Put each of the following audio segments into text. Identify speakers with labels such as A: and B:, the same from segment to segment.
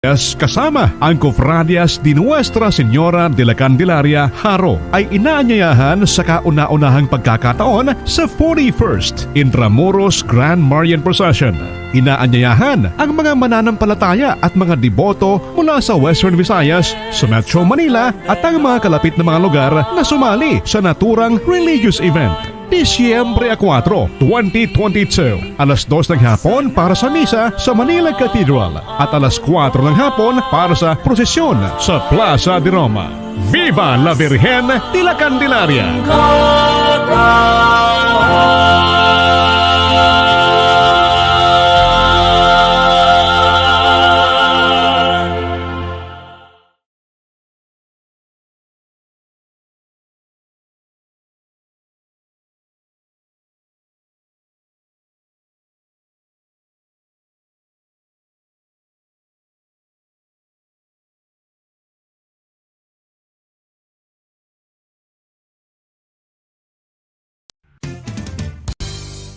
A: Kasama ang Cofradias de Nuestra Señora de la Candelaria, Haro ay inaanyayahan sa kauna-unahang pagkakataon sa 41st Intramuros Grand Marian Procession. Inaanyayahan ang mga mananampalataya at mga deboto mula sa Western Visayas, sa Metro Manila at ang mga kalapit na mga lugar na sumali sa naturang religious event. Disyembre 4, 2022, alas 2 ng hapon para sa misa sa Manila Cathedral at alas 4 ng hapon para sa prosesyon sa Plaza de Roma. Viva la Virgen de la Candelaria!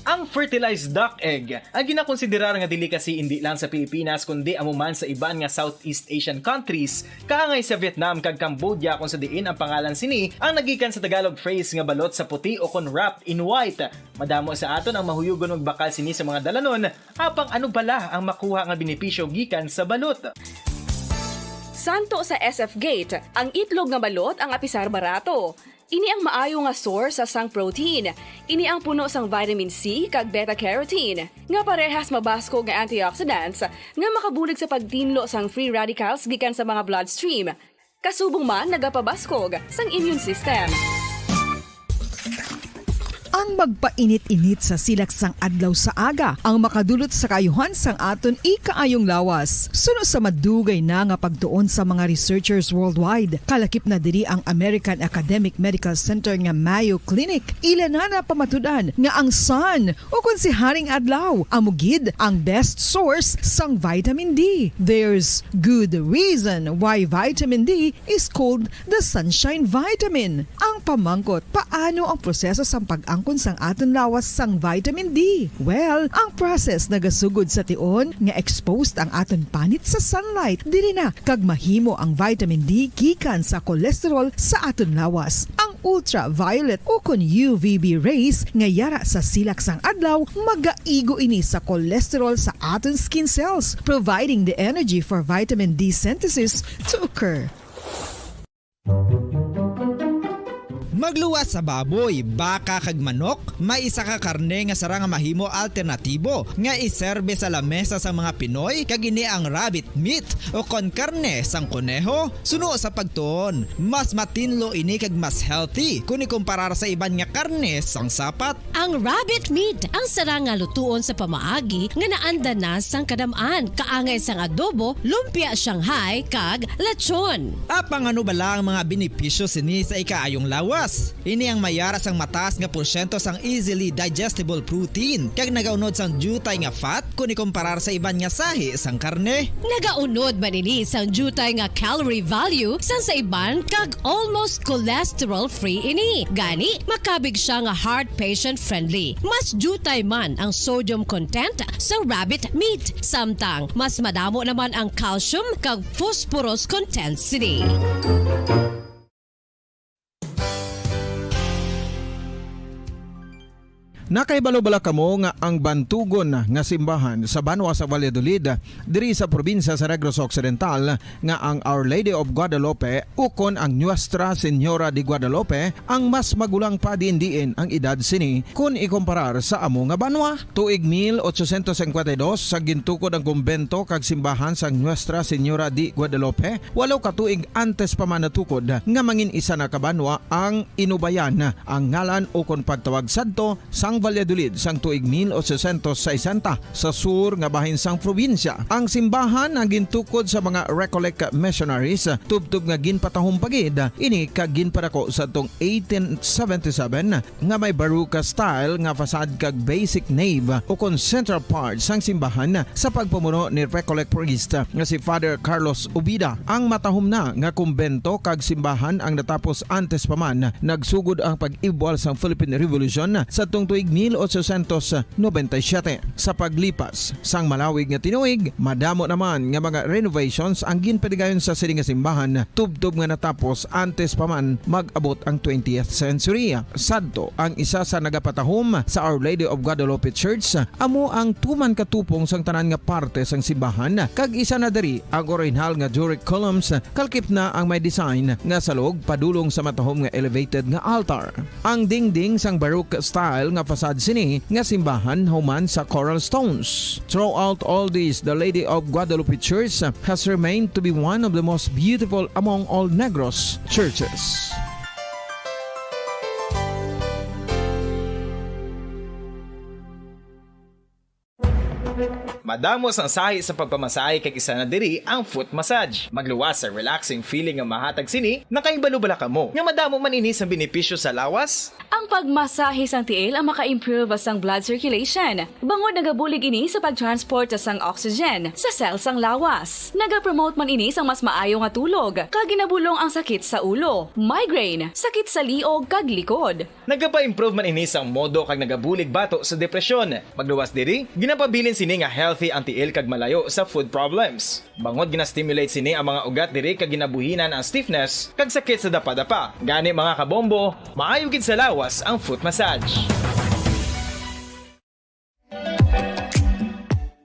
B: Ang fertilized duck egg ay ginakonsiderar nga delicacy hindi lang sa Pilipinas kundi amuman sa iban nga Southeast Asian countries, kaangay sa Vietnam kag Cambodia kung sa diin ang pangalan sini ang nagikan sa Tagalog phrase nga balot sa puti o kon wrapped in white. Madamo sa aton ang mahuyugon og bakal sini sa mga dalanon, apang ano bala ang makuha nga benepisyo gikan sa balot.
C: Santo sa SF Gate, ang itlog nga balot ang apisar barato. Ini ang maayo nga source sa sang protein. Ini ang puno sang vitamin C kag beta-carotene. Nga parehas mabasko nga antioxidants nga makabulig sa pagtinlo sang free radicals gikan sa mga bloodstream. Kasubong man nagapabaskog sang immune system.
D: Ang magpainit-init sa silaksang adlaw sa aga ang makadulot sa kaayuhan sang aton ikaayong lawas. Suno sa madugay na nga pagtuon sa mga researchers worldwide, kalakip na diri ang American Academic Medical Center nga Mayo Clinic. Ilan na pamatudan nga ang sun o kung si Haring Adlaw amugid ang best source sang vitamin D. There's good reason why vitamin D is called the sunshine vitamin. Ang pamangkot, paano ang proseso sang pag-angkon sang aton lawas sang vitamin D? Well, ang process nagasugod sa tion nga exposed ang aton panit sa sunlight. Dili na kag mahimo ang vitamin D gikan sa cholesterol sa aton lawas. Ang ultraviolet o kon UVB rays nga yara sa silak sang adlaw magaigo ini sa cholesterol sa aton skin cells, providing the energy for vitamin D synthesis to occur.
E: Magluwas sa baboy, baka kag manok, may isa ka karne nga sara nga mahimo alternatibo nga iserbe sa lamesa sa mga Pinoy kag ini ang rabbit meat o kon karne sang kuneho. Suno sa pagtuon, mas matinlo ini kag mas healthy kung ikumparar sa iban nga karne sang sapat.
F: Ang rabbit meat ang sara nga lutuon sa pamaagi nga naanda na sang kadamaan, kaangay sang adobo, lumpia Shanghai kag lechon.
E: Apang ano bala ang mga benepisyo sini sa ikaayong lawas? Ini ang mayara sang mataas nga porsyento sang easily digestible protein kag nagaunod sang jutay nga fat kung ikumparar sa iban nga sahi sang karne.
F: Nagaunod man ini sang jutay nga calorie value sang sa iban kag almost cholesterol free ini. Gani makabig siya nga heart patient friendly. Mas jutay man ang sodium content sa rabbit meat, samtang mas madamo naman ang calcium kag phosphorus content sini.
G: Nakaibalo-bala kamo nga ang bantugon nga simbahan sa Banwa sa Valladolid diri sa probinsya sa Negros Occidental nga ang Our Lady of Guadalupe ukon ang Nuestra Señora de Guadalupe ang mas magulang pa diin ang edad sini kung ikumparar sa amo nga banwa. Tuig 1852 sa gintukod ang kumbento kag simbahan sang Nuestra Señora de Guadalupe, walo ka tuig antes pa man natukod nga mangin isa na kabanwa ang inubayan ang ngalan ukon pagtawag sadto sang Valladolid sang tuig 1860 sa sur nga bahin sang probinsya. Ang simbahan ang gintukod sa mga Recollect missionaries tubtub nga ginpatahong pagid ini kag ginpadako sa tong 1877 nga may baruka style nga fasad kag basic nave o kon central part sang simbahan sa pagpamuno ni Recollect priest nga si Father Carlos Ubida. Ang matahom na nga kumbento kag simbahan ang natapos antes pa man nagsugod ang pag-ibwal sang Philippine Revolution sa tong tuig 1897. Sa paglipas sang malawig nga tinuig, madamo naman nga mga renovations ang ginpadigayon sa sining nga simbahan, tubtob nga natapos antes pa man mag-abot ang 20th century. Sadto ang isa sa nagapatahom sa Our Lady of Guadalupe Church, amo ang tuman katupong sang tanan nga parte sang simbahan, kag isa na diri ang original nga Doric columns, kalkip na ang may design nga salog padulong sa matahom nga elevated nga altar. Ang dingding sang Baroque style nga facade sini nga simbahan human sa coral stones. Throughout all this, the Lady of Guadalupe Church has remained to be one of the most beautiful among all Negros churches.
B: Madamos ang sahi sa pagpamasahe kay isa na diri ang foot massage. Magluwas sa relaxing feeling nga mahatag sini, nakaibalo-bala ka mo. Nga madamo man ini sa benepisyo sa lawas.
C: Ang pagmasahe sang tiil ang maka-improve sang blood circulation. Bangod nagabulig ini sa pagtransport sang oxygen sa cells sang lawas. Nagapromote man ini sang mas maayo nga tulog, kag ginabulong ang sakit sa ulo, migraine, sakit sa liog kag likod.
B: Nagapa-improve man ini sang modo kag nagabulig bato sa depresyon. Magluwas diri, ginapabilin sini nga healthy ang tiil kag malayo sa food problems. Bangod gina-stimulate sini ang mga ugat diri kag ginabuhinan ang stiffness kag sakit sa dapa-dapa. Gani mga kabombo, maayo gid sa lawas ang foot massage.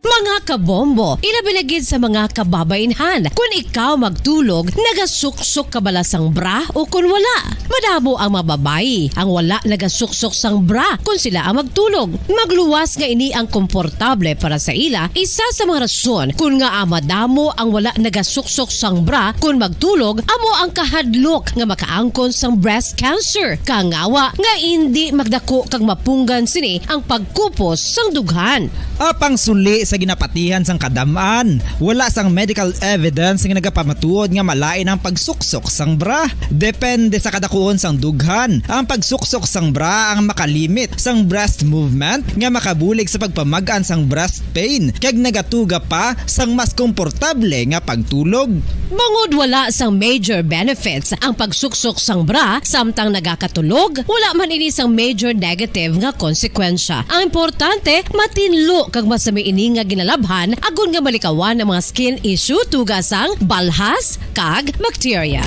F: Mga kabombo, ilabilagid sa mga kababainhan. Kung ikaw magtulog, nagasuksok ka bala sang bra o kung wala. Madamo ang mababayi ang wala nagasuksok sang bra kung sila ang magtulog. Magluwas nga ini ang komportable para sa ila. Isa sa mga rason kung nga madamo ang wala nagasuksok sang bra kung magtulog, amo ang kahadlok nga makaangkon sang breast cancer. Kangawa nga hindi magdako kag mapunggan sini ang pagkupos sang dughan.
E: Apang suli sa ginapatihan sang kadamaan, wala sang medical evidence nga nagapamatuod nga malain ang pagsuksok sang bra. Depende sa kadakuon sang dughan. Ang pagsuksok sang bra ang makalimit sang breast movement nga makabulig sa pagpamagaan sang breast pain kag nagatuga pa sang mas komportable nga pagtulog.
F: Bangod wala sang major benefits ang pagsuksok sang bra samtang nagakatulog, wala man ini sang major negative nga konsekwensya. Ang importante, matinlo kag masami ini nga ginalabhan agon nga malikawan ang mga skin issue tugasang balhas kag bacteria.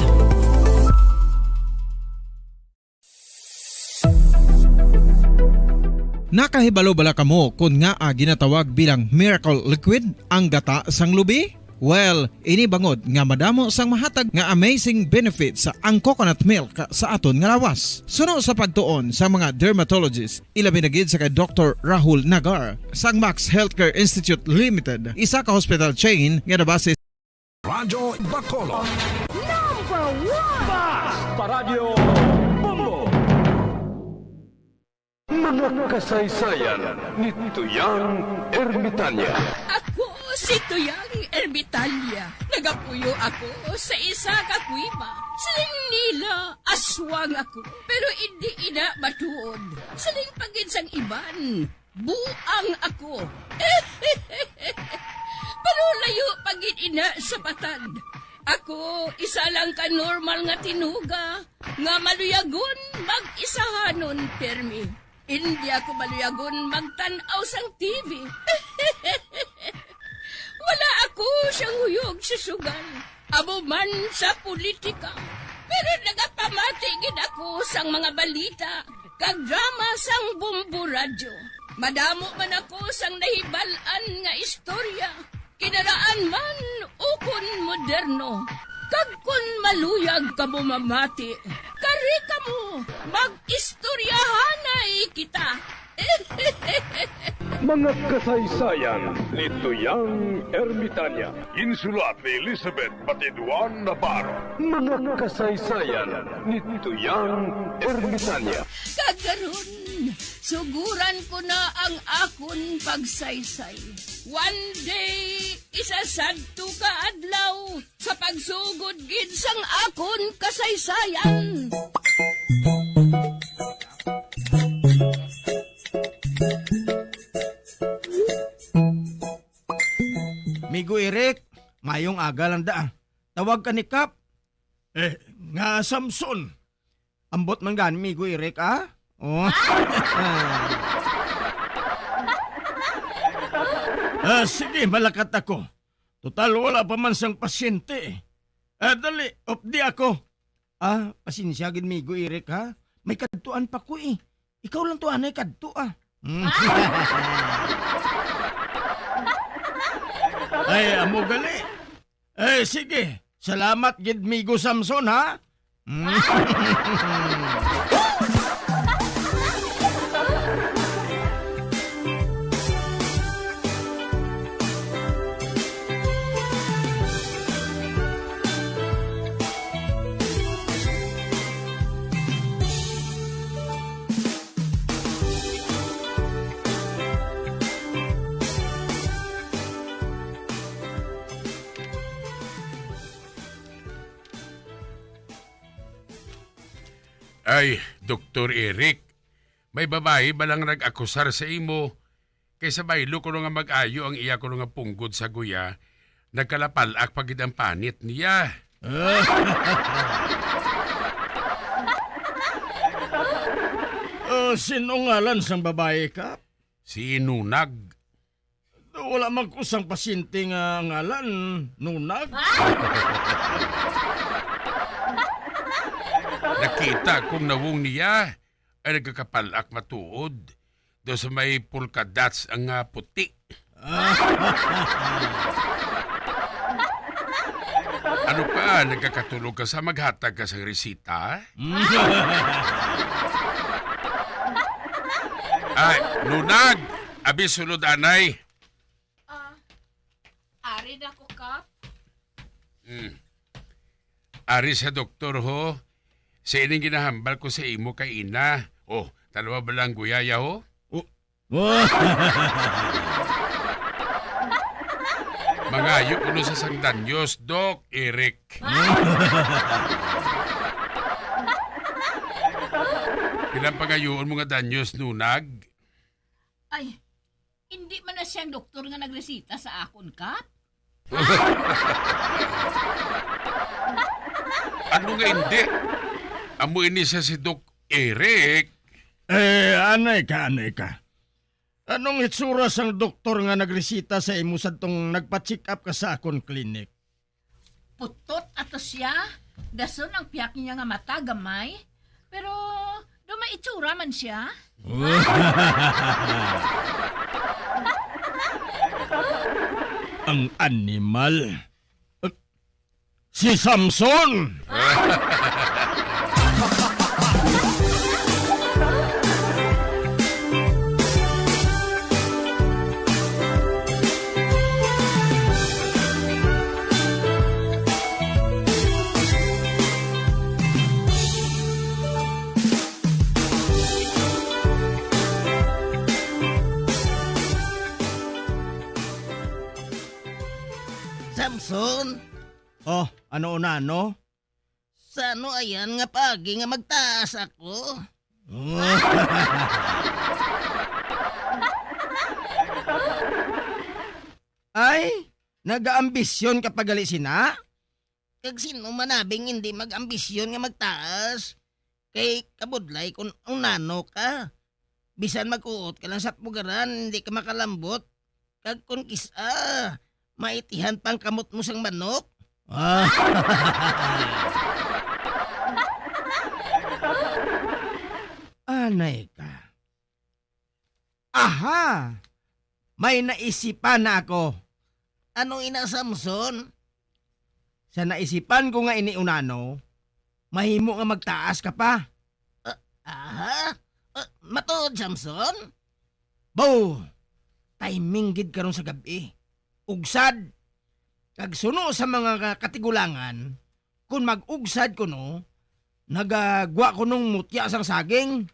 G: Nakahibalo-bala kamo kung nga ginatawag bilang miracle liquid ang gata sang lubi? Well, ini bangod nga madamo sang mahatag nga amazing benefits sa ang coconut milk sa aton nga lawas. Suno sa pagtuon sa mga dermatologist, ilabi na gid sa kay Dr. Rahul Nagar sang Max Healthcare Institute Limited, isa ka hospital chain nga nabase
A: Radyo Bacolod.
H: Mga kasaysayan ni Tuyang Ermitanya.
I: Ako si Tuyang Ermitanya. Nagapuyo ako sa isa ka kuiba. Siling nila, aswang ako. Pero hindi ina matuod. Siling paginsang iban, buang ako. Pero layo pagin ina sa patad. Ako, isa lang ka normal nga tinuga. Nga maluyagon, mag-isahanon, permi. Hindi ako maluyagon magtanaw sang TV. Wala ako siyang huyog sa sugal. Abo man sa politika. Pero nagapamatagin ako sang mga balita. Kag drama sang Bumbu Radyo. Madamo man ako sang nahibalan nga istorya. Kinaraan man ukon moderno. Kag kun maluyag ka mo mamati, kari ka mo, mag-istoryahanay kita.
H: Mga kasaysayan ni Tuyang Ermitanya. Insulat ni Elizabeth Batiduan Navarro. Mga kasaysayan ni Tuyang Ermitanya.
I: Kagaron, suguran ko na ang akon pagsaysay. One day, isasadto ka adlaw sa pagsugod gid sang akon kasaysayan.
J: Migo Eric, mayong aga lang da. Tawag ka ni Kap.
A: Nga Samson.
J: Ambot man gan, Migo Eric, ah? Oh. Sige, malakat ako. Total, wala pa man sang pasyente. Dali, opdi ako. Pasensya gid migo, Eric, ha? May kadtuan pa ko eh. Ikaw lang to, anay kadto, Ay, amo gali. Sige. Salamat, gid migo Samson, ha?
K: Ay, Dr. Eric, may babae ba lang nag-akusar sa imo? Kaysa baylo ko nga mag-ayo ang iya ko nga punggod sa guya, nagkalapalak pagid ang panit niya.
J: Sinungalan sang babae ka?
K: Si Nunag.
J: Wala man kusang pasyente nga ngalan, Nunag.
K: Nakita kong nawong niya ay nagkakapalak matuod. Do sa may polka dots ang puti. Ano pa, nagkakatulog ka sa maghatag ka sa resita? Ay, Nunag! Abi sulod anay.
I: Ari na ko, Kap.
K: Ari sa doktor ho. Sa ining ginahambal ko sa imo kay ina. Dalawa ba lang guyaya ho? Mangayo kuno sa sangdanyos, Doc Eric. Ilang pangayoon mo nga danyos, Nunag?
I: Ay, hindi man na siyang doktor nga nagresita sa akon, Kap.
K: Ano nga hindi? Amo ini siya si Doc Eric.
J: Anay ka. Anong itsura sang doktor nga nagresita sa imo sa tong nagpa-check up ka sa akon klinik?
I: Putot ato siya. Dason ang piyak niya nga mata, gamay. Pero, itsura man siya.
J: Ang animal. Si Samson!
L: Samson,
J: Ano?
L: sa ano ayan nga pagi nga magtaas ako?
J: Ay, nag-aambisyon ka pagali sina?
L: Kag sino manabing hindi mag-ambisyon nga magtaas? Kay kabudlay kung unano ka. Bisan mag-uot ka lang sa pugaran, hindi ka makalambot. Kag kung kisa, maitihan pang kamot mo sang manok.
J: Anay ka. Aha! May naisipan na ako.
L: Anong ina, Samson?
J: Sa naisipan ko nga iniunano, mahimo nga magtaas ka pa.
L: Aha? Matuod, Samson?
J: Bo! Timing gid karon sa gabi. Ugsad. Kag suno sa mga katigulangan, kung mag-ugsad ko no, nagagwa ko nung mutya sang saging.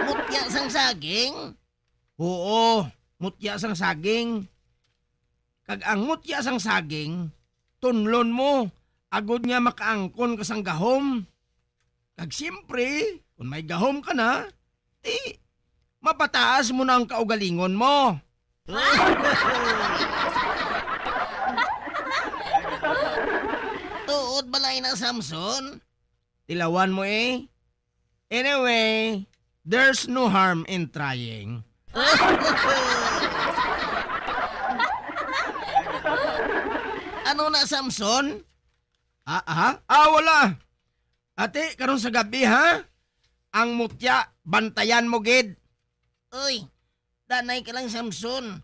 L: Mutya sang saging?
J: Oo, mutya sang saging. Kag ang mutya sang saging, tunlon mo, agod nga makaangkon ka sang gahom. Kag siyempre, kung may gahom ka na, mapataas mo na ang kaugalingon mo.
L: Tuod balay na, Samson?
J: Tilawan mo eh. Anyway, there's no harm in trying.
L: Ano na, Samson?
J: Wala. Ate, karon sa gabi ha? Ang mutya, bantayan mo gid.
L: Uy, danay ka lang, Samson.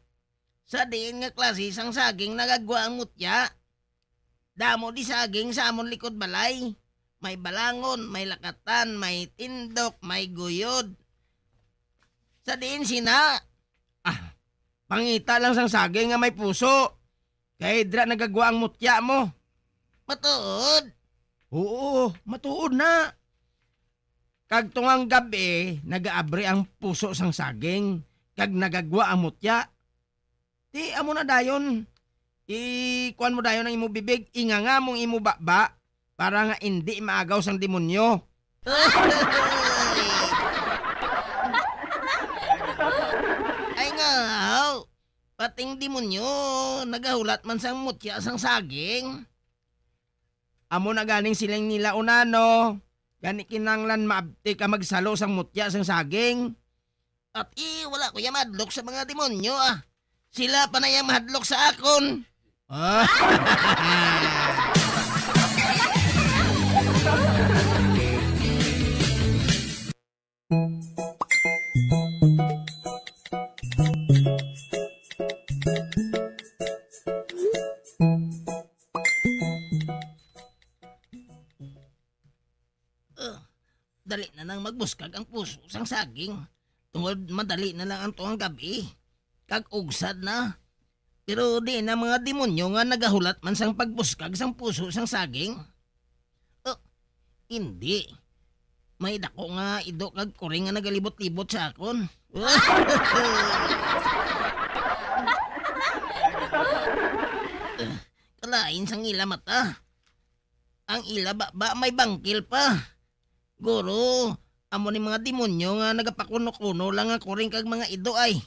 L: Sa diin nga klase sang saging nagagwa ang mutya. Damo di saging sa amon likod balay. May balangon, may lakatan, may tindok, may guyod. Sa diin sina.
J: Pangita lang sang saging nga may puso. Kay dra nagagwa ang mutya mo.
L: Matuod.
J: Oo, matuod na. Kag tungang gabi, nagaabri ang puso sang saging. Kag nagagwa ang mutya. Di amo na dayon. Kuan mo dayon ang imo bibig, inganga mong imo bakba para nga hindi maagaw sang demonyo.
L: Ay nga, pating demonyo, nagahulat man sang mutya sang saging.
J: Amo na ganing silang nila unano. Gani kinanglan maabti ka magsalo sang mutya sang saging.
L: At wala ko yung madlok sa mga demonyo Sila pa na yung mahadlok sa akon. Dali na nang magbuskag ang puso sang saging. Tungod madali na lang ang tuwang gabi. Kag ugsad na. Pero di na mga demonyo nga nagahulat man sang pagbuskag sang puso sang saging. Hindi. May dako nga ido kag kuring nga nagalibot-libot sa akon. Kalain sang ila mata. Ang ila ba may bangkil pa. Guro, amo ni mga demonyo nga nagapakuno-kuno lang nga kuring kag mga ido ay.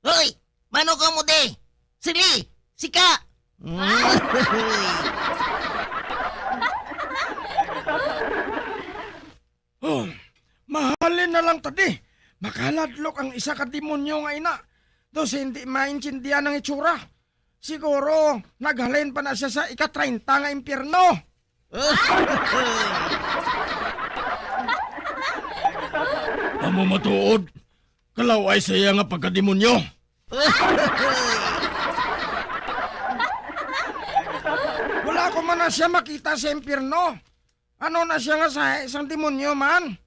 L: Hoy! Mano ka mo de? Sili! Sika!
J: Mahalin na lang tadi. Makaladlok ang isa ka demonyo nga ina. Dos hindi maintindihan ang itsura. Siguro, naghalin pa na siya sa ika-30 nga impyerno. Amo matuod. Kalaway saya nga pagkademonyo. Wala ko man na siya makita sa impyerno. Ano na siya nga sa isang demonyo man?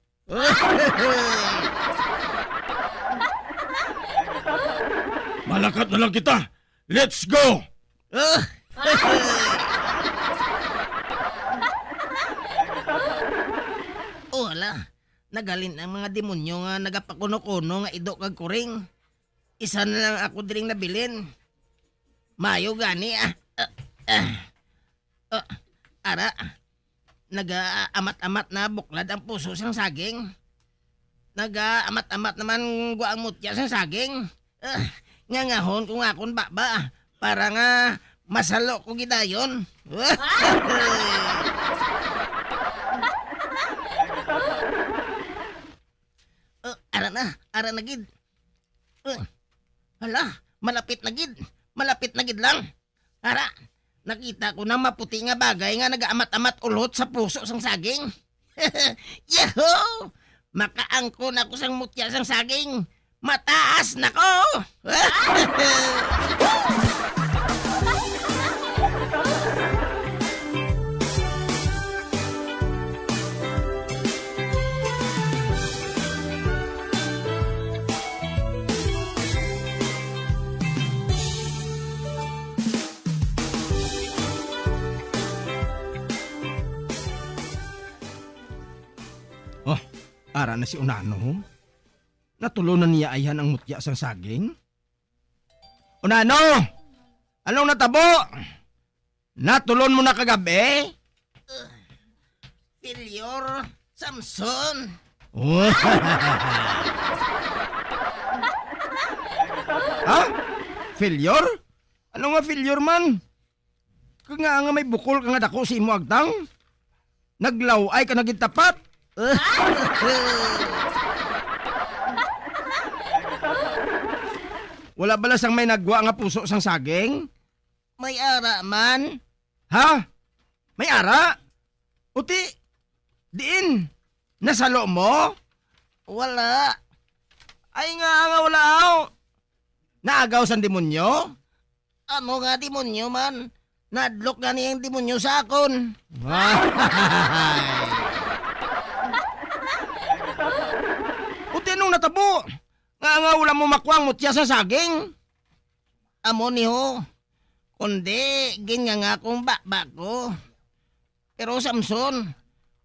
J: Malakat na lang kita. Let's go!
L: Wala. Nagalin ang mga demonyo nga nagapakuno-kuno nga ido kag kuring. Isa na lang ako diring nabilin. Mayo gani Ara, naga-amat-amat na buklad ang puso sang saging. Naga-amat-amat naman guang mutya sang saging. Ngangahon kung akon ba para nga masalo ko gidayon. Ara na gid. Hala, malapit na gid lang. Ara, nakita ko na maputi nga bagay nga nagaamat-amat ulot sa puso sang saging. Yahoo! Makaangkon ako sang mutya sang saging. Mataas na ko!
J: Ara na si Unano. Natulunan niya ayan ang mutya sang saging. Unano! Anong natabo? Natulon mo na kagabi?
L: Failure, Samson.
J: Ha? Failure? Ano nga failure man? Kung nga may bukol ka nga dako si imo agtang. Naglaw ay ka nagitapat. Wala bala sang may nagwa nga puso sang saging?
L: May ara man.
J: Ha? May ara? Uti, diin, nasalo mo?
L: Wala.
J: Ay nga wala aw. Naagaw sang demonyo?
L: Ano nga demonyo man? Nadlok nga niyang demonyo sa akon.
J: Uti nung natabo. Nga wala mo makuang mutya sa saging.
L: Amo ni ho. Kundi, ginyanga kong bakbak ko. Pero Samson,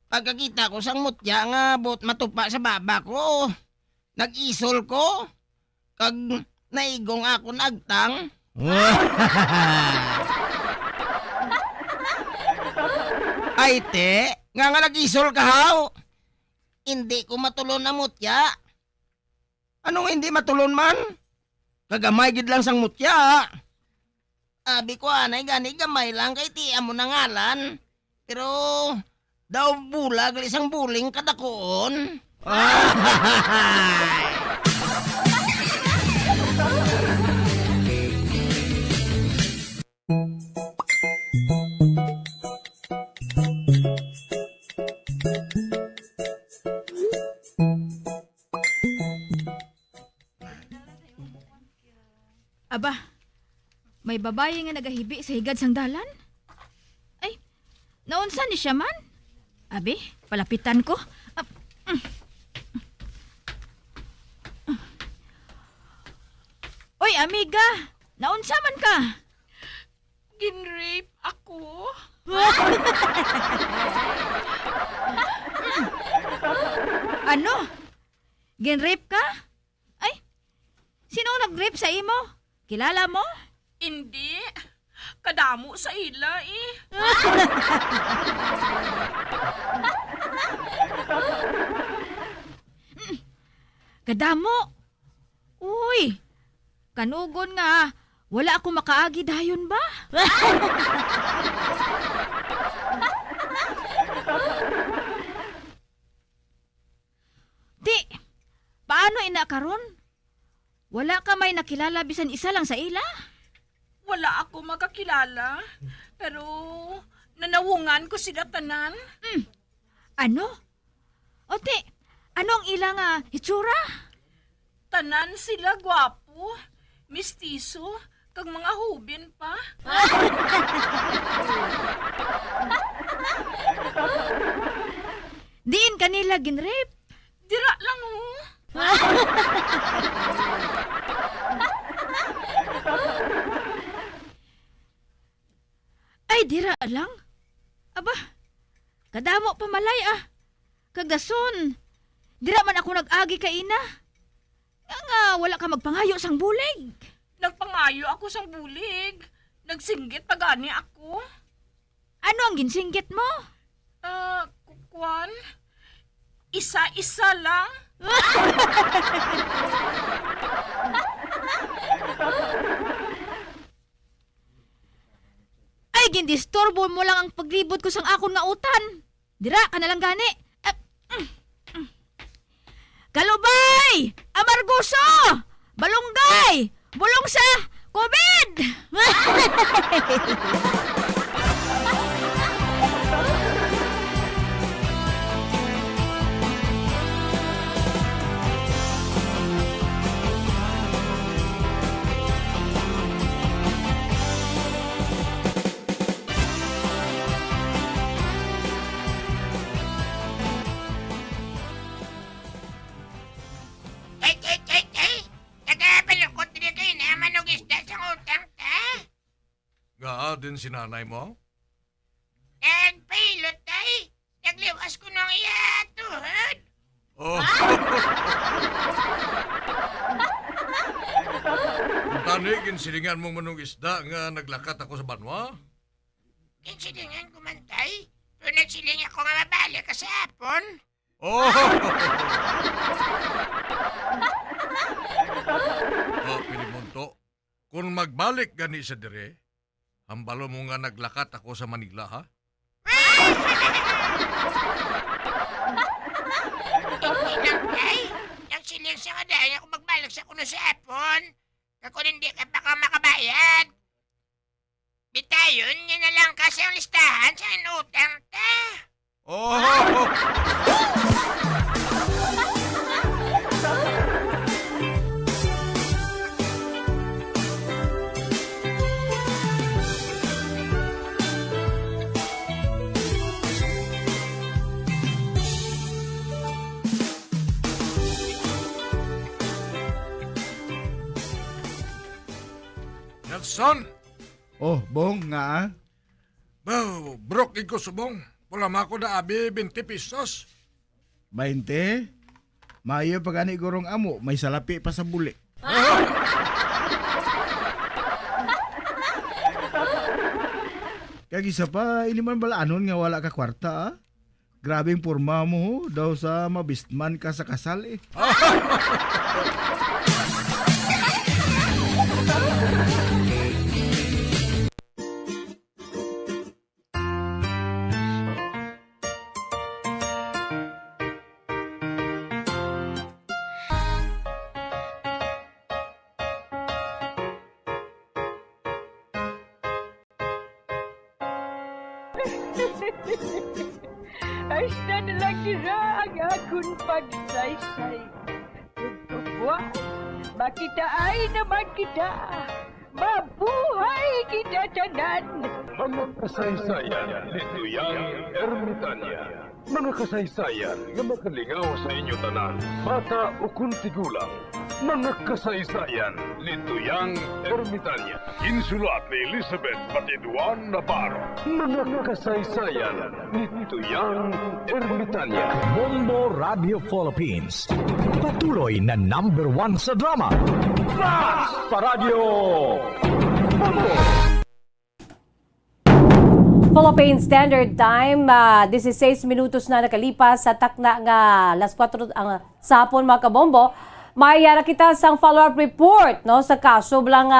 L: pagkakita ko sang mutya nga bot matupa sa baba ko, nag-isol ko, kag naigong ako nagtang.
J: Ay te, nga nag-isol ka haw.
L: Hindi ko matulon na mutya.
J: Anong hindi matulon man? Kagamay gid lang sang mutya.
L: Abi ko anay gani gamay lang kay ti amo na ngalan. Pero daw bulag isang buling kadakoon.
M: Aba, may babae nga nagahibi sa higad sang dalan? Ay, naunsa ni siya man? Abi, palapitan ko. Oy, amiga, naunsa man ka?
I: Ginrape ako.
M: Ano? Ginrape ka? Ay, sino nag-rape sa imo? Kilala mo?
I: Hindi. Kadamo sa ila eh.
M: Kadamo? Uy, kanugon nga. Wala ako makaagi dayon ba? Di, paano ina karon? Wala ka may nakilala bisan isa lang sa ila?
I: Wala ako makakilala. Pero nanawungan ko sila tanan.
M: Ano? Ote, anong ila nga itsura?
I: Tanan sila gwapo, mistiso, kag mga hubin pa.
M: Diin kanila ginrape?
I: Dira lang oh.
M: Ay, dira lang? Aba, kadamo pamalay ah. Kagason, dira man ako nag-agi ka ina. Nga wala ka magpangayo sang bulig.
I: Nagpangayo ako sang bulig. Nagsinggit pagani ako.
M: Ano ang ginsinggit mo?
I: Kukwan? Isa-isa lang.
M: Ay, gindistorbo mo lang ang paglibot ko sang akon nga utan. Dira ka na lang gani. Kalubay! Amarguso! Balunggay! Bulong sa COVID!
N: Din si nanay mo?
L: Nagpilot tay. Nagliwas ko ng iyatuhod.
N: Oh. Kung tani, ginsilingan mong manong isda nga naglakat ako sa banwa?
L: Kinsilingan ko man tay. Pero nagsiling ako nga mabalik ka sa hapon.
N: Oh! Pinimunto, kung magbalik gani sa dire, Hambalo mo nga naglakat ako sa Manila, ha?
O: Nagsilensya ka dahil ako magbalag sa kuno sa apon. Ako hindi ka pa ka makabayad. Bitayon, yun na lang kasi ang listahan sa inutang ta.
N: Oh! Nelson!
P: Oh, bong nga.
N: Broke ko subong. Wala ma ako na abi 20 pesos.
P: 20? Mayo pa gani gurong amo, may salapi pa sa buli. Kaya isa pa, ini man balaanon nga wala ka kwarta, ah? Grabing porma mo, daw sa mabistman ka sa kasal, eh.
Q: Hasta na lang sila ang akong pagsaysay. Buwan, makitaan naman kita. Mabuhay kita tanan.
H: Mga kasaysayan ni Tuyang Ermitanya. Mga kasaysayan nga makalingaw sa inyo tanan, bata o kung tigulang. Mga kasaysayan ni Tuyang Ermitanya. Insulat ni Elizabeth Batiduan Navarro. Mga kasaysayan ni Tuyang Ermitanya.
R: Bombo Radio Philippines. Patuloy na #1 sa drama. Flash Paradio! Bombo!
S: Philippine Standard Time, 16 minutos na nakalipas sa takna nga alas 4 ang sapon mga kabombo. Mayara kita sang follow-up report no sa kaso blang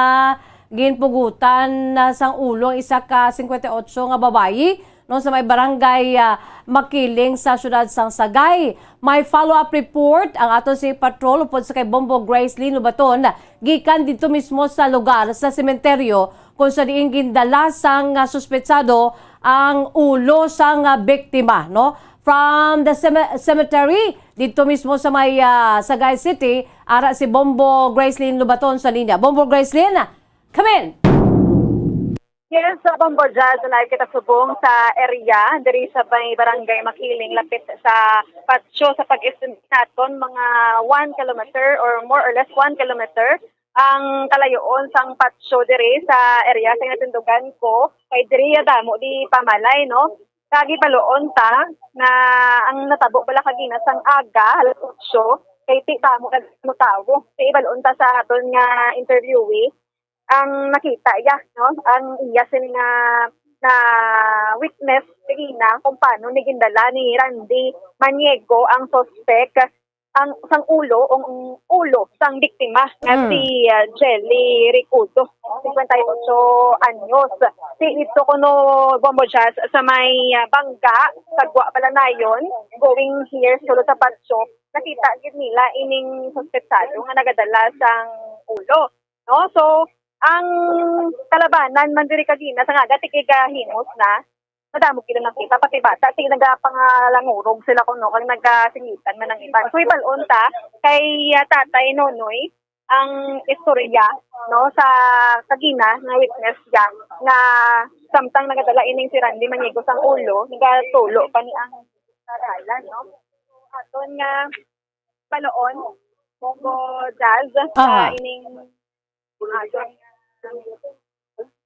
S: ginpugutan sang ulo isa ka 58 nga babayi no sa may barangay Makiling sa syudad sang Sagay. May follow-up report ang ato si patrol upod sa kay Bombo Grace Lynn Lubaton gikan dito mismo sa lugar sa sementeryo kung sa diing gindala sang suspetsado ang ulo sang biktima no from the cemetery dito mismo sa may Sagay City. Ara si Bombo Gracelyn Lubaton sa linya. Bombo Gracelyn, come in!
T: Yes, sa Bombo Jazz, live kita subong sa area, diri sa may barangay Makiling, lapit sa patsyo sa pag-estimate naton, mga 1 kilometer or more or less 1 kilometer ang kalayoon sang patsyo diri sa area sa natindugan ko. Kay diri damo di pamalay, no? Kagi paloon ta na ang natabo bala kagina sang aga alas 8 kay ti damo nagmutawo. Kay baloon ta sa aton nga interviewee ang nakita iya, no? Ang iya sin na witness kagina kung paano ni gindala ni Randy Maniego ang suspect ang sang ulo sang biktima nga si Jelly Ricudo, 58 anyos. Si ito kuno Bombo Jazz sa may bangga sagwa pala nayon going here sulod sa patsyo. Nakita gid nila ining suspetsado nga nagadala sang ulo, no? So ang kalabanan man diri kagina sa nga tikigahimos na madamo kila nakita pati bata ti nagapangalangurog sila kuno kag nagasingitan man ang iban. So ibalon ta kay Tatay Nonoy ang istorya no sa kagina nga witness ya na samtang nagadala ining si Randy Maniego sang ulo nagatulo pa ni ang saralan, no? Aton nga panoon Bombo Jazz sa ining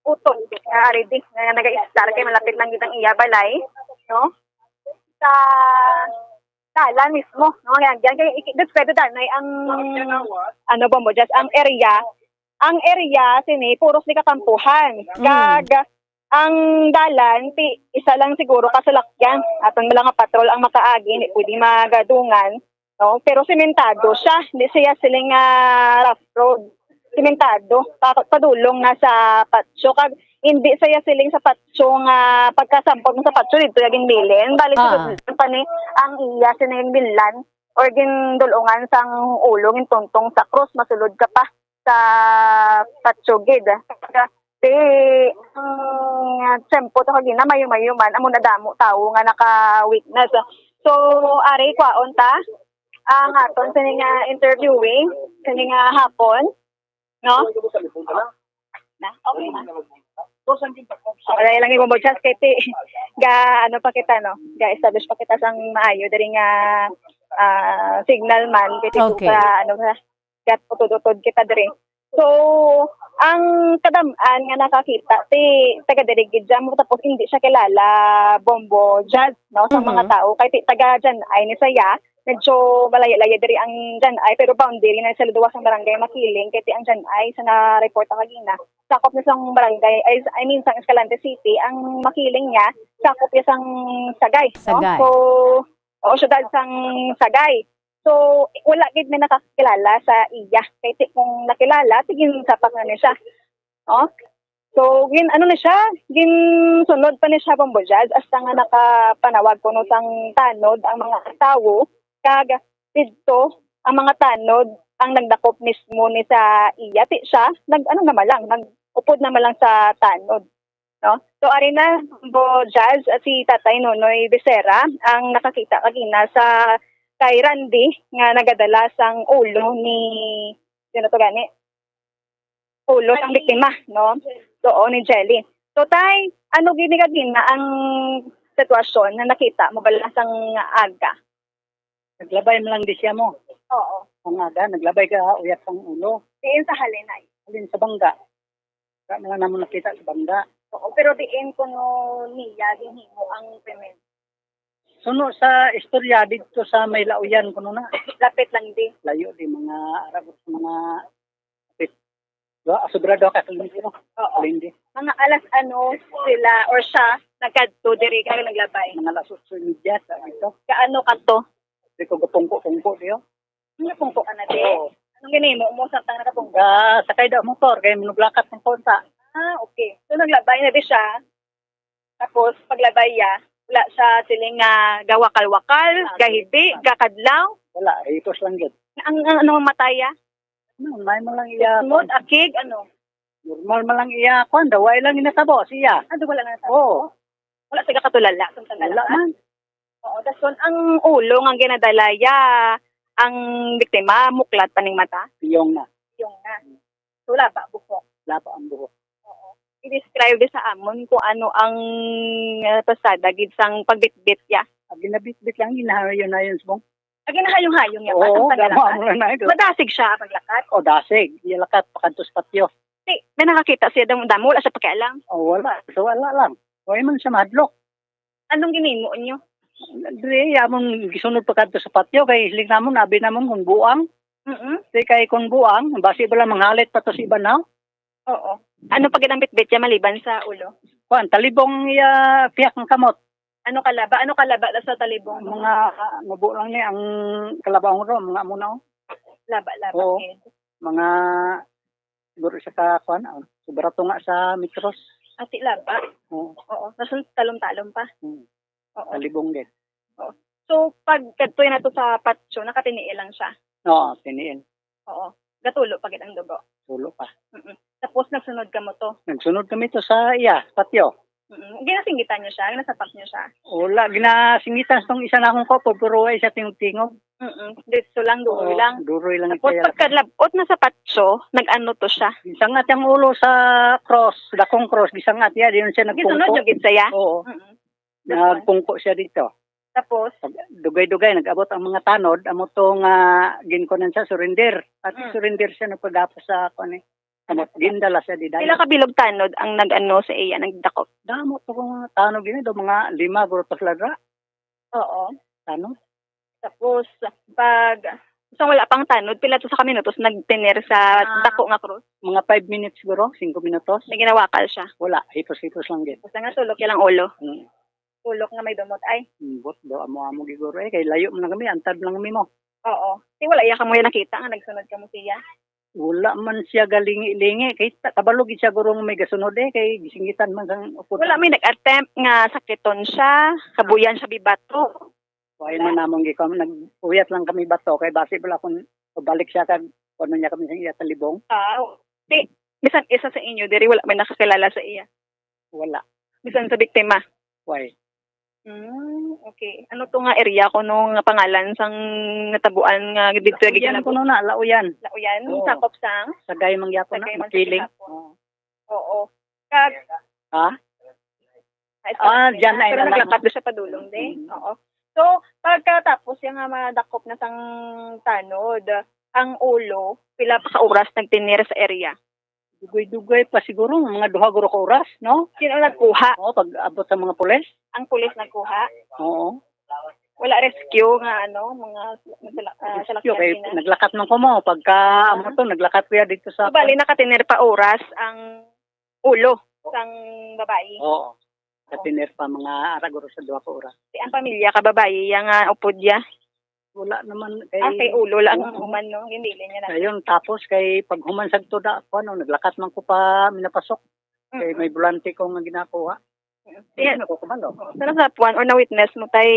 T: utol nga ready nga naga-star kay malapit lang gitang iya balay, no? Sa talan mismo, no? Yan kay pwede danay ang ano Bombo Jazz ang area sini puros ni kakampuhan. Gag ang dalan ti isa lang siguro kasalakyan aton lang nga patrol ang makaagi ni pwede magadungan, no? Pero sementado siya, di siya siling rough road. Simentado, padulong na sa patsyo. Kag hindi saya siling sa patso nga pagkasampot mo sa patso dito yung bilin. Balik pa ni ang iya sinayang bilan or gindulungan sang ulo tuntong sa cross masulod ka pa sa patso gid. Di tempo to kagina mayo-mayo man amo nadamo tawo nga naka-weakness. So ari kwaon ta ang aton sini nga interviewing sini nga hapon no? Na okay na. Wala lang ibang bodyas kay ti ga ano pa kita no ga establish pa kita sang maayo diri nga signal man kay
S: Okay.
T: sa ano nga gat utod-utod kita diri. So ang kadam-an nga nakakita ti taga diri gid mo tapos hindi siya kilala Bombo Jazz no sa mga tao kay ti taga dyan ay ni saya medyo malaya-laya diri ang dyan ay pero boundary na sa luwas ng barangay Makiling kay ti ang dyan ay sa na-report ang kagina sakop na sang barangay ay I mean sang Escalante City ang Makiling niya sakop niya sang Sagay no
S: Sagay.
T: so o syudad sang Sagay so wala gid may nakakilala sa iya kay ti kung nakilala tigin sapak na ni siya no so gin ano na siya gin sunod pa ni siya Bombo Jazz hasta nga nakapanawag kuno sang tanod ang mga tawo kag didto ang mga tanod ang nagdakop mismo ni sa iya ti siya nag ano naman lang nagupod naman lang sa tanod no so ari na Bombo Jazz at si Tatay Nonoy Becerra ang nakakita kagina sa kay Randy nga nagadala sang ulo ni sino to gani ulo sang biktima no so ni Jelly so tay ano gini kagina ang sitwasyon na nakita mo bala sang aga
U: Naglabay mo lang di siya mo.
T: oo
U: Ang aga, naglabay ka, uyat ang ulo.
T: diin sa halinay
U: Alin sa bangga. Wala mo lang naman nakita sa bangga.
T: oo pero diin kuno niya ginhimo ang payment
U: Suno sa istorya dito sa may lauyan kuno na.
T: lapit lang di
U: Layo di mga Arab sa mga kapit. Sobrado ka kung hindi no.
T: oo
U: Hindi.
T: mga alas ano sila or siya nagkadto diri kay naglabay
U: Mga lasot sa media sa ito.
T: kaano kadto
U: Di ko gapungko-pungko diyo.
T: ano pungko ka na di anong ginimo mo sa tang nakapungko
U: Sakay daw motor kay manuglakat ng konta.
T: okay so naglabay na di siya tapos paglabay ya wala siya siling gawakal-wakal gahibi gakadlaw
U: Wala, itos lang yun.
T: ang ano mataya
U: May mo lang iya.
T: smooth akig ano
U: Normal mo lang iya. Kwan, daway lang inatabo siya.
T: ano wala na
U: Oo.
T: wala sa katulala kung
U: Wala man.
T: oo dason ang ulo nga ginadalaya ang biktima muklat paning mata
U: Piyong na.
T: yung na so wala pa buhok
U: Lapo ang buhok.
T: i-describe sa amon kung ano ang pasada gid sang pagbitbit ya
U: Ang ginabit-bit lang, ginahayon na yun sa bong.
T: agin hayong-hayong ya
U: Oo,
T: pa
U: ganawa mo lang na ito.
T: madasig siya paglakat
U: O, dasig. Ilakat, pakantos patyo.
T: may nakakita siya damo wala siya pakialam
U: O, wala. So, wala lang. O, man siya madlok.
T: anong ginimo niyo
U: Dre, amon gisunod pakantos sa patyo. Kay hiling namon, abi namon kung buang. Di kay kung buang, basi ba lang manghalit pa to si Ibanaw?
T: oo ano pag bitbit ya maliban sa ulo
U: Kwan, talibong piyak ng kamot.
T: ano kalaba sa talibong
U: Mga nubo lang ni ang kalabang ro, mga amunaw.
T: laba
U: Oo.
T: gid.
U: Mga siguro sa kwan, sobrato nga sa metros.
T: ati laba
U: Oo.
T: oo dason talom-talom pa oo
U: Talibong din.
T: so pag kadtoy na to sa patso nakatiniil lang siya
U: Oo, tiniin.
T: oo gatulo pagid ang dugo
U: Tulo pa.
T: tapos nagsunod ka mo to
U: Nagsunod kami to sa patyo.
T: ginasinggitan niyo siya ginasapak niyo siya
U: Wala, ginasingitan tong isa na akong kopo, pero ay sa tingog-tingog.
T: dito lang duroy lang
U: Duroy lang
T: tapos
U: ito.
T: pagkalabot na sa patso nag-ano to siya
U: Gisangat yung ulo sa cross, dakong cross, gisangat yan, yun siya
T: gisunod
U: nagpungko.
T: yung gid saya
U: Oo, nagpungko siya dito.
T: tapos
U: Dugay-dugay, nag-abot ang mga tanod, amo to nga ginkonan siya, surrender. At surrender siya nagpagapos sa kone. Amot, gindala siya di dayo.
T: pila ka bilog tanod ang nag-ano sa iya nagdakop
U: Damo to mga tanod gini, do mga 5 grutos ladra.
T: oo
U: Tanod.
T: tapos pag so wala pang tanod pila to sa minutos nagtener sa dako nga cross
U: Mga 5 minutes siguro, 5 minutos.
T: may ginawakal siya
U: Wala, hitos-hitos lang din.
T: basta nga tulok lang ulo
U: Hmm.
T: tulok nga may dumot ay
U: Bot do amo giguro kay layo mo na kami, antad lang kami mo.
T: oo si wala iya ka mo nakita nga nagsunod ka mo siya
U: Wala man siya galingi-lingi. Kay kabalog siya gurong may gasunod kay gisingitan man sang upod.
T: Wala may nag-attempt nga sakiton siya, kabuyan siya bibato.
U: Kaya man namong gikam, nag-uyat lang kami bato. Kay base pala kung balik siya kag ano niya kami sa iya talibong.
T: Di, bisan isa sa inyo, diri wala may nakakilala sa iya.
U: Wala.
T: Bisan sa biktima.
U: Why?
T: Okay. Ano to nga area ko nung pangalan sang natabuan nga dito
U: Lauyan ko na, Lauyan.
T: Lauyan,
U: Oo.
T: sakop sang
U: Sagay mangyapon na,
T: Sagay man
U: makiling.
T: Oo. Kag
U: Ha? Diyan na
T: pero
U: lang.
T: naglakat doon sa padulong din. Oo. So, pagkatapos yung nga madakop na sang tanod, ang ulo, pila pa ka oras nagtinir sa area?
U: Dugay-dugay pa siguro, mga duha guro ka oras, no?
T: Sino nagkuha?
U: Oo, pag abot sa mga pulis.
T: Ang pulis nagkuha?
U: Oo.
T: Wala rescue nga mga
U: Rescue, kay naglakat man ko mo. Pagka amo to, naglakat ko ya dito sa...
T: Bali, nakatinir pa oras ang ulo sang babae.
U: Oo. Katinir pa mga araguro sa duha ka oras.
T: Ang pamilya ka babae, yung upod ya?
U: Wala naman.
T: Kay ulo lang ang human, no? Hindi niya na.
U: Ayun, tapos kay pag humansag to da, naglakat man ko pa minapasok. Kay may bulante ko nga ginakuha.
T: Yan.
U: Ako kumalo.
T: Sana sa puwan or na-witness mo tayo,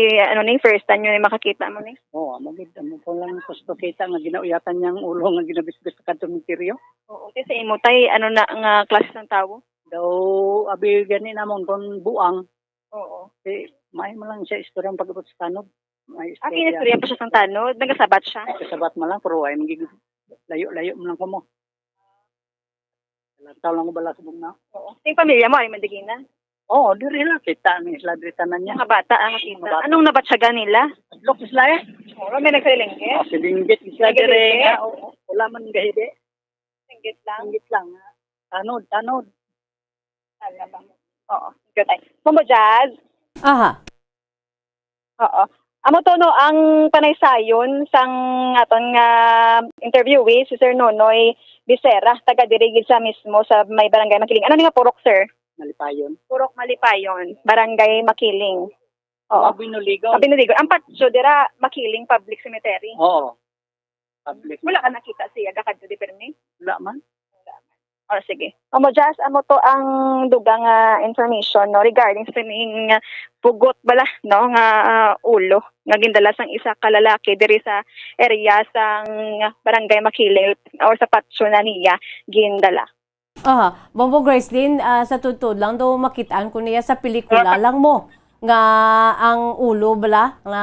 T: first time yun yung makakita mo ni?
U: Oo, magid mo ko lang gusto kita nga ginauyatan niyang ulo nga ginabis-bis sa kadtong interior.
T: Oo, kasi imo tay na nga klase ng tao?
U: Daw, abi gani namon kon buang.
T: Oo.
U: May mo lang siya istorya ang pag-abot sa tanod.
T: Kinistorya pa siya ng tanod? Nagasabat siya?
U: Nagasabat mo lang, pero ay magiging layo-layo mo lang ko mo. Taw lang ko bala sa bugna.
T: Oo. Yung pamilya mo ay mandigina?
U: Oo, diri lang. Kita ang isla diri tanan niya.
T: Mga bata ang nakita. Anong nabatsyaga nila?
U: Lok isla
T: Oo, may nagsilinggit?
U: Silinggit isla diri. Wala man gahide.
T: Singgit lang?
U: Singgit lang. Tanod.
T: Alam ba? Oo. Good ay. Mambo Jazz?
S: Aha.
T: Oo. Amo to no, ang panaysayon sang aton nga interviewee si Sir Nonoy Bisera, taga dirigid sa mismo sa may barangay Makiling. Ano nga purok, sir?
U: Malipayon.
T: Purok Malipayon, barangay Makiling. Oo.
U: Binuligon.
T: Binuligon. Ang patso dira Makiling Public Cemetery.
U: Oo. Public.
T: Wala ka nakita siya gakad di permi?
U: Wala man.
T: O sige. Amo Jazz, amo to ang dugang information no regarding sa ning pugot bala no nga ulo nga gindala sang isa ka lalaki diri sa area sang barangay Makiling or sa patso na niya gindala.
S: Aha, Bombo Gracelyn, sa tutod lang daw makitaan ko niya sa pelikula lang mo nga ang ulo bala nga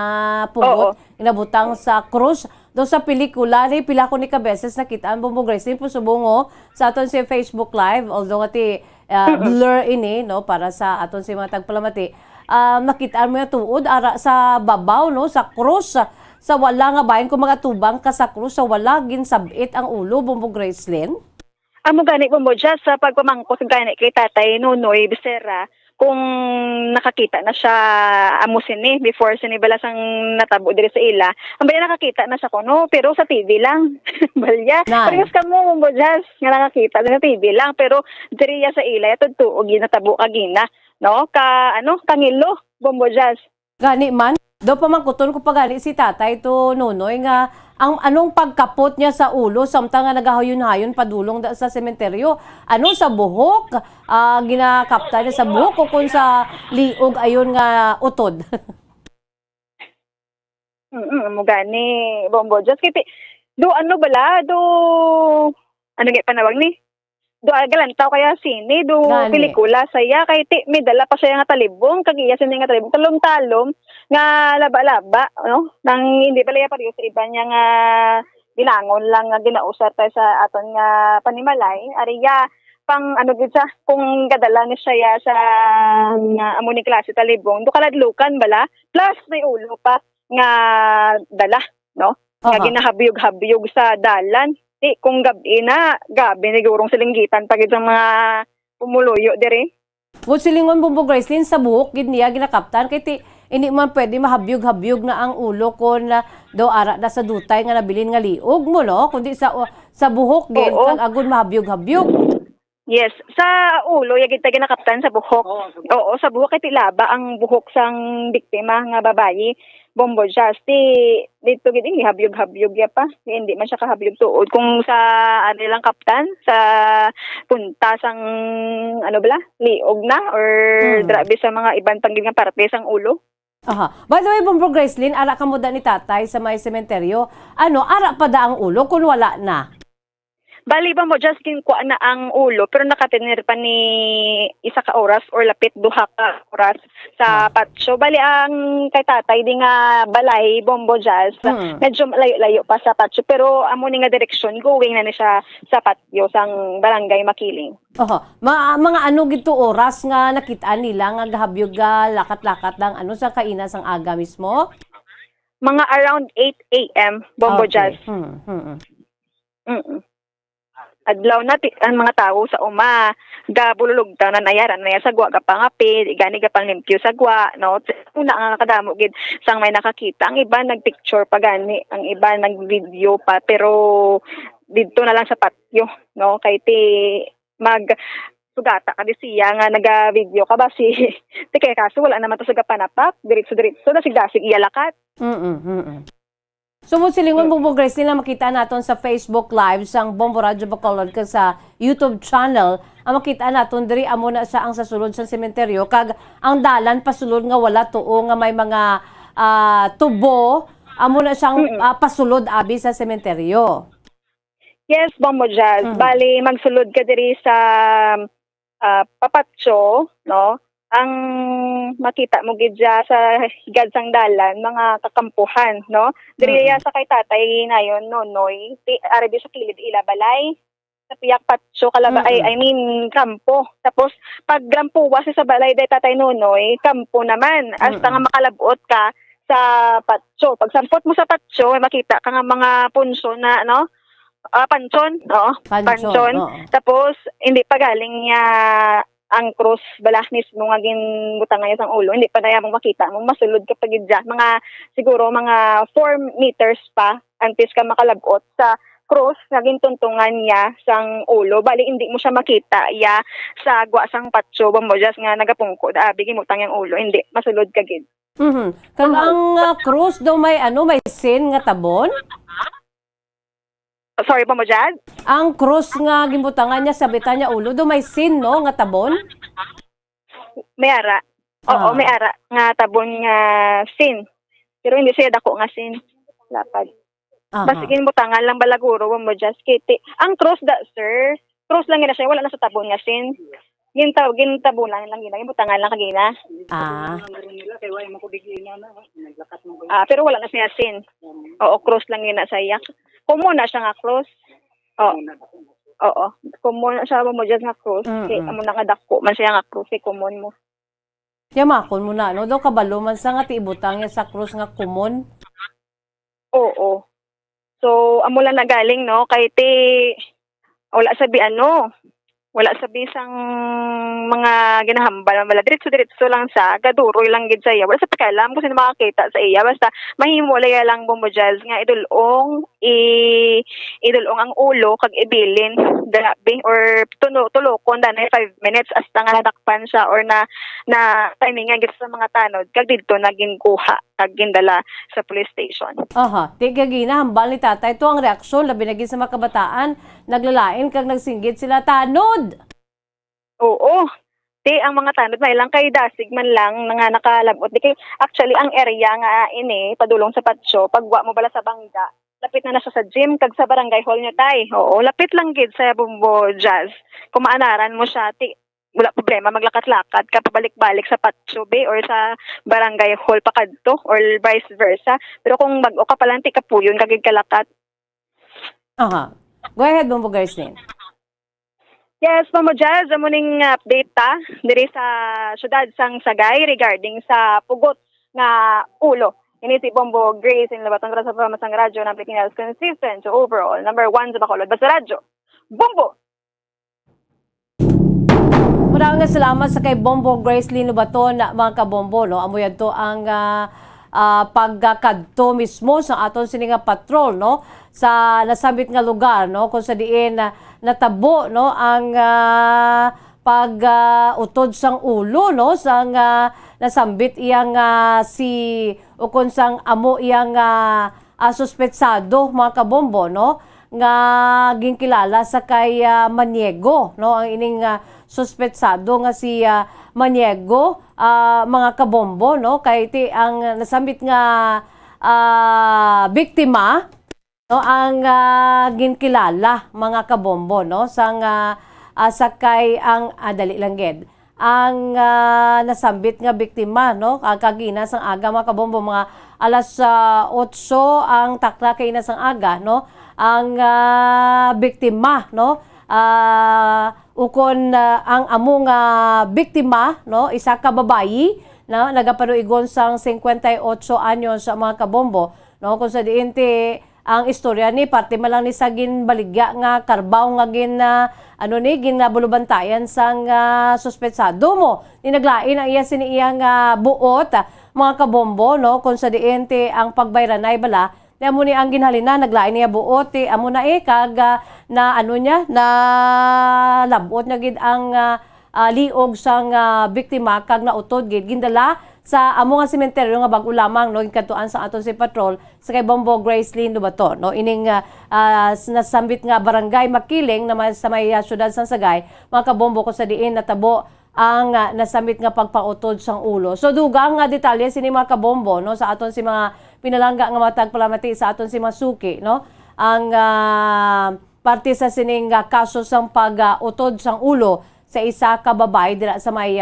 S: pugot inabutang sa krus. Do sa pelikula ni pila ko ni kabeses nakitaan Bombo Gracelyn po subungo sa aton si Facebook Live although ati blur ini no para sa aton si mga tagpalamati. Nakitaan mo yung tuod ara sa babaw no sa krus sa wala nga bayan ko mga tubang ka sa krus sa wala ginsabit ang ulo Bombo Gracelyn.
T: Amo gani po mo Jazz sa pagpamangkot gani kay Tatay Nonoy Bisera kung nakakita na siya amo sini before sini bala sang natabo diri sa ila. Ang baya nakakita na siya kuno pero sa TV lang. Balya. Parehas ka mo Bombo Jazz nga nakakita sa TV lang pero diri sa ila ito tuog ginatabo kagina no kangilo Bombo Jazz.
S: Gani man do pamangkuton ko pa gani si Tatay to Nonoy nga ang anong pagkapot niya sa ulo samtang nga nagahayon-hayon padulong sa sementeryo. Ano sa buhok? Ginakapta niya sa buhok o kung sa liog ayon nga utod?
T: Mo gani Bombo Jazz kiti do ano bala do ano gay panawag ni do galantaw kaya sini do pelikula saya kay ti may dala pa siya nga talibong kagiya sini nga talibong talom-talom nga laba-laba no nang hindi pala ya pariyo sa iba niya nga binangon lang nga ginausar tayo sa aton nga panimalay ariya pang ano gid sa kung gadala ni siya sa amo ni klase talibong do kaladlukan bala plus may ulo pa nga dala no nga ginahabyog-habyog sa dalan kung gabi ni gurong silinggitan pagid sa mga pumuluyo diri.
S: But silingon Bombo Gracelyn sa buhok gid niya ginakaptan kay ti ini man pwede mahabyog-habyog na ang ulo kon do ara na sa dutay nga nabilin nga liog mo no kundi sa buhok gid kag agud mahabyog-habyog.
T: Yes, sa ulo yagid ta ginakaptan sa buhok. Oo, sa buhok kay tilaba ang buhok sang biktima nga babayi. Bombo Jazz, dito gid habyog-habyog ya pa. Hindi man siya kahabyog tuod. Kung sa ano lang kaptan, sa punta sang ano bala, liog na or grabe sa mga ibang panggil nga parte sang ulo.
S: Aha. By the way, Bombo Gracelyn, ara ka mo da ni tatay sa may sementeryo. Ano, ara pa da ang ulo kung wala na?
T: Bali ba mo, just kinkuha na ang ulo, pero nakatinir pa ni isa ka oras or lapit duha ka oras sa patio. Bali ang kay tatay, di nga balay, Bombo Jazz, medyo layo-layo pa sa patio, pero amo ni nga direksyon, going na ni siya sa patio, sang barangay Makiling.
S: Oho. Mga ano gito oras nga nakita nila nga gahabyog ga lakat-lakat lang ano sa kainas ang aga mismo?
T: Mga around 8 a.m. Bombo Jazz. Adlaw na ang mga tao sa uma gabululog ta na nayaran na sa gwa ka pangapi gani ka pang limpyo sa gwa no una nga kadamo gid sang may nakakita ang iba nagpicture pa gani ang iba nagvideo pa pero didto na lang sa patio no kay ti mag sugata ka di siya nga naga-video ka ba si ti kay kaso wala naman to sa gapanapak diretso na sigdasig iyalakat.
S: So, silingon Bombo Gracelyn na makita naton sa Facebook Live sang Bombo Radyo Bacolod ka sa YouTube channel. Ang makita naton diri amo na siya ang sasulod sa sementeryo kag ang dalan pasulod nga wala tuo nga may mga tubo amo na siyang pasulod abi sa sementeryo.
T: Yes, Bombo Jazz. Bali magsulod ka diri sa papatso, no? Ang makita mo gid sa higad sang dalan mga kakampuhan no diri sa kay tatay nayon nonoy ari sa kilid ila balay sa piyak patso kalaba I mean kampo tapos pag lampuwas sa balay day tatay nonoy kampo naman hasta nga makalabot ka sa patso pag sampot mo sa patso makita ka nga mga punso na no panson no panson tapos hindi pa galing niya ang cross balaknis mo nga ginbutangan niya sang ulo hindi pa na mong makita mong masulod kapag idya mga siguro mga 4 meters pa antes ka makalabot sa cross nga gintuntungan niya sang ulo bali hindi mo siya makita ya sa gwa sang patso Bombo Jazz nga nagapungko abi gimutang yang ulo hindi masulod ka gid.
S: Kag ang cross daw may may sin nga tabon?
T: Sorry, Bombo Jazz?
S: Ang cross nga gimbutangan niya sa bitan niya ulo, do may sin no nga tabon?
T: May ara. Oo, may ara nga tabon nga sin. Pero hindi siya dako nga sin. Lapad. Basta gimbutangan lang balaguro Bombo Jazz kiti. Ang cross da sir, cross lang gina siya, wala na sa tabon nga sin. Gintabulan lang gina, gimbutangan lang kagina. Pero wala na siya sin. Oo, cross lang gina sa iya. Common na siya nga cross. Oo. Common na siya mo dyan nga cross. Kaya amo na nga dako man siya nga cross. Common mo.
S: Yamakon mo na. No? Daw kabalo man sa nga tiibutang niya sa cross nga common.
T: Oo. So, amo lang nagaling no. Kay ti wala sabi wala sabi sang mga ginahambal wala diretso lang sa gaduroy lang gid sa iya wala sa pakalam kung sino makakita sa iya basta mahimulay lang Bombo Jazz nga idulong ang ulo kag ibilin grabe or tulokon na 5 minutes hasta nga nadakpan siya or na timingan gid sa mga tanod kag didto naging kuha kag gindala sa police station.
S: Tiga ginahambal ni tatay ito ang reaksyon labi na gid sa mga kabataan naglalain kag nagsinggit sila tanod.
T: Oo. Ang mga tanod may lang kay dasig man lang nga nakalabot. Actually ang area nga ini padulong sa patso pagwa mo bala sa bangga. Lapit na siya sa gym kag sa barangay hall niya tay. Oo, lapit lang gid sa Bombo Jazz. Kung maanaran mo siya wala problema maglakat-lakat ka pabalik-balik sa patso be or sa barangay hall pa kadto or vice versa. Pero kung mag-o ka palang kapuyon kagid kalakat.
S: Go ahead Bombo Gracelyn.
T: Yes, Bombo Jazz, amuning update ta diri sa syudad sang Sagay regarding sa pugot nga ulo. Ini si Bombo Gracelyn labatang sa pamasang radyo ng Pilipinas consistent to overall number 1 sa Bacolod basta radyo. Bombo!
S: Maraming salamat sa kay Bombo Gracelyn Lubaton mga kabombo no. Amo yadto ang pagkakadto mismo sa aton sini nga patrol no sa nasabit nga lugar no kung sa diin natabo no ang utod sang ulo, no, sang nasambit iyang si ukon sang amo iyang suspetsado, mga kabombo, no, nga ginkilala sa kay Maniego, no, ang ining suspetsado nga si Maniego, mga kabombo, no, kay ti ang nasambit nga biktima, no, ang ginkilala, mga kabombo, no, sang sakay ang dali lang ged ang nasambit nga biktima, no, kagina sang aga, mga kabombo, mga alas 8 ang takna kay sang aga, no, ang biktima, no, ukon ang among biktima, no, isa ka babayi, no, nagapanuigon sang 58 anyos sa mga kabombo, no, kung sa diinti ang istorya ni parte man lang ni sagin baligya nga karbaw nga ginabulubantayan sang suspetsado mo. Ninaglain ang iya siniyang buot, mga kabombo, no, kung sa diente ang pagbayranay bala, na amo ni ang ginhalina, naglain niya buot, amo na kag na niya, na labot niya gid ang liog sang biktima, kag nautod gid, gindala sa amo nga sementeryo nga bag-o lamang, no, kadtuan sa aton si patrol sa kay Bombo Gracelyn Dubato, no, ining nasambit nga barangay Makiling na sa may syudad sang Sagay, mga kabombo, ko sa diin natabo ang nasambit nga pagpautod sang ulo. So dugang nga detalye sini, mga kabombo, no, sa aton si mga pinalangga nga matag palamati sa aton si Masuki, no, ang parte sa sining kaso sang pag-utod sang ulo sa isa ka babae dira sa may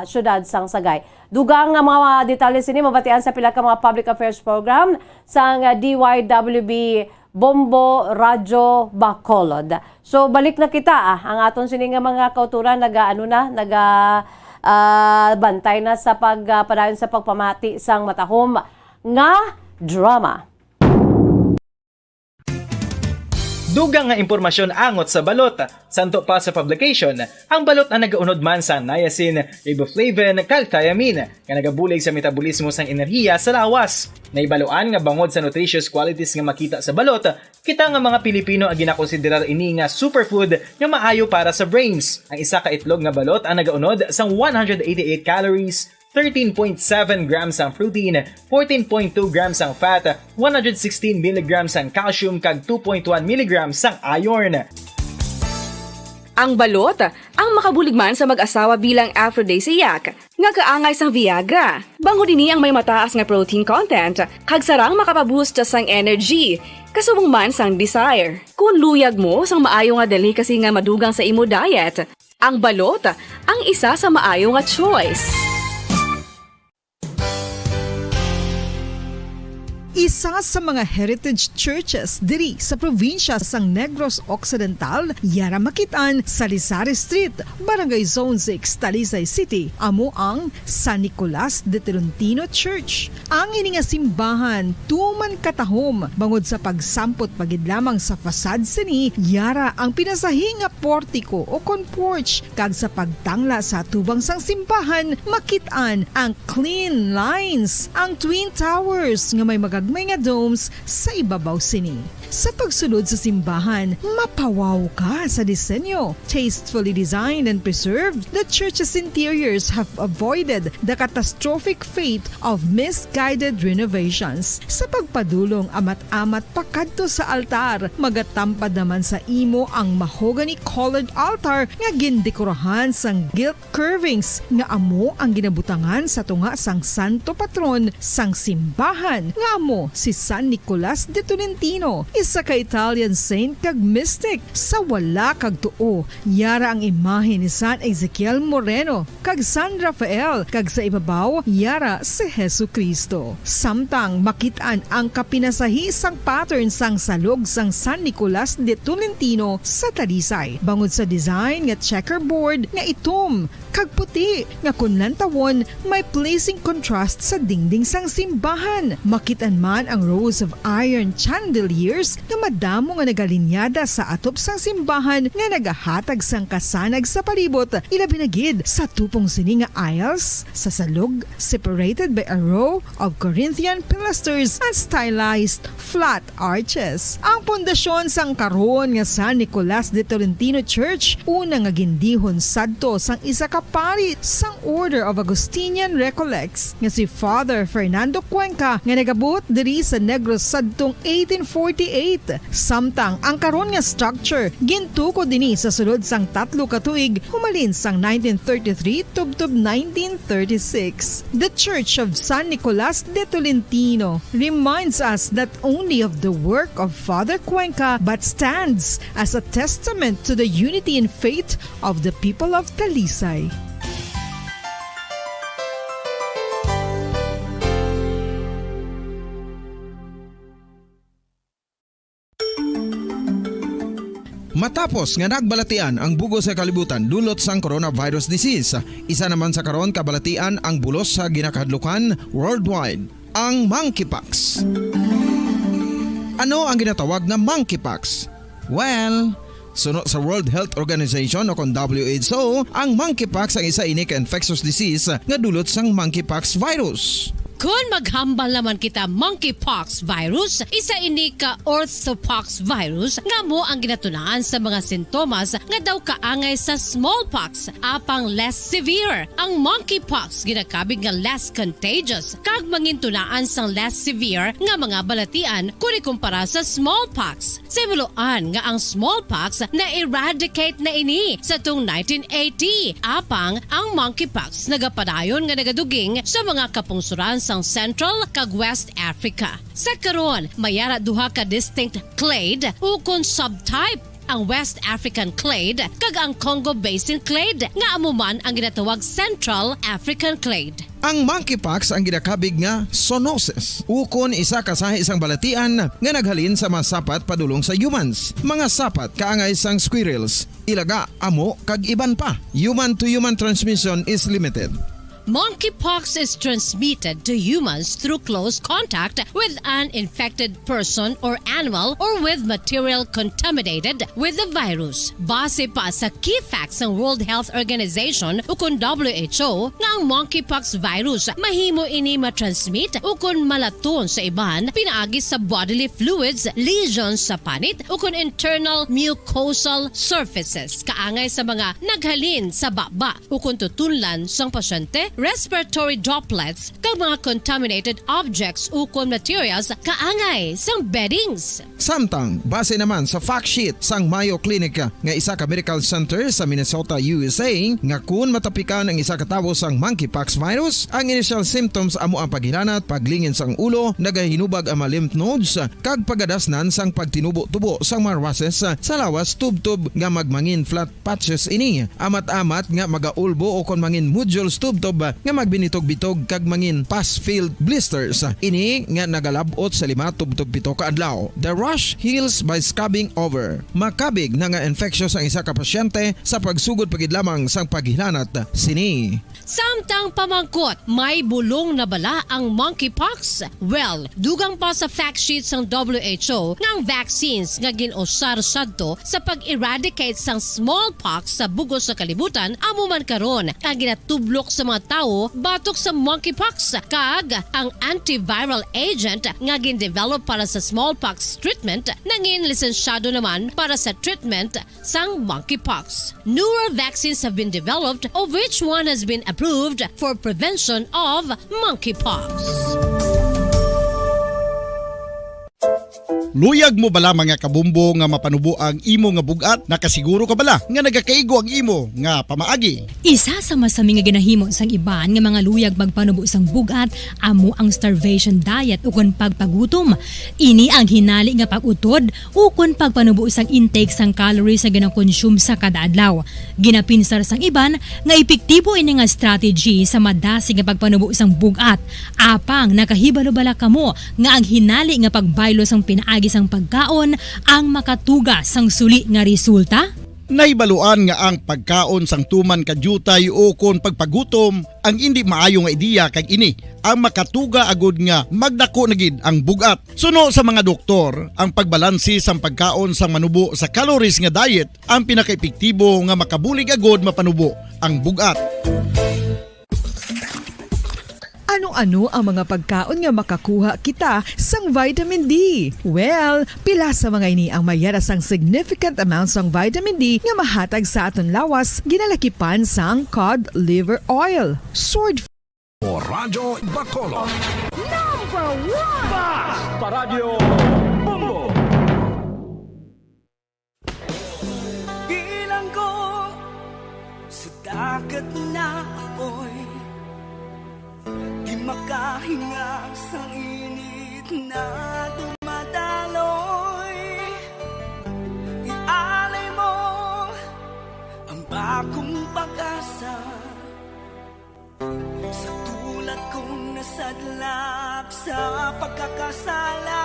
S: syudad sang Sagay. Dugang nga mga detalye sini mabatian sa pila ka mga public affairs program sang DYWB Bombo Radyo Bacolod. So balik na kita ang aton sini nga mga kauturan bantay na sa pagpadayon sa pagpamati sang matahom nga drama.
B: Dugang nga impormasyon angot sa balot. Santo pa sa publication, ang balot ang nagaunod man sa niacin, riboflavin, kag thiamine, nga nagabulig sa metabolismo sang enerhiya sa lawas. Naibaloan nga bangod sa nutritious qualities nga makita sa balot, kita nga mga Pilipino ang ginakonsiderar ini nga superfood nga maayo para sa brains. Ang isa ka itlog nga balot ang nagaunod sang 188 calories, 13.7 grams ang protein, 14.2 grams ang fat, 116 mg ang calcium, kag 2.1 mg ang iron.
C: Ang balot, ang makabuligman sa mag-asawa bilang aphrodisiac, nga kaangay sang Viagra. Bango din ang may mataas nga protein content, kag sarang makapaboost sang energy, kasubong man sang desire. Kung luyag mo sang maayo nga delicacy nga madugang sa imo diet, ang balot, ang isa sa maayo nga choice.
D: Isa sa mga heritage churches diri sa probinsya sang Negros Occidental, yara makitaan sa Lizares Street, Barangay Zone 6, Talisay City, amo ang San Nicolas de Tolentino Church. Ang ini nga simbahan tuman katahom bangod sa pagsampot pagid lamang sa fasad sini, yara ang pinasahi nga portiko o kon porch, kag sa pagtangla sa tubang sang simbahan makitaan ang clean lines, ang twin towers nga may may nga domes sa ibabaw sini. Sa pagsulod sa simbahan, mapawaw ka sa disenyo. Tastefully designed and preserved, the church's interiors have avoided the catastrophic fate of misguided renovations. Sa pagpadulong amat-amat pakadto sa altar, magatampad naman sa imo ang mahogany colored altar nga gindekorahan sang gilt curvings nga amo ang ginabutangan sa tunga sang santo patron sang simbahan nga amo si San Nicolas de Tolentino, isa ka Italian saint kag mystic. Sa wala kag tuo, yara ang imahe ni San Ezekiel Moreno kag San Rafael, kag sa ibabaw yara si Jesucristo. Samtang makitaan ang kapinasahi sang pattern sang salog sang San Nicolas de Tolentino sa Talisay, bangod sa design nga checkerboard nga itom kag puti nga kunlantawon may pleasing contrast sa dingding sang simbahan. Makitaan man ang rows of iron chandeliers nga madamo nga nagalinyada sa atop sang simbahan nga nagahatag sang kasanag sa palibot, ilabi na gid sa tupong sini nga aisles sa salog separated by a row of Corinthian pilasters and stylized flat arches. Ang pundasyon sang karon nga San Nicolas de Tolentino Church una nga gindihon sadto sang isa ka pari sang Order of Augustinian Recollects nga si Father Fernando Cuenca nga nagabot diri sa Negros sadtong 1848. Samtang ang karon nga structure gintuko dinhi sa sulod sang 3 ka tuig humalin sang 1933 tubtob 1936. The Church of San Nicolas de Tolentino reminds us not only of the work of Father Cuenca but stands as a testament to the unity and faith of the people of Talisay.
G: Matapos nga nagbalatian ang bugos sa kalibutan dulot sang coronavirus disease, isa naman sa karon kabalatian ang bulos sa ginakahadlukan worldwide, ang monkeypox. Ano ang ginatawag na monkeypox? Well, sunod sa World Health Organization o kung WHO, ang monkeypox ang isa ini ka infectious disease nga dulot sang monkeypox virus.
F: Kung maghambal naman kita monkeypox virus, isa ini ka orthopox virus nga mo ang ginatunaan sa mga sintomas nga daw kaangay sa smallpox apang less severe. Ang monkeypox ginakabig nga less contagious kag mangintunaan sang less severe nga mga balatian kung ikumpara sa smallpox. Simuloan nga ang smallpox na eradicate na ini sa tung 1980 apang ang monkeypox nagapadayon nga nagaduging sa mga kapungsuran sang Central kag West Africa. Sa karon, mayara duha ka distinct clade ukon subtype, ang West African clade kag ang Congo Basin clade nga amuman ang ginatawag Central African clade.
G: Ang monkeypox ang ginakabig nga zoonosis. Ukon isa kasahi isang balatian nga naghalin sa mga sapat padulong sa humans. Mga sapat kaangay sang squirrels, ilaga, amo kag iban pa. Human to human transmission is limited.
F: Monkeypox is transmitted to humans through close contact with an infected person or animal or with material contaminated with the virus. Base pa sa key facts ng World Health Organization ukon WHO nga ang monkeypox virus mahimo ini matransmit ukon malaton sa iban pinaagi sa bodily fluids, lesions sa panit ukon internal mucosal surfaces kaangay sa mga naghalin sa baba ukon tutunlan sang pasyente, respiratory droplets kag mga contaminated objects ukon materials kaangay sang beddings.
G: Samtang base naman sa fact sheet sang Mayo Clinic nga isa ka medical center sa Minnesota, USA, nga kun matapikan ang isa ka tawo sang monkeypox virus, ang initial symptoms amo ang paghilanat, paglingin sang ulo, nagahinubag ang mga lymph nodes kag pagadasnan sang pagtinubo-tubo sang mga rashes sa lawas tubtob nga magmangin flat patches ini. Amat-amat nga magaulbo o kon mangin nodules tubtob nga magbinitog-bitog kag mangin pus-filled blisters. Ini nga nagalabot sa 5 tubtob 7 ka adlaw. The rash heals by scabbing over. Makabig na nga infectious ang isa ka pasyente sa pagsugod pagid lamang sang paghilanat sini.
F: Samtang pamangkot, may bulong na bala ang monkeypox? Well, dugang pa sa fact sheet sang WHO nga ang vaccines nga ginusar sadto sa pag-eradicate sang smallpox sa bugos sa kalibutan amo man karon ang ginatublok sa mga tao batok sa monkeypox kag ang antiviral agent nga gin-develop para sa smallpox treatment nangin lisensyado naman para sa treatment sang monkeypox. Newer vaccines have been developed of which one has been approved for prevention of monkeypox.
E: Luyag mo bala mga kabumbo nga mapanubo ang imo nga bugat? Nakasiguro ka bala nga nagakaigo ang imo nga pamaagi?
V: Isa sa masami nga ginahimo sang iban nga mga luyag magpanubo sang bugat amo ang starvation diet ukon pagpagutom. Ini ang hinali nga pag-utod ukon pagpanubo sang intake sang calories nga gina-consume sa kada adlaw. Ginapinsar sang iban nga epektibo ini nga strategy sa madasi nga pagpanubo sang bugat. Apang nakahibalo bala kamo nga ang hinali nga pagbaylo sang pinaagi sang pagkaon ang makatuga sang suli nga resulta?
E: Naibaluan nga ang pagkaon sang tuman kadyutay o kon pagpagutom ang hindi maayo nga ideya kag ini ang makatuga agud nga magdako na gid ang bugat. Suno sa mga doktor, ang pagbalansi sang pagkaon sang manubo sa calories nga diet ang pinakaepektibo nga makabulig agud mapanubo ang bugat.
D: Ano-ano ang mga pagkaon nga makakuha kita sang vitamin D? Well, pila sa mga ini ang mayara sang significant amounts sang vitamin D nga mahatag sa aton lawas ginalakipan sang cod liver oil. Sword
R: O Radyo Bacolod.
Q: Number 1!
R: Fast Paradyo Bongo.
A: Bilang ko sa dagat na apoy, di makahinga sa init na dumadaloy. Ialay mo ang bagong pag-asa sa tulad kong nasadlak sa pagkakasala.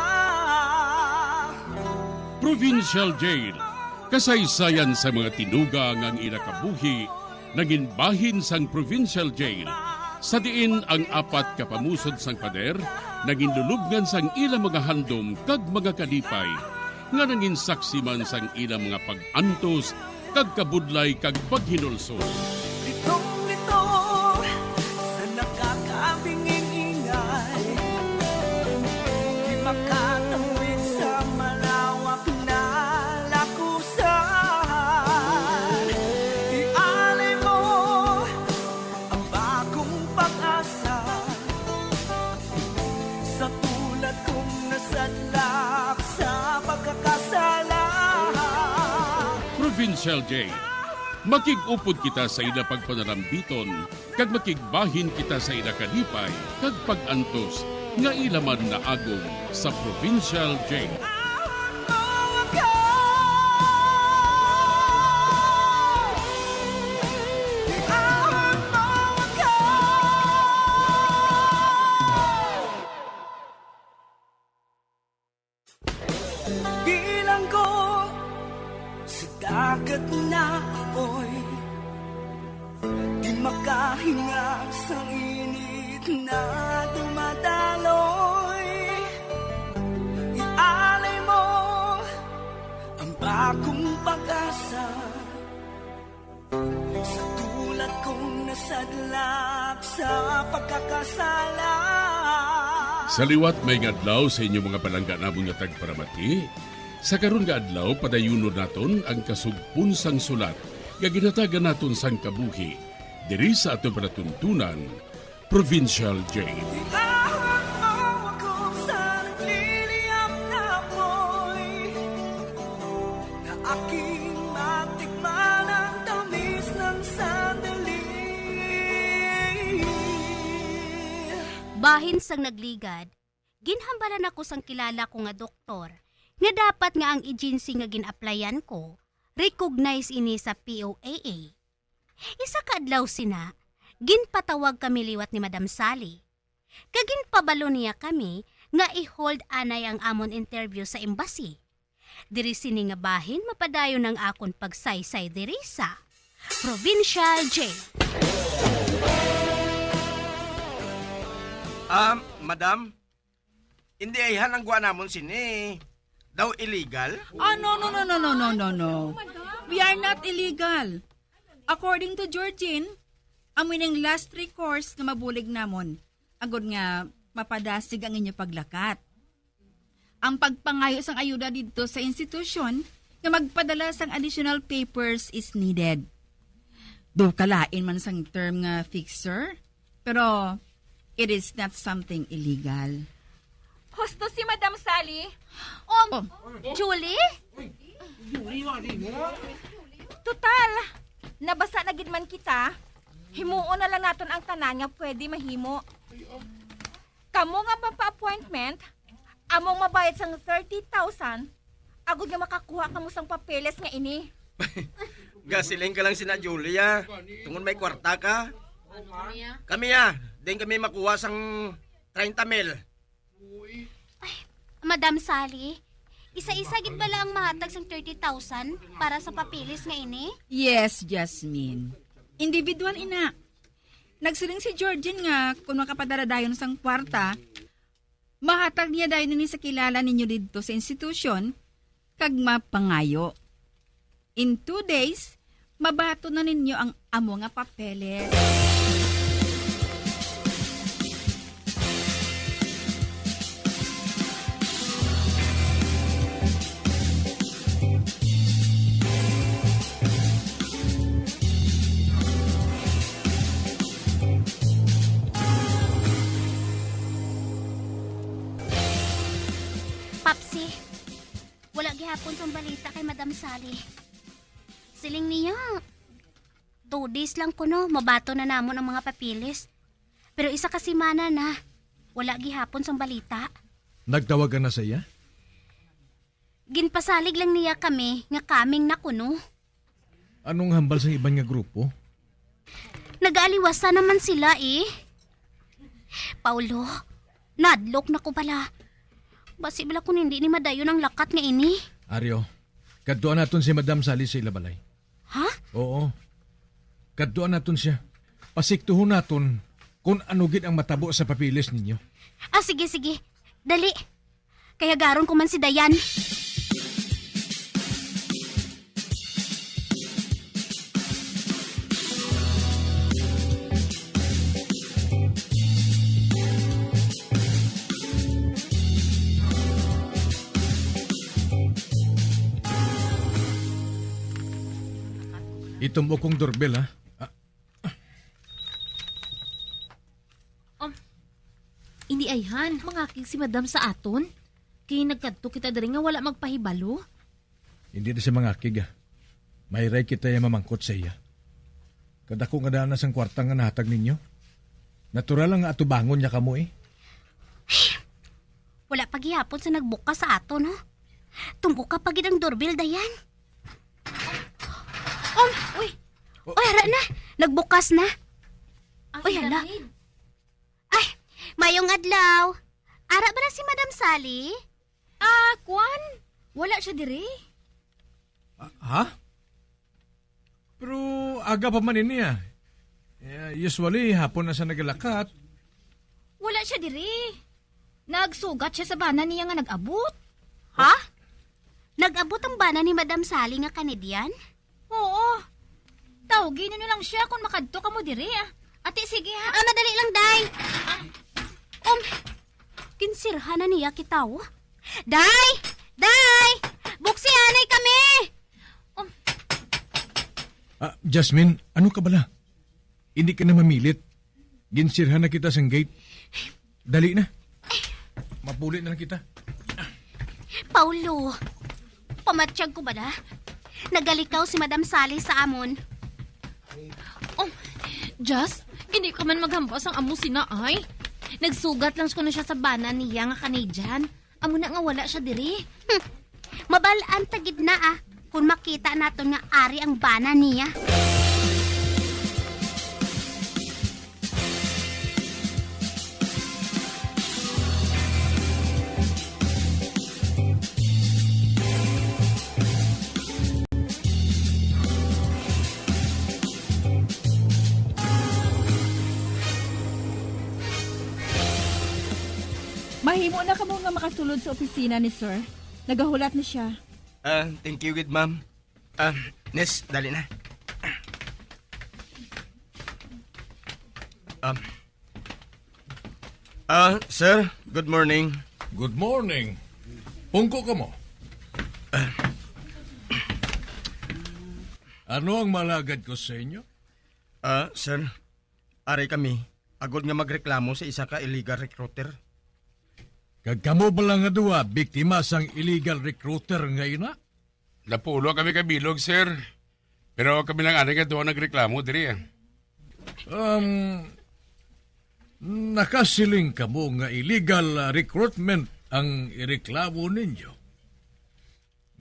K: Provincial Jail, kasaysayan sa mga tinugang ang ilakabuhi, naging bahin sang Provincial Jail. Sa diin ang apat kapamusod sang pader, naging lulubngan sang ilang mga handom kag mga kalipay, nga naging saksi man sang ilang mga pag-antos, kag kabudlay kag paghinulsol.
A: Litong-lito sa nakakabinging ingay, di makatawid sa malawak na lakusan. Ialay mo ang bagong pag-asa sa tulad kong nasadlak sa pagkakasala.
K: Provincial Jail, makig-upod kita sa ila pagpanarambiton, kag makigbahin kita sa ila kalipay, kag pag-antos, nga ilaman na agong sa Provincial Jail.
A: Bilang ko sa dagat na apoy, di makahinga sa init na dumadaloy. Ialay mo ang bagong pag-asa sa tulad kong nasadlak sa pagkakasala.
K: Sa liwat may ngadlaw sa inyong mga palangga namong nga tagparamati, sa karon nga adlaw padayuno naton ang kasugpon sang sulat nga ginatagan naton sang kabuhi diri sa aton panatuntunan, Provincial Jail.
A: Aking matikman ang tamis ng sandali.
W: Bahin sang nagligad, ginhambalan ako sang kilala ko nga doktor, nga dapat nga ang agency nga gin-applyan ko, recognize ini sa POAA. Isa ka adlaw sina, ginpatawag kami liwat ni Madam Sally. Kaginpabalo niya kami nga i-hold anay ang amon interview sa embassy. Diri sini nga bahin mapadayon ng akon pagsaysay diri sa Provincial Jail.
J: Madam, hindi ayhan ang guwa namon sini. Daw illegal?
M: No. We are not illegal. According to Georgine, amoy ng last recourse nga mabulig namon. Agod nga mapadasig ang inyo paglakat. Ang pagpangayo sang ayuda dito sa institusyon nga magpadala sang additional papers is needed. Do kalain man sang term nga fixer, pero it is not something illegal.
X: Husto si Madam Sally.
W: Julie?
X: Total, nabasa na gid man kita. Himuon na lang naton ang tanan nga pwede mahimo. Kamo nga papa-appointment, among mabayad sang 30,000, agud nga makakuha kamo sang papeles nga ini.
J: Gasiling ka lang sina Julia. Tungon may kwarta ka. Kami din kami makuha sang 30,000.
W: Madam Sally, Isa-isa gid bala ang mahatag sang 30,000 para sa papilis nga ini?
M: Yes, Jasmine. Individual ina. Nagsiling si Georgine nga kung makapadara dayon sang kwarta, mahatag niya dayon ni sa kilala ninyo dito sa institusyon, kag mapangayo. In 2 days, mabato na ninyo ang amo nga papeles.
W: Papsi, wala gihapon sang balita kay Madam Sally. Siling niya, 2 days lang kuno, mabato na namon ang mga papilis. Pero isa ka semana na, wala gihapon sang balita.
G: Nagtawagan na sa iya?
W: Ginpasalig lang niya kami, nga kaming na kuno.
G: Anong hambal sa iban nga grupo?
W: Nag-aaliwasa naman sila eh. Paulo, nadlok na ko pala. Basi bala kung hindi ni madayon ang lakat nga ini.
G: Aryo, kadtuan naton si Madam Sally sa ilabalay.
W: Ha?
G: Oo. Kadtuan naton siya. Pasiktuhon naton kung ano gid ang matabo sa papilis ninyo.
W: Ah, sige. Dali. Kaya garon ko man si Dayan.
G: Itumo kong doorbell, ha?
I: Hindi ayhan, mangakig si Madam sa aton. Kaya nagkadto kita diri nga wala magpahibalo.
G: Hindi na siya mangakig, ha? May ray kita yung mamangkot sa iya. Kadako nga danas ang kwartang nga nahatag ninyo. Natural lang nga atubangon niya kamo, eh.
W: Wala paghihapon sa nagbukas sa aton, no? Tumbuka pagid ang doorbell, Dayan. Uy, hara na. Nagbukas na. Uy, hala. Ay, mayong adlaw. Ara ba na si Madam Sally?
I: Kwan. Wala siya diri.
G: Ha? Pero aga pa man ini, ah. Usually, hapon na siya nagalakat.
I: Wala siya diri. Nagsugat siya sa bana niya nga nag-abot.
W: Ha? Nag-abot ang bana ni Madam Sally nga Canadian?
I: Oo. Tawagin nyo lang siya kung makadto ka mo diri, ah. Ate, sige ha.
W: Madali lang, Day. Kinsirhan na niya kitaw. Day! Buksihanay kami!
G: Jasmine, ano ka bala? Hindi ka na mamilit. Ginsirhan na kita sa gate. Dali na. Mapulit na lang kita.
W: Paulo, pamatsyag ko ba na? Nagalikaw si Madam Sally sa amon.
I: Just, hindi ka man maghampas ang amo sinaay. Nagsugat lang ko na siya sa bana niya nga Canadian. Amo na nga wala siya diri.
W: Mabalaan tagid na kung makita naton nga ari ang bana niya.
M: Mahimo na kamo nga makasulod sa opisina ni Sir. Nagahulat na siya.
J: Thank you, good ma'am. Nes, dali na. Sir, good morning.
G: Good morning. Pungko ka mo. Ano ang malagad ko sa inyo?
J: Sir, aray kami. Agod nga magreklamo sa isa ka illegal recruiter.
G: Kagkamo ba lang nga duwa, biktima sang illegal recruiter ngayon na?
K: Napulo kami kabilog, sir. Pero kami lang nga duwa nagreklamo diri.
G: Nakasiling ka mo nga illegal recruitment ang ireklamo ninyo.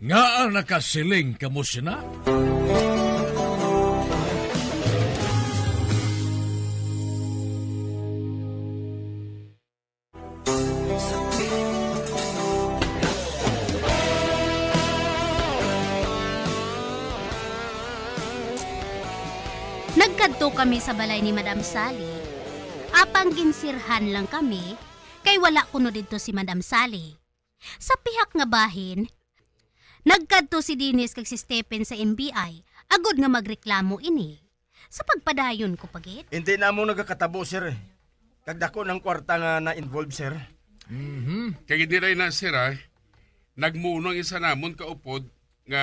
G: Nga nakasiling ka mo sina?
W: Nagkadto kami sa balay ni Madam Sally. Apang ginsirhan lang kami, kay wala kuno dito si Madam Sally. Sa pihak nga bahin, nagkadto si Dennis kag si Stephen sa NBI, agod nga magreklamo ini. Sa pagpadayon ko pagit.
J: Hindi na mo nagkakatabo, sir. Kagdako ng kwarta nga na-involve, sir.
K: Kaya hindi rin na, sir, nagmunong isa namon kaupod nga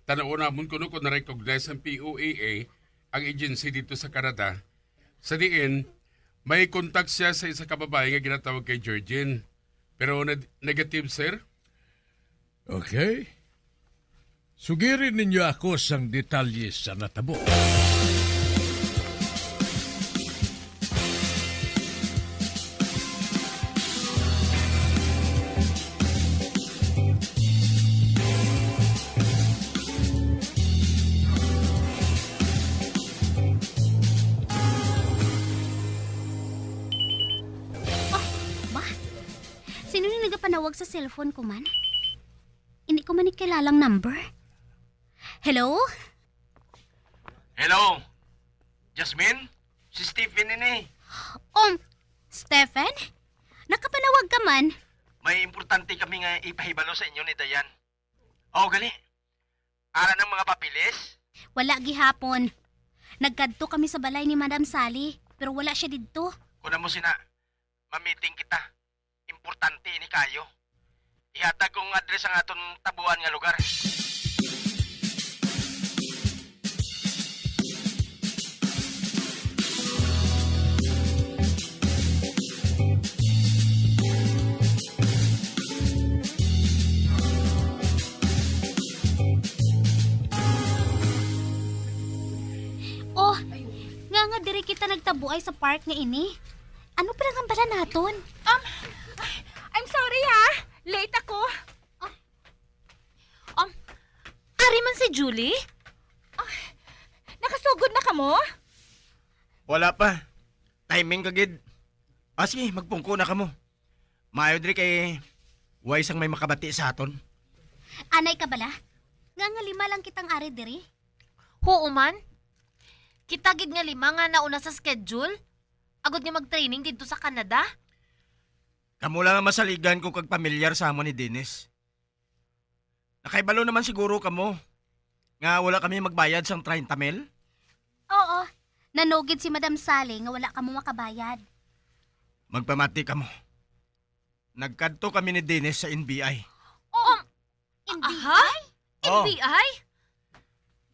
K: tanaw namon kuno kung na-recognize ang POAA ang agency dito sa Canada. Sa diin, may contact siya sa isa kababae nga ginatawag kay Georgine. Pero negative, sir?
R: Okay. Sugirin ninyo ako sang detalye sa natabo.
W: Sino ni nagapanawag sa cellphone ko man? Hindi ko man ikilalang number. Hello?
J: Hello? Jasmine? Si Stephen ini.
W: Stephen? Nakapanawag ka man?
J: May importante kami nga ipahibalo sa inyo ni Dayan. Oh, gali. Ara ng mga papilis?
W: Wala gihapon. Nagkadto kami sa balay ni Madam Sally, pero wala siya dito.
J: Kuna mo sina, mamiting kita. Importante ini kayo. Ihatag kong address ang aton tabuan nga lugar.
W: Nga diri kita nagtabuay sa park nga ini. Ano pinagambala naton?
X: I'm sorry ha. Late ako.
I: Ari man si Julie?
X: Nakasugod na ka mo?
J: Wala pa. Timing kagid. Sige, magpungko na ka mo. Maayo diri kay way sang may makabati sa aton.
W: Anay ka bala? Nga 5 lang kitang ari diri.
I: Oo man. Kita gid nga 5 nga nauna sa schedule. Agod nga mag-training dito sa Canada.
J: Kamu lang ang masaligan ko kag pamilyar sa amo ni Dennis. Nakaibalo naman siguro kamo nga wala kami magbayad sang 30 mil?
W: Oo. Nanugid si Madam Sally nga wala kamo makabayad.
J: Magpamati kamo. Nagkadto kami ni Dennis sa NBI.
I: NBI? NBI?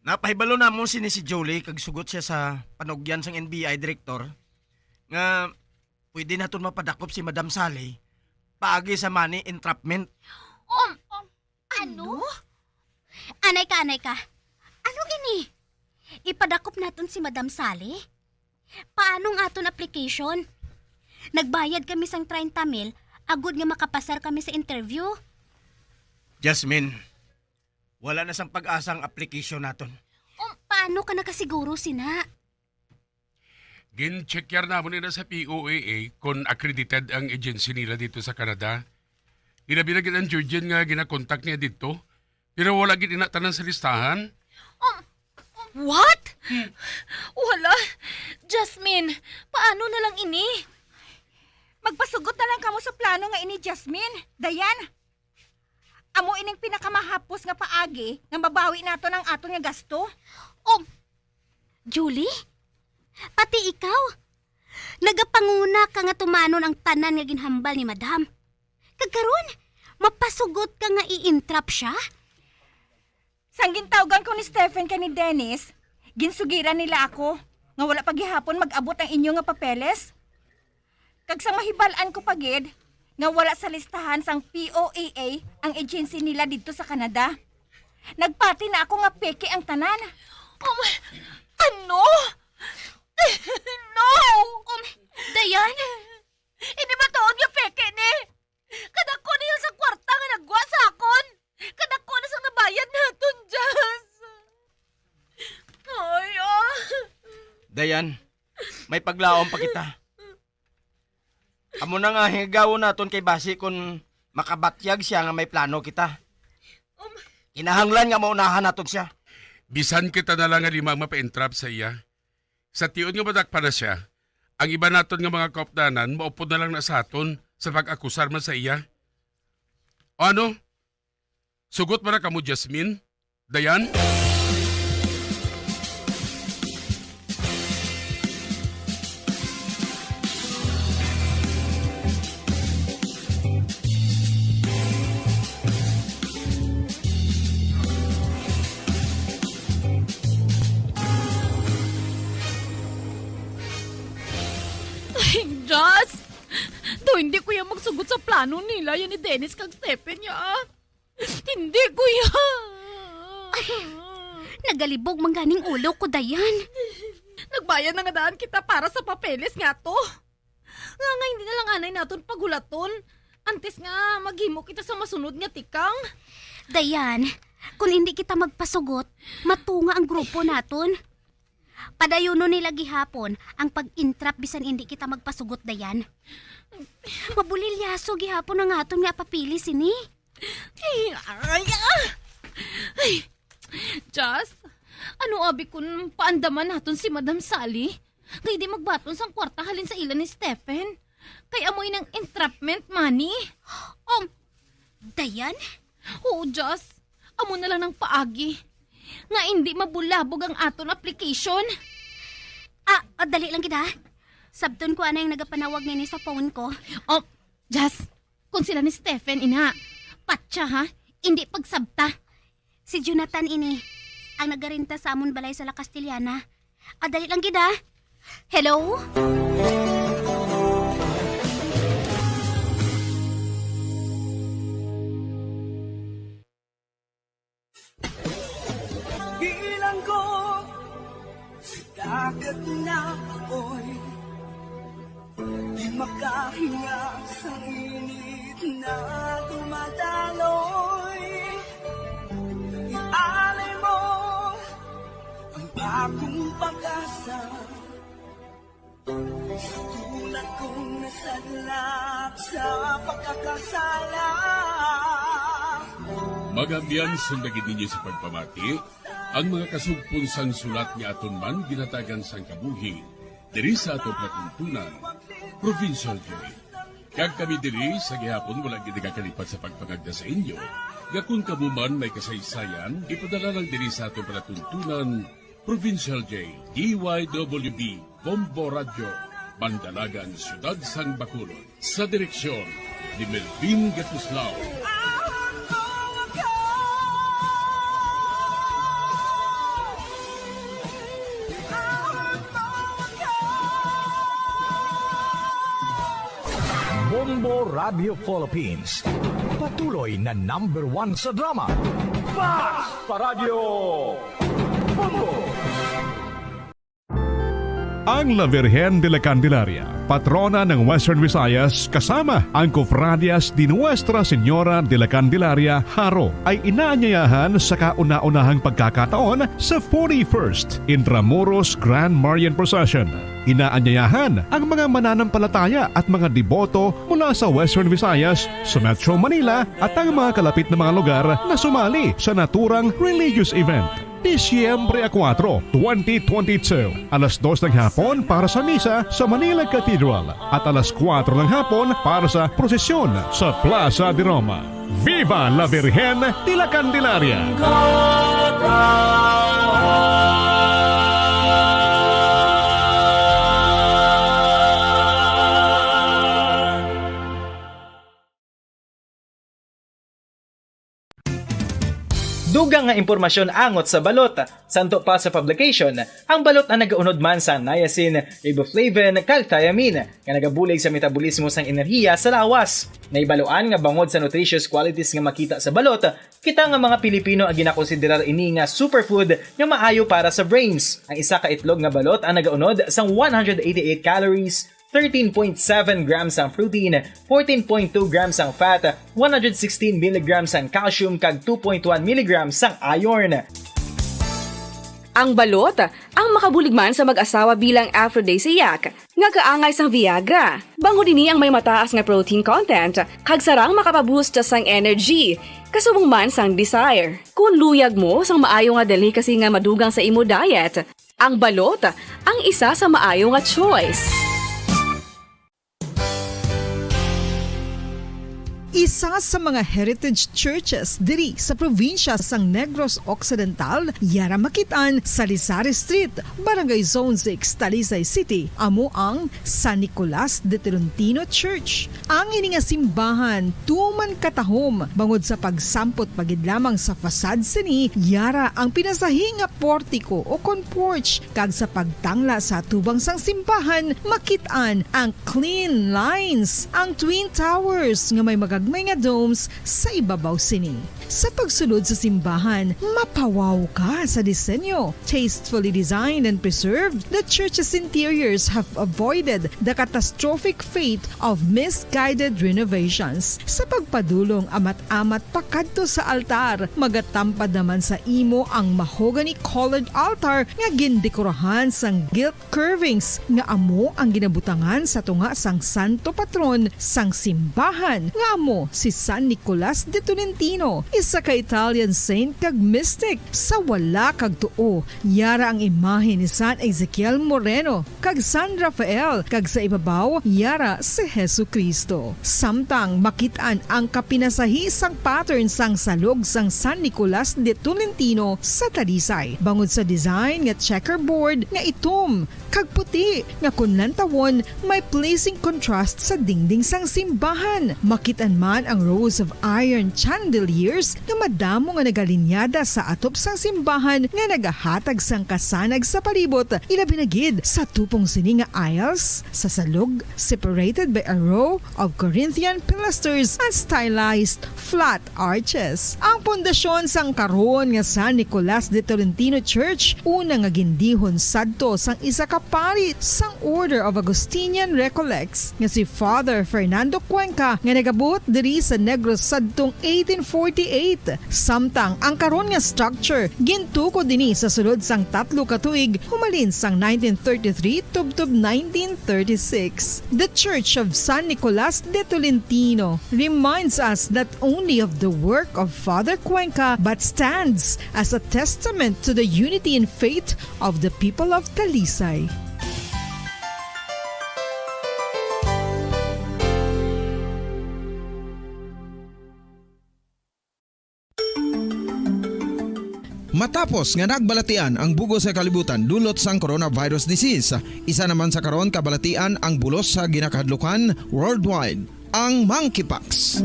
J: Napahibalo na mo si Julie kag sugot siya sa panugyan sang NBI director nga pwede naton mapadakop si Madam Sally paagi sa money entrapment.
W: Ano? Anay ka. Ano ini? Ipadakop naton si Madam Sally? Paano nga aton application? Nagbayad kami sang 30 mil, agud nga makapasar kami sa interview.
J: Jasmine, wala na sang pag-asang application naton.
W: Paano ka nakasiguro, sina?
K: Gin-checkyer na mo nila sa POAA kung accredited ang agency nila dito sa Canada. Ginabinagin ang Georgian nga ginakontak niya dito, pero wala gid inatanan sa listahan.
I: What? Wala. Jasmine, paano na lang ini?
X: Magpasugot na lang kamo sa plano nga ini, Jasmine. Dayan. Amo ining pinakamahapos nga paagi nga mabawi nato ng aton nga gasto.
W: Julie? Pati ikaw? Nagapanguna ka nga tumanon ang tanan nga ginhambal ni Madam. Kagkaron, mapasugot ka nga i-entrap siya?
X: Sang gintawgan ko ni Stephen ka ni Dennis, ginsugiran nila ako nga wala paghihapon mag-abot ang inyo nga papeles. Kag sang mahibalaan ko pagid, nga wala sa listahan sang POAA ang agency nila dito sa Canada. Nagpati na ako nga peke ang tanan.
I: Ano? No!
W: Dayan?
I: Hindi ba taon nga peke ni? Kadako niya sa kwarta nga nagwa sa akon. Kadako na sa nabayad naton, Jazz. Ay,
J: Dayan, may paglaom pa kita. Amo na nga higawon naton kay basi kung makabatyag siya nga may plano kita. Kinahanglan nga maunahan naton siya.
K: Bisan kita na lang nga limang mapa-entrap sa iya. Sa tiyon nga madak pa na siya, ang iba naton nga mga kaupdanan, maupod na lang na sa aton sa pag-akusar man sa iya. O ano? Sugot man na kamo, Jasmine? Dayan?
I: Ay, Joss! Do, hindi ko yung magsugot sa plano nila, yan ni Dennis kag Stephen ya. Hindi ko yan.
W: Nagalibog mangganing ulo ko, Dayan.
I: Nagbayad na nga daan kita para sa papeles nga to. Nga hindi na lang anay naton pagulaton. Antes nga maghimo kita sa masunod nga tikang.
W: Dayan, kung hindi kita magpasugot, matunga ang grupo naton. Padayuno nila gihapon ang pag-intrap bisan hindi kita magpasugot, Dayan. Mabulilyaso gihapon ang aton nga papili sini.
I: Ay, Just, ano abi kung paandaman naton si Madam Sally? Kaya di magbaton sang kwarta halin sa ilan ni Stephen. Kaya amoy ng entrapment money.
W: Dayan?
I: Oo, Just. Amo na lang ng paagi. Nga hindi mabulabog ang aton application.
W: Dali lang kita. Sabton ko ana yung nagapanawag nini sa phone ko.
I: Just, kung sila ni Stephen, ina. Patsa ha, hindi pagsabta.
W: Si Jonathan ini, ang nagarinta sa amon balay sa La Castellana. Dali lang kita. Hello?
A: Bilang ko sa dagat na apoy, di makahinga sa init na dumadaloy. Ialay mo ang bagong pag-asa sa tulad kong nasadlak sa pagkakasala.
K: Magabiyan sundagin ninyo sa pagpamati, ang mga kasugpon sang sulat ni aton man ginatagan sang kabuhi, diri sa atong patuntunan, Provincial Joy. Kag kami diri sa gihapon wala gid nakakalipat sa pagpangagda sa inyo. Gakun kamo man may kasaysayan, ipadala lang diri sa atong patuntunan, Provincial J, DYWB, Bombo Radio, Mandalagan, Siyudad San Bacolod. Sa direksyon ni Melvin Gatuslao.
L: Bombo Radio Philippines. Patuloy na #1 sa drama. Basta Radio Bombo!
N: Ang La Virgen de la Candelaria, patrona ng Western Visayas kasama ang Cofradias de Nuestra Señora de la Candelaria, Haro, ay inaanyayahan sa kauna-unahang pagkakataon sa 41st Intramuros Grand Marian Procession. Inaanyayahan ang mga mananampalataya at mga deboto mula sa Western Visayas, sa Metro Manila at ang mga kalapit na mga lugar na sumali sa naturang religious event. Disyembre 4, 2022, alas 2 ng hapon para sa misa sa Manila Cathedral at alas 4 ng hapon para sa prosesyon sa Plaza de Roma. Viva la Virgen de la Candelaria!
B: Dugang nga impormasyon angot sa balot. Santo pa sa publication, ang balot na nagaunod man sa niacin, riboflavin, kag thiamine, nga nagabulig sa metabolismo sang enerhiya sa lawas. Naibaluan nga bangod sa nutritious qualities nga makita sa balot, kita nga mga Pilipino ang ginakonsiderar ini nga superfood nga maayo para sa brains. Ang isa ka itlog nga balot ang nagaunod sang 188 calories, 13.7 grams ang protein, 14.2 grams ang fat, 116 mg ang calcium kag 2.1 mg ang iron.
C: Ang balot, ang makabuligman sa mag-asawa bilang aphrodisiac, nga kaangay sang Viagra. Bango dini ang may mataas nga protein content, kag sarang makapaboost sang energy, kasubong man sang desire. Kung luyag mo sang maayo nga delicacy nga madugang sa imo diet, ang balot ang isa sa maayo nga choice.
D: Isa sa mga heritage churches diri sa probinsya sang Negros Occidental, yara makitaan sa Lizares Street, Barangay Zone 6, Talisay City, amo ang San Nicolas de Tolentino Church. Ang ini nga simbahan tuman katahom bangod sa pagsampot pagid lamang sa fasad sini, yara ang pinasahi nga portiko o kon porch, kag sa pagtangla sa tubang sang simbahan makitaan ang clean lines, ang twin towers nga may magagmay nga domes sa ibabaw sini. Sa pagsulod sa simbahan, mapawaw ka sa disenyo. Tastefully designed and preserved, the church's interiors have avoided the catastrophic fate of misguided renovations. Sa pagpadulong amat-amat pakadto sa altar, magatampad naman sa imo ang mahogany colored altar nga gindekorahan sang gilt curvings nga amo ang ginabutangan sa tunga sang santo patron sang simbahan nga amo si San Nicolas de Tolentino, isa ka Italian saint kag mystic. Sa wala kag tuo, yara ang imahe ni San Ezekiel Moreno kag San Rafael, kag sa ibabaw yara si Hesu Kristo. Samtang makitaan ang kapinasahi sang pattern sang salog sang San Nicolas de Tolentino sa Talisay, bangod sa design nga checkerboard nga itom kag puti nga kunlantawon may pleasing contrast sa dingding sang simbahan. Makitaan man ang rows of iron chandeliers nga madamo nga nagalinyada sa atop sang simbahan nga nagahatag sang kasanag sa palibot, ilabi na gid sa tupong sini nga aisles sa salog, separated by a row of Corinthian pilasters and stylized flat arches. Ang pundasyon sang karon nga San Nicolas de Tolentino Church una nga gindihon sadto sang isa ka pari sang Order of Augustinian Recollects nga si Father Fernando Cuenca nga nagabot diri sa Negros sadtong 1848. Samtang ang karon nga structure gintuko dinhi sa sulod sang 3 ka tuig humalin sang 1933 tubtob 1936. The Church of San Nicolas de Tolentino reminds us not only of the work of Father Cuenca but stands as a testament to the unity and faith of the people of Talisay.
G: Matapos nga nagbalatian ang bugos sa kalibutan dulot sang coronavirus disease, isa naman sa karon kabalatian ang bulos sa ginakahadlukan worldwide, ang monkeypox.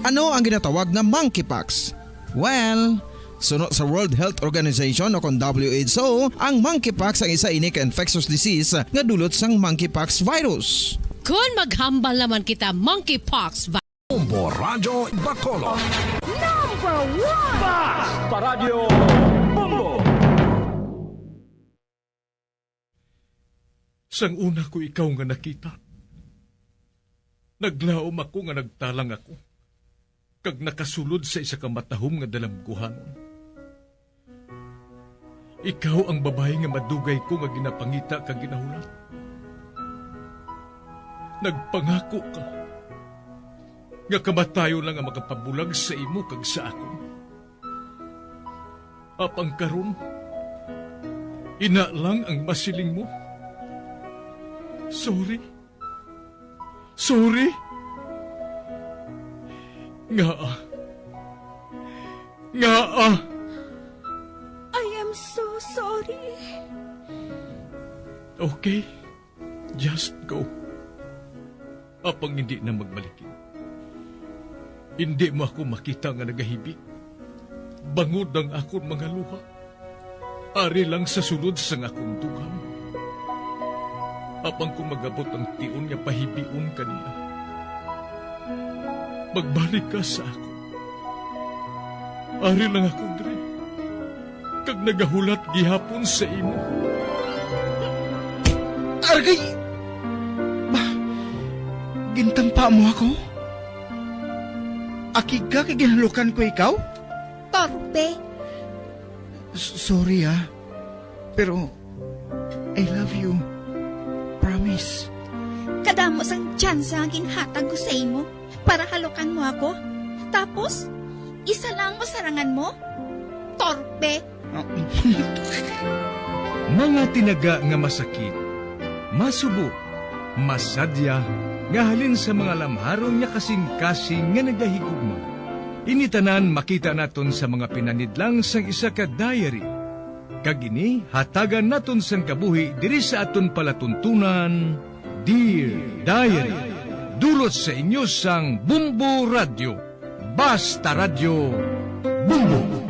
G: Ano ang ginatawag na monkeypox? Well, sunod sa World Health Organization o kon WHO, ang monkeypox ang isa ini ka infectious disease nga dulot sang monkeypox virus.
F: Kung maghambal naman kita monkeypox virus.
L: Bombo Radyo Bacolod.
Q: Number 1!
L: Basta Radio Bombo!
R: Sang una ko ikaw nga nakita, naglaom ako nga nagtalang ako, kag nakasulod sa isa ka matahom nga dalamguhanon. Ikaw ang babae nga madugay ko nga ginapangita kag ginahulat. Nagpangako ka nga kamatayo lang ang makapabulag sa imo kag sa ako. Apang karon, ina lang ang masiling mo. Sorry. Sorry. Nga.
Q: I am so sorry.
R: Okay, just go. Apang hindi na magbalikin. Hindi mo ako makita nga nagahibik. Bangod ang akong mga luha. Ari lang sa sulod sang akong dugang. Apang kung magabot ang tiun nga pahibiun kanila. Magbalik ka sa ako. Ari lang ako, Dre. Kag nagahulat gihapon sa imo.
E: Argay! Gintampa mo ako? Akig ka kay ginalukan ko ikaw?
X: Torpe.
E: Sorry pero I love you. Promise.
X: Kadamo sang tsansa ang ginhatag ko sa imo para halokan mo ako. Tapos, isa lang masarangan mo? Torpe!
R: Mga tinaga nga masakit, masubo, masadya, nga halin sa mga lamharong nga kasing-kasing nga nagahigugma. Initanan makita naton sa mga pinanidlang sang isa ka diary. Kag ini hatagan naton sang kabuhi diri sa aton palatuntunan, Dear Diary. Dulot sa inyo sang Bumbo Radio. Basta Radio Bumbo.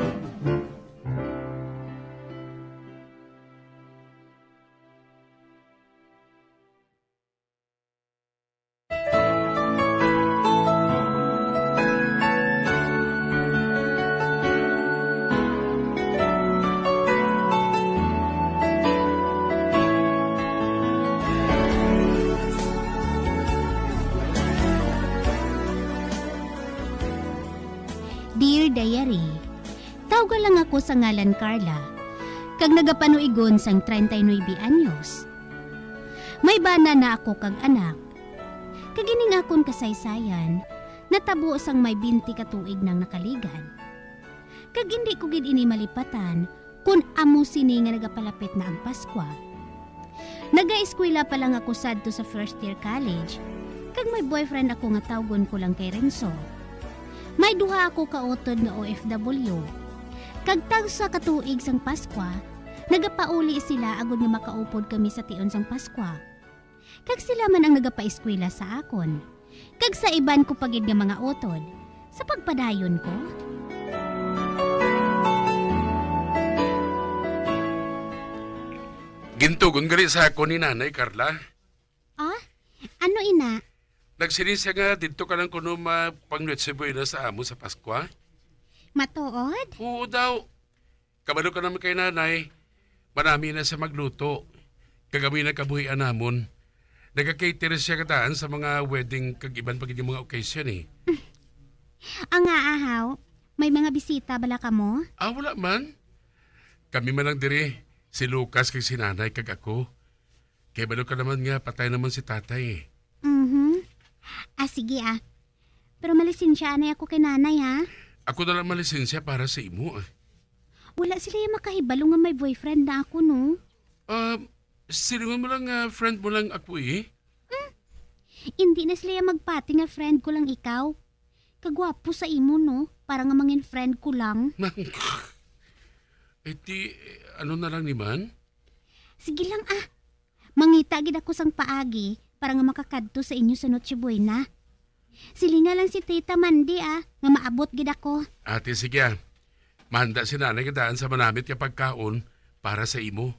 W: Dear Diary, tawag lang ako sa ngalan Carla, kag nagapanuigon sang 39 anyos. May bana na ako kag anak. Kagining akon kasaysayan, natabo sang may 20 katuig nang nakaligan. Kag hindi ko gid ini malipatan kun amo sini nga nagapalapit na ang Paskwa. Naga-eskwela pa lang ako sadto sa first year college, kag may boyfriend ako nga tawgon ko lang kay Renzo. May duha ako kautod nga OFW. Kag tag sa katuig sang Paskwa, nagapauli sila agud nga makaupod kami sa tion sang Paskwa. Kag sila man ang nagapaeskwela sa akon. Kag sa iban ko pagid nga mga utod, sa pagpadayon ko.
K: Gintugon gali sa ako ni Nanay Carla.
W: Ah? Ano ina?
K: Nagsinisya nga dito ka lang kuno mapangnuetse buena sa amo sa Paskwa.
W: Matuod?
K: Oo daw. Kabalo ka naman kay Nanay. Marami na sa magluto. Kagami na kabuhian namon. Nagka-cater siya kadaan sa mga wedding kag iban pagid yung mga occasion eh.
W: Ang aahaw, may mga bisita bala ka mo?
K: Wala man. Kami man lang diri. Si Lucas kag si Nanay kag ako. Kaya balo ka naman nga patay naman si tatay eh.
W: Sige Pero malisensya na ako kay Nanay ha.
K: Ako na lang malisensya para sa imo ah.
W: Wala sila yung makahibalo nga may boyfriend na ako no.
K: Silingon mo lang friend mo lang ako eh.
W: Hindi na sila yung magpati nga friend ko lang ikaw. Kagwapo sa imo no. Para nga mangin friend ko lang.
K: Ano na lang ni man?
W: Sige lang Mangita gid ako sang paagi para nga makakadto sa inyo sa Noche Buena. Silinga lang si Tita Mandy nga maabot gid ako.
K: Ate sige Manda si Nanay kadaan sa manamit ka pagkaon para sa imo.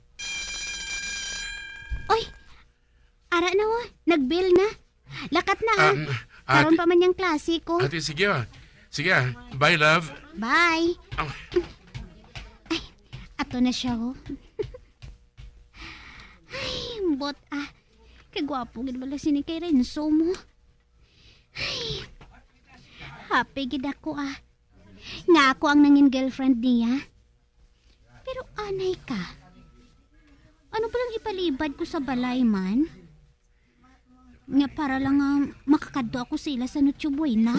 W: Oy! Ara na nagbill na. Lakat na Karon pa man yung klase ko.
K: Ate sige Sige bye love.
W: Bye. Ay, ato na siya Ay, bot kagwapo gid bala sini kay Renzo mo. Ay, happy gid ako Nga ako ang nangin girlfriend niya. Pero anay ka. Ano palang ipalibad ko sa balay man? Nga para lang makakadto ako sila sa Noche Buena.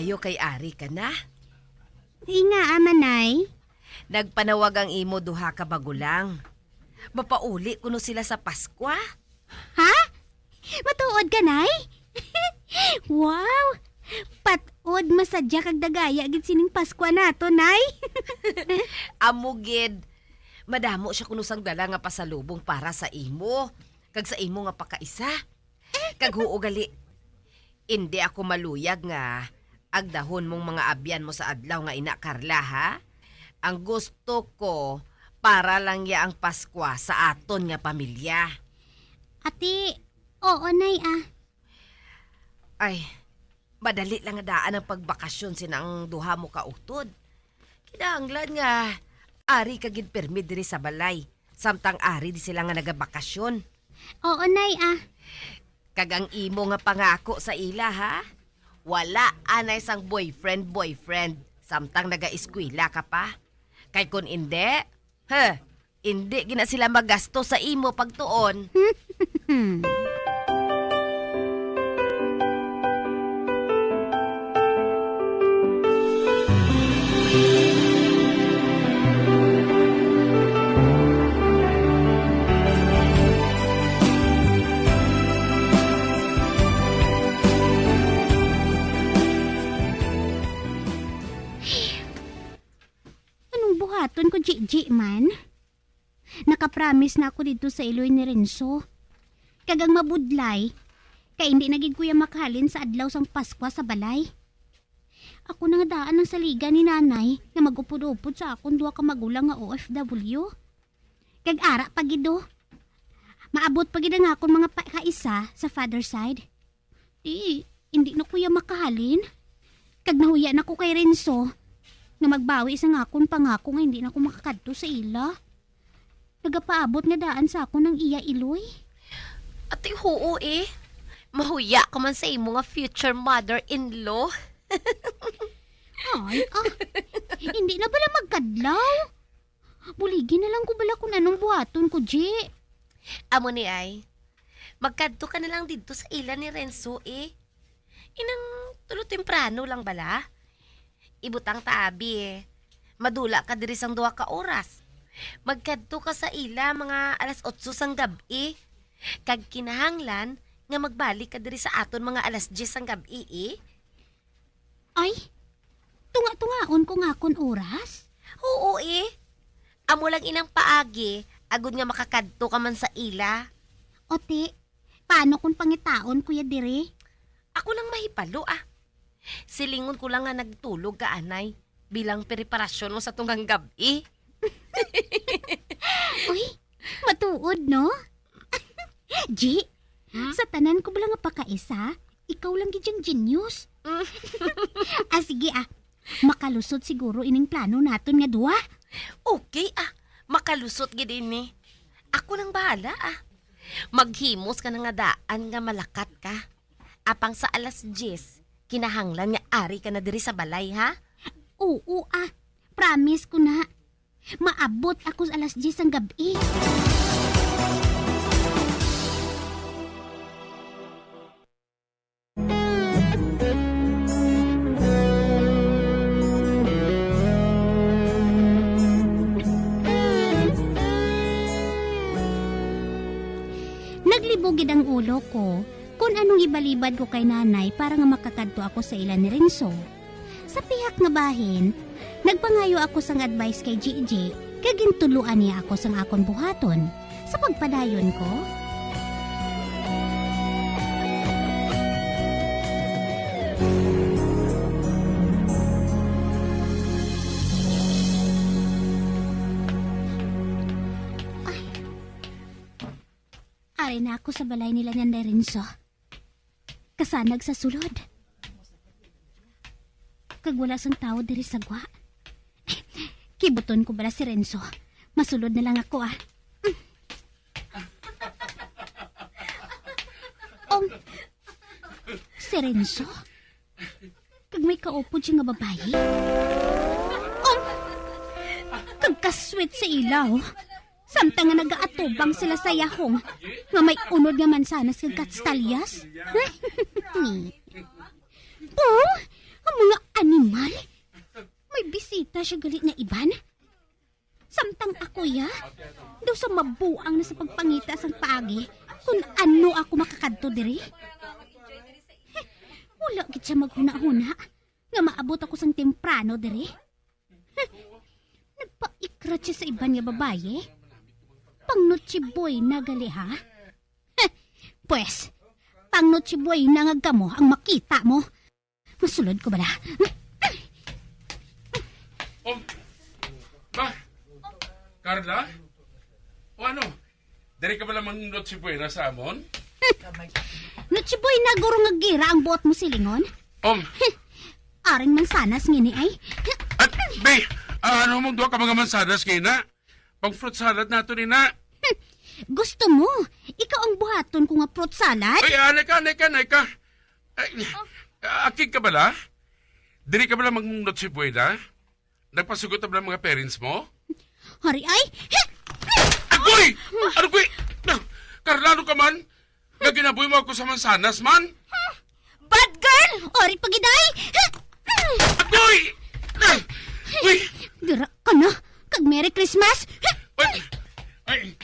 H: Maayo kay Ari ka na?
W: Nga, Amanay.
H: Nagpanawag ang imo duha ka bagulang. Mapauli kuno sila sa Paskwa.
W: Ha? Matuod ka, Nay? Wow! Patod masadya kag dagaya gid sining Paskwa nato, Nay.
H: Amugid. Madamo siya kuno sang dala nga pasalubong para sa imo. Kag sa imo nga pakaisa. Kag huugali. Hindi ako maluyag nga agdahon mong mga abyan mo sa adlaw nga ina Carla ha. Ang gusto ko para lang ya ang Paskwa sa aton nga pamilya.
W: Ati, Oo, Nay, ah.
H: Ay, madali lang nga daan ang pagbakasyon sinang duha mo kautod. Kinahanglan nga, ari kagid permit diri sa balay. Samtang ari di sila nga nagabakasyon.
W: Oo, Nay, ah.
H: Kagang imo nga pangako sa ila, ha? Wala anay sang boyfriend. Samtang naga-eskwela ka pa. Kay kun hindi, hindi gina sila magasto sa imo pagtuon.
W: Anong buhaton ko, Gigi man? Nakapromise na ako dito sa Iloy ni Renzo. Kagang mabudlay, kay hindi naging kuya makahalin sa adlaw sang Paskwa sa balay. Ako na nga daan ng saliga ni nanay na magupod-upod sa akong duha ka magulang nga OFW. Kag-ara pagido. Maabot pagid nga akong mga kaisa sa father side. Hindi na kuya makahalin. Kag nahuya na ko kay Renzo nga magbawi sa nga akong pangako nga hindi na ako makakadto sa ila. Nagapaabot nga daan sa ako ng iya Iloy.
H: Ate, oo eh. Mahuya ka man sa imo nga future mother-in-law.
W: Ay, hindi na bala magkadlaw. Buligin na lang ko bala kung anong buhaton ko, G.
H: Amo ni ay, magkadto ka na lang dito sa ila ni Renzo eh. Inang tulo temprano lang bala. Ibutang taabi eh. Madula ka diri sang 2 ka oras. Magkadto ka sa ila mga alas 8 sang gabi. Kag kinahanglan nga magbalik ka diri sa aton mga alas 10 sang gabi eh.
W: Ay, tunga-tungaon ko nga kon oras?
H: Oo eh. Amo lang inang paagi, agud nga makakadto ka man sa ila.
W: Ote, paano kung pangitaon kuya diri?
H: Ako lang mahipalo ah. Silingon ko lang nga nagtulog ka anay bilang preparasyon mo sa tunggang gabi.
W: Uy, matuod no? G, sa tanan ko bala nga pakaisa, ikaw lang gidyang genius. Sige makalusot siguro ining plano naton nga duwa.
H: Okay makalusot gid ini. Ako nang bahala Maghimos ka na nga daan nga malakat ka. Apang sa alas 10, kinahanglan nga ari ka na diri sa balay, ha?
W: Oo, promise ko na. Maabot ako sa alas 10 ang gabi. Naglibugid ang ulo ko kung anong ibalibad ko kay nanay para nga makakadto ako sa ilan ni Renzo. Sa pihak nga bahin, nagpangayo ako sang advice kay Gigi kay gintuluan niya ako sang akon buhaton sa pagpadayon ko. Ari na ako sa balay nila ni Renzo. Kasanag sa sulod. Kag wala sang tao diri sa gwa. Kibuton ko bala si Renzo. Masulod na lang ako Si Renzo? Kag may kaupod siya nga babae? Kag kasweet sa ilaw. Samtang nga nagaatubang sila sa yahong nga may unod nga mansanas kag katstalyas. Ang mga animal. May bisita siya galit na iban. Samtang ako daw sa mabuang na sa pagpangita sang paagi kung ano ako makakadto diri. Wala gid siya maghuna-huna nga maabot ako sang temprano diri. Nagpaikrat siya sa iban nga babaye. Pang nochiboy na gali ha? Pues, pang nochiboy na nga mo ang makita mo. Masulod ko bala.
K: Carla? O ano? Dari ka ba lamang nochiboy na sa amon?
W: Nutsiboy na guro nga gira ang buot mo silingon? Aring mansanas ngini ay.
K: At, be, ano mong duwa ka mga mansanas kayo na? Pang fruit salad nato ni na.
W: Gusto mo? Ikaw ang buhaton ko nga fruit salad?
K: Ay, anay ka. Ay, akig ka bala? Dili ka bala magnunod si Buena? Nagpasugot na bala mga parents mo?
W: Hari ay?
K: Agoy! Agoy! Karlano ka man? Naginaboy mo ako sa mansanas man?
W: Bad girl! Ori pagiday!
K: Agoy! Uy!
W: Dira ka na! Kag Merry Christmas!
K: Ay!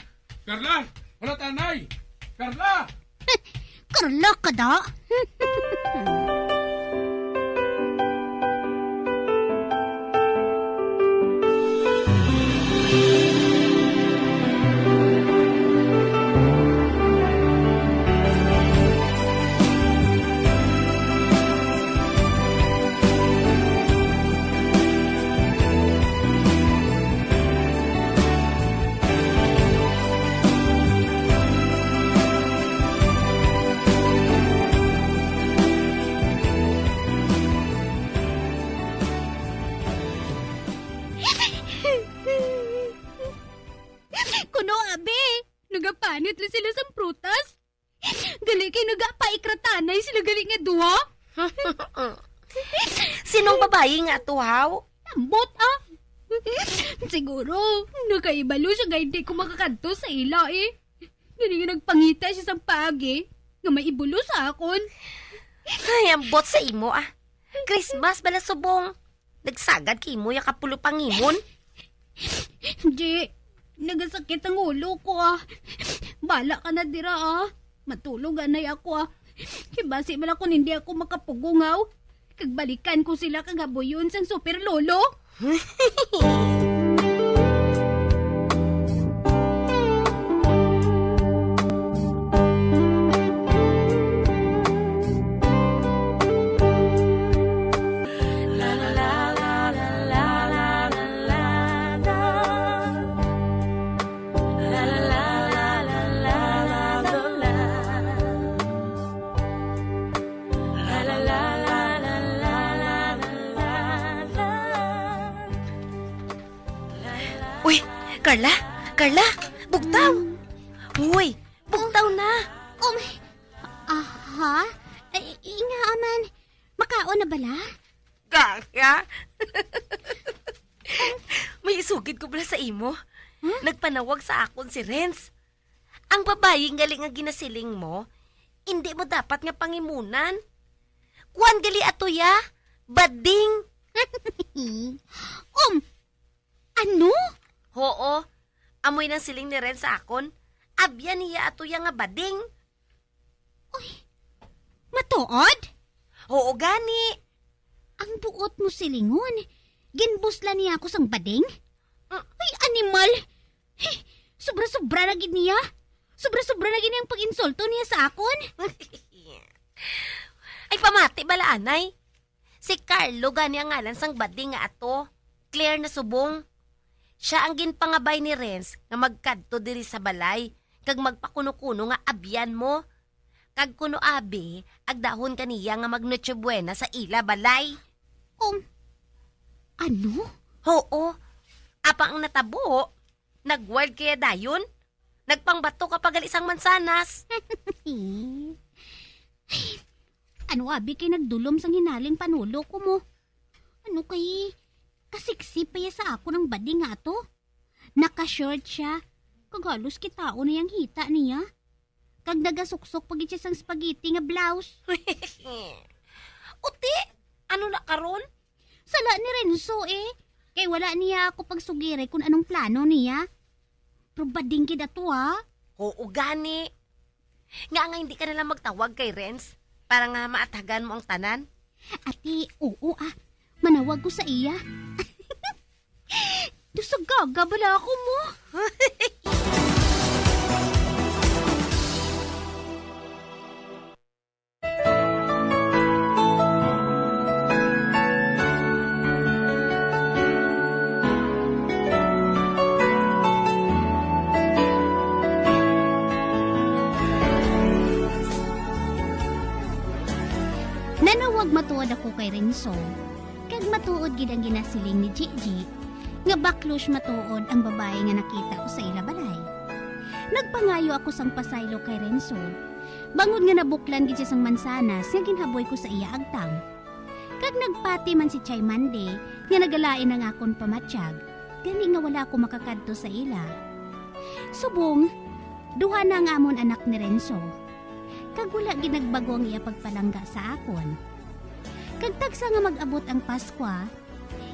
K: Carla! Wala tanay! Carla!
W: Karla ka da! Kuno abe! Nagapanit lang sila sa prutas! Gali kay nagapaikratanay sila gali nga duha!
H: Sinong babae nga tuhaw?
W: Ambot ah! Siguro, nakaibalo siya nga hindi ko makakanto sa ila eh. Gani nga nagpangita siya sa paagi nga may ibulo sa akon.
H: Ay, ambot sa imo ah. Christmas bala subong. Nagsagad kay mo yakapulo pangimon.
W: Di, nagasakit ang ulo ko ah. Bala ka na dira ah. Matulog anay ako ah. Kibasi man ako hindi ako makapugungaw. Kagbalikan ko sila kagaboyon sang super lolo.
H: Uy, Carla, bugtaw. Uy, bugtaw na.
W: Aha? Nga aman, makaon na bala?
H: Kaka? May isugid ko bala sa imo. Nagpanawag sa akon si Renz. Ang babae galing nga ginasiling mo, hindi mo dapat nga pangimunan. Kuan gali atoya, bading.
W: Ano?
H: Oo, amoy ng siling ni Renz sa akon. Abyan niya atoya nga bading.
W: Matuod?
H: Oo, gani.
W: Ang buot mo silingon. Ginbusla niya ako sang bading? Ay, animal! Hey, sobra-sobra na gid niya. Sobra-sobra na gid niyang pag-insulto niya sa akon.
H: Ay, pamati bala, anay. Si Carlo gani ang ngalan sang bading nga ato. Claire na subong. Siya ang ginpangabay ni Renz nga magkadto diri sa balay. Kag magpakuno-kuno nga abyan mo. Kag kuno abi, agdahon kaniya nga magnoche buena sa ila balay.
W: Ano?
H: Oo. Apa ang natabo? Nag-wild kaya dayon? Nagpangbato kapag isang mansanas.
W: Ano abi kay nagdulom sang hinaling panulo ko mo? Ano kay kasiksi pa ya sa ako ng bading nga to? Naka-short siya. Kagalos kitao na yung hita niya. Kag nagasuksok pag siya sang spaghetti nga blouse.
H: Uti, ano na karon?
W: Sala ni Renzo eh. Kay wala niya ako pagsugire kung anong plano niya. Pero bading kida to ha?
H: Oo, gani. Nga hindi ka nalang magtawag kay Renz para nga maatagan mo ang tanan.
W: Ati, oo ah. Manawag ko sa iya. Doon gaga bala ako mo. magmatuod ako kay Renzo, kag matuod gid ang ginasiling ni Gigi, nga baklos matuod ang babae nga nakita ko sa ila balay. Nagpangayo ako sang pasaylo kay Renzo, bangod nga nabuklan gid siya sang mansanas nga ginhaboy ko sa iya agtang. Kag nagpati man si Chay Mande nga nagalain ang akon pamatsyag, gani nga wala ko makakadto sa ila. Subong, duha na nga amon anak ni Renzo. Kag wala ginagbago ang iya pagpalangga sa akon. Kag tagsa nga mag-abot ang Paskwa,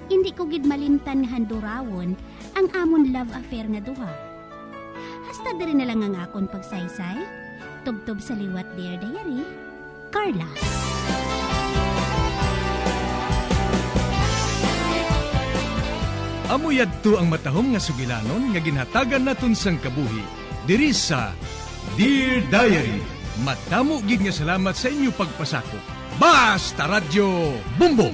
W: hindi ko gid malimtan nga handurawon ang amon love affair nga duha. Hasta diri na lang ang akon pagsaysay, tubtob sa liwat Dear Diary, Carla.
R: Amoy adto ang matahom nga sugilanon nga ginhatagan naton sang kabuhi diri sa Dear Diary. Matamo gid nga salamat sa inyo pagpasakop. Basta Radyo Bumbong.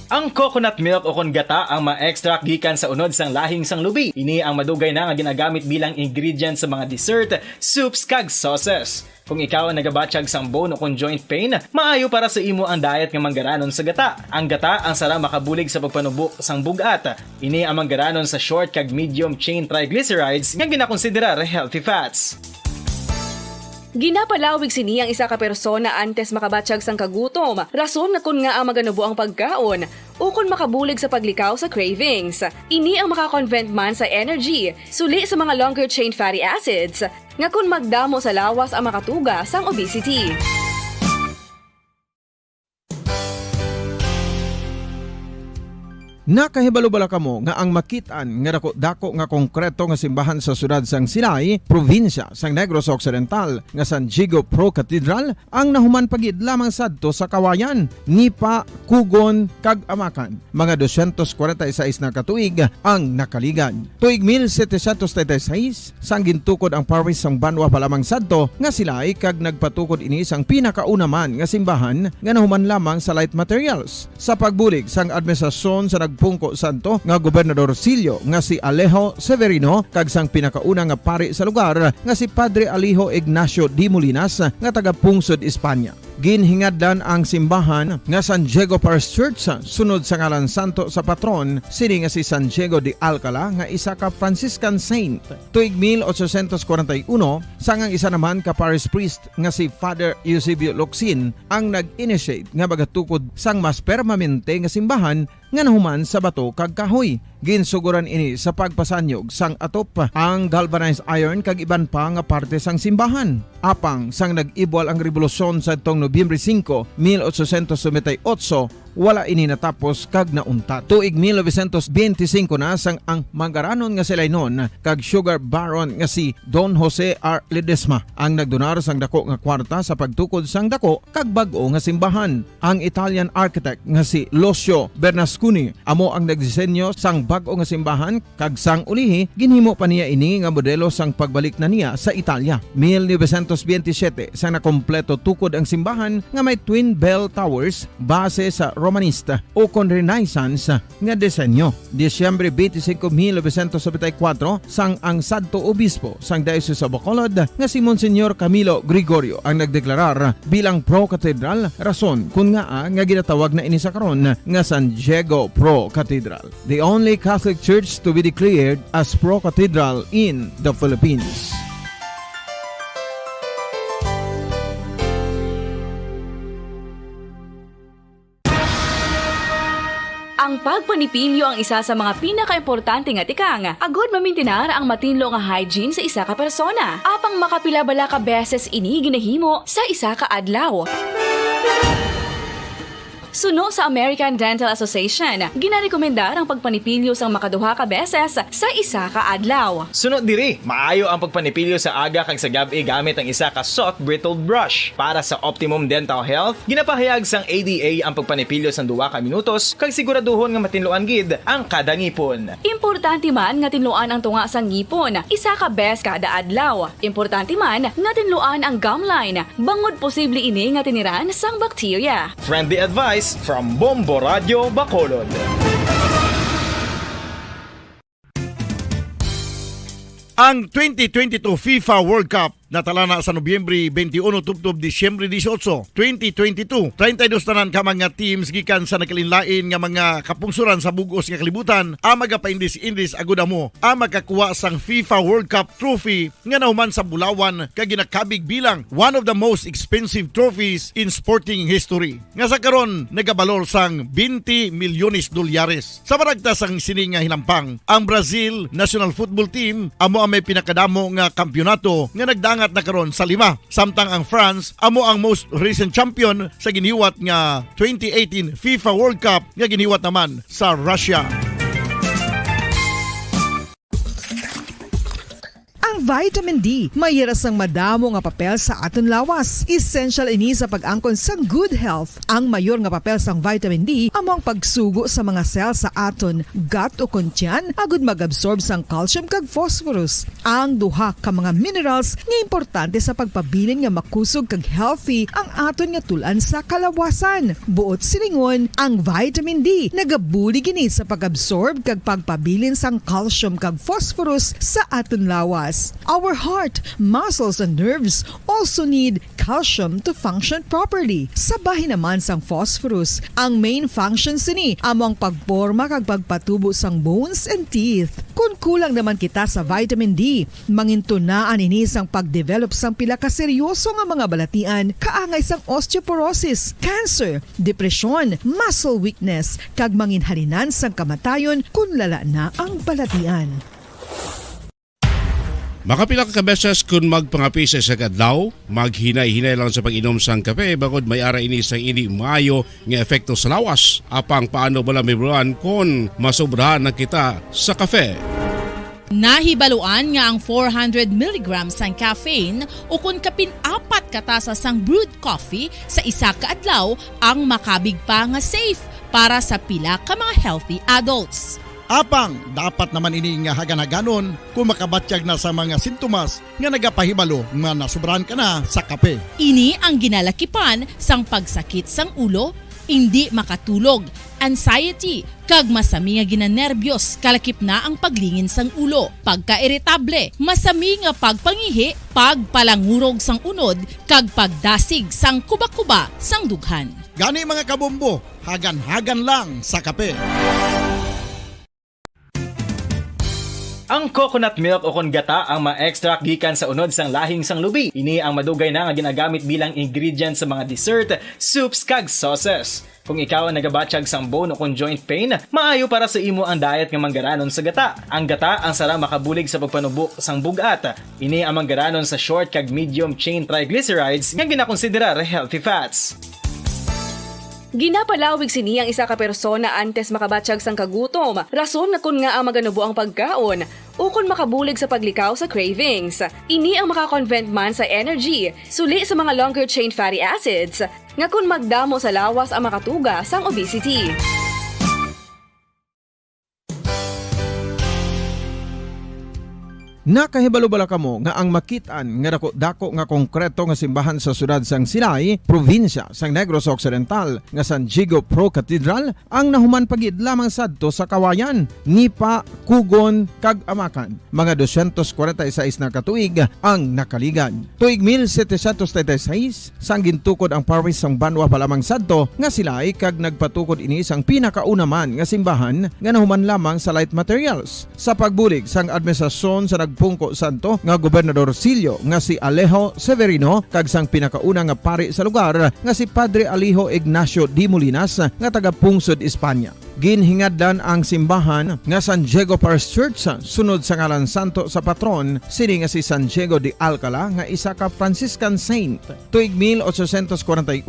B: Ang coconut milk o kon gata ang ma-extract gikan sa unod sang lahing sang lubi. Ini ang madugay na nga ginagamit bilang ingredient sa mga dessert, soups kag sauces. Kung ikaw ang nagabatsyag sang bone o kon joint pain, maayo para sa imo ang diet nga manggaranon sa gata. Ang gata ang sara makabulig sa pagpanubo sang bugat. Ini ang manggaranon sa short kag medium chain triglycerides nga ginakonsiderar healthy fats.
C: Ginapalawig sini ang isa ka persona antes makabatsyag sang kagutom. Rason na kun nga ang maganubo ang pagkaon o kun makabulig sa paglikaw sa cravings. Ini ang makakonvent man sa energy, suli sa mga longer chain fatty acids, nga kun magdamo sa lawas ang makatuga sang obesity.
G: Nakahibalo-bala kamo nga ang makitaan nga dako nga konkreto nga simbahan sa sudad sang Sinay, probinsya sang Negros Occidental nga San Diego Pro Cathedral ang nahuman pagid lamang sadto sa Kawayan, Nipa, Kugon kag Amakan. Mga 246 na katuig ang nakaligan. Tuig 1736 sang gintukod ang parish sang Banwa pa lamang sadto nga Silay kag nagpatukod ini sang pinakauna man nga simbahan nga nahuman lamang sa light materials. Sa pagbulig sang administrasyon sa Pungko Santo nga Gobernador Silio nga si Alejo Severino kag sang pinakauna nga pari sa lugar nga si Padre Alijo Ignacio D. Molinas nga taga Pungsod, Espanya. Ginhingadlan ang simbahan nga San Diego Parish Church sunod sa ngalan santo sa patron sini nga si San Diego de Alcala nga isa ka Franciscan saint. Tuig 1841 sang ang isa naman ka parish priest nga si Father Eusebio Locsin ang nag-initiate nga bagatukod sang mas permanente nga simbahan nga nahuman sa bato kag kahoy. Ginsuguran ini sa pagpasanyog sang atop ang galvanized iron kag iban pa nga parte sang simbahan. Apang sang nag-ibwal ang revolusyon sa tong Nobyembre 5, 1898, wala ini natapos kag naunta. Tuig 1925 na sang ang manggaranon nga silay noon kag sugar baron nga si Don Jose R. Ledesma ang nagdonar sang dako nga kwarta sa pagtukod sang dako kag bag-o nga simbahan. Ang Italian architect nga si Lucio Bernasconi amo ang nagdisenyo sang bag-o nga simbahan kag sang ulihi ginhimo pa niya ini nga modelo sang pagbalik na niya sa Italia. 1927 sang nakompleto tukod ang simbahan nga may twin bell towers base sa Romanista o kon Renaissance nga disenyo. Disyembre 25, 1974 sang ang sadto obispo sang Diocese sa Bacolod nga si Monsignor Camilo Gregorio ang nagdeklarar bilang pro-cathedral, rason kung nga ginatawag na ini sa karon nga San Diego Pro-Cathedral, the only Catholic Church to be declared as pro-cathedral in the Philippines.
C: Ang pagpanipilyo ang isa sa mga pinaka-importante nga tikang. Agod mamintinar ang matinlo nga hygiene sa isa ka persona. Apang makapilabala ka beses ini ginahimo sa isa ka adlaw. Suno sa American Dental Association, ginarekomendar ang pagpanipilyo sang makaduha ka beses sa isa ka adlaw.
B: Sunod diri, maayo ang pagpanipilyo sa aga kag sa gabi gamit ang isa ka soft brittle brush. Para sa optimum dental health, ginapahayag sang ADA ang pagpanipilyo sang 2 ka minutos kag siguraduhon nga matinloan gid ang kada ngipon.
C: Importante man nga tinluan ang tunga sang ngipon, isa ka bes kada adlaw. Importante man nga tinluan ang gum line, bangod posible ini nga tiniran sang bakterya.
B: Friendly advice from Bombo Radio Bacolod.
E: Ang 2022 FIFA World Cup natala na sa Nobyembre 21 tubtob Disyembre 18, 2022. 32 tanan ka mga teams gikan sa nakalinlain nga mga kapungsuran sa bugos nga kalibutan ang magapaindis-indis agud amo ang makakuha sang FIFA World Cup trophy nga nahuman sa Bulawan kag ginakabig bilang one of the most expensive trophies in sporting history. Nga sa karon nagabalor sang 20 milyones dolyares. Sa baragta sang sini nga hinampang, ang Brazil National Football Team amo ang may pinakadamo nga kampyonato nga nagdangat na karon sa 5. Samtang ang France amo ang most recent champion sa giniwat nga 2018 FIFA World Cup nga giniwat naman sa Russia.
D: Ang vitamin D mayira sang madamo nga papel sa aton lawas. Essential ini sa pag-angkon sang good health. Ang mayor nga papel sang vitamin D amo ang pagsugo sa mga cell sa aton gut o kuntyan agud mag-absorb sang calcium kag phosphorus. Ang duha ka mga minerals nga importante sa pagpabilin nga makusog kag healthy ang aton nga tulan sa kalawasan. Buot silingon, ang vitamin D nagabuli gini sa pag-absorb kag pagpabilin sang calcium kag phosphorus sa aton lawas. Our heart, muscles, and nerves also need calcium to function properly. Sabahin naman sang phosphorus, ang main function sini amo ang pagporma kag pagpatubo sang bones and teeth. Kung kulang naman kita sa vitamin D, mangintunaan ini sang pagdevelop sang pila ka seryoso nga mga balatian kaangay sang osteoporosis, cancer, depresyon, muscle weakness, kag manginhalinan sang kamatayon kung lala na ang balatian.
O: Makapila ka beses kung magpangapi sa isang adlaw, maghinay-hinay lang sa pag-inom sang kape bagod may ara ini sang ini maayo nga epekto sa lawas. Apang paano bala may buruan kung masobrahan na kita sa kape.
P: Nahibaluan nga ang 400 mg sang caffeine o kung kapin-4 katasa sang brewed coffee sa isa ka adlaw ang makabig pa nga safe para sa pila ka mga healthy adults.
E: Apang, dapat naman ini nga hagan-haganon kung makabatyag na sa mga sintomas nga nagapahibalo nga nasubrahan ka na sa kape.
P: Ini ang ginalakipan sang pagsakit sang ulo, hindi makatulog, anxiety, kag masami nga ginanerbiyos, kalakip na ang paglingin sang ulo, pagka-irritable, masami nga pagpangihi, pagpalangurog sang unod, kag pagdasig sang kuba-kuba sang dughan.
E: Gani mga kabombo, hagan-hagan lang sa kape.
B: Ang coconut milk o kon gata ang ma-extract gikan sa unod sang lahing sang lubi. Ini ang madugay na nga ginagamit bilang ingredient sa mga dessert, soups kag sauces. Kung ikaw ang nagabatsyag sang bone o kon joint pain, maayo para sa imo ang diet nga manggaranon sa gata. Ang gata ang sara makabulig sa pagpanubo sang bugat. Ini ang manggaranon sa short kag medium chain triglycerides nga ginakonsiderar healthy fats.
C: Ginapalawig sini ang isa ka persona antes makabatsyag sang kagutom. Rason na kun nga ang maganubo ang pagkaon o kun makabulig sa paglikaw sa cravings. Ini ang makakonvent man sa energy, suli sa mga longer chain fatty acids, nga kun magdamo sa lawas ang makatuga sang obesity.
G: Nakahibalo-bala kamo nga ang makitaan nga dako nga konkreto nga simbahan sa sudad sang Sinay, probinsya sang Negros Occidental nga San Diego Pro Cathedral ang nahuman pagid lamang sadto sa Kawayan, Nipa, Kugon, kag Amakan. Mga 246 na katuig ang nakaligan. Tuig 1736 sang gintukod ang parish sang Banwa pa lamang sadto nga sila ay kag nagpatukod ini sang pinakauna nga simbahan nga nahuman lamang sa light materials. Sa pagbulig sang administrasyon sa Pungko Santo nga Gobernador Silio nga si Alejo Severino kag sang pinakauna nga pari sa lugar nga si Padre Alijo Ignacio D. Molinas nga taga Pungsod, Espanya. Ginhingadlan ang simbahan nga San Diego Parish Church sunod sa ngalan santo sa patron sini nga si San Diego de Alcala nga isa ka Franciscan saint. Tuig 1841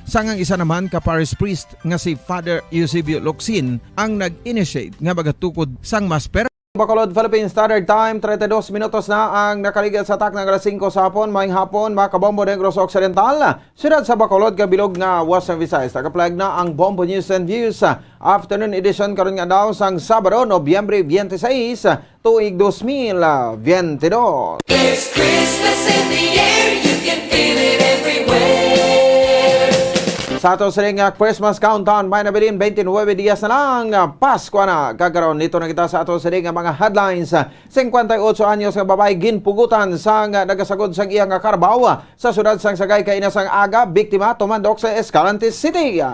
G: sangang isa naman ka parish priest nga si Father Eusebio Locsin ang nag-initiate nga bagatukod sang Maspera. Bacolod Philippine Standard Time, 32 minutos na ang nakaligat sa tak ng alas 5 sa hapon. Maayong hapon, mga kabombo Negros Occidental. Siyudad sa Bacolod, kabilog nga Western Visayas. Nakaplag na ang Bombo News and Views. Afternoon edition karon nga daw sang Sabado, Nobyembre 26, tuig 2022.
A: It's Christmas in the air, you can feel it everywhere.
G: Sa ato sa Christmas countdown, may nabilin 29 dias na lang Pasko na. Kagaroon nito na kita sa ato sa mga headlines. 58 anyos nga babae ginpugutan sang nagasagod sang iyang Carabao sa sudad sang Sagay kay inasang aga, biktima tumandok sa Escalante City.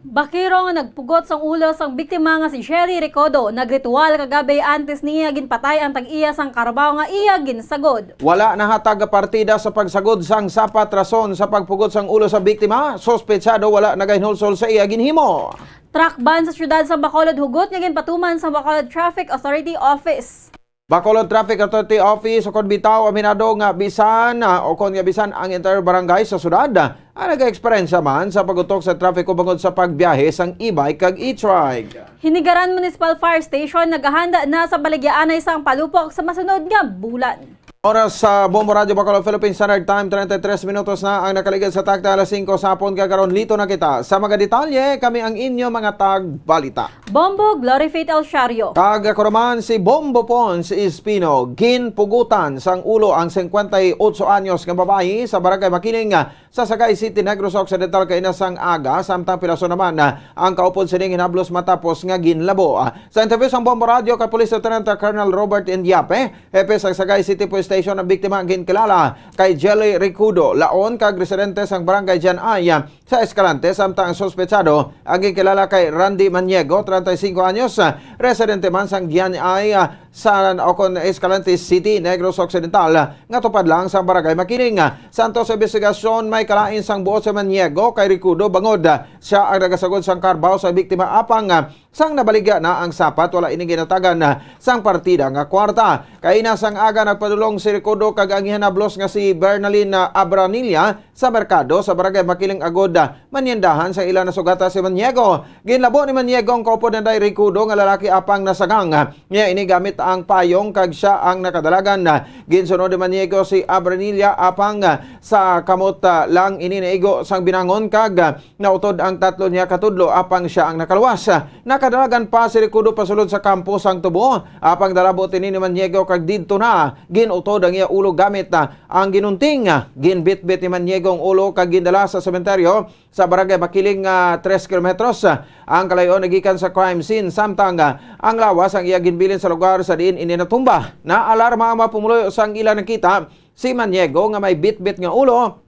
S: Bakiro nga nagpugot sang ulo sang biktima nga si Sherry Recodo. Nagritual kagabi antes niya ginpatay ang tag-iya sang Carabao nga iya ginsagod.
G: Wala na hatag partida sa pagsagod sang sapat rason sa pagpugot sang ulo sa biktima. Sospetsado wala nagahinulsol sa iya ginhimo.
S: Truck ban sa syudad sa Bacolod hugot nga ginpatuman sa Bacolod Traffic Authority Office.
G: Bacolod Traffic Authority Office o kon bitaw aminado nga bisan o kon nga bisan ang entire barangay sa sudad ang nag-experience man sa pagutok sa trafiko bangod sa pagbiyahe sang e-bike kag e-trike.
S: Hinigaran Municipal Fire Station naghahanda na sa baligyaanay sang palupok sa masunod nga bulan.
G: Oras sa Bombo Radio Bacolod Philippine Standard Time, 33 minutos na ang nakaligid sa takta alas 5 sa hapon. Kagaroon lito na kita. Sa mga detalye, kami ang inyo mga tagbalita.
S: Bombo Glory Faith El Shario.
G: Kagakuruman si Bombo Pons Espino, ginpugutan sang ulo ang 58 anyos ng babae sa Barangay Makiling sa Sagay City, Negros Occidental kay inasang aga. Samtang pilaso naman ang kaupod sining hinablos matapos nga ginlabo. Sa interview sang Bombo Radio kay Police Lieutenant Colonel Robert Indiape, hepe sa Sagay City Police Station ang biktima ginkalala kay Jelly Ricudo, laon kag residente sang barangay Jan Ay sa Escalante. Samtang ang sospetsado ang ginkalala kay Randy Maniego, 35 anyos, residente man sang Jan Ay sa Escalante City, Negros Occidental, nga tupad lang sa barangay Makiling. Santos sa investigasyon may kalain sang buot sa Maniego kay Ricudo bangod siya ang nagasagod sang Carabao sa biktima apang sang nabaligya na ang sapat wala ini ginatagan sang partida nga kwarta. Kay inasang aga nagpadulong si Ricudo kag ang ihanablos nga si Bernalyn Abranilla sa merkado sa barangay Makiling agod manyendahan sa ilan na sugata si Maniego. Ginlabo ni Maniego ang kaupod na Ricudo nga lalaki apang nasagang niya ini gamit ang payong kag siya ang nakadalagan. Ginsunod ni Maniego si Abranilla apang sa kamot lang ini naigo sang binangon kag nautod ang tatlo niya katudlo apang siya ang nakaluwas. Nakadalagan pa si Ricudo pasulod sa kampo sang tubo apang dalabot ini ni Maniego kag didto na ginutod ang iya ulo gamit ang ginunting. Ginbitbit ni Maniego ang ulo kag gindala sa sementeryo sa barangay Makiling 3 kilometros ang kalayo nagikan sa crime scene. Samtang ang lawas ang iya ginbilin sa lugar sa diin ini natumba. Na alarma ang mapumuloy sang ila nakita si Maniego nga may bitbit nga ulo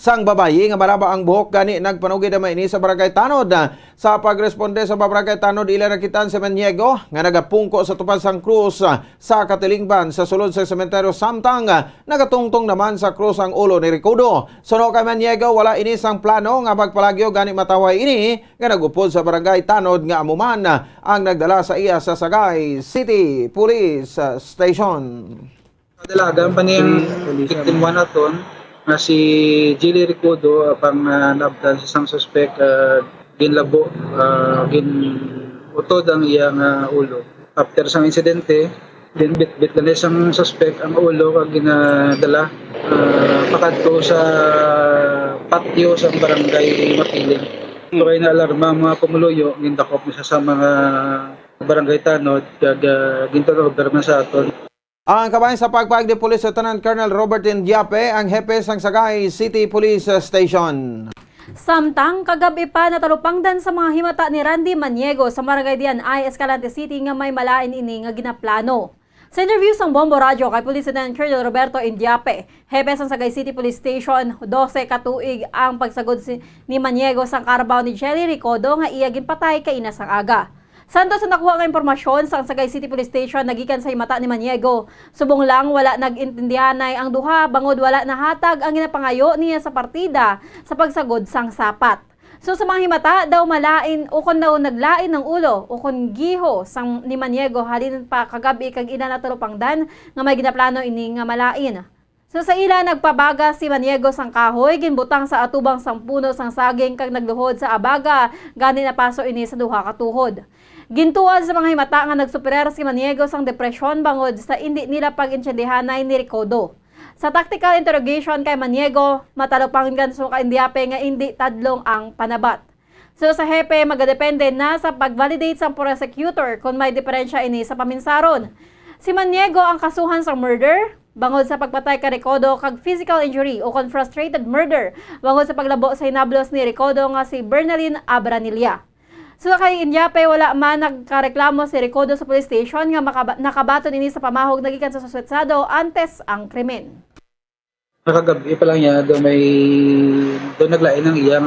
G: sang babayi nga malaba ang buhok gani nagpanugid na ini sa barangay Tanod. Sa pagresponde sa barangay Tanod ila nakitaan si Maniego nga nagapungko sa tupad sang krus sa katilingban sa sulod sa sementeryo. Samtang nagatungtong naman sa krus ang ulo ni Ricudo. Suno kay Maniego wala ini sang plano nga magpalagyo gani mataway ini nga nagupod sa barangay Tanod nga amuman ang nagdala sa iya sa Sagay City Police Station.
T: Dalagan pa niyang victim 1 aton na si Jelly Ricudo apang nabdan sa isang suspect ginlabo ginutod ang iyang ulo. After sang insidente, din bit na isang suspect ang ulo kag ginadala pakadto sa patio sa barangay Makiling. So kay na-alarma mga pumuluyo, gindakop na sa mga barangay Tanod kag ginturobder na sa aton.
G: Ang kabayan sa pagpag ni Police Lieutenant Colonel Robert Indiape, ang hepe sang Sagay City Police Station.
S: Samtang kagabi pa natalupangdan sa mga himata ni Randy Maniego sa barangay Dian Ay, Escalante City nga may malain ini nga ginaplano. Sa interview sang Bombo Radio kay Police Lieutenant Colonel Roberto Indiape, hepe sang Sagay City Police Station, 12 katuig ang pagsagod ni Maniego sang Carabao ni Jelly Ricudo nga iya ginpatay kay inasang aga. Santos sa nakuha nga impormasyon sa Sagay City Police Station nagikan sa himata ni Maniego. Subong lang wala nag-intindihanay ang duha bangod wala nahatag ang ginapangayo niya sa partida sa pagsagod sang sapat. So sa mga himata daw malain ukon daw naglain ng ulo ukon giho sang ni Maniego halin pa kagabi kag ina natulupangdan nga may ginaplano ini nga malain. So sa ila nagpabaga si Maniego sang kahoy ginbutang sa atubang sang puno sang saging kag nagluhod sa abaga gani napaso ini sa duha ka tuhod. Gintuan sa mga himata nga nagsuperer si Maniego sang depresyon bangod sa hindi nila pag-intsindihanay ni Ricudo. Sa tactical interrogation kay Maniego, matalupanggan so ka Indiape nga hindi tadlong ang panabat. So sa hepe, magadepende na sa pag-validate sa prosecutor kung may diferensya ini sa paminsaron. Si Maniego ang kasuhan sa murder, bangod sa pagpatay kay Ricardo kag physical injury o kon frustrated murder bangod sa paglabo sa hinablos ni Ricardo nga si Bernalyn Abranilla. So kay Indiape, wala man nagkareklamo si Ricardo sa police station nga nakabaton ini sa pamahog nagikan sa suspetsado antes ang krimen.
T: Nakagabi pa lang niya, doon naglain ng iyang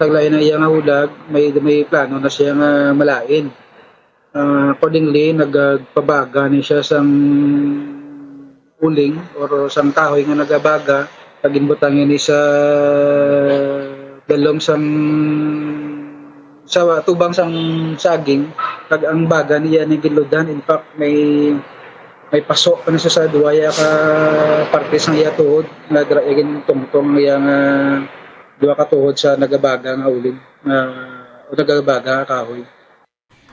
T: naglain ng iyang hulag, may plano na siya nga malain. Accordingly, nagpabaga ni siya sang uling or sang kahoy nga nagabaga, paginbutangin ni sa dalong sang sa tubang sang saging, kag ang baga niya ni giludan. In fact, may pasok pa na siya sa duwaya ka parte sang iya tuhod, nadraigin tungtong iyang duwa ka tuhod sa nagabaga nga uling o nagabaga kahoy.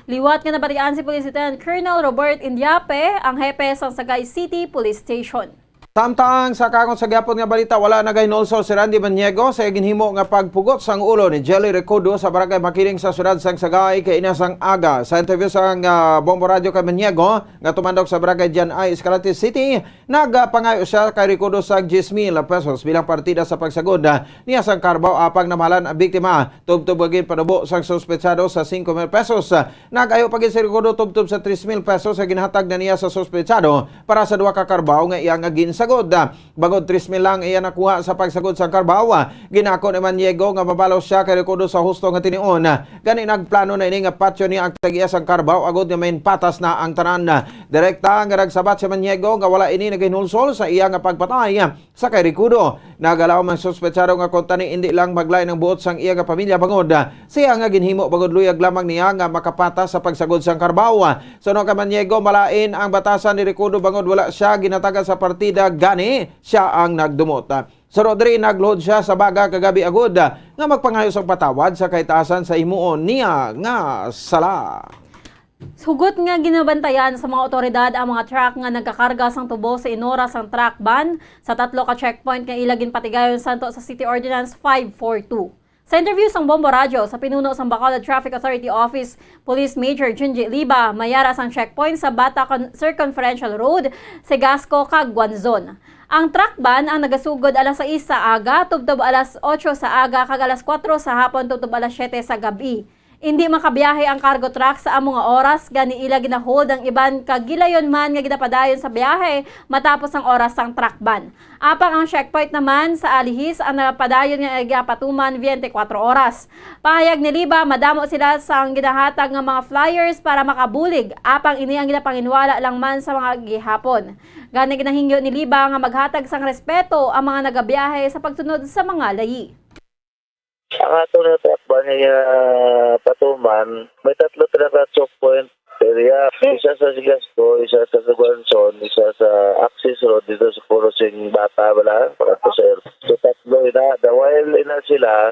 S: Liwat nga nabarian si Police Lieutenant Colonel Robert Indiape, ang hepe sa Sagay City Police Station.
G: Samtang sa kakon sa gyapon nga balita, wala na gahinulsol si Randy Maniego sa ginhimo nga pagpugot sang ulo ni Jelly Ricardo sa barangay Makiling sa siyudad sang Sagay kay inasang aga. Sa interview sang Bombo Radio kay Maniego nga tumandok sa barangay Jan I, Escalante City, nagpangayo siya kay Ricardo sa 10,000 pesos bilang partida sa pagsagod niya sang Carabao apang namahalan ang biktima. Tubtubagin panubo sang suspetsado sa 5,000 pesos. Nagayo pagin si Ricardo tubtub sa 3,000 pesos sa ginhatag na niya sa suspetsado para sa duha ka Carabao nga iyang ginsa sagod. Bagod 3,000 lang iya nakuha sa pagsagod sa Carabao. Ginako ni Maniego nga mabalaw siya kay Ricardo sa husto nga tinion. Gani nagplano na ini nga patyo niya ang tagiya sa Carabao agod nga main patas na ang tanan. Direkta nga nagsabat si Maniego nga wala ini naginulsol sa iya nga pagpatay sa kay Ricardo. Nagalaw man suspetsado nga kontani hindi lang maglay ng buot sang iya nga pamilya bangod siya nga ginhimo bagod luyag lamang niya nga makapatas sa pagsagod sa Carabao. Suno ka Maniego malain ang batasan ni Ricardo bangod wala siya ginataga sa partida, gani siya ang nagdumot. Sa Rodri, nagluhod siya sa baga kagabi agod nga magpangayos ang patawad sa kaitaasan sa himuon niya nga sala.
S: Hugot nga ginabantayan sa mga otoridad ang mga truck nga nagkakarga sang tubo sa inora sang truck ban sa 3 ka checkpoint nga ilagin patigayon santo sa City Ordinance 542. Sa interview sang Bombo Radio sa pinuno sang Bacolod Traffic Authority Office, Police Major Junji Liba, mayara sang checkpoint sa Bata Circumferential Road, Segasco, kag Guanzon. Ang truck ban ang nagasugod alas 6 sa aga, tubtob alas 8 sa aga, kag alas 4 sa hapon, tubtob alas 7 sa gabi. Hindi makabiyahe ang cargo truck sa among nga oras, gani ila ginahold ang iban kag gilayon man nga ginapadayon sa biyahe matapos ang oras sang truck ban. Apang ang checkpoint naman sa Alihis ang napadayon nga gapatuman 24 oras. Pahayag ni Liba, madamo sila sang ginahatag nga mga flyers para makabulig, apang ini ang ginapanginwala lang man sa mga gihapon. Gani ginahingyo ni Liba nga maghatag sang respeto ang mga nagabiyahe sa pagsunod sa mga layi.
J: Ang ato na takban niya patuman, may 3 talaga checkpoint area. Isa sa Sigasco, isa sa Guanzon, isa sa Axis Road dito sa Purosing Bata, wala? Para sir. So 3 ina, while ina sila,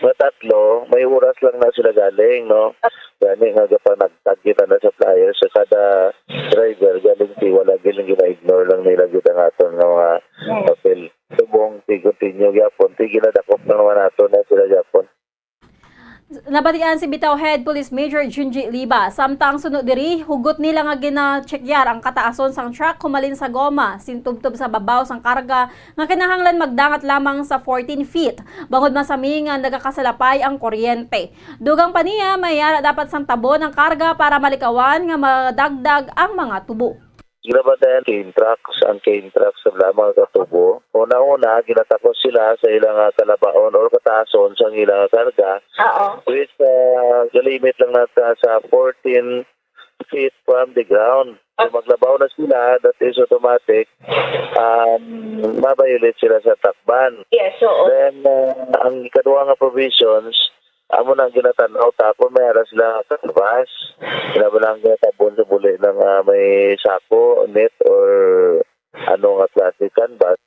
J: may 3, may oras lang na sila galing, no? Gani nga pa nagtagita na sa flyers sa kada driver, galing wala galing gina-ignore lang nila kita nga ato ng mga papel. Subong continue gyapon, ginadakop na naman nato na sila gyapon.
S: Nabatian si Bitaw Head Police Major Junji Liba. Samtang sunod diri, hugot nila nga gina-checkyar ang kataason sang truck humalin sa goma, sintubtob sa babaw sang karga nga kinahanglan magdangat lamang sa 14 feet. Bangod masami nga nagakasalapay ang kuryente. Dugang pa niya, mayara dapat sang tabo ng karga para malikawan nga madagdag ang mga tubo.
J: Ginabatayan ang cane trucks sa lamang katubo. Una-una, ginatakos sila sa ilang kalabaon o kataason sa ilang karga. Which galimit lang natin sa 14 feet from the ground. So maglabaw na sila, that is automatic, mabayulit sila sa takban.
M: Yes, oo.
J: Then, ang ikaduha nga provisions, amo nang ginatanaw tapon may ara sila sa labas. Ginabalang ginatabon sa buli ng may sako, net, or ano nga plastic canvas.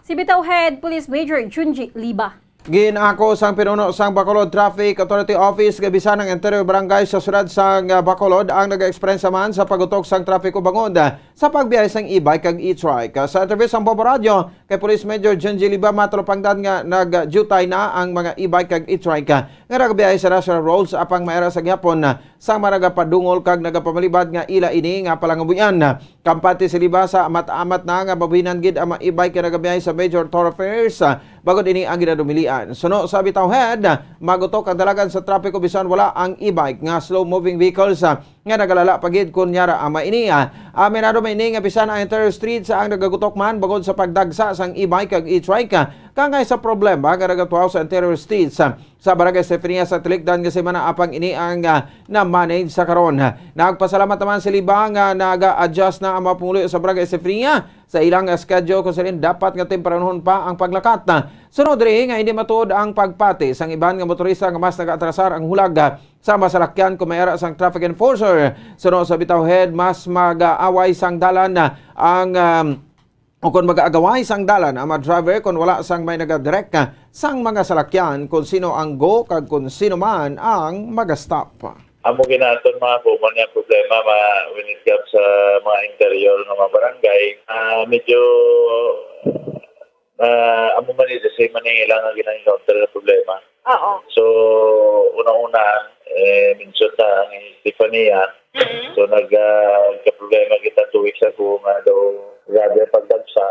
S: Si Bitaw Head Police Major Junji Liba.
G: Ginako sang pinuno sang Bacolod Traffic Authority Office kabisan ng Interior Barangay sa siyudad sang Bacolod ang nag-experience man sa pagutok sang trapiko bangod sa pagbiyahe sang e-bike kag e-trike. Sa interview sa Bombo Radio kay Police Major Junji Liba matulupangdan nga nagjutay na ang mga e-bike kag e-trike nga nagabiyahe sa national roads apang maera sa gyapon sang nagapadungol kag nagapamalibad nga ila ini nga palangabuyan. Kampati si Liba sa amat-amat na nga babuhinan gid ang mga e-bike nga nagabiyahe sa major thoroughfares bagod ini ang ginadumilian. Suno sa bitaw head, magutok ang dalagan sa trapiko bisan wala ang e-bike nga slow-moving vehicles nga nagalala pagid kun nyara ang maini. Aminado maini nga bisan ang entire street sa ang nagagutok man bagod sa pagdagsa sang e-bike kag e-trike kangay sa problema nga nagatuaw sa interior streets sa Barangay Sefriya sa Tilikdan nga semana apang ini ang na-manage sa karon. Nagpasalamat naman si Liba nga naga-adjust na ang mga pumuloy sa Barangay Sefriya sa ilang schedule kung saan dapat nga tempranon pa ang paglakat. Sunod rin nga hindi matuod ang pagpati sang iban nga motorista nga mas nag-atrasar ang hulag sa masalakyan kung mayara sang traffic enforcer. Sunod sa bitaw head, mas mag-aaway sang dalan ang o kung mag-aagaway sang dalan ang mga driver kung wala sang may nagadirect sang mga salakyan kung sino ang go kag kung sino man ang mag-stop.
J: Amo ginaton mga common nga problema when it comes sa mga interior ng mga barangay. Medyo amo man ito sa Manila nga ginang-encounter na problema.
X: Oo.
J: So, unang-una, minsan ta ang Stefania. So, nagka-problema kita 2 weeks ago nga daw grabe ang pagdagsa.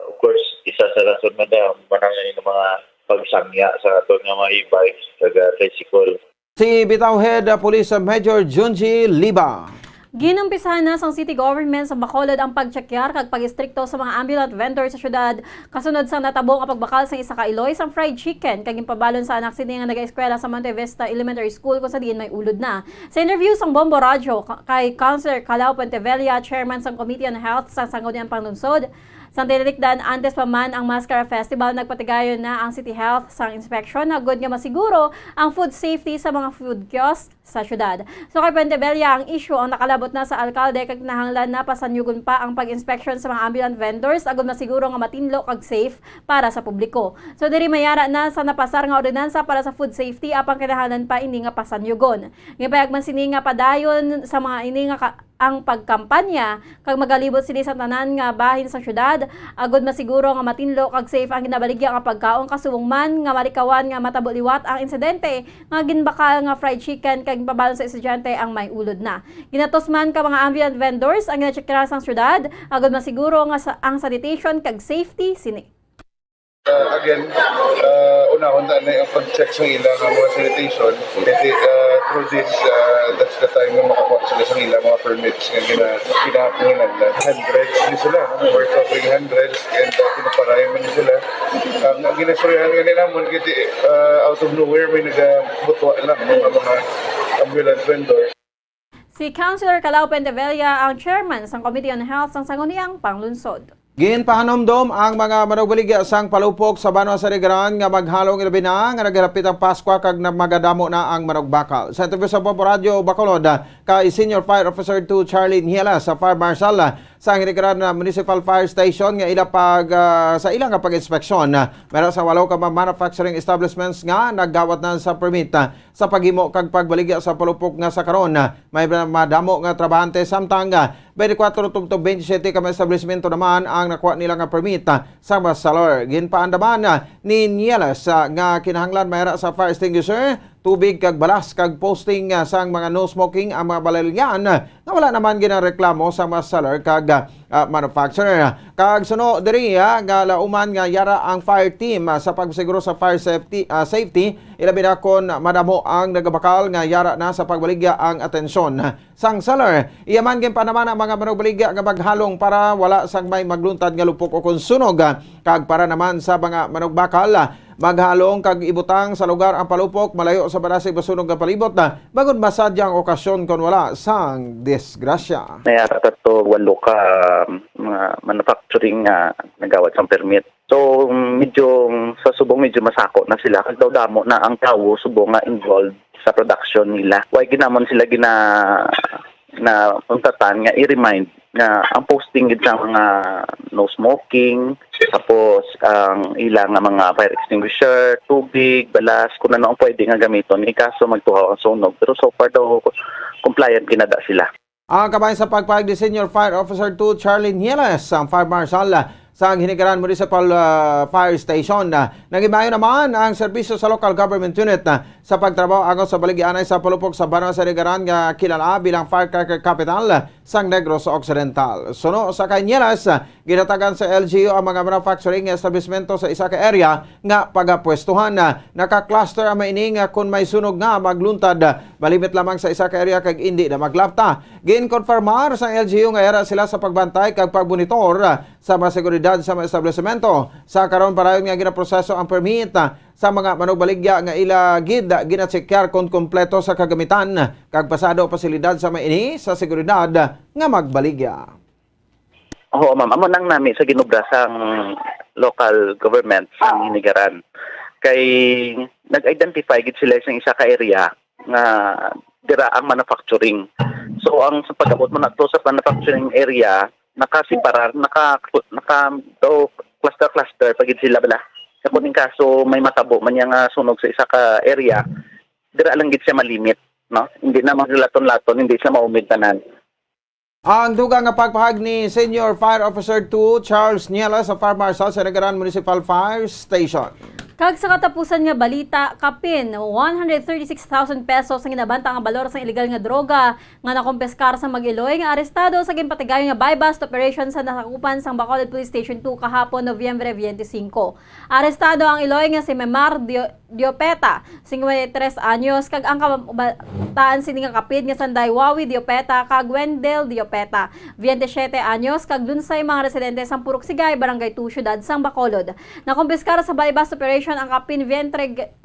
J: Of course, isa sa rason man daw manangay ng mga pagsangya sa ato nga mga e-bikes kag tricycle.
G: Si Bitaw Head Police Major Junji Liba.
S: Ginumpisahan na sa city government sa Bacolod ang pagtsakyar kag pag-istrikto sa mga ambulant vendor sa syudad kasunod sa natabong ang pagbakal sa isa ka Iloy sang fried chicken kag gipabalon sa anak sini nga nag-eskwela sa Monte Vista Elementary School kung sa diin may ulod na. Sa interview sang Bombo Radio kay Councilor Calao Pentevella, chairman sang Committee on Health sa Sangguniang Panlunsod, sa Tilikdan, antes pa man ang Mascara Festival, nagpatigayon na ang City Health sang inspection na good nga masiguro ang food safety sa mga food kiosk sa syudad. So kay Pentevella, ang issue ang nakalabot na sa alkalde kag nahanglan na pasanyugon pa ang pag-inspection sa mga ambulant vendors agud masiguro nga matinlo kag safe para sa publiko. So diri mayara na sa napasar nga ordinansa para sa food safety apang kinahanglan pa ini nga pasanyugon. Ngipayag man sini nga padayon sa mga ini nga ang pagkampanya kag magalibot sini sa tanan nga bahin sa syudad agud masiguro nga matinlo kag safe ang ginabaligya nga pagkaon kasubong man nga marikawan nga matabo-liwat ang insidente nga ginbakal nga fried chicken kag pabalon sa estudyante ang may ulod na. Ginatos man ka mga ambient vendors ang ginacheckra sang syudad agud masiguro nga ang sanitation kag safety sini.
I: Again, una-una na yung pag-check sa ilang mga sanitation. Through this, that's the time na makakuha sila sa ilang mga permits nga pinapanginan na. Hundreds din sila, we're covering hundreds, and pinaparayan man sila. Ang ginasurihan nga nila mo, out of nowhere, may nagabutwa lang mga ambulance vendors.
S: Si Councilor Calao Pentevella ang chairman sang Committee on Health sang Sangguniang Panlunsod.
G: Ginpahanomdom ang mga manugbaligya sang palupok sa Banwa sa Ligaran nga maghalong ilabi na nga naghilapit ang Pasko kag magadamo na ang manugbakal. Sa interview sa Bombo Radio Bacolod kay Senior Fire Officer 2 Charlie Niela sa Fire Marshal sa Ligaran na Municipal Fire Station nga ila sa ilang pag-inspeksyon meron sa 8 ka manufacturing establishments nga naggawat na sa permit sa paghimo kag pagbaligya sa palupok nga sa karon. May madamo nga trabahante samtang 24 tungtong 27 ka establishmento naman ang nakuha nila nga permit sa Masalor. Ginpaandaman ni Nielas nga kinahanglan mayra sa fire extinguisher, tubig kag balas kag posting sang mga no smoking ang mga balalyan nga wala naman ginareklamo sa Masalor kag manufacturer. Kag suno diri nga lauman nga yara ang fire team sa pagsiguro sa fire safety ilabi na kon madamo ang nagabakal nga yara na sa pagbaligya ang atensyon sang Salar. Iyaman gin pa naman ang mga manugbaligya nga maghalong para wala sang may magluntad nga lupok o konsunog kag para naman sa mga manugbakal maghalong kag ibutang sa lugar ang palupok malayo sa barasig basunog nga palibot bagod masadyang okasyon kon wala sang disgrasya.
J: Mayara to 8 ka mga manufacturing nga nagawad sang permit. So medyo sa subong medyo masako na sila kag daw damo na ang tawo subong nga involved sa production nila. Why ginamon sila na untatan nga i-remind na ang posting gid sa mga no smoking, tapos ang ilang nga mga fire extinguisher, tubig, balas, kung ano ang pwede nga gamiton ikaso magtuhaw ang sunog. Pero so far daw compliant kinada sila.
G: Ang kabayan sa pagpahig ni Senior Fire Officer 2 Charlie Nieles, ang Fire Marshal sa Hinigaran Municipal Fire Station. Nagimayo naman ang serbisyo sa local government unit sa pagtrabaho agon sa baligyanay sa palupok sa Banwa sa Hinigaran nga kilala bilang firecracker capital sa Negros Occidental. Suno sa kay Nieles, ginatagan sa LGU ang mga manufacturing establishmento sa isa ka area nga pagapwestuhan. Naka-cluster ang maining kung may sunog nga magluntad malimit lamang sa isa ka area kag hindi na maglapta. Gin-confirmar sa LGU nga era sila sa pagbantay kag pagbonitor sa mga seguridad sa mga establishmento. Sa karon parayon nga ginaproseso ang permit sa mga manugbaligya nga ila gid ginatsekyar kung kompleto sa kagamitan kag pasado pasilidad sa maini sa seguridad nga magbaligya.
J: Oo, ma'am. Amo nang nami sa ginubra sang local government sa Hinigaran. Kay nag-identify gid sila sa isa ka area nga dira ang manufacturing. So ang sa pag-abot mo nato sa manufacturing area, nakasiparar, naka cluster pagid sila bala. Sa kuning kaso may matabo man nga sunog sa isa ka area, dira lang gid siya malimit, no? Hindi na maglaton-laton, hindi siya maumid tanan.
G: Ang dugang nga pagpahag ni Senior Fire Officer 2 Charles Nieles sa Fire Marshal sa Hinigaran Municipal Fire Station.
S: Kag sa katapusan nga balita, kapin 136,000 pesos ang ginabanta nga balor sa illegal nga droga nga nakumpeskar sa Mag-Iloy nga arestado sa ginpatigayon nga buy-bust operation sa nasakupan sang Bacolod Police Station 2 kahapon Nobyembre 25. Arestado ang Iloy nga si Memar Diopeta, 53 anyos, kag ang kabataan sini nga kapid nga Sanday Wawi Diopeta kag Wendell Diopeta, 27 anyos, kag dunsay mga residente sang Purok Sigay, Barangay 2, Syudad sang Bacolod. Nakumpeskar sa buy-bust operation ang kapin 20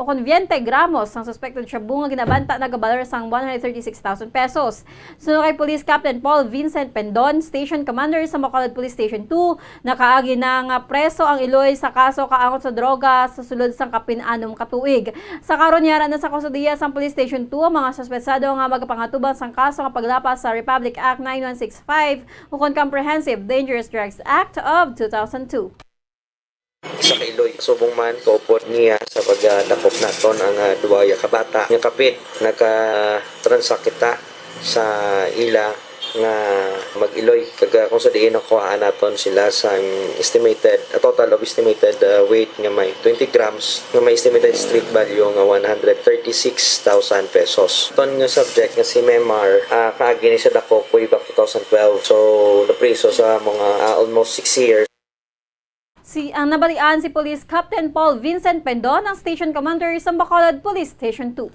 S: gramos ang suspected shabu nga ginabanta nagabalar sang 136,000 pesos. Sunod kay Police Captain Paul Vincent Pendon, Station Commander sa Bacolod Police Station 2, nakaagi na nga preso ang Iloy sa kaso kaangot sa droga sa sulod sang kapin 6 katuig. Sa karon yara na sa kustudiya sang Police Station 2 ang mga suspetsado nga magapangatubang sang kaso nga paglapas sa Republic Act 9165 ukon Comprehensive Dangerous Drugs Act of 2002.
M: Sa Iloy, subong man kaupod niya sa pagdakop naton ang duwaya kabata nga kapit naka-transact kita sa ila nga Mag-Iloy kag kung sa diin nakuhaan naton sila sa estimated a total of estimated weight nga may 20 grams nga may estimated street value nga 136,000 pesos. Ton nga subject nga si Memar kaagi ni sa dako way back 2012, so napriso sa mga almost 6 years.
S: Ang nabalian si Police Captain Paul Vincent Pendon, ang Station Commander sa Bacolod Police Station 2.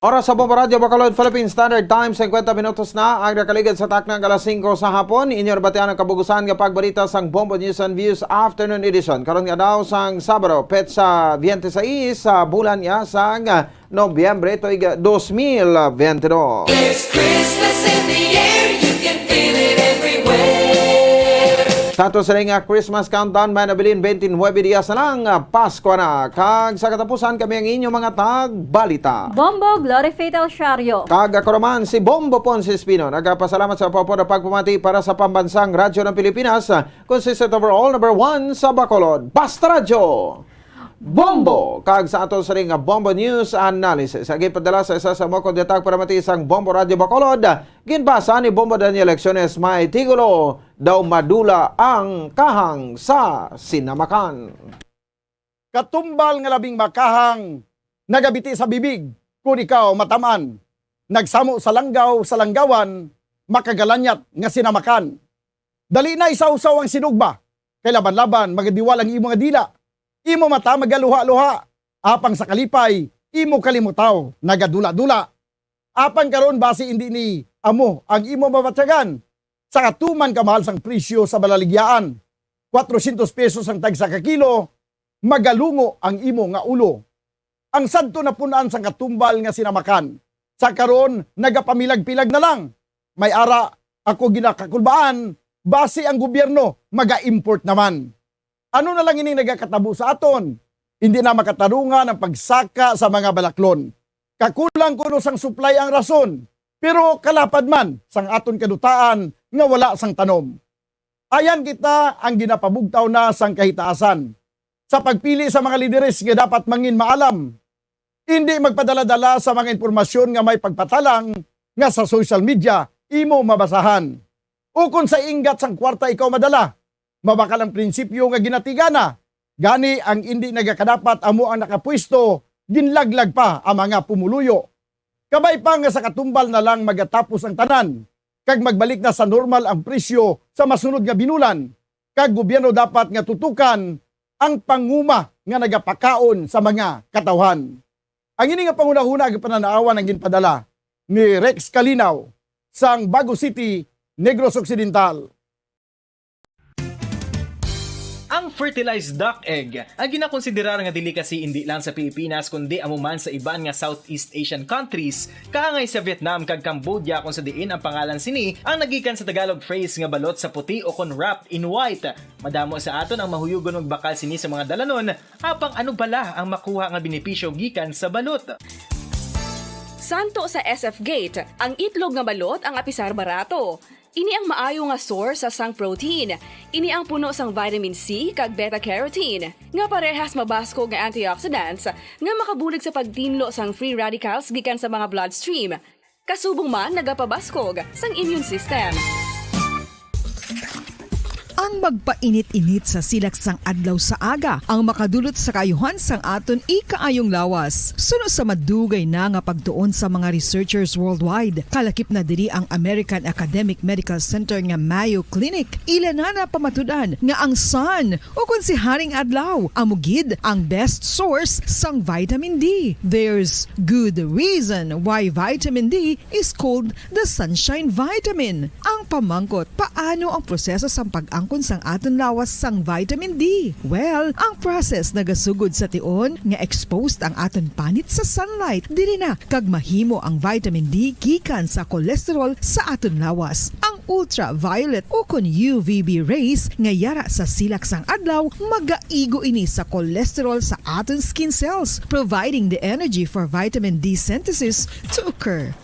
G: Oras sa Bombo Radio Bacolod Philippine Standard Time, 50 minutos na ang nakaligid sa taknang alas 5 sa hapon. Inyo batian ang kabugusan nga pagbalita sang Bombo News and Views Afternoon Edition. Karon nga daw sang Sabado, petsa 26 sa bulan niya sang Nobyembre tuig 2022.
A: There's Christmas in the air, you can feel it everywhere.
G: Tato sa nga Christmas countdown may nabilin 29 dias na lang Pasko na. Kag sa katapusan kami ang inyong mga tagbalita.
S: Bombo Glory Fatal Shario.
G: Kag ako naman si Bombo Ponce Espino. Nagpasalamat sa popo na pagpumati para sa pambansang radyo ng Pilipinas. Consistent overall number 1 sa Bacolod. Basta Radyo! Bombo! Kag sa ato sa ring Bombo News Analysis. Agi padala sa isa sa mokong detag para matisang Bombo Radio Bacolod. Ginbasa ni Bombo Daniel Lecciones may tigulo daw madula ang kahang sa sinamakan.
E: Katumbal nga labing makahang nagabiti sa bibig kung ikaw mataman. Nagsamo sa langgaw sa langgawan makagalanyat nga sinamakan. Dali na isaw-saw ang sinugba kay laban-laban magadiwal ang imo nga dila. Imo mata magaluha-luha, apang sa kalipay, imo kalimutaw, nagadula-dula. Apang karon basi hindi ni amo ang imo mabatyagan. Sa katuman kamahal sang presyo sa balaligyaan, 400 pesos ang tag sa kakilo, magalungo ang imo nga ulo. Ang sadto na punaan sang katumbal nga sinamakan. Sa karon nagapamilag-pilag na lang. May ara ako ginakakulbaan, basi ang gobyerno maga-import naman. Ano na lang ining nagakatabo sa aton? Hindi na makatarungan ang pagsaka sa mga balaklon. Kakulang kuno sang supply ang rason, pero kalapad man sang aton kadutaan nga wala sang tanom. Ayan kita ang ginapabugtaw na sang kahitaasan. Sa pagpili sa mga lideres nga dapat mangin maalam. Hindi magpadala-dala sa mga impormasyon nga may pagpatalang nga sa social media imo mabasahan. Ukon sa ingat sang kwarta ikaw madala, mabakal ang prinsipyo nga ginatigana. Gani ang hindi nagakadapat amo ang nakapwesto, ginlaglag pa ang mga pumuluyo. Kabay pa nga sa katumbal na lang magatapos ang tanan, kag magbalik na sa normal ang presyo sa masunod nga binulan, kag gobyerno dapat nga tutukan ang panguma nga nagapakaon sa mga katawhan. Ang ini nga panguna-una ang pananaawan ang ginpadala ni Rex Kalinaw sang Bago City, Negros Occidental.
B: Ang fertilized duck egg ang ginakonsiderar nga delicacy hindi lang sa Pilipinas kundi amuman sa iban nga Southeast Asian countries kaangay sa Vietnam kag Cambodia kung sa diin ang pangalan sini ang nagikan sa Tagalog phrase nga balot sa puti o kon wrapped in white. Madamo sa aton ang mahuyugon og bakal sini sa mga dalanon apang ano bala ang makuha nga benepisyo gikan sa balot.
C: Santo sa SF Gate, ang itlog nga balot ang apisar barato. Ini ang maayo nga source sa sang protein. Ini ang puno sang vitamin C kag beta-carotene. Nga parehas mabasko nga antioxidants nga makabulig sa pagtinlo sang free radicals gikan sa mga bloodstream. Kasubong man nagapabaskog sang immune system.
D: Ang magpainit-init sa silak sang adlaw sa aga ang makadulot sa kayuhan sang aton ikaayong lawas. Suno sa madugay na nga pagtuon sa mga researchers worldwide, kalakip na diri ang American Academic Medical Center nga Mayo Clinic. Ila na pamatudan nga ang sun o kung si Haring Adlaw amugid ang best source sang vitamin D. There's good reason why vitamin D is called the sunshine vitamin. Ang pamangkot, paano ang proseso sang pag-angkon sang aton lawas sang vitamin D? Well, ang process nagasugod sa tion nga exposed ang aton panit sa sunlight dili na kag mahimo ang vitamin D gikan sa cholesterol sa aton lawas. Ang ultraviolet o kon UVB rays nga yara sa silak sang adlaw magaigo ini sa cholesterol sa aton skin cells, providing the energy for vitamin D synthesis to occur.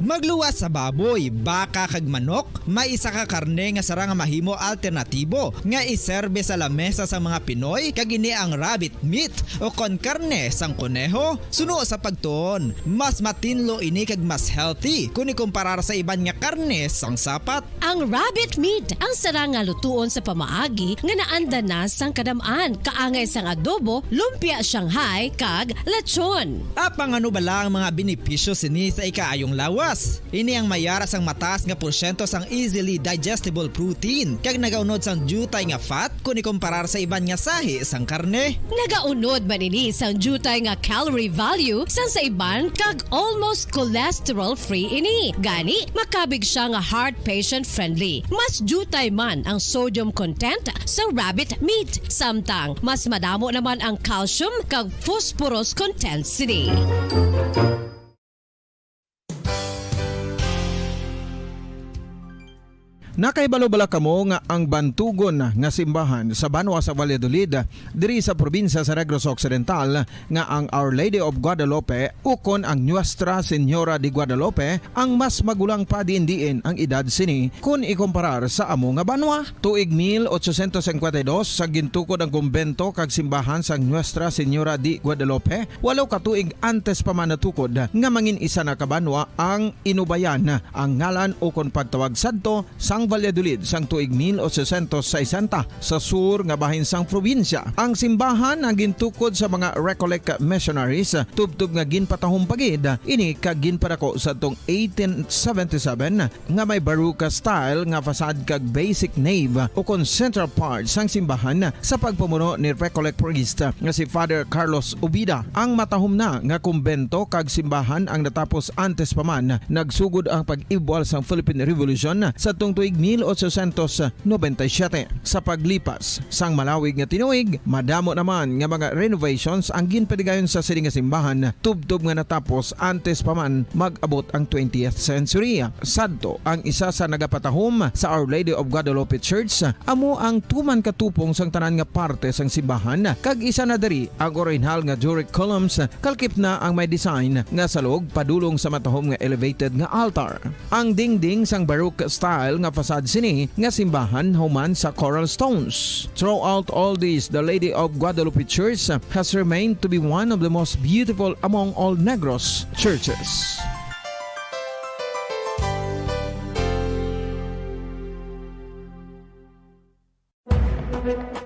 G: Magluwas sa baboy, baka kag manok, may isa ka karne nga sara nga mahimo alternatibo nga iserbe sa lamesa sa mga Pinoy kag ini ang rabbit meat o kon karne sang kuneho. Suno sa pagtuon, mas matinlo ini kag mas healthy kung ikumparar sa iban nga karne sang sapat.
F: Ang rabbit meat ang sara nga lutuon sa pamaagi nga naanda na sang kadamaan, kaangay sang adobo, lumpia Shanghai kag lechon.
G: Apang ano bala ang mga benepisyo sini sa ikaayong lawas? Ini ang mayara sang mataas nga porsyento sang easily digestible protein kag nagaunod sang jutay nga fat kung ikumparar sa iban nga sahi sang karne.
F: Nagaunod man ini sang jutay nga calorie value sang sa iban kag almost cholesterol free ini. Gani makabig siya nga heart patient friendly. Mas jutay man ang sodium content sa rabbit meat, samtang mas madamo naman ang calcium kag phosphorus content sini.
G: Nakaibalo-bala kamo nga ang bantugon nga simbahan sa Banwa sa Valladolid diri sa probinsya sa Negros Occidental nga ang Our Lady of Guadalupe ukon ang Nuestra Señora de Guadalupe ang mas magulang pa diin ang edad sini kung ikumparar sa amo nga banwa. Tuig 1852 sa gintukod ang kumbento kag simbahan sa Nuestra Señora de Guadalupe, walo ka tuig antes pa man natukod nga mangin isa na kabanwa ang inubayan ang ngalan ukon pagtawag sadto sang Valladolid sang tuig 1860 sa sur nga bahin sang probinsya. Ang simbahan ang gintukod sa mga Recollect missionaries tubtub nga ginpatahong pagid ini kag ginpadako sa tong 1877 nga may baroque style nga fasad kag basic nave o kon central part sang simbahan sa pagpamuno ni Recollect priest nga si Father Carlos Ubida. Ang matahom na nga kumbento kag simbahan ang natapos antes pa man nagsugod ang pag-ibwal sang Philippine Revolution sa tong tuig 1897. Sa paglipas sang malawig nga tinuig, madamo naman nga mga renovations ang ginpadigayon sa sining nga simbahan tubtob nga natapos antes pa man mag-abot ang 20th century. Sadto ang isa sa nagapatahom sa Our Lady of Guadalupe Church amo ang tuman katupong sang tanan nga parte sang simbahan kag isa na diri ang original nga Doric columns kalkip na ang may design nga salog padulong sa matahom nga elevated nga altar. Ang dingding sang baroque style nga fasad sini nga simbahan human sa coral stones. Throughout all this, the Lady of Guadalupe Church has remained to be one of the most beautiful among all Negros churches.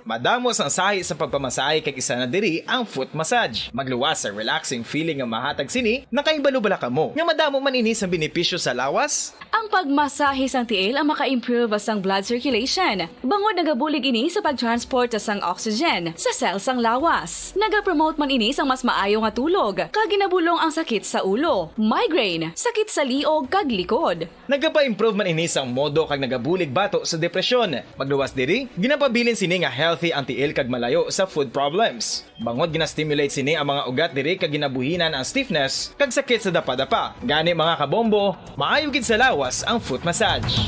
B: Madamo sang sahi sa pagpamasahe kay isa na diri ang foot massage. Magluwas sa relaxing feeling nga mahatag sini, nakaibalo bala kamo. Nga madamo man ini sa benepisyo sa lawas.
C: Ang pagmasahe sang tiil ang maka-improve sang blood circulation. Bangod nagabulig ini sa pag-transport sang oxygen sa cells sang lawas. Nagapromote man ini sang mas maayo nga tulog. Kag ginabulong ang sakit sa ulo, migraine, sakit sa liog kag likod.
B: Nagapa-improve man ini sang modo kag nagabulig bato sa depresyon. Magluwas diri, ginapabilin sini nga healthy ang tiil kag malayo sa food problems. Bangod gina-stimulate sini ang mga ugat diri kag ginabuhinan ang stiffness kag sakit sa dapa-dapa. Gani mga kabombo, maayo gid sa lawas ang foot massage.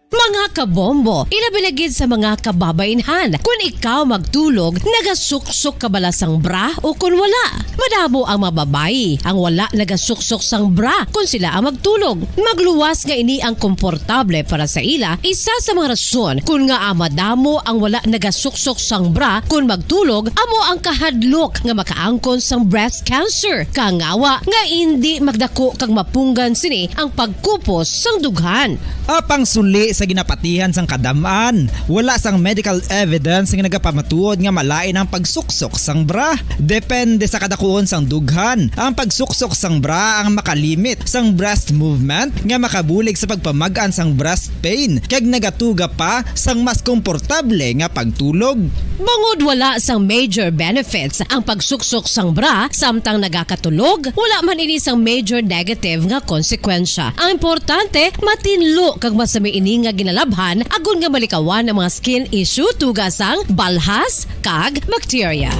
F: Mga kabombo, ilabilagid sa mga kababainhan. Kung ikaw magtulog, nagasuksok ka bala sang bra o kung wala. Madamo ang mababayi ang wala nagasuksok sang bra kung sila ang magtulog. Magluwas nga ini ang komportable para sa ila. Isa sa mga rason kung nga madamo ang wala nagasuksok sang bra kung magtulog, amo ang kahadlok nga makaangkon sang breast cancer. Kangawa nga hindi magdako kag mapunggan sini ang pagkupos sang dughan.
L: Apang suli sa ginapatihan sang kadamaan, wala sang medical evidence nga nagapamatuod nga malain ang pagsuksok sang bra. Depende sa kadakuon sang dughan. Ang pagsuksok sang bra ang makalimit sang breast movement nga makabulig sa pagpamagaan sang breast pain kag nagatuga pa sang mas komportable nga pagtulog.
F: Bangod wala sang major benefits ang pagsuksok sang bra samtang nagakatulog, wala man ini sang major negative nga konsekwensya. Ang importante, matinlo kag masami ini nga ginalabhan agon nga malikawan ang mga skin issue tugas ang balhas kag bacteria.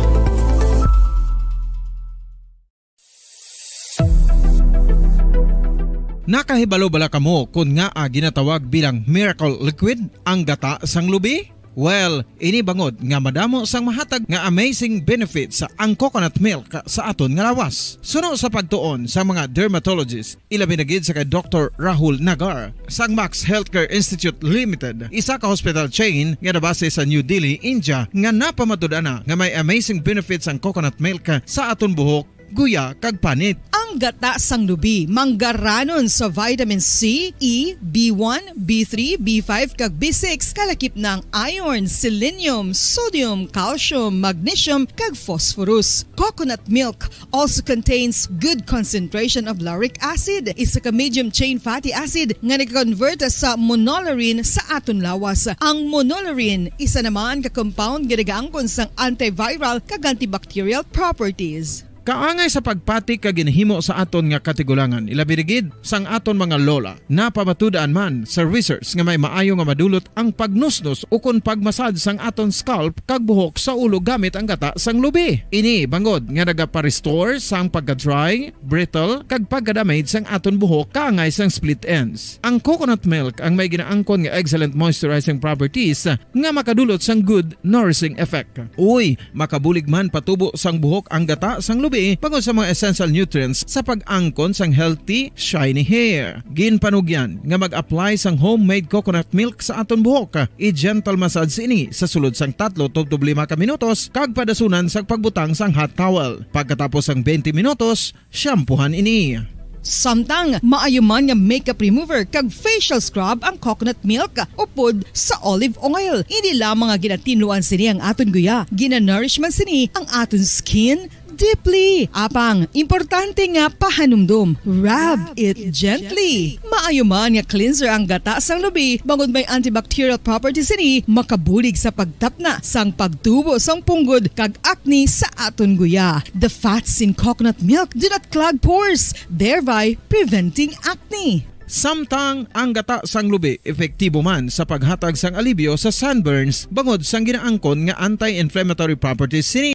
G: Nakahibalo bala kamo kung nga ginatawag bilang miracle liquid ang gata sang lubi? Well, ini bangod nga madamo sang mahatag nga amazing benefit sa ang coconut milk sa aton nga lawas. Suno sa pagtuon sa mga dermatologist, ilabi na gid sa kay Dr. Rahul Nagar sang Max Healthcare Institute Limited, isa ka hospital chain nga nabase sa New Delhi, India, nga napamatud-ana nga may amazing benefits ang coconut milk sa aton buhok, guya kag panit.
D: Ang gata sang lubi manggaranon sa vitamin C, E, B1, B3, B5 kag B6 kalakip ng iron, selenium, sodium, calcium, magnesium kag phosphorus. Coconut milk also contains good concentration of lauric acid, isa ka medium chain fatty acid nga nag-convert sa monolaurin sa aton lawas. Ang monolaurin isa naman ka compound nga nagaangkon sang antiviral kag antibacterial properties.
G: Kaangay sa pagpati ka ginhimo sa aton nga katigulangan, ilabirigid sang aton mga lola, napamatudaan man sa research nga may maayo nga madulot ang pagnusnos o kun pagmasad sang aton scalp kag buhok sa ulo gamit ang gata sang lubi. Ini bangod nga nagapa-restore sang pagka-dry, brittle kag pagka-damage sang aton buhok kaangay sang split ends. Ang coconut milk ang may ginaangkon nga excellent moisturizing properties nga makadulot sang good nourishing effect. Uy, makabulig man patubo sang buhok ang gata sang lubi pagod sa mga essential nutrients sa pag-angkon sang healthy, shiny hair. Ginpanugyan nga mag-apply sang homemade coconut milk sa aton buhok. I-gentle massage ini sa sulod sang 3 to 5 ka minutos kag padasunan sang pagbutang sang hot towel. Pagkatapos sang 20 minutos, shampoohan ini.
D: Samtang maayuman nga makeup remover kag facial scrub ang coconut milk upod sa olive oil. Hindi lamang nga ginatinuan sini ang aton guya, gina-nourishment sini ang aton skin deeply. Apang, importante nga pahanumdum. Rub it gently. Maayuman nga cleanser ang gata sang lubi, bangod may antibacterial properties ini, makabulig sa pagtapna sang pagtubo sang punggod kag acne sa aton guya. The fats in coconut milk do not clog pores, thereby preventing acne.
G: Samtang ang gata sang lubi epektibo man sa paghatag sang alibyo sa sunburns bangod sang ginaangkon nga anti-inflammatory properties sini.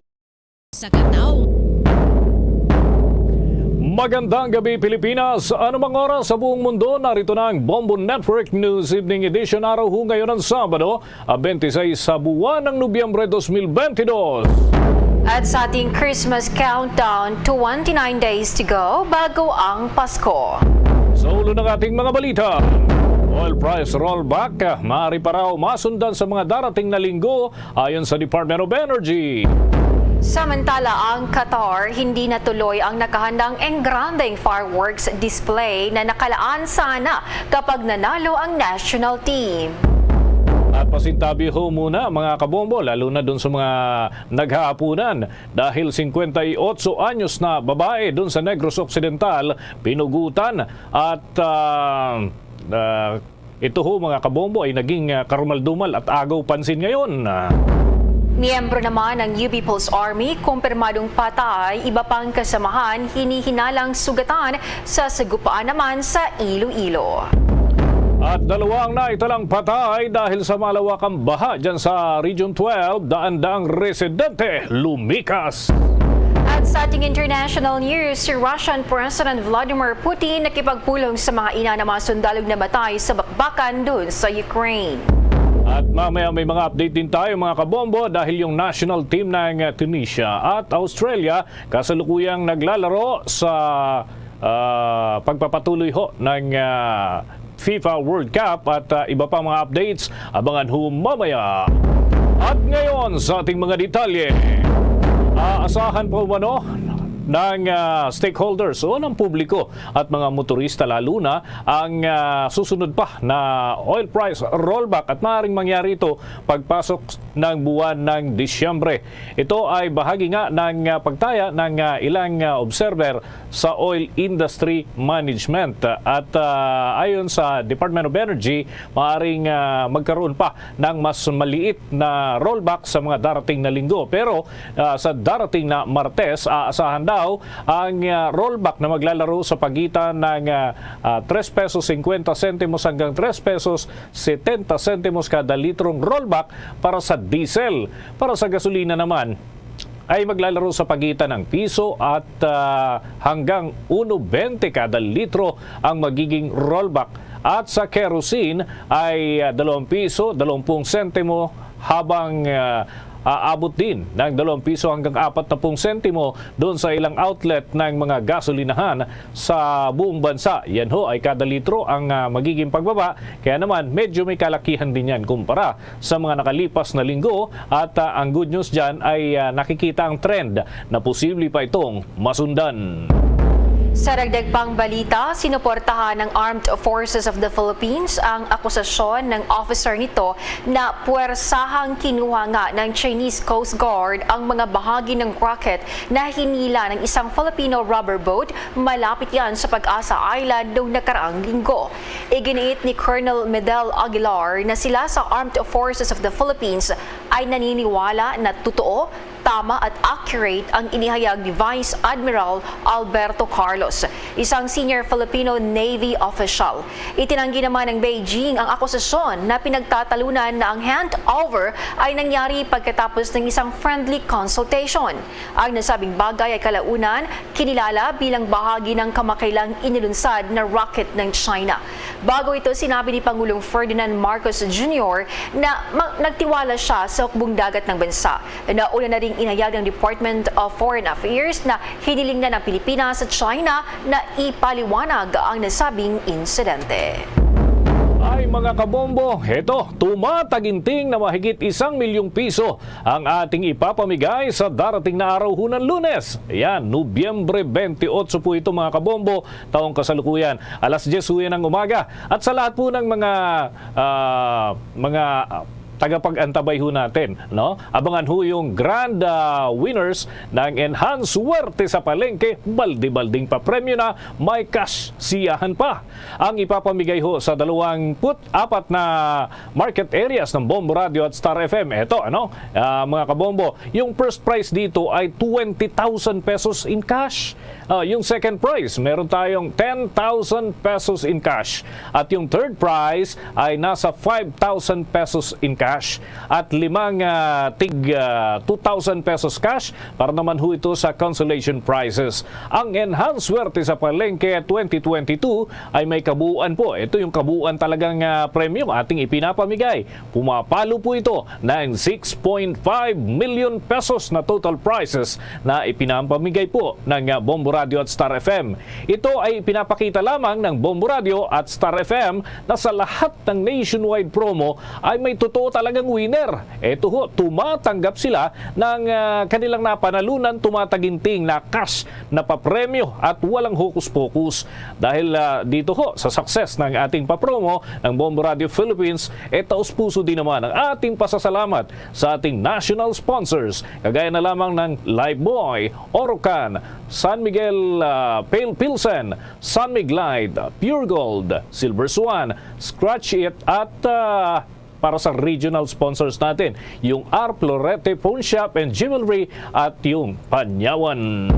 F: Sa kanaw.
N: Magandang gabi Pilipinas! Anumang oras sa buong mundo, narito na ang Bombo Network News Evening Edition araw ho ngayon ng Sabado, 26 sa buwan ng Nobyembre 2022.
U: At sa ating Christmas countdown, 29 days to go bago ang Pasko.
N: Sa ulo ng ating mga balita, oil price rollback, maaari pa raw masundan sa mga darating na linggo ayon sa Department of Energy.
U: Samantala, ang Qatar hindi natuloy ang nakahandang engrandeng fireworks display na nakalaan sana kapag nanalo ang national team.
N: At pasintabi ho muna mga kabombo, lalo na dun sa mga naghahapunan dahil 58 anyos na babae dun sa Negros Occidental pinugutan at ito ho mga kabombo ay naging karumaldumal at agaw pansin ngayon.
U: Miyembro naman ng UP People's Army, kumpirmadong patay, iba pang kasamahan, hinihinalang sugatan sa sagupaan naman sa Iloilo.
N: At dalawang naitalang patay dahil sa malawakang baha dyan sa Region 12, daan-daang residente lumikas.
U: At sa ating international news, si Russian President Vladimir Putin nakipagpulong sa mga ina ng mga sundalog na batay sa bakbakan doon sa Ukraine.
N: At mamaya may mga update din tayo mga kabombo dahil yung national team ng Tunisia at Australia kasalukuyang naglalaro sa pagpapatuloy ho ng FIFA World Cup at iba pa mga updates, abangan ho mamaya. At ngayon sa ating mga detalye, aasahan po umano ng stakeholders o ng publiko at mga motorista lalo na ang susunod pa na oil price rollback at maaaring mangyari ito pagpasok ng buwan ng Disyembre. Ito ay bahagi nga ng pagtaya ng ilang observer sa oil industry management at ayon sa Department of Energy maaaring magkaroon pa ng mas maliit na rollback sa mga darating na linggo pero sa darating na Martes aasahan ang rollback na maglalaro sa pagitan ng 3 pesos 50 sentimos hanggang 3 pesos 70 sentimos kada litrong rollback para sa diesel. Para sa gasolina naman ay maglalaro sa pagitan ng piso at hanggang 1.20 kada litro ang magiging rollback. At sa kerosene ay 2 piso 20 sentimo habang aabot din ng 2 piso hanggang 40 sentimo doon sa ilang outlet ng mga gasolinahan sa buong bansa. Yan ho ay kada litro ang magiging pagbaba. Kaya naman medyo may kalakihan din yan kumpara sa mga nakalipas na linggo at ang good news dyan ay nakikita ang trend na posible pa itong masundan.
U: Sa dagdag pang balita, sinuportahan ng Armed Forces of the Philippines ang akusasyon ng officer nito na puwersahang kinuha nga ng Chinese Coast Guard ang mga bahagi ng rocket na hinila ng isang Filipino rubber boat malapit yan sa Pag-asa Island noong nakaraang linggo. Iginiit ni Colonel Medel Aguilar na sila sa Armed Forces of the Philippines ay naniniwala na totoo, tama at accurate ang inihayag ni Vice Admiral Alberto Carlos, isang senior Filipino Navy official. Itinanggi naman ng Beijing ang akusasyon na pinagtatalunan na ang handover ay nangyari pagkatapos ng isang friendly consultation. Ang nasabing bagay ay kalaunan kinilala bilang bahagi ng kamakailang inilunsad na rocket ng China. Bago ito, sinabi ni Pangulong Ferdinand Marcos Jr. na nagtiwala siya sa hukbong dagat ng bansa. Nauna na ring inayag ng Department of Foreign Affairs na hiniling na ng Pilipinas at China na ipaliwanag ang nasabing insidente.
N: Ay mga kabombo, heto, tumataginting na mahigit 1 milyong piso ang ating ipapamigay sa darating na araw ho ng Lunes. Ayan, Nobyembre 28 po ito mga kabombo, taong kasalukuyan. Alas 10 ho yan ng umaga. At sa lahat po ng mga tagapag-antabay ho natin, no? Abangan ho yung grand winners ng Enhanced Suwerte sa Palengke, baldi-balding pa premyo na, may cash siyahan pa. Ang ipapamigay ho sa 24 na market areas ng Bombo Radio at Star FM. Ito, mga kabombo, yung first prize dito ay 20,000 pesos in cash. Yung second prize, meron tayong 10,000 pesos in cash. At yung third prize ay nasa 5,000 pesos in cash. At 5 tig 2,000 pesos cash para naman ho ito sa consolation prizes. Ang Enhanced Suwerte sa Palengke 2022 ay may kabuuan po. Ito yung kabuuan talagang premium ating ipinapamigay. Pumapalo po ito ng 6.5 million pesos na total prizes na ipinapamigay po ng Bombo Radio at Star FM. Ito ay pinapakita lamang ng Bombo Radio at Star FM na sa lahat ng nationwide promo ay may totoo talagang winner. Ito ho, tumatanggap sila ng kanilang napanalunan, tumataginting na cash na papremyo at walang hokus-pokus. Dahil dito ho, sa success ng ating papromo ng Bombo Radio Philippines, taus-puso din naman ang ating pasasalamat sa ating national sponsors, kagaya na lamang ng Lifebuoy, Orocan, San Miguel Pale Pilsen, San Miglide, Pure Gold, Silver Swan, Scratch It at para sa regional sponsors natin, yung R. Florete Pawn Shop and Jewelry at yung Panyawan.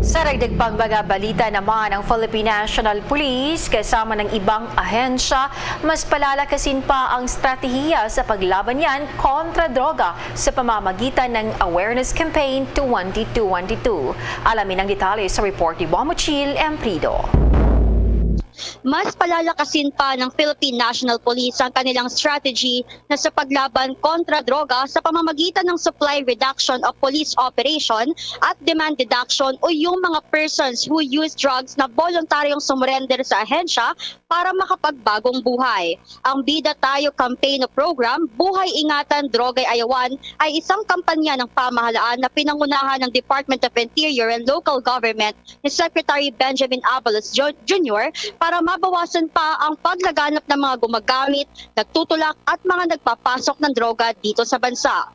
U: Sa dagdag pang mga balita naman ng Philippine National Police kasama ng ibang ahensya, mas palalakasin pa ang strategiya sa paglaban yan kontra droga sa pamamagitan ng Awareness Campaign 22-22. Alamin ang detalye sa report ni Bomochil Emprido.
H: Mas palalakasin pa ng Philippine National Police ang kanilang strategy na sa paglaban kontra droga sa pamamagitan ng supply reduction of police operation at demand reduction o yung mga persons who use drugs na voluntaryong sumurrender sa ahensya para makapagbagong buhay. Ang Bida Tayo campaign o program, Buhay Ingatan, Droga'y Ayawan, ay isang kampanya ng pamahalaan na pinangunahan ng Department of Interior and Local Government ni Secretary Benjamin Abalos Jr. para mabawasan pa ang paglaganap ng mga gumagamit, nagtutulak at mga nagpapasok ng droga dito sa bansa.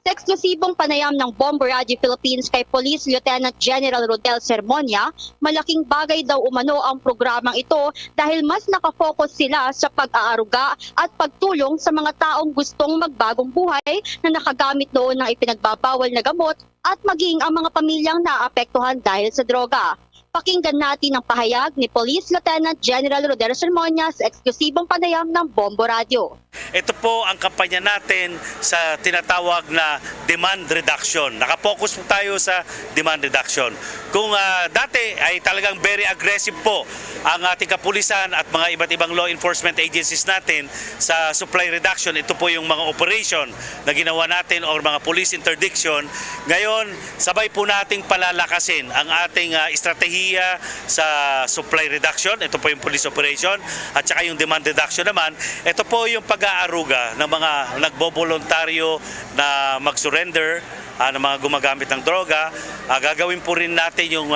H: Sa eksklusibong panayam ng Bombo Radio Philippines kay Police Lieutenant General Rodel Sermonia, malaking bagay daw umano ang programang ito dahil mas nakafocus sila sa pag-aaruga at pagtulong sa mga taong gustong magbagong buhay na nakagamit noon ng ipinagbabawal na gamot at maging ang mga pamilyang naapektuhan dahil sa droga. Pakinggan natin ang pahayag ni Police Lieutenant General Rodel Sermonia sa eksklusibong panayam ng Bombo Radio.
K: Ito po ang kampanya natin sa tinatawag na demand reduction. Nakapokus po tayo sa demand reduction. Kung dati ay talagang very aggressive po ang ating kapulisan at mga iba't ibang law enforcement agencies natin sa supply reduction, ito po yung mga operation na ginawa natin or mga police interdiction. Ngayon, sabay po nating palalakasin ang ating estratehiya sa supply reduction. Ito po yung police operation at saka yung demand reduction naman. Ito po yung pag-aaruga ng mga nagbobolontaryo na mag-surrender ng mga gumagamit ng droga. Gagawin po rin natin yung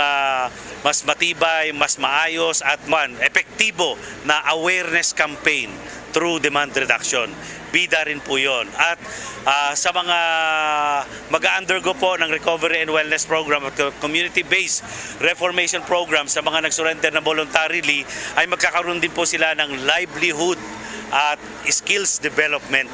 K: mas matibay, mas maayos at epektibo na awareness campaign through demand reduction. Bida rin po yun. At sa mga mag-undergo po ng recovery and wellness program at community-based reformation program sa mga nag-surrender na voluntarily, ay magkakaroon din po sila ng livelihood at skills development.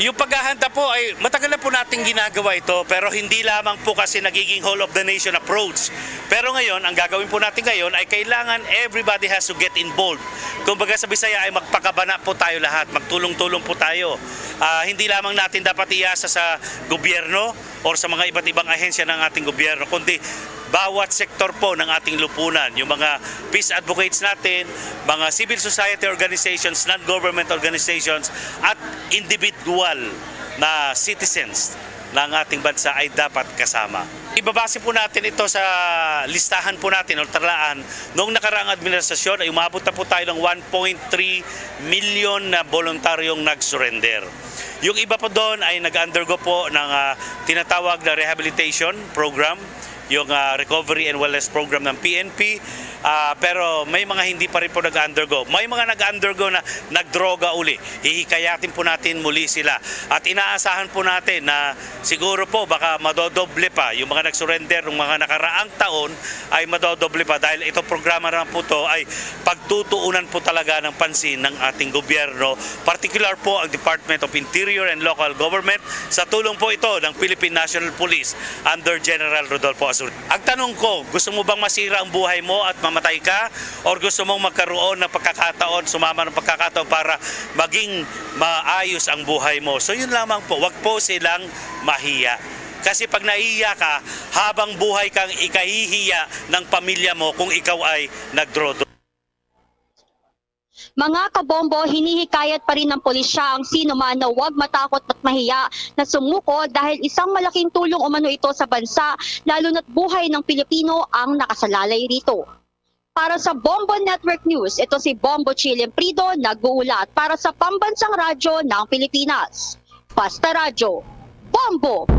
K: Yung paghahanda po ay matagal na po nating ginagawa ito, pero hindi lamang po kasi nagiging whole of the nation approach. Pero ngayon, ang gagawin po natin ngayon ay kailangan everybody has to get involved. Kumbaga sa Bisaya ay magpakabana po tayo lahat, magtulong-tulong po tayo. Hindi lamang natin dapat iasa sa gobyerno o sa mga iba't ibang ahensya ng ating gobyerno, kundi bawat sektor po ng ating lipunan, yung mga peace advocates natin, mga civil society organizations, non-government organizations, at individual na citizens ng ating bansa ay dapat kasama. Ibabase po natin ito sa listahan po natin o talaan. Noong nakaraang administrasyon ay umabot na po tayo ng 1.3 million na voluntaryong nag-surrender. Yung iba po doon ay nag-undergo po ng tinatawag na rehabilitation program, yung recovery and wellness program ng PNP, pero may mga hindi pa rin po nag-undergo. May mga nag-undergo na nagdroga uli. Hihikayatin po natin muli sila. At inaasahan po natin na siguro po baka madodoble pa. Yung mga nag-surrender ng mga nakaraang taon ay madodoble pa dahil itong programa naman po to ay pagtutuunan po talaga ng pansin ng ating gobyerno. Particular po ang Department of Interior and Local Government sa tulong po ito ng Philippine National Police under General Rodolfo Azur. Ang tanong ko, gusto mo bang masira ang buhay mo at mamatay ka? O gusto mong magkaroon ng pagkakataon, sumama ng pagkakataon para maging maayos ang buhay mo? So yun lamang po, wag po silang mahiya. Kasi pag nahihiya ka, habang buhay kang ikahihiya ng pamilya mo kung ikaw ay nagdrodo.
H: Mga kabombo, hinihikayat pa rin ng pulisya ang sino man na huwag matakot at mahiya na sumuko dahil isang malaking tulong umano ito sa bansa, lalo na't buhay ng Pilipino ang nakasalalay rito. Para sa Bombo Network News, ito si Bombo Chilimprido nag-uulat para sa Pambansang Radyo ng Pilipinas. Basta Radyo, Bombo!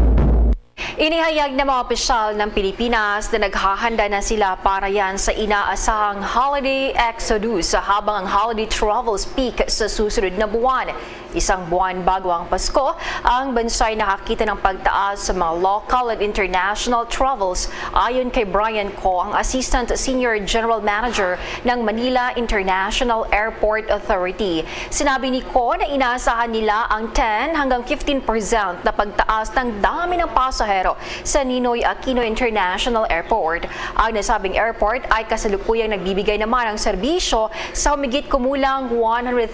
U: Inihayag ng mga opisyal ng Pilipinas na naghahanda na sila para yan sa inaasahang holiday exodus habang ang holiday travels peak sa susunod na buwan. Isang buwan bago ang Pasko, ang bansa ay nakakita ng pagtaas sa mga local and international travels ayon kay Brian Co, ang Assistant Senior General Manager ng Manila International Airport Authority. Sinabi ni Co na inaasahan nila ang 10 hanggang 15% na pagtaas ng dami ng pasahero sa Ninoy Aquino International Airport. Ang nasabing airport ay kasalukuyang nagbibigay naman ng serbisyo sa humigit kumulang 100,000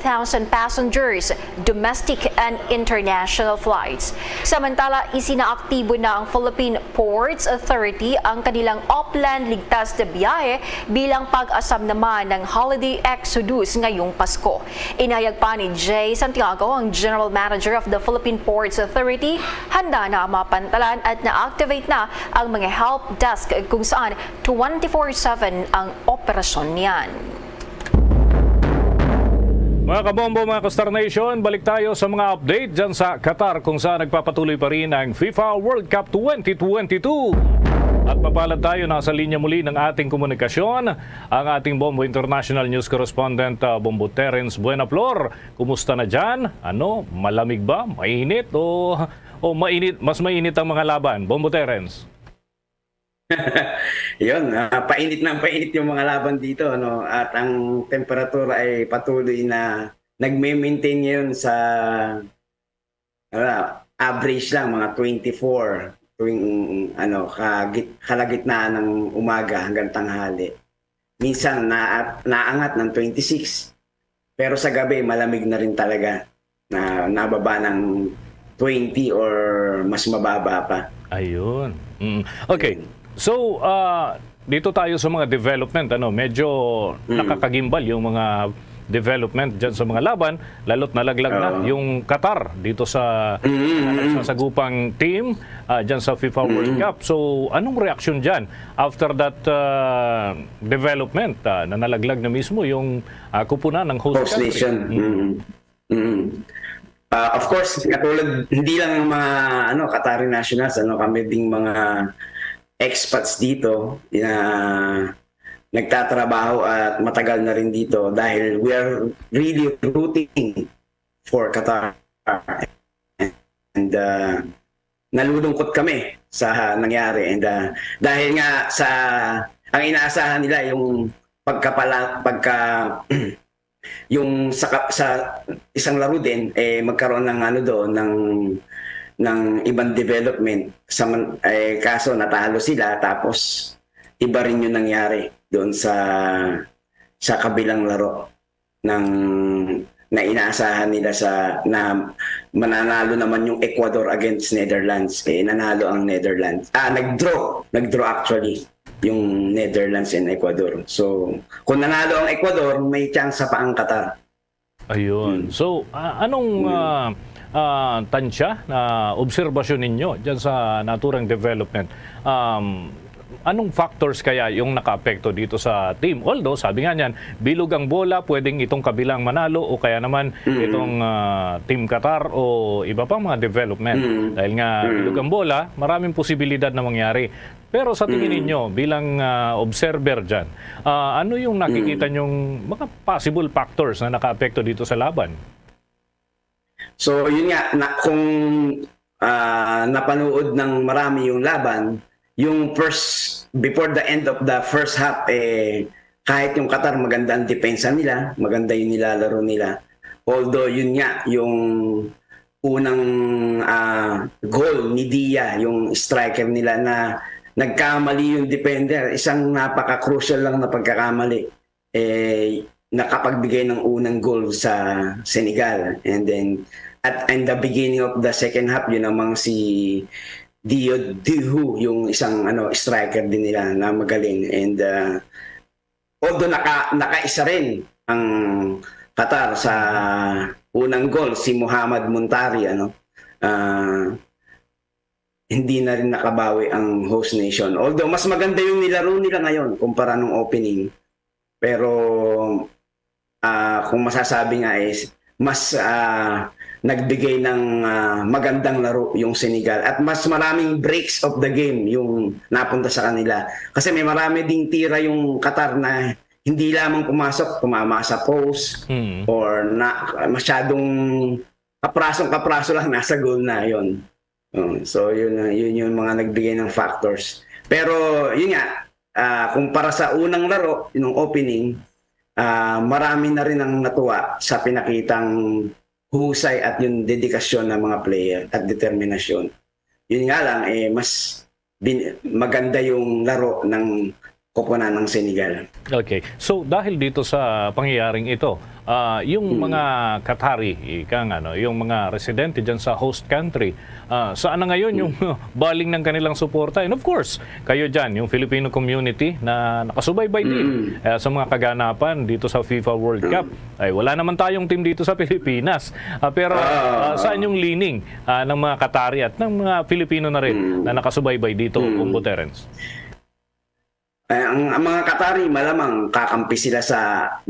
U: passengers, domestic and international flights. Samantala, isinaaktibo na ang Philippine Ports Authority ang kanilang Upland Ligtas na biyahe bilang pag-asam naman ng holiday exodus ngayong Pasko. Inayag pa ni Jay Santiago, ang General Manager of the Philippine Ports Authority, handa na mapantalan at na-activate na ang mga help desk kung saan 24/7 ang operasyon niyan.
N: Mga kabombo, mga Kastar Nation, balik tayo sa mga update dyan sa Qatar kung saan nagpapatuloy pa rin ang FIFA World Cup 2022. At mapalad tayo, nasa linya muli ng ating komunikasyon ang ating Bombo International News Correspondent Bombo Terence Buenaflor. Kumusta na dyan? Ano, malamig ba? Mainit o mainit? Mas mainit ang mga laban? Bombo Terence.
Q: Yun, painit ng painit yung mga laban dito, no? At ang temperatura ay patuloy na nagme-maintain ngayon sa average lang, mga 24 tuwing kalagitnaan ng umaga hanggang tanghali. Minsan naangat ng 26. Pero sa gabi malamig na rin talaga, na nababa ng 20 or mas mababa pa.
N: Ayun. Okay. So, dito tayo sa mga development, medyo nakakagimbal yung mga development dyan sa mga laban, lalo't nalaglag na yung Qatar dito sa sasagupang team dyan sa FIFA World Cup. So, anong reaksyon dyan after that development na nalaglag na mismo yung kupunan ng host country?
Q: Nation. Of course, katulad, hindi lang yung mga Qatari nationals, kami ding mga expats dito na nagtatrabaho at matagal na rin dito dahil we are really rooting for Qatar. And nalulungkot kami sa nangyari. And dahil nga sa ang inaasahan nila yung yung sa isang laro din magkaroon ng doon ng ibang development kaso natalo sila tapos iba rin yung nangyari doon sa kabilang laro na inaasahan nila na mananalo naman yung Ecuador against Netherlands. Nanalo ang Netherlands. Nag-draw actually yung Netherlands and Ecuador. So kung nanalo ang Ecuador, may chance pa ang Qatar.
N: Ayun. So anong tansya na obserbasyon ninyo dyan sa naturang development? Anong factors kaya yung naka-apekto dito sa team? Although, sabi nga niyan, bilog ang bola, pwedeng itong kabilang manalo o kaya naman itong Team Qatar o iba pang mga development. Dahil nga bilog ang bola, maraming posibilidad na mangyari. Pero sa tingin ninyo, bilang observer dyan, ano yung nakikita nyong mga possible factors na naka-apekto dito sa laban?
Q: So yun nga, kung napanood ng marami yung laban, yung before the end of the first half, kahit yung Qatar maganda ang depensa nila, maganda yung nilalaro nila. Although yun nga, yung unang goal ni Dia, yung striker nila na nagkamali yung defender, isang napaka-crucial lang na pagkakamali. Nakapagbigay ng unang goal sa Senegal. And then in the beginning of the second half, yun namang si Dihu, yung isang striker din nila na magaling. And although nakaisa rin ang Qatar sa unang goal, si Muhammad Muntari, hindi na rin nakabawi ang host nation. Although mas maganda yung nilaro nila ngayon kumpara nung opening. Pero kung masasabi nga is mas nagbigay ng magandang laro yung Senegal at mas maraming breaks of the game yung napunta sa kanila. Kasi may marami ding tira yung Qatar na hindi lamang pumasok, tumama sa post or masyadong kapraso lang nasa goal na yon. So yun yung mga nagbigay ng factors. Pero yun nga, kumpara sa unang laro, yung opening, marami na rin ang natuwa sa pinakitang husay at yung dedikasyon ng mga player at determinasyon. Yun nga lang, mas maganda yung laro ng koponan ng Senegal.
N: Okay. So dahil dito sa pangyayaring ito, yung mga Qatari, yung mga residente dyan sa host country, saan na ngayon yung baling ng kanilang suporta? And of course, kayo dyan, yung Filipino community na nakasubaybay din sa mga kaganapan dito sa FIFA World Cup. Ay, wala naman tayong team dito sa Pilipinas. Pero saan yung leaning ng mga Qatari at ng mga Filipino na rin na nakasubaybay dito, Bumbo Terence?
Q: Ang mga Qatari malamang kakampi sila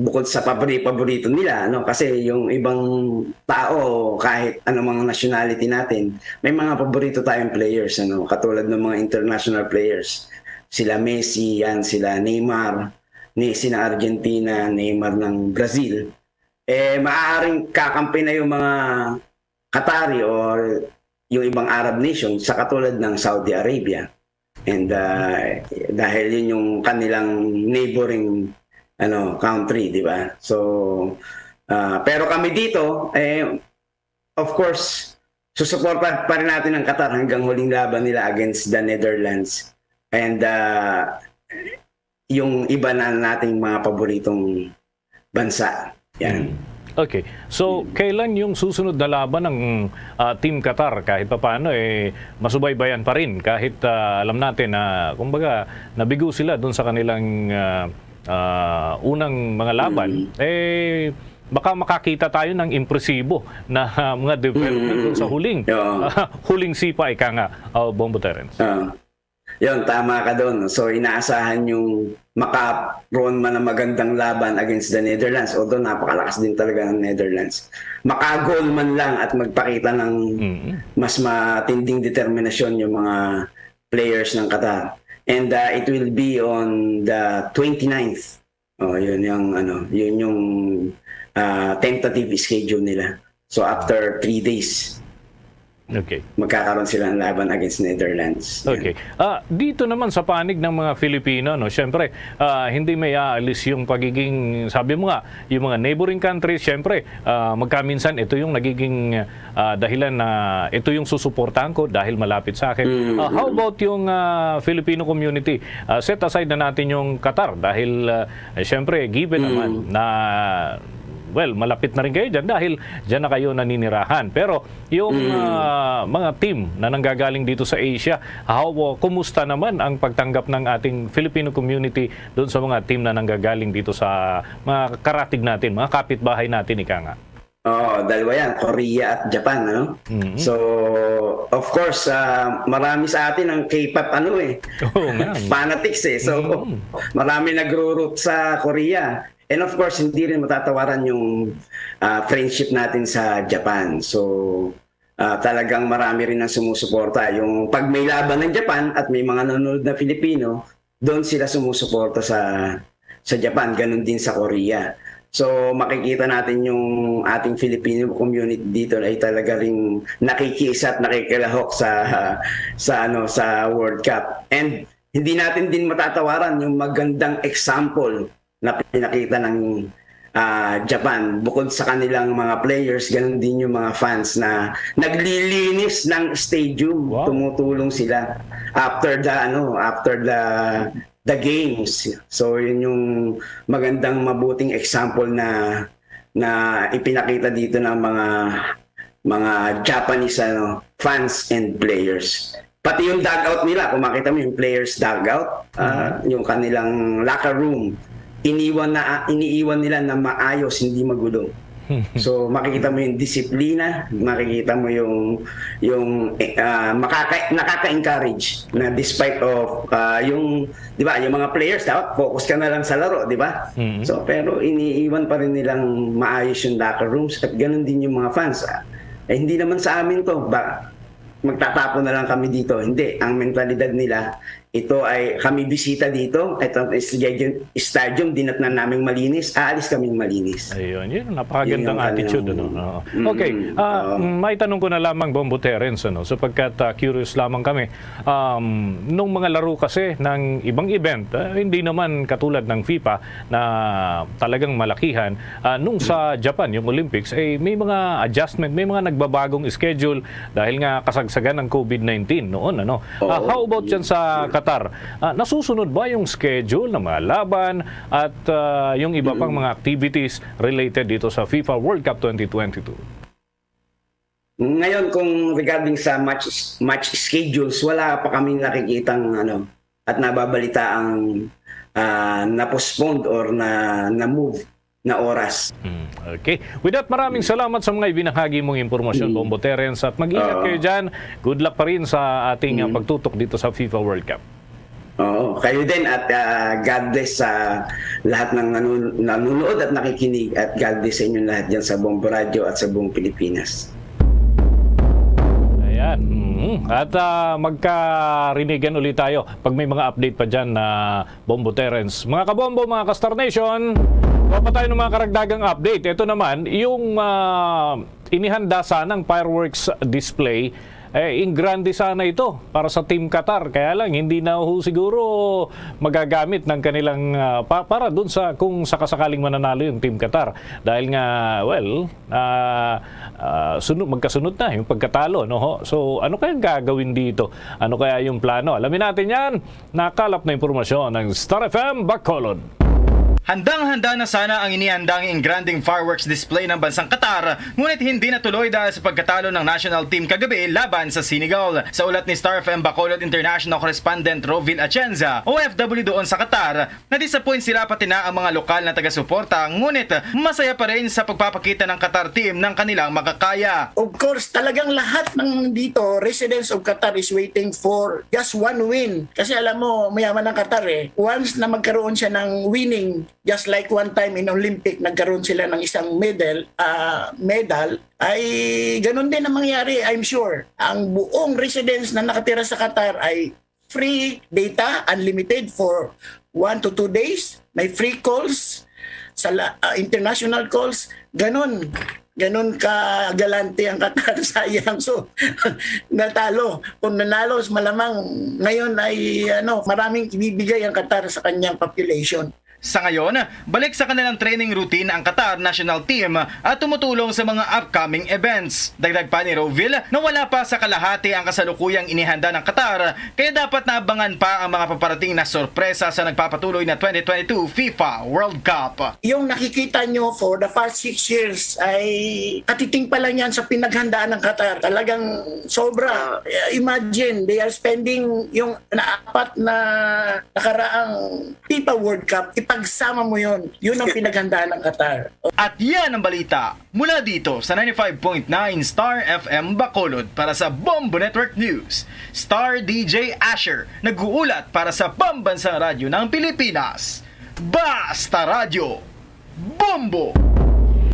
Q: bukod sa paborito nila, no? Kasi yung ibang tao kahit anumang nationality natin, may mga paborito tayong players, ano? Katulad ng mga international players. Sila Messi, sila Neymar, sila Argentina, Neymar ng Brazil. Maaaring kakampi na yung mga Qatari or yung ibang Arab nation sa katulad ng Saudi Arabia. And dahil yun yung kanilang neighboring country, di ba? So pero kami dito of course susuporta pa rin natin ang Qatar hanggang huling laban nila against the Netherlands. And yung iba na nating mga paboritong bansa. Yan.
N: Okay. So, kailan yung susunod na laban ng Team Qatar? Kahit papaano, masubaybayan pa rin. Kahit alam natin na, kumbaga, nabigo sila doon sa kanilang unang mga laban. Baka makakita tayo ng impresibo na mga development doon sa huling sipa, ika nga, Bumbo Terence.
Q: Yun, tama ka doon. So, inaasahan yung makaroon man ng magandang laban against the Netherlands. Although napakalakas din talaga ng Netherlands. Makagol man lang at magpakita ng mas matinding determinasyon yung mga players ng Qatar. And it will be on the 29th. Yun yung tentative schedule nila. So, after 3 days.
N: Okay.
Q: Magkakaroon sila ng laban against Netherlands.
N: Okay. Dito naman sa panig ng mga Filipino, no, syempre, hindi may aalis yung pagiging, sabi mo nga, yung mga neighboring countries, syempre, magkaminsan ito yung nagiging dahilan na ito yung susuportahan ko dahil malapit sa akin. How about yung Filipino community? Set aside na natin yung Qatar dahil syempre, given naman na malapit na rin kayo dyan dahil dyan na kayo naninirahan. Pero yung mga team na nanggagaling dito sa Asia, kumusta naman ang pagtanggap ng ating Filipino community doon sa mga team na nanggagaling dito sa mga karatig natin, mga kapitbahay natin, ika nga?
Q: Dalawa yan, Korea at Japan, ano? So, of course, marami sa atin ang K-pop fanatics So, marami nagro-root sa Korea. And of course, hindi rin matatawaran yung friendship natin sa Japan. So, talagang marami rin ang sumusuporta. Yung pag may laban ng Japan at may mga nanonood na Filipino, doon sila sumusuporta sa Japan. Ganun din sa Korea. So, makikita natin yung ating Filipino community dito ay talaga ring nakikisa at nakikilahok sa World Cup. And hindi natin din matatawaran yung magandang example na pinakita ng Japan. Bukod sa kanilang mga players, ganun din yung mga fans na naglilinis ng stadium. Tumutulong sila after the games. So yun yung magandang mabuting example na ipinakita dito ng mga Japanese fans and players. Pati yung dugout nila, kung makita mo yung players dugout, yung kanilang locker room, iniiwan nila na maayos, hindi magulo. So makikita mo yung disiplina, makikita mo yung nakaka-encourage na despite of yung 'di ba, yung mga players dapat focus ka na lang sa laro, 'di ba? So pero iniiwan pa rin nilang maayos yung locker rooms at ganoon din yung mga fans. Hindi naman sa amin to, magtatapon na lang kami dito. Hindi, ang mentalidad nila, ito ay kami bisita dito, ito stadium, dinatnan naming malinis, aalis kaming malinis.
N: Ayun, yun, napakagandang attitude. Okay, may tanong ko na lamang, Bombo Terence, sapagkat curious lamang kami. Nung mga laro kasi ng ibang event, hindi naman katulad ng FIFA na talagang malakihan, nung sa Japan, yung Olympics, may mga adjustment, may mga nagbabagong schedule dahil nga kasagsagan ng COVID-19 noon. How about dyan sa Qatar? Nasusunod ba yung schedule ng mga laban at yung iba pang mga activities related dito sa FIFA World Cup 2022?
Q: Ngayon, kung regarding sa match schedules, wala pa kami nakikitang at nababalita ang na-postponed or na-move na oras.
N: Okay. With that, maraming salamat sa mga ibinahagi mong impormasyon, Bombo Terence, at mag-ingat kayo dyan. Good luck pa rin sa ating pagtutok dito sa FIFA World Cup.
Q: Oo, kayo din at God bless sa lahat ng nanonood at nakikinig at God bless sa inyo lahat dyan sa Bombo Radio at sa buong Pilipinas.
N: Ayan. At magkarinigan ulit tayo pag may mga update pa dyan na Bombo Terence. Mga kabombo, mga ka-Star Nation, pa tayo ng mga karagdagang update. Ito naman, yung inihanda sanang fireworks display, in grande sana ito para sa Team Qatar. Kaya lang, hindi na siguro magagamit ng kanilang para dun sa kung sakasakaling mananalo yung Team Qatar. Dahil nga, magkasunod na yung pagkatalo. So, ano kaya gagawin dito? Ano kaya yung plano? Alamin natin yan. Nakalap na impormasyon ng Star FM Bacolod.
B: Handang-handa na sana ang inihandang ingranding fireworks display ng bansang Qatar, ngunit hindi natuloy dahil sa pagkatalo ng national team kagabi laban sa Senegal. Sa ulat ni Star FM Bacolod International Correspondent Rovil Atienza, OFW doon sa Qatar, na-disappoint sila pati na ang mga lokal na taga-suporta, ngunit masaya pa rin sa pagpapakita ng Qatar team ng kanilang makakaya.
O: Of course, talagang lahat ng dito, residents of Qatar is waiting for just one win. Kasi alam mo, mayaman ng Qatar Once na magkaroon siya ng winning, just like one time in Olympic, nagkaroon sila ng isang medal, ay ganun din ang mangyari, I'm sure. Ang buong residents na nakatira sa Qatar ay free data, unlimited for 1 to 2 days. May free calls, sa international calls, ganun ka-galante ang Qatar. Sayang. So, natalo. Kung nanalo, malamang ngayon ay maraming ibibigay ang Qatar sa kanyang population.
B: Sa ngayon, balik sa kanilang training routine ang Qatar national team at tumutulong sa mga upcoming events. Dagdag pa ni Roville na wala pa sa kalahati ang kasalukuyang inihanda ng Qatar, kaya dapat naabangan pa ang mga paparating na sorpresa sa nagpapatuloy na 2022 FIFA World Cup.
O: Yung nakikita nyo for the past 6 years ay katiting pa lang yan sa pinaghandaan ng Qatar. Talagang sobra. Imagine, they are spending yung 4 na nakaraang FIFA World Cup. Pagsama mo yun ang pinaghandaan ng Qatar.
B: At yan ang balita mula dito sa 95.9 Star FM Bacolod para sa Bombo Network News. Star DJ Asher nag-uulat para sa Pambansang Radyo ng Pilipinas. Basta Radyo Bombo!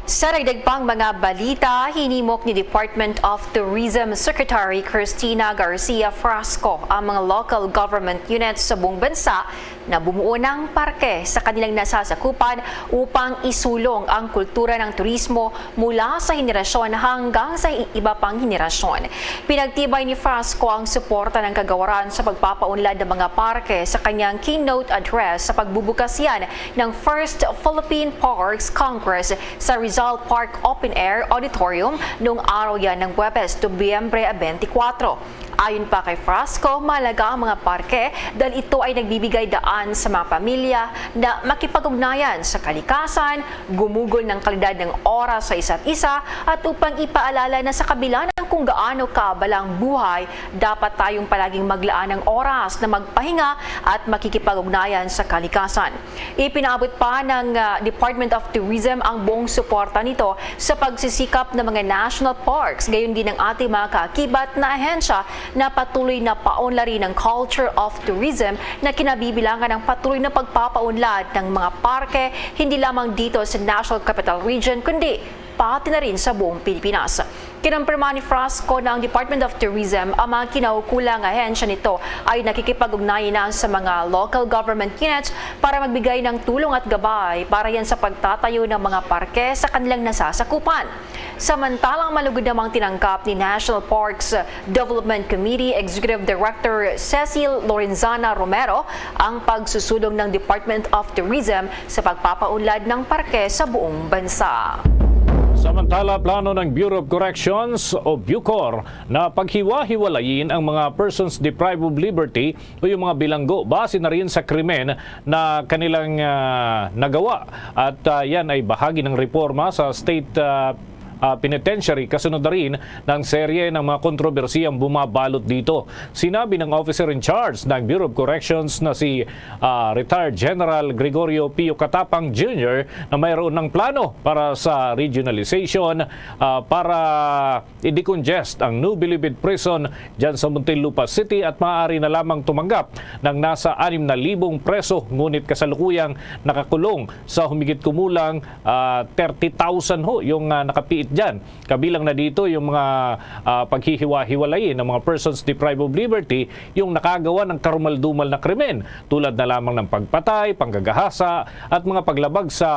U: Sa dagdag pang mga balita, hinimok ni Department of Tourism Secretary Cristina Garcia Frasco ang mga local government units sa buong bansa na bumuo ng parke sa kanilang nasasakupan upang isulong ang kultura ng turismo mula sa henerasyon hanggang sa iba pang henerasyon. Pinagtibay ni Frasco ang suporta ng kagawaran sa pagpapaunlad ng mga parke sa kanyang keynote address sa pagbubukas yan ng First Philippine Parks Congress sa Rizal Park Open Air Auditorium noong araw yan ng Huwebes, Nobyembre 24. Ayon pa kay Frasco, mahalaga ang mga parke dahil ito ay nagbibigay daan sa mga pamilya na makipag-ugnayan sa kalikasan, gumugol ng kalidad ng oras sa isa't isa at upang ipaalala na sa kabila ng kung gaano kabalang buhay, dapat tayong palaging maglaan ng oras na magpahinga at makikipag-ugnayan sa kalikasan. Ipinaabot pa ng Department of Tourism ang buong suporta nito sa pagsisikap ng mga national parks, gayon din ng ating mga kaakibat na ahensya na patuloy na paunlarin ng culture of tourism na kinabibilangan ng patuloy na pagpapaunlad ng mga parke hindi lamang dito sa National Capital Region kundi pati na rin sa buong Pilipinas. Kinumpirma ni Frasco na ang Department of Tourism ang mga kinaukulang ahensya nito ay nakikipag-ugnayan na sa mga local government units para magbigay ng tulong at gabay para yan sa pagtatayo ng mga parke sa kanilang nasasakupan. Samantalang malugod namang tinangkap ni National Parks Development Committee Executive Director Cecil Lorenzana Romero ang pagsusulong ng Department of Tourism sa pagpapaunlad ng parke sa buong bansa.
N: Samantala, plano ng Bureau of Corrections o BUCOR na paghiwa-hiwalayin ang mga persons deprived of liberty o yung mga bilanggo base na rin sa krimen na kanilang nagawa. At yan ay bahagi ng reforma sa state penitentiary kasunod na rin ng serye ng mga kontrobersiyang bumabalot dito. Sinabi ng officer in charge ng Bureau of Corrections na si retired General Gregorio Pio Katapang Jr. na mayroon ng plano para sa regionalization para i-decongest ang New Bilibid Prison dyan sa Muntinlupa City at maaari na lamang tumanggap ng nasa 6,000 preso ngunit kasalukuyang nakakulong sa humigit kumulang 30,000 ho yung nakapiit dyan. Kabilang na dito yung mga paghihiwa-hiwalayin ng mga persons deprived of liberty, yung nakagawa ng karumal-dumal na krimen tulad na lamang ng pagpatay, panggagahasa at mga paglabag sa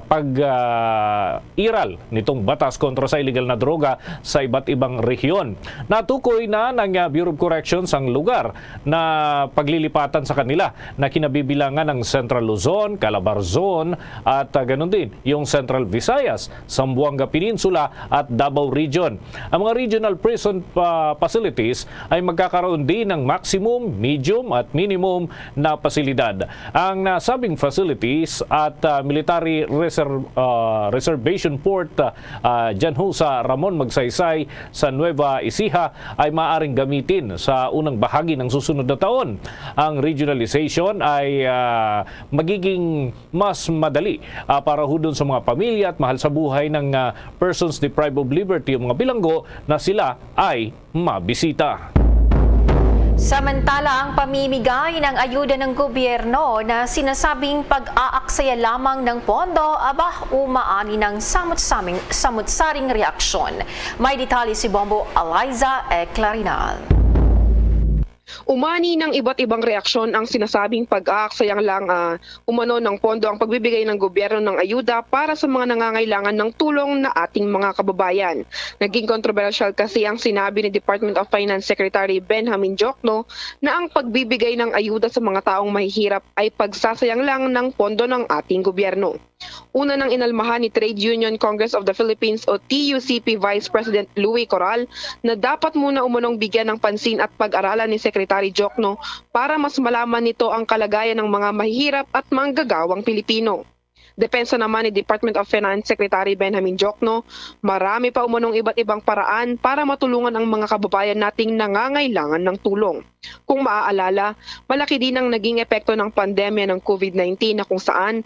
N: pag-iral nitong batas kontra sa illegal na droga sa iba't ibang rehiyon. Natukoy na ng Bureau of Corrections ang lugar na paglilipatan sa kanila na kinabibilangan ng Central Luzon, Calabar Zone at ganun din yung Central Visayas, Zamboanga Peninsula at Davao Region. Ang mga regional prison facilities ay magkakaroon din ng maximum, medium at minimum na pasilidad. Ang nasabing facilities at military reservation port dyan ho sa Ramon Magsaysay sa Nueva Ecija ay maaaring gamitin sa unang bahagi ng susunod na taon. Ang regionalization ay magiging mas madali para ho dun sa mga pamilya at mahal sa buhay ng persons deprived of liberty o mga bilanggo na sila ay mabisita.
U: Samantala, ang pamimigay ng ayuda ng gobyerno na sinasabing pag-aaksaya lamang ng pondo, umaani ng samut-saring reaksyon. May detalye si Bombo Eliza Clarinal.
P: Umani ng iba't ibang reaksyon ang sinasabing pag-aaksayang lang umano ng pondo ang pagbibigay ng gobyerno ng ayuda para sa mga nangangailangan ng tulong na ating mga kababayan. Naging controversial kasi ang sinabi ni Department of Finance Secretary Benjamin Diokno na ang pagbibigay ng ayuda sa mga taong mahihirap ay pagsasayang lang ng pondo ng ating gobyerno. Una nang inalmahan ni Trade Union Congress of the Philippines o TUCP Vice President Louie Coral na dapat muna umunong bigyan ng pansin at pag-aralan ni Secretary Diokno para mas malaman nito ang kalagayan ng mga mahihirap at manggagawang Pilipino. Depensa naman ni Department of Finance Secretary Benjamin Diokno, marami pa umunong iba't ibang paraan para matulungan ang mga kababayan nating nangangailangan ng tulong. Kung maaalala, malaki din ang naging epekto ng pandemya ng COVID-19 na kung saan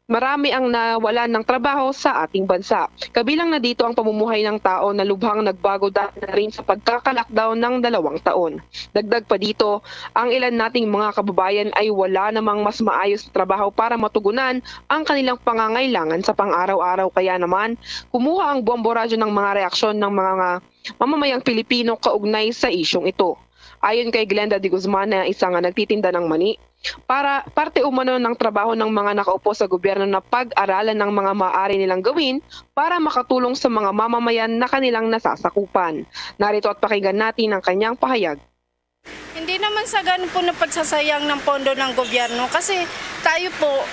P: marami ang nawalan ng trabaho sa ating bansa. Kabilang na dito ang pamumuhay ng tao na lubhang nagbago dahil na rin sa pagkaka-lockdown ng 2 taon. Dagdag pa dito, ang ilan nating mga kababayan ay wala namang mas maayos na trabaho para matugunan ang kanilang pangangailangan sa pang-araw-araw. Kaya naman, kumuha ang Bombo Radyo ng mga reaksyon ng mga mamamayang Pilipino kaugnay sa isyong ito. Ayon kay Glenda de Guzman na isang nagtitinda ng mani, para parte umano ng trabaho ng mga nakaupo sa gobyerno na pag-aralan ng mga maaari nilang gawin para makatulong sa mga mamamayan na kanilang nasasakupan. Narito at pakinggan natin ang kanyang pahayag.
R: Hindi naman sa ganun po na pagsasayang ng pondo ng gobyerno kasi tayo po,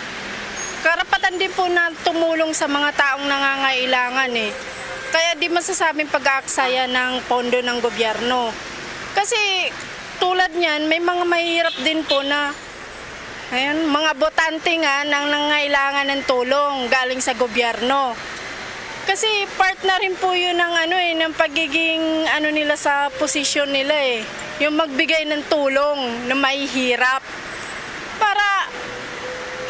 R: karapatan din po na tumulong sa mga taong nangangailangan eh. Kaya di masasabing pag-aaksaya ng pondo ng gobyerno. Kasi tulad niyan, may mga mahirap din po na mga botante nga nang nangailangan ng tulong galing sa gobyerno. Kasi part na rin po yun ng ng pagiging nila sa posisyon nila eh. Yung magbigay ng tulong na mahihirap. Para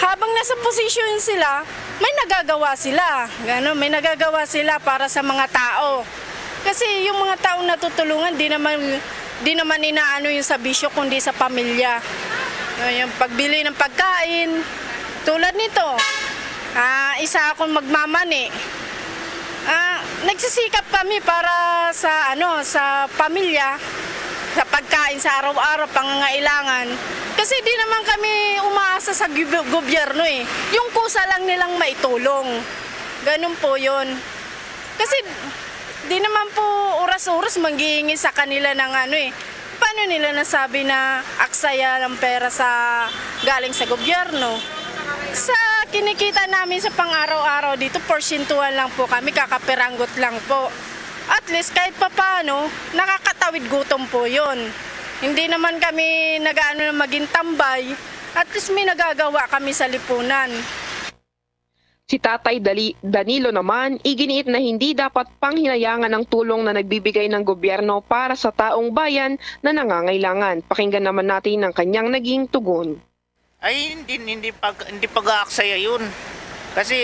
R: habang nasa posisyon sila, may nagagawa sila. May nagagawa sila para sa mga tao. Kasi yung mga taong natutulungan, di naman inaano yung sa bisyo kundi sa pamilya. Yung pagbili ng pagkain, tulad nito, isa akong magmamani. Nagsisikap kami para sa sa pamilya, sa pagkain sa araw-araw, pangangailangan. Kasi di naman kami umaasa sa gobyerno eh. Yung kusa lang nilang maitulong. Ganun po yun. Kasi di naman po oras-oras manghihingi sa kanila ng Paano nila nasabi na aksaya ng pera galing sa gobyerno? Sa kinikita namin sa pang-araw-araw dito, porsyentuhan lang po kami, kakaperanggot lang po. At least kahit papaano, nakakatawid gutom po yun. Hindi naman kami na maging tambay, at least may nagagawa kami sa lipunan.
P: Si Tatay Danilo naman, iginiit na hindi dapat panghinayangan ang tulong na nagbibigay ng gobyerno para sa taong bayan na nangangailangan. Pakinggan naman natin ang kanyang naging tugon.
T: Ay hindi pag-aaksaya yun. Kasi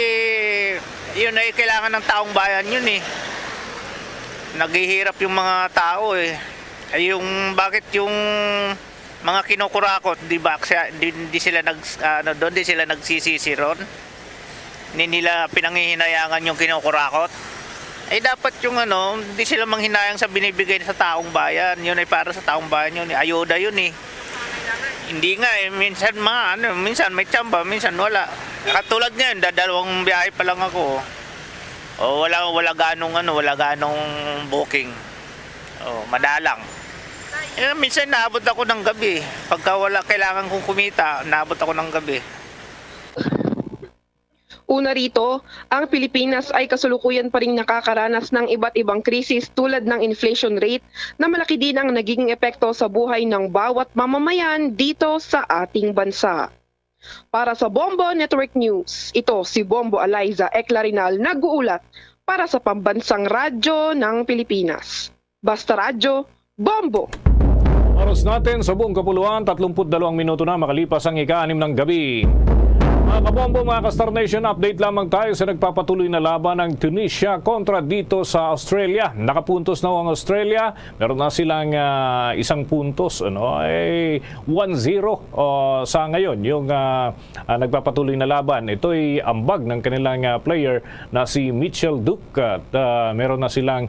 T: yun ay kailangan ng taong bayan yun eh. Naghihirap yung mga tao eh. Ay bakit yung mga kinukurakot, di sila nagsisisi ron? Hindi nila pinanghihinayangan yung kinukurakot. Ay dapat yung hindi sila manghinayang sa binibigay sa taong bayan. Yun ay para sa taong bayan yun. Ayuda yun eh. Hindi nga eh, minsan minsan may tsamba, minsan wala. Katulad ngayon, dalawang biyahe pa lang ako. Wala ganong booking. Madalang. Minsan naabot ako ng gabi. Pagka kailangan kong kumita, naabot ako ng gabi.
P: Una rito, ang Pilipinas ay kasalukuyan pa rin nakakaranas ng iba't ibang krisis tulad ng inflation rate na malaki din ang nagiging epekto sa buhay ng bawat mamamayan dito sa ating bansa. Para sa Bombo Network News, ito si Bombo Eliza Eclarinal nag-uulat para sa Pambansang Radyo ng Pilipinas. Basta Radyo, Bombo!
N: Oras natin sa buong kapuluan, 32 minuto na makalipas ang ika-6 ng gabi. Mga kabombo, mga ka-Star Nation, update lamang tayo sa nagpapatuloy na laban ng Tunisia kontra dito sa Australia. Nakapuntos na ang Australia. Meron na silang isang puntos. 1-0 sa ngayon yung nagpapatuloy na laban. Ito ay ambag ng kanilang player na si Mitchell Duke. At meron na silang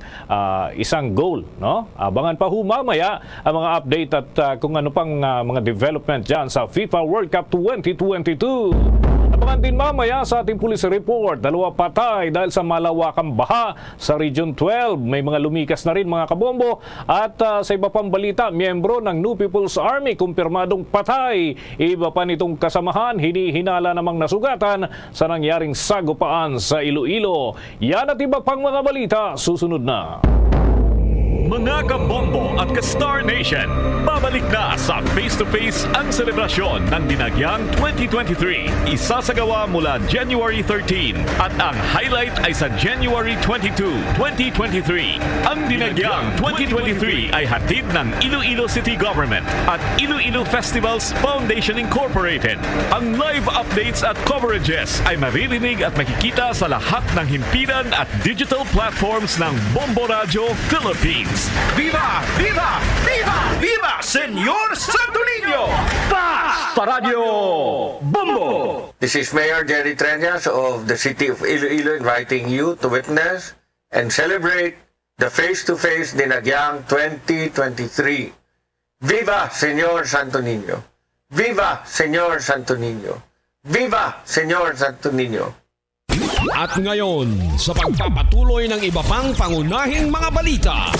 N: isang goal. Abangan pa mamaya ang mga update at kung ano pang mga development dyan sa FIFA World Cup 2022. Abangan din mamaya sa ating police report, 2 patay dahil sa malawakang baha sa Region 12. May mga lumikas na rin mga kabombo. At sa iba pang balita, miyembro ng New People's Army kumpirmadong patay. Iba pa nitong kasamahan, hinihinala namang nasugatan sa nangyaring sagupaan sa Iloilo. Yan at iba pang mga balita, susunod na.
V: Mga kabombo at ka-Star Nation, babalik na sa face-to-face ang selebrasyon ng Dinagyang 2023. Isasagawa mula January 13 at ang highlight ay sa January 22, 2023. Ang Dinagyang 2023 ay hatid ng Iloilo City Government at Iloilo Festivals Foundation Incorporated. Ang live updates at coverages ay maririnig at makikita sa lahat ng himpilan at digital platforms ng Bombo Radio Philippines.
W: Viva! Viva! Viva! Viva! Senyor Santo Niño! Basta Radio Bombo!
X: This is Mayor Jerry Treñas of the City of Iloilo inviting you to witness and celebrate the face-to-face Dinagyang 2023. Viva Senyor Santo Niño! Viva Senyor Santo Niño! Viva Senyor Santo Niño!
V: At ngayon, sa pagpapatuloy ng iba pang pangunahing mga balita.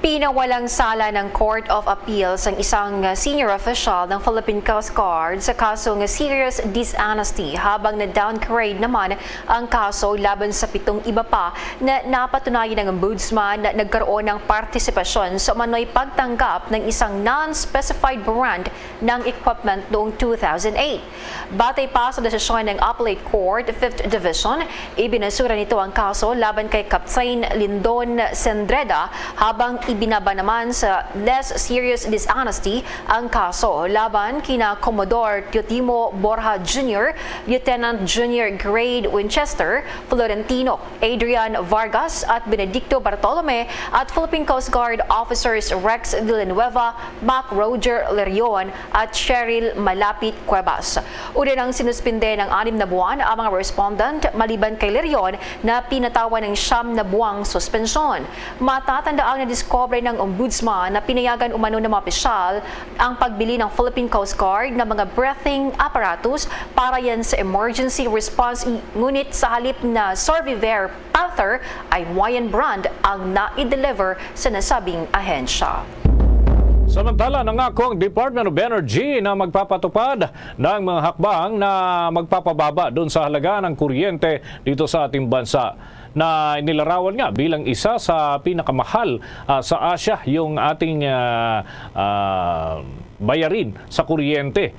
U: Pinawalang sala ng Court of Appeals ang isang senior official ng Philippine Coast Guard sa kasong serious dishonesty habang na-downgrade naman ang kaso laban sa 7 iba pa na napatunayan ng ombudsman na nagkaroon ng partisipasyon sa umano'y pagtanggap ng isang non-specified brand ng equipment noong 2008. Batay pa sa desisyon ng Appellate Court 5th Division, ibinasura nito ang kaso laban kay Captain Lindon Sendreda habang ibinaba naman sa less serious dishonesty ang kaso laban kina Commodore Teotimo Borja Jr., Lieutenant Junior Grade Winchester, Florentino Adrian Vargas at Benedicto Bartolome at Philippine Coast Guard Officers Rex Villanueva, Mac Roger Lerion at Cheryl Malapit Cuevas. Una nang sinuspinde ng 6 na buwan ang mga respondent maliban kay Lerion na pinatawan ng 9 na buwang suspensyon. Matatandaang na-discover ng ombudsman na pinayagan umano ng mga opisyal ang pagbili ng Philippine Coast Guard ng mga breathing apparatus para yan sa emergency response, ngunit sa halip na Survivor Panther ay Moyen brand ang na-deliver sa nasabing ahensya.
N: Samantala, nangako ang Department of Energy na magpapatupad ng mga hakbang na magpapababa doon sa halaga ng kuryente dito sa ating bansa, na inilarawan nga bilang isa sa pinakamahal sa Asia yung ating bayarin sa kuryente.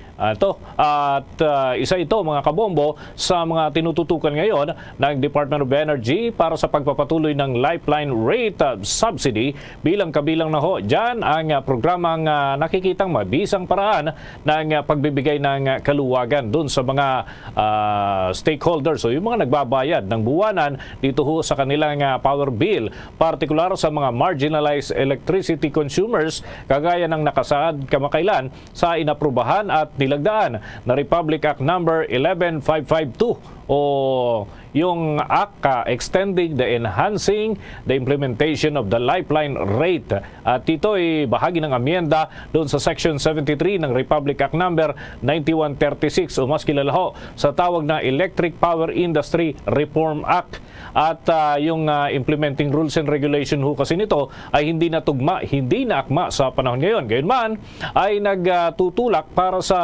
N: Isa ito, mga kabombo, sa mga tinututukan ngayon ng Department of Energy para sa pagpapatuloy ng lifeline rate subsidy bilang kabilang na ho dyan ang programang nakikitang mabisang paraan ng pagbibigay ng kaluwagan dun sa mga stakeholders o yung mga nagbabayad ng buwanan dito ho sa kanilang power bill, partikular sa mga marginalized electricity consumers kagaya ng nakasaad kamakailan sa inaprubahan at nilagdaan na Republic Act number 11552 o yung ACT extending the enhancing the implementation of the lifeline rate. At ito ay bahagi ng amyenda doon sa Section 73 ng Republic Act number 9136 o mas kilala ho sa tawag na Electric Power Industry Reform Act. At yung implementing rules and regulation ho kasi nito ay hindi natugma, hindi naakma sa panahon ngayon. Gayunman ay nagtutulak para sa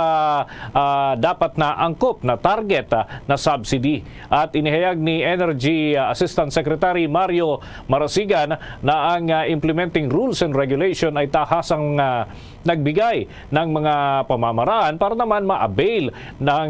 N: dapat na angkop na target na subsidy. At inihayag ni Energy Assistant Secretary Mario Marasigan na ang implementing rules and regulation ay tahasang nagbigay ng mga pamamaraan para naman ma-avail ng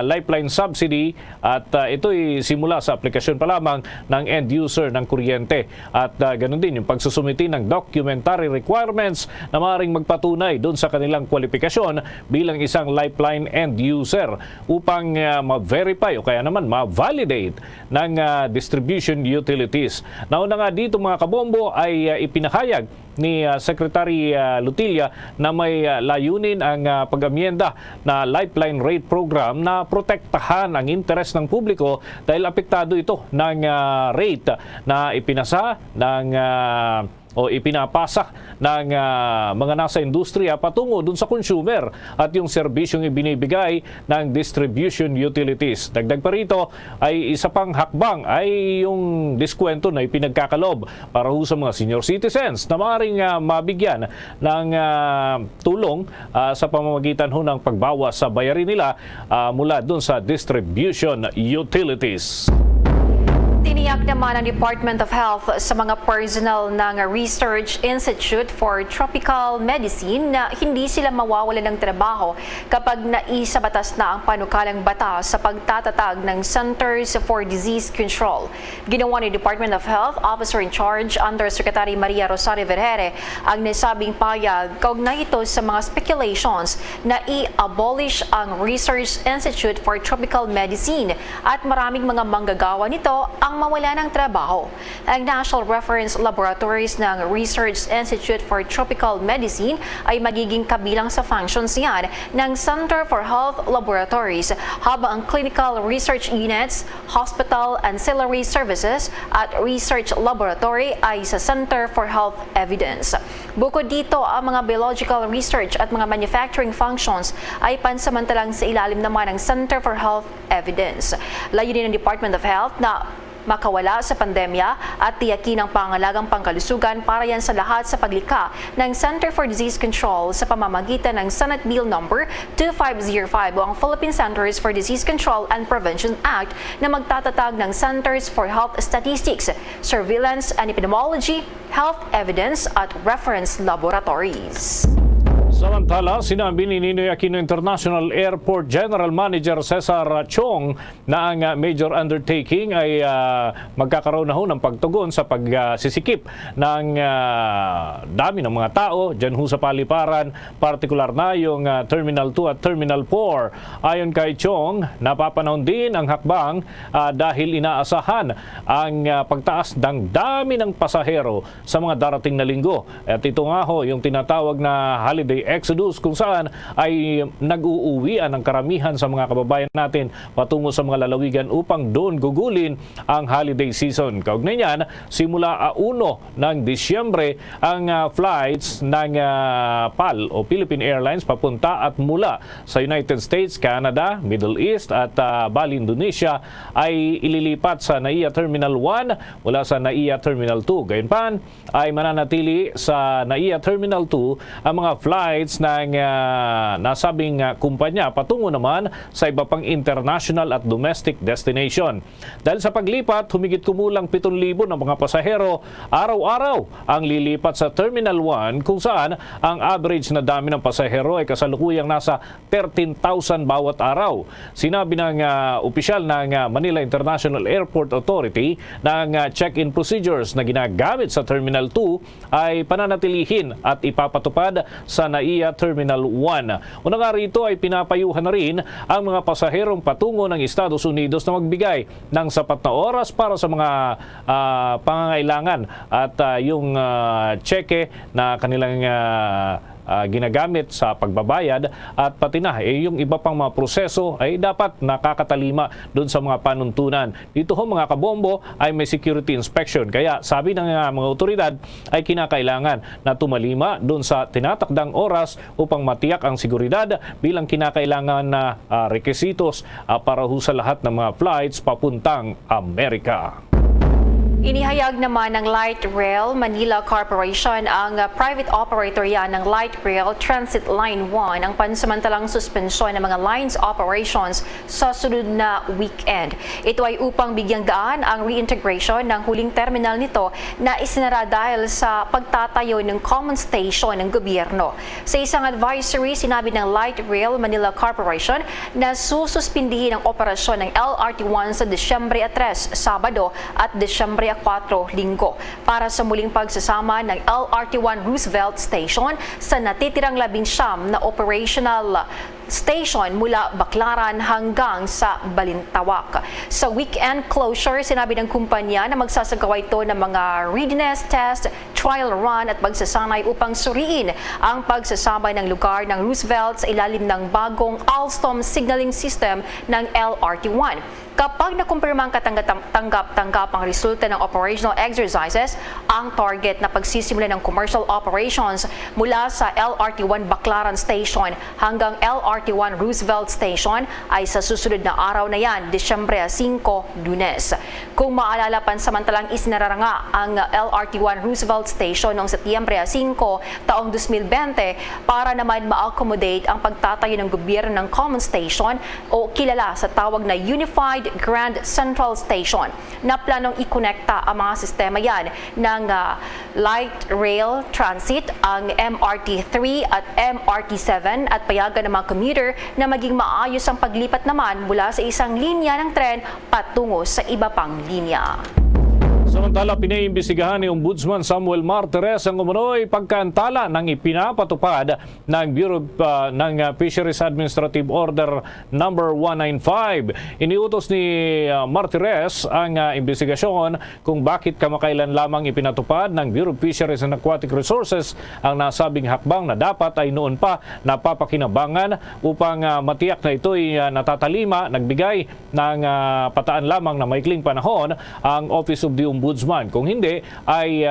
N: lifeline subsidy, at ito'y simula sa aplikasyon pa lamang ng end user ng kuryente. At ganun din yung pagsusumiti ng documentary requirements na maaaring magpatunay doon sa kanilang kwalifikasyon bilang isang lifeline end user upang ma-verify o kaya naman ma-validate ng distribution utilities. Nauna nga dito, mga kabombo, ay ipinahayag ni Secretary Lutilla na may layunin ang pag-amyenda na lifeline rate program na protektahan ang interes ng publiko dahil apektado ito ng rate na ipinasa ng o ipinapasa ng mga nasa industriya patungo dun sa consumer at yung serbisyong ibinibigay ng distribution utilities. Dagdag pa rito ay isa pang hakbang ay yung diskwento na ipinagkakalob para ho sa mga senior citizens na maaaring mabigyan ng tulong sa pamamagitan ho ng pagbawas sa bayarin nila mula dun sa distribution utilities.
U: Tiniyak naman ng Department of Health sa mga personnel ng Research Institute for Tropical Medicine na hindi sila mawawalan ng trabaho kapag naisabatas na ang panukalang batas sa pagtatatag ng Centers for Disease Control. Ginawa ni Department of Health Officer in Charge Undersecretary Maria Rosario Vergere ang nasabing payag kaugnay ito sa mga speculations na i-abolish ang Research Institute for Tropical Medicine at maraming mga manggagawa nito ang mawala ng trabaho. Ang National Reference Laboratories ng Research Institute for Tropical Medicine ay magiging kabilang sa functions niyan ng Center for Health Laboratories, habang ang Clinical Research Units, Hospital Ancillary Services at Research Laboratory ay sa Center for Health Evidence. Bukod dito, ang mga biological research at mga manufacturing functions ay pansamantalang sa ilalim naman ng Center for Health Evidence. Layunin ng Department of Health na makawala sa pandemya at tiyakin ang pangangalagang pangkalusugan para yan sa lahat sa paglikha ng Center for Disease Control sa pamamagitan ng Senate Bill number 2505 o ang Philippine Centers for Disease Control and Prevention Act na magtatatag ng Centers for Health Statistics, Surveillance and Epidemiology, Health Evidence at Reference Laboratories.
N: Samantala, sinabi ni Ninoy Aquino International Airport General Manager Cesar Chong na ang major undertaking ay magkakaroon na ho ng pagtugon sa pagsisikip ng dami ng mga tao dyan ho sa paliparan, partikular na yung Terminal 2 at Terminal 4. Ayon kay Chong, napapanahon din ang hakbang dahil inaasahan ang pagtaas ng dami ng pasahero sa mga darating na linggo. At ito nga ho, yung tinatawag na holiday exodus kung saan ay nag-uuwian ang karamihan sa mga kababayan natin patungo sa mga lalawigan upang doon gugulin ang holiday season. Kaugnay niyan, simula 1 ng Disyembre ang flights ng PAL o Philippine Airlines papunta at mula sa United States, Canada, Middle East at Bali, Indonesia ay ililipat sa NAIA Terminal 1 mula sa NAIA Terminal 2. Gayunpan ay mananatili sa NAIA Terminal 2 ang mga flights ng nasabing kumpanya patungo naman sa iba pang international at domestic destination. Dahil sa paglipat, humigit kumulang 7,000 ng mga pasahero araw-araw ang lilipat sa Terminal 1 kung saan ang average na dami ng pasahero ay kasalukuyang nasa 13,000 bawat araw. Sinabi ng opisyal ng Manila International Airport Authority na ang check-in procedures na ginagamit sa Terminal 2 ay pananatilihin at ipapatupad sa NAIA Terminal 1. Una nga rito ay pinapayuhan na rin ang mga pasaherong patungo ng Estados Unidos na magbigay ng sapat na oras para sa mga pangangailangan at yung cheque na kanilang ginagamit sa pagbabayad at pati na yung iba pang mga proseso ay dapat nakakatalima doon sa mga panuntunan. Dito ho mga kabombo ay may security inspection kaya sabi ng mga otoridad ay kinakailangan na tumalima doon sa tinatakdang oras upang matiyak ang seguridad bilang kinakailangan na requisitos para ho sa lahat ng mga flights papuntang Amerika.
U: Inihayag naman ng Light Rail Manila Corporation ang private operator yan ng Light Rail Transit Line 1 ang pansamantalang suspensyon ng mga lines operations sa sunod na weekend. Ito ay upang bigyang daan ang reintegration ng huling terminal nito na isinara dahil sa pagtatayo ng common station ng gobyerno. Sa isang advisory, sinabi ng Light Rail Manila Corporation na sususpindihin ang operasyon ng LRT1 sa Disyembre 3, Sabado at Disyembre 4, Linggo para sa muling pagsasama ng LRT1 Roosevelt Station sa natitirang 19 na operational station mula Baclaran hanggang sa Balintawak. Sa weekend closure, sinabi ng kumpanya na magsasagawa ito ng mga readiness test, trial run at pagsasanay upang suriin ang pagsasabay ng lugar ng Roosevelt sa ilalim ng bagong Alstom signaling system ng LRT1. Kapag nakumpirma ang katanggap-tanggap ang resulta ng operational exercises, ang target na pagsisimula ng commercial operations mula sa LRT1 Baclaran Station hanggang LRT1 Roosevelt Station ay sa susunod na araw na yan, Disyembre 5, Lunes. Kung maalala, pansamantalang isinarara nga ang LRT1 Roosevelt Station noong Setyembre 5, taong 2020 para naman ma-accommodate ang pagtatayo ng gobyerno ng Common Station o kilala sa tawag na Unified Grand Central Station na planong ikonekta ang mga sistema yan ng Light Rail Transit, ang MRT3 at MRT7 at payagan ng mga commuter na maging maayos ang paglipat naman mula sa isang linya ng tren patungo sa iba pang linya.
N: Samantala, pinaimbestigahan ni Ombudsman Samuel Martires ang umano'y pagkaantala ng ipinapatupad ng Bureau ng Fisheries Administrative Order number 195. Iniutos ni Martires ang investigasyon kung bakit kamakailan lamang ipinatupad ng Bureau of Fisheries and Aquatic Resources ang nasabing hakbang na dapat ay noon pa napapakinabangan upang matiyak na ito'y natatalima. Nagbigay ng pataan lamang na maikling panahon ang Office of the Ombudsman ombudsman. Kung hindi, ay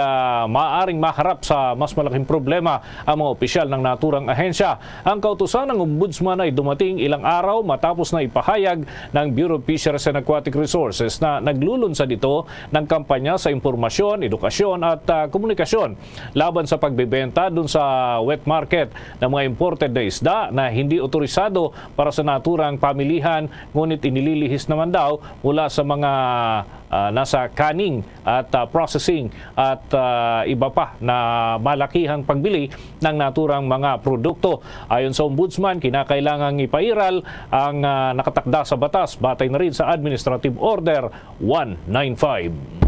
N: maaaring maharap sa mas malaking problema ang mga opisyal ng naturang ahensya. Ang kautusan ng ombudsman ay dumating ilang araw matapos na ipahayag ng Bureau of Fisheries and Aquatic Resources na naglulunsad ito ng kampanya sa impormasyon, edukasyon at komunikasyon laban sa pagbebenta dun sa wet market ng mga imported na isda na hindi otorisado para sa naturang pamilihan, ngunit inililihis naman daw mula sa mga nasa canning at processing at iba pa na malakihang pagbili ng naturang mga produkto. Ayon sa ombudsman, kinakailangang ipairal ang nakatakda sa batas batay na rin sa Administrative Order 195.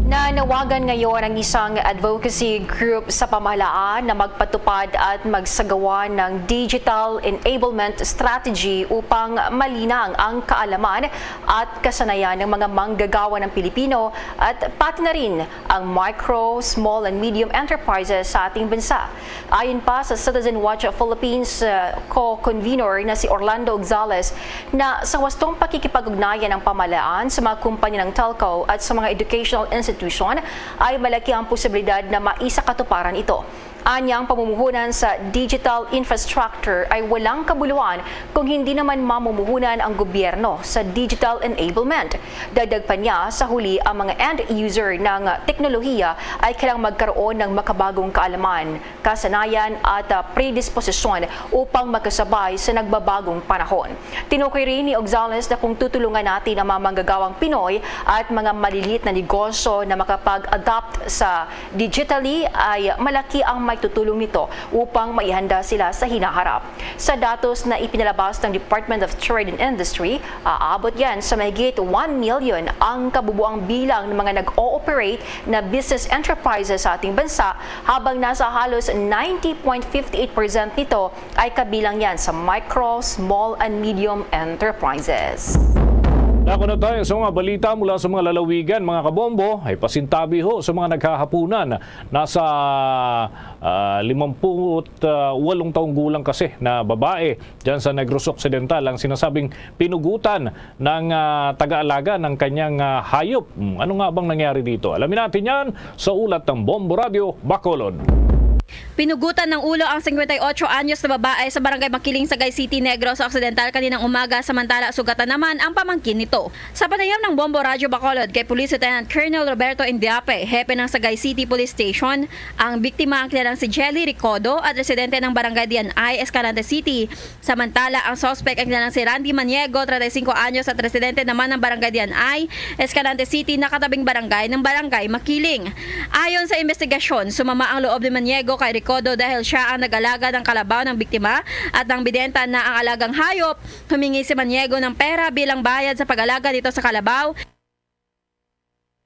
U: Nanawagan ngayon ang isang advocacy group sa pamahalaan na magpatupad at magsagawa ng digital enablement strategy upang malinang ang kaalaman at kasanayan ng mga manggagawa ng Pilipino at pati na rin ang micro, small and medium enterprises sa ating bansa. Ayon pa sa Citizen Watch Philippines co-convener na si Orlando Gonzales na sa wastong pakikipag-ugnayan ng pamahalaan sa mga kumpanya ng telco at sa mga educational institutions ay malaki ang posibilidad na maisakatuparan ito. Anya, ang pamumuhunan sa digital infrastructure ay walang kabuluhan kung hindi naman mamumuhunan ang gobyerno sa digital enablement. Dagdag pa niya, sa huli ang mga end user ng teknolohiya ay kailangang magkaroon ng makabagong kaalaman, kasanayan at predisposisyon upang makasabay sa nagbabagong panahon. Tinukoy rin ni Gonzales na kung tutulungan natin ang mga manggagawang Pinoy at mga maliliit na negosyo na makapag-adapt sa digitally ay malaki ang may tutulong nito upang maihanda sila sa hinaharap. Sa datos na ipinalabas ng Department of Trade and Industry, aabot yan sa mahigit 1 million ang kabubuang bilang ng mga nag-ooperate na business enterprises sa ating bansa, habang nasa halos 90.58% nito ay kabilang yan sa micro, small and medium enterprises.
N: Ako na tayo sa mga balita mula sa mga lalawigan, mga kabombo, ay pasintabi ho sa mga naghahapunan. Nasa 58 taong gulang kasi na babae dyan sa Negros Occidental ang sinasabing pinugutan ng taga-alaga ng kanyang hayop. Ano nga bang nangyari dito? Alamin natin yan sa ulat ng Bombo Radio, Bacolod.
A: Pinugutan ng ulo ang 58 anyos na babae sa barangay Makiling, Sagay City, Negros Occidental kaninang umaga, samantala sugatan naman ang pamangkin nito. Sa panayam ng Bombo Radio Bacolod kay Police Lieutenant Colonel Roberto Indiape, hepe ng Sagay City Police Station, ang biktima ang kilalang si Jelly Ricodo at residente ng barangay DNI, Escalante City. Samantala ang suspect ang kilalang si Randy Maniego, 35 anyos at residente naman ng barangay DNI, Escalante City, nakatabing barangay ng barangay Makiling. Ayon sa investigasyon, sumama ang loob ni Maniego kay Ricodo dahil siya ang nag-alaga ng kalabaw ng biktima at nang bidenta na ang alagang hayop, humingi si Maniego ng pera bilang bayad sa pag-alaga nito sa kalabaw,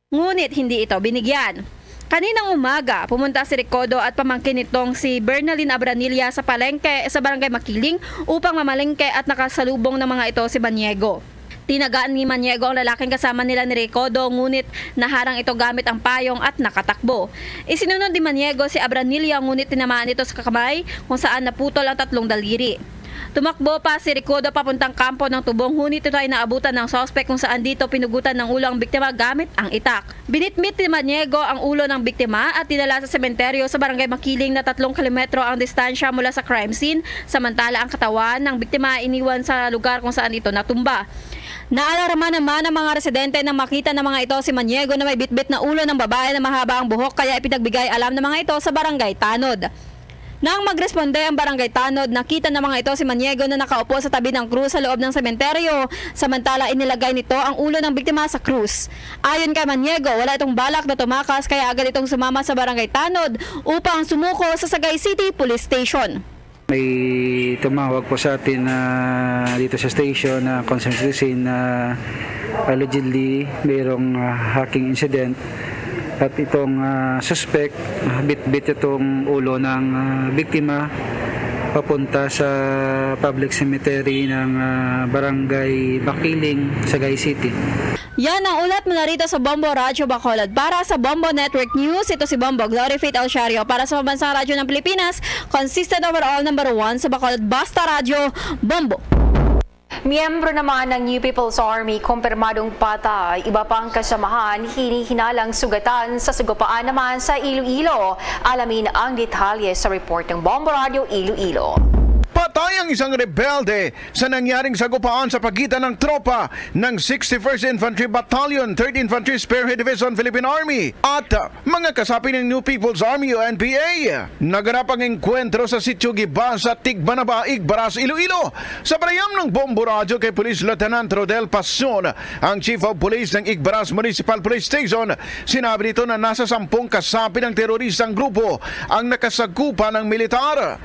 A: ngunit hindi ito binigyan. Kaninang umaga, pumunta si Ricodo at pamangkin nitong si Bernalyn Abranilla sa palengke sa barangay Makiling upang mamalengke at nakasalubong ng mga ito si Maniego. Tinagaan ni Maniego ang lalaking kasama nila ni Ricodo, ngunit naharang ito gamit ang payong at nakatakbo. Isinunod ni Maniego si Abranilla, ngunit tinamaan ito sa kamay kung saan naputol ang 3 daliri. Tumakbo pa si Ricodo papuntang kampo ng Tubong, ngunit ito ay naabutan ng suspect kung saan dito pinugutan ng ulo ang biktima gamit ang itak. Binitbit ni Maniego ang ulo ng biktima at dinala sa sementeryo sa barangay Makiling na 3 kilometro ang distansya mula sa crime scene, samantala ang katawan ng biktima iniwan sa lugar kung saan ito natumba. Naalarma naman ang mga residente nang makita ng mga ito si Maniego na may bitbit na ulo ng babae na mahaba ang buhok, kaya ipinagbigay alam ng mga ito sa barangay Tanod. Nang magresponde ang barangay Tanod, nakita ng mga ito si Maniego na nakaupo sa tabi ng krus sa loob ng sementeryo, samantala inilagay nito ang ulo ng biktima sa krus. Ayon kay Maniego, wala itong balak na tumakas, kaya agad itong sumama sa barangay Tanod upang sumuko sa Sagay City Police Station.
I: May tumawag po sa atin dito sa station na concerned citizen na allegedly mayroong hacking incident at itong suspect bit-bit itong ulo ng biktima papunta sa public cemetery ng barangay Makiling, Sagay City.
A: Yan ang ulat mula rito sa Bombo Radio Bacolod. Para sa Bombo Network News, ito si Bombo Glory Faith Alciario. Para sa Pambansang Radyo ng Pilipinas, consistent overall #1 sa Bacolod, Basta Radio, Bombo.
U: Miyembro naman ng New People's Army kumpirmadong patay, iba pang kasamahan hinihinalang sugatan sa sagupaan naman sa Iloilo. Alamin ang detalye sa report ng Bombo Radio Iloilo.
G: Patay ang isang rebelde sa nangyaring sagupaan sa pagitan ng tropa ng 61st Infantry Battalion, 3rd Infantry Spearhead Division, Philippine Army at mga kasapi ng New People's Army o NPA. Naganap ang engkwentro sa Sitio Gibasa, Tigbanaba, Igbaras, Iloilo. Sa panayam ng Bombo Radio kay Police Lieutenant Rodel Pasion, ang Chief of Police ng Igbaras Municipal Police Station, sinabi nito na nasa 10 kasapi ng teroristang grupo ang nakasagupa ng militar.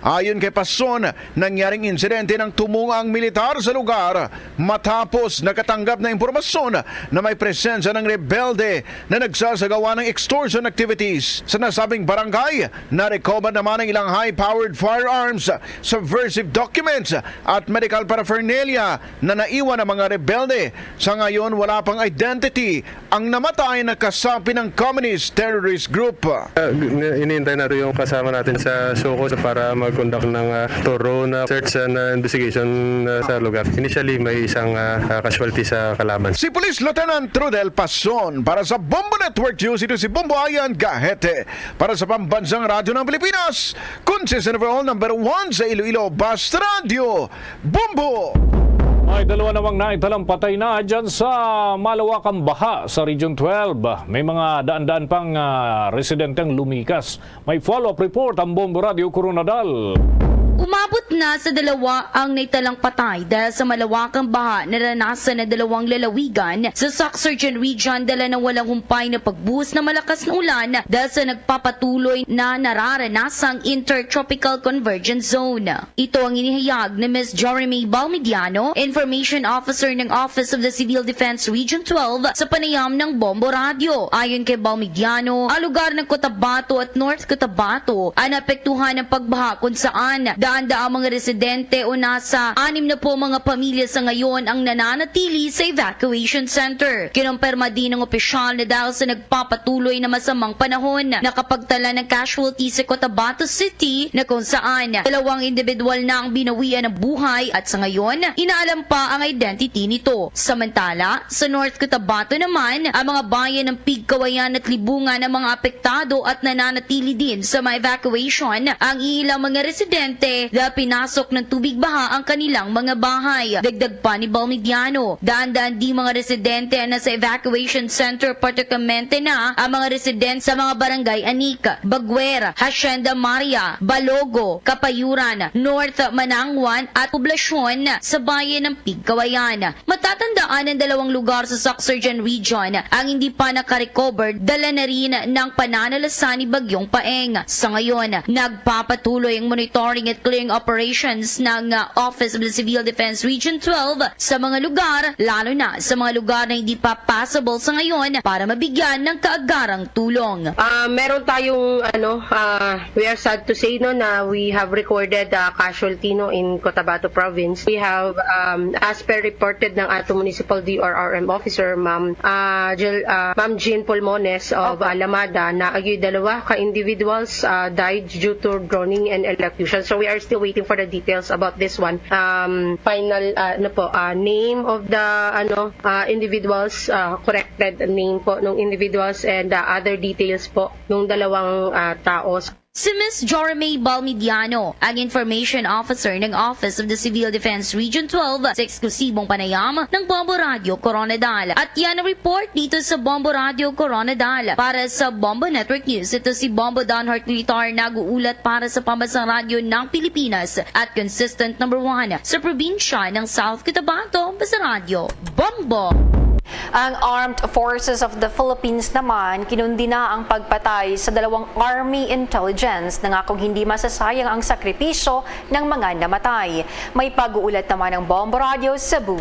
G: Ayon kay Pason, nangyaring insidente nang tumunga ang militar sa lugar matapos nakatanggap na impormasyon na may presensya ng rebelde na nagsasagawa ng extortion activities. Sa nasabing barangay, na-recover naman ang ilang high-powered firearms, subversive documents at medical paraphernalia na naiwan ng mga rebelde. Sa ngayon, wala pang identity ang namatay na kasapi ng communist terrorist group.
E: Inihintay na rin yung kasama natin sa Soko para mag-conduct ng thorough na search and investigation sa lugar. Initially, may isang casualty sa kalaban.
G: Si Police Lieutenant Trudel Pason para sa Bombo Network News. Ito si Bombo Ayan Gahete para sa Pambansang Radyo ng Pilipinas. Consistent overall number 1 sa Iloilo Basta Radio, Bombo!
N: May dalawa namang naitalang patay na dyan sa malawakang baha sa Region 12. May mga daan-daan pang residenteng lumikas. May follow-up report ang Bombo Radio Coronadal.
J: Umabot na sa 2 ang naitalang patay dahil sa malawakang baha na naranasan na 2 lalawigan sa Soc-Surgeon Region dala ng walang humpay na pagbuhos na malakas na ulan dahil sa nagpapatuloy na nararanasang Intertropical Convergence Zone. Ito ang inihayag ni Ms. Jeremy Balmidiano, Information Officer ng Office of the Civil Defense Region 12 sa panayam ng Bombo Radio. Ayon kay Balmidiano, ang lugar ng Cotabato at North Cotabato ang naapektuhan ng pagbaha kung saan daan-daang mga residente o nasa 6 na po mga pamilya sa ngayon ang nananatili sa evacuation center. Kinumpirma din ng opisyal na dahil sa nagpapatuloy na masamang panahon, nakapagtala ng casualty sa Cotabato City na kung saan 2 individual na ang binawian ng buhay at sa ngayon, inaalam pa ang identity nito. Samantala, sa North Cotabato naman, ang mga bayan ng Pigkawayan at Libungan ng mga apektado at nananatili din sa mga evacuation ang ilang mga residente dahil pinasok ng tubig baha ang kanilang mga bahay. Dagdag pa ni Balmidiano, daan-daan di mga residente na sa evacuation center, particularmente na ang mga residente sa mga barangay Anik, Baguer, Hacienda Maria, Balogo, Kapayuran, North Mananguan at poblasyon sa bayan ng Pigkawayan. Matatandaan ng 2 lugar sa Soc-Surgeon Region ang hindi pa nakarecover dala na rin ng pananalasan ni Bagyong Paeng. Sa ngayon, nagpapatuloy ang monitoring at clearing operations ng Office of the Civil Defense Region 12 sa mga lugar, lalo na sa mga lugar na hindi pa passable sa ngayon para mabigyan ng kaagarang tulong.
M: Meron tayong we are sad to say na we have recorded casualty in Cotabato Province. We have as per reported ng ato municipal DRRM officer Ma'am Jean Pulmones of Alamada na agyo 2 ka individuals died due to drowning and electrocution. So we are still waiting for the details about this one. Final name of the individuals, corrected name po ng individuals and other details po ng 2 taos.
J: Si Ms. Jeremy Balmidiano, ang Information Officer ng Office of the Civil Defense Region 12 sa eksklusibong panayam ng Bombo Radio Coronadal. At yan ang report dito sa Bombo Radio Coronadal. Para sa Bombo Network News, ito si Bombo Don Hartlitar, nag-uulat para sa Pambansang Radyo ng Pilipinas at consistent number 1 sa probinsya ng South Cotabato, Basta Radio, Bombo!
U: Ang Armed Forces of the Philippines naman kinundi na ang pagpatay sa 2 Army intelligence na ngakong hindi masasayang ang sakripisyo ng mga namatay. May pag-uulat naman ng Bombo Radio Cebu.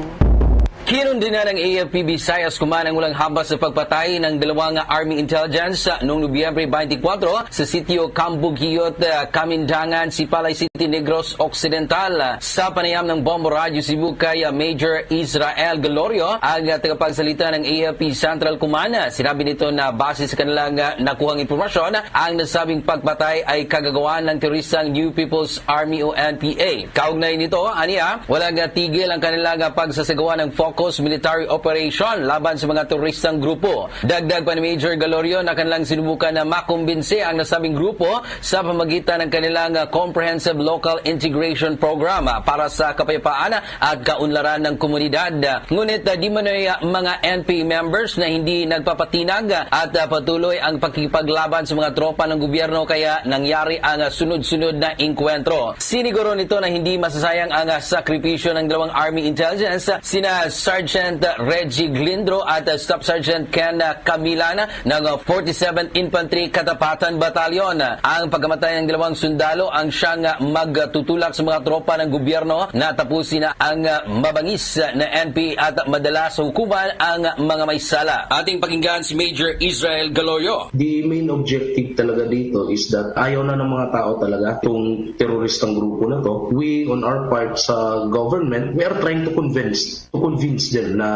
C: Kinundi na ng AFP Visayas Command ang walang habas sa pagpatay ng dalawang Army Intelligence noong Nobyembre 24 sa sitio Cambugiot, Camindangan, Sipalay City, Negros Occidental. Sa panayam ng Bombo Radio Cebu kay Major Israel Galorio, ang tagapagsalita ng AFP Central Command, sinabi nito na base sa kanilang nakuhang impormasyon, ang nasabing pagpatay ay kagagawan ng teroristang New People's Army o NPA. Kaugnay nito, aniya, walang tigil ang kanilang pagsasagawa ng focus military operation laban sa mga teroristang grupo. Dagdag pa ni Major Galorio na kanilang sinubukan na makumbinse ang nasabing grupo sa pamagitan ng kanilang Comprehensive Local Integration Program para sa kapayapaan at kaunlaran ng komunidad. Ngunit di man ay mga NPA members na hindi nagpapatinag at patuloy ang pakikipaglaban sa mga tropa ng gobyerno kaya nangyari ang sunod-sunod na inkwentro. Siniguro nito na hindi masasayang ang sakripisyo ng dalawang Army Intelligence, sina Sergeant Reggie Glindro at Staff Sergeant Ken Camilana ng 47th Infantry Katapatan Battalion. Ang pagkamatay ng dalawang sundalo ang siyang magtutulak sa mga tropa ng gobyerno na tapusin na ang mabangis na NPA at madala sa hukuman ang mga may sala. Ating pakinggan si Major Israel Galorio.
D: The main objective talaga dito is that ayaw na ng mga tao talaga itong teroristang grupo na to. We on our part sa government, we are trying to convince them na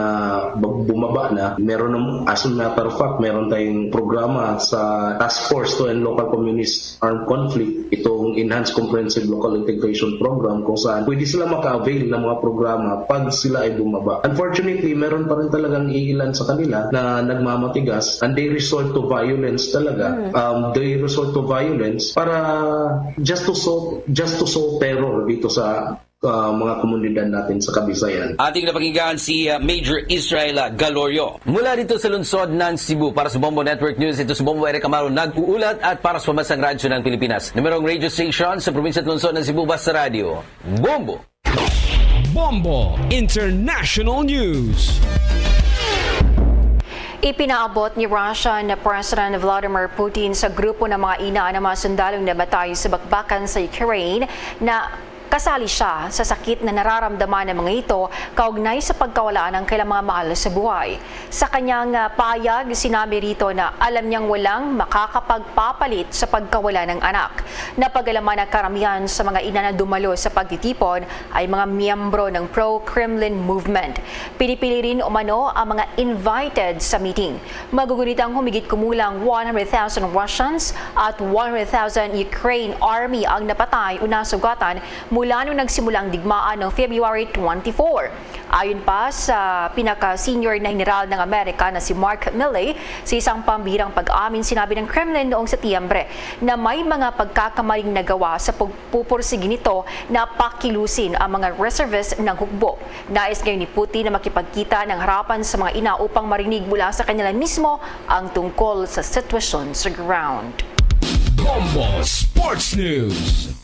D: bumaba na. Meron ng, as a matter of fact, meron tayong programa sa Task Force to End Local Communist Armed Conflict, itong Enhanced Comprehensive Local Integration Program, kung saan pwede sila maka-avail ng mga programa pag sila ay bumaba. Unfortunately, meron pa rin talagang iilan sa kanila na nagmamatigas and they resort to violence talaga. They resort to violence para just to sow terror dito sa mga komunidad natin sa Kabisayan.
C: Ating napakinggan si Major Israel Galorio. Mula dito sa lungsod ng Cebu para sa Bombo Network News, ito sa Bombo Eric Amaro nag-uulat at para sa Pambansang Radyo ng Pilipinas. Numerong radio station sa probinsya at lungsod ng Cebu, Basta Radio. Bombo!
V: Bombo International News.
U: Ipinaabot ni Russian President Vladimir Putin sa grupo ng mga ina ng mga sundalong namatay sa bakbakan sa Ukraine na kasali siya sa sakit na nararamdaman ng mga ito kaugnay sa pagkawala ng kailang mga mahal sa buhay. Sa kanyang payag, sinabi rito na alam niyang walang makakapagpapalit sa pagkawala ng anak. Napag-alaman na karamihan sa mga ina na dumalo sa pagtitipon ay mga miyembro ng pro-Kremlin movement. Pinipili rin umano ang mga invited sa meeting. Magugunitang humigit kumulang 100,000 Russians at 100,000 Ukraine Army ang napatay o nasugatan mula nung nagsimula ang digmaan noong February 24. Ayon pa sa pinaka-senior na general ng Amerika na si Mark Milley, sa isang pambihirang pag-amin sinabi ng Kremlin noong Setyembre na may mga pagkakamaling nagawa sa pagpupursige nito na pakilusin ang mga reservists ng hukbo. Nais ngayon ni Putin na makipagkita ng harapan sa mga ina upang marinig mula sa kanila mismo ang tungkol sa sitwasyon sa ground.
V: Bombo Sports News.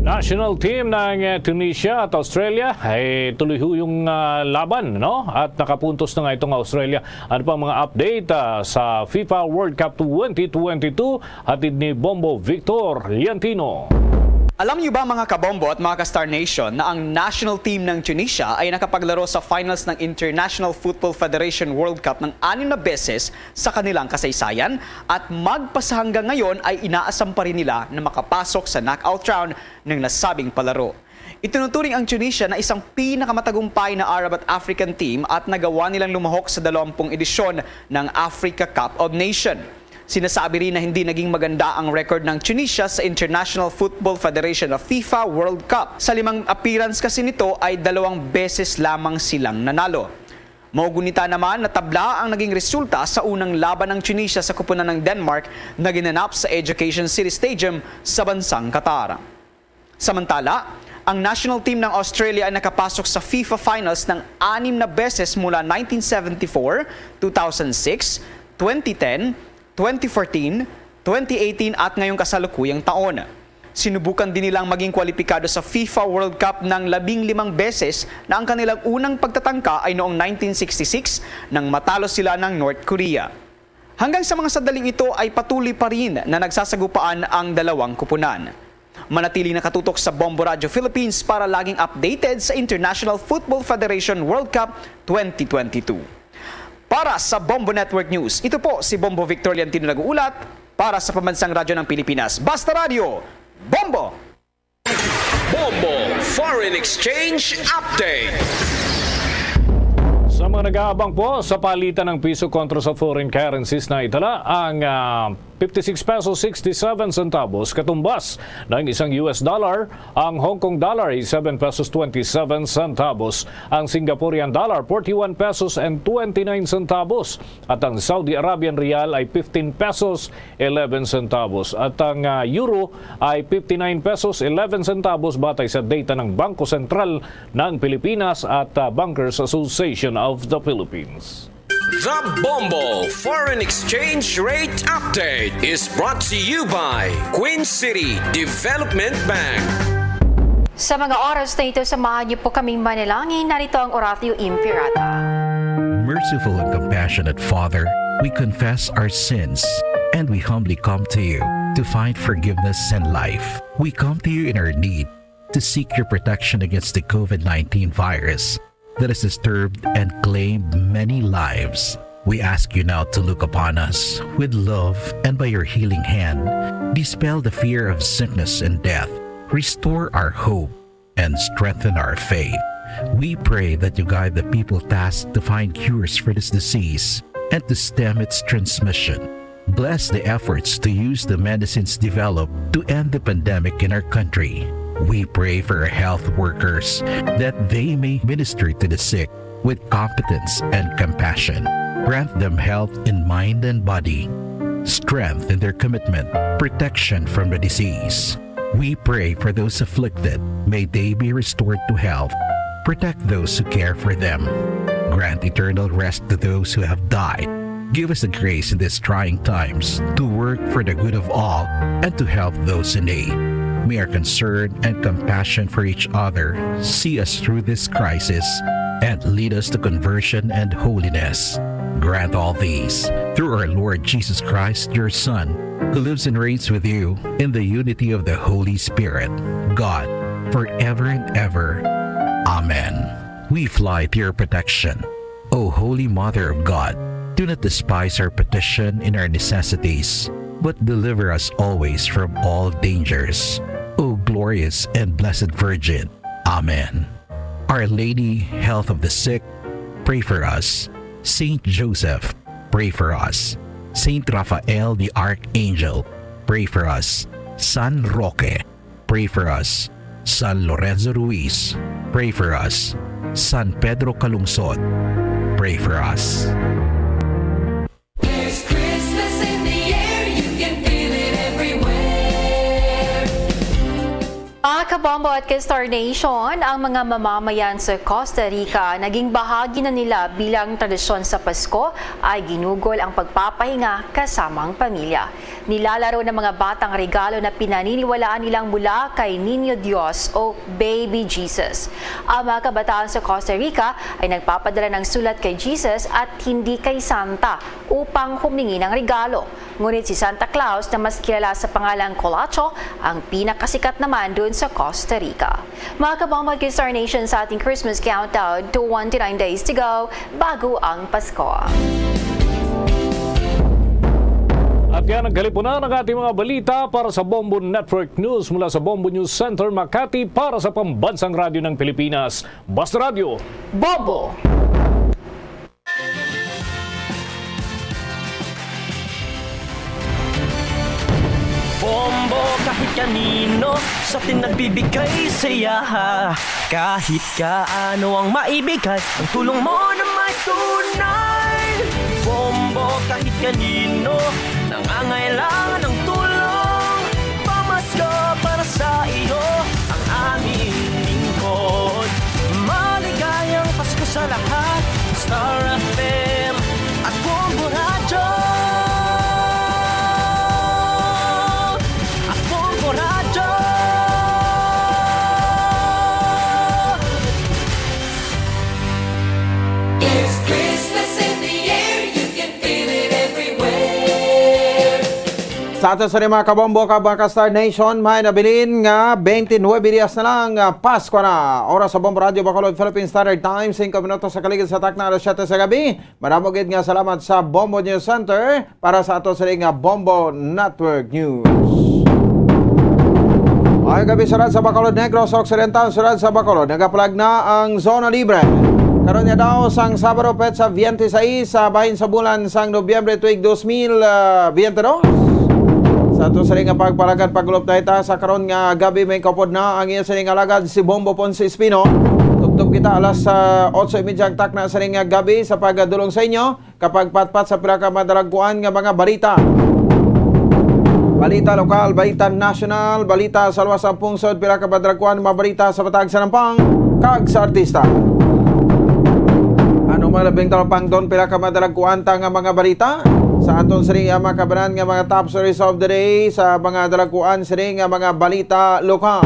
V: National team ng Tunisia at Australia ay tuloy yung laban, no? At nakapuntos na nga itong Australia. Ano pa mga update sa FIFA World Cup 2022 hatid ni Bombo Victor Liantino.
L: Alam niyo ba mga kabombo at mga ka-Star Nation na ang national team ng Tunisia ay nakapaglaro sa finals ng International Football Federation World Cup ng 6 na beses sa kanilang kasaysayan at magpasa hanggang ngayon ay inaasam pa rin nila na makapasok sa knockout round ng nasabing palaro. Itinuturing ang Tunisia na isang pinakamatagumpay na Arab at African team at nagawa nilang lumahok sa 20 edisyon ng Africa Cup of Nations. Sinasabi rin na hindi naging maganda ang record ng Tunisia sa International Football Federation of FIFA World Cup. Sa 5 appearance kasi nito ay 2 beses lamang silang nanalo. Maugunita naman na tabla ang naging resulta sa unang laban ng Tunisia sa kupunan ng Denmark na ginanap sa Education City Stadium sa bansang Qatar. Samantala, ang national team ng Australia ay nakapasok sa FIFA Finals ng 6 na beses mula 1974, 2006, 2010, 2014, 2018 at ngayong kasalukuyang taon. Sinubukan din nilang maging kwalipikado sa FIFA World Cup ng 15 beses na ang kanilang unang pagtatangka ay noong 1966 nang matalo sila ng North Korea. Hanggang sa mga sandaling ito ay patuloy pa rin na nagsasagupaan ang dalawang kupunan. Manatiling nakatutok sa Bombo Radio Philippines para laging updated sa International Football Federation World Cup 2022. Para sa Bombo Network News, ito po si Bombo Victor Liantino nag-uulat para sa Pambansang Radyo ng Pilipinas. Basta Radio, Bombo!
W: Bombo Foreign Exchange Update.
N: Sa mga nag-aabang po sa palitan ng piso kontra sa foreign currencies na itala, ang 56 pesos 67 centavos katumbas ng isang US dollar, ang Hong Kong dollar ay 7 pesos 27 centavos, ang Singaporean dollar 41 pesos and 29 centavos at ang Saudi Arabian rial ay 15 pesos 11 centavos at ang euro ay 59 pesos 11 centavos batay sa data ng Bangko Sentral ng Pilipinas at Bankers Association of the Philippines.
W: The Bombo Foreign Exchange Rate Update is brought to you by Queen City Development Bank.
U: Sa mga oras na ito, samahan niyo po kaming manalangin. Narito ang Oratio Impirata.
F: Merciful and compassionate Father, we confess our sins and we humbly come to you to find forgiveness and life. We come to you in our need to seek your protection against the COVID-19 virus that has disturbed and claimed many lives. We ask you now to look upon us with love and by your healing hand, dispel the fear of sickness and death, restore our hope, and strengthen our faith. We pray that you guide the people tasked to find cures for this disease and to stem its transmission. Bless the efforts to use the medicines developed to end the pandemic in our country. We pray for our health workers that they may minister to the sick with competence and compassion. Grant them health in mind and body, strength in their commitment, protection from the disease. We pray for those afflicted. May they be restored to health. Protect those who care for them. Grant eternal rest to those who have died. Give us the grace in these trying times to work for the good of all and to help those in need. May our concern and compassion for each other see us through this crisis and lead us to conversion and holiness. Grant all these through our Lord Jesus Christ, your Son, who lives and reigns with you in the unity of the Holy Spirit, God, forever and ever. Amen. We fly to your protection. O Holy Mother of God, do not despise our petition in our necessities, but deliver us always from all dangers. O glorious and blessed Virgin. Amen. Our Lady, health of the sick, pray for us. Saint Joseph, pray for us. Saint Raphael the Archangel, pray for us. San Roque, pray for us. San Lorenzo Ruiz, pray for us. San Pedro Calungsod, pray for us.
U: Mga kabombo at ka-Star Nation, ang mga mamamayan sa Costa Rica, naging bahagi na nila bilang tradisyon sa Pasko ay ginugol ang pagpapahinga kasamang pamilya. Nilalaro ng mga batang regalo na pinaniniwalaan nilang mula kay Niño Dios o Baby Jesus. Ang mga kabataan sa Costa Rica ay nagpapadala ng sulat kay Jesus at hindi kay Santa upang humingi ng regalo. Ngunit si Santa Claus na mas kilala sa pangalang Colacho ang pinakasikat naman doon sa Costa Rica. Mga kabombo at Star Nation, sa ating Christmas countdown, 29 days to go bago ang Pasko.
N: At yan ang kalipunan ng ating mga balita para sa Bombo Network News mula sa Bombo News Center, Makati para sa Pambansang Radyo ng Pilipinas. Basta Radio, Bombo!
H: Bombo kahit kanino sa atin nagbibigay saya. Kahit kaano ang maibigay, ang tulong mo na may tunay. Bombo kahit kanino nangangailangan ng tulong. Pamasko para sa iyo ang aming lingkod. Maligayang Pasko sa lahat, Star FM at Bombo Radio.
G: Sa ato sa mga kabombo mga ka-Star Nation, may nabilin nga 29 dias na lang Pasko na. Oras sa Bombo Radio Bacolod, Philippine Standard Time, 5 minutos sa kaligid sa takna alas 7 sa gabi. Maramogid nga salamat sa Bombo News Center para sa ato sa nga Bombo Network News. Ay gabi surad sa Bacolod Negros Occidental, surad sa Bacolod, nagapalag na ang zona libre. Karon niya daw sang Sabado Petsa 26 sa bahin sa bulan sang Nobyembre tuig 2022. Sa ito sa ring pagpalagad paglop na ita sa karon nga gabi may kapod na ang iya sa ring alagad si Bombo Ponce Espino. Tugtog kita alas 8:30 ang takna sa ring gabi sa pagdulong sa inyo kapag patpat sa pila ka madalagkuan nga mga balita. Balita lokal, balita national, balita sa luwas ang pungsod, pila ka madalagkuan mga balita sa Patag sa Nampang, kag sa artista. Ano malabing talapang doon pila ka madalagkuan ta nga mga balita? Sa aton siri nga mga kabanan nga mga top stories of the day sa mga dalakuan siri nga mga balita lokal.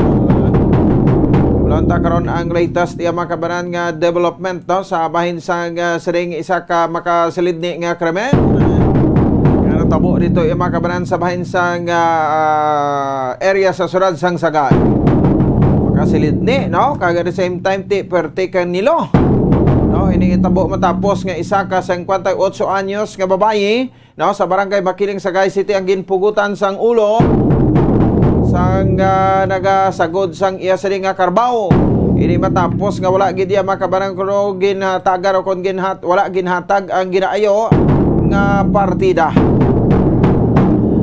G: Ulanta karon ang latest nga mga kabanan nga development no sa bahin sa siri isa ka makasilidni nga krimen. Nga tabo dito nga mga kabanan sa bahin sa area sa Surad sang Sagay. Makasilidni no kag at the same time ti pertikan nilo. No, ini tabo matapos nga isa ka 58 anyos nga babae no sa barangay Makiling Sagay City ang ginpugutan sang ulo sang nagasagod sang iya sa nga karbaw. Ini matapos nga wala gid iya makabarang kuno ginhatagan o kon wala ginhatag ang ginaayo nga partida.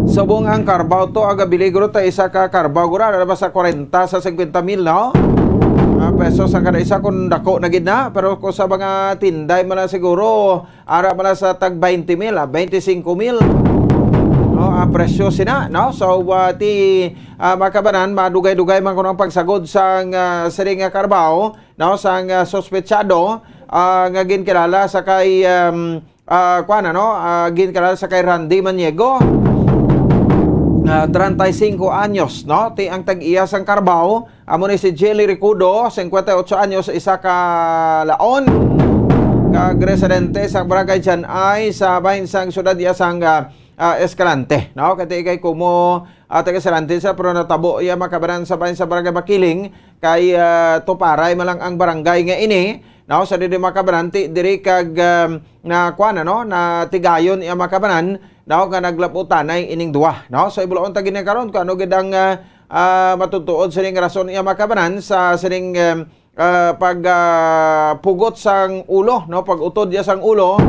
G: Subong ang karbaw to aga biligro ta isa ka karbaw gura ba sa 40 sa 50,000 no? Pesos ang kada isa kung dako na gid na pero kung sa mga tinday man siguro ara man sa tag 20,000 25,000 no presyo sina no so makabanan madugay-dugay man kuno ang pagsagod sang siri nga karbaw no sang sospechado nga ginkilala sa kay ginkilala sa kay Randy Maniego. 35 anyos no ti ang tag-iya sang karbaw amo ni si Jelly Ricudo 58 anyos isa ka laon kag residente sa barangay Janay sa bahin sang syudad iya sang Escalante no kay kumo taga Escalante sa pero natabo iya makabaran sa bahin sa barangay Makiling kay tuparay malang ang barangay nga ini no sa diri makabaran ti diri kag na tigayon iya makabaran daw nga naglaputan ay ining duwa no so ibulaon ta gini karon kung ano gid ang matutuod sa ning rason iya makabanan sa sining pugot sang ulo no pag-utod ya sang ulo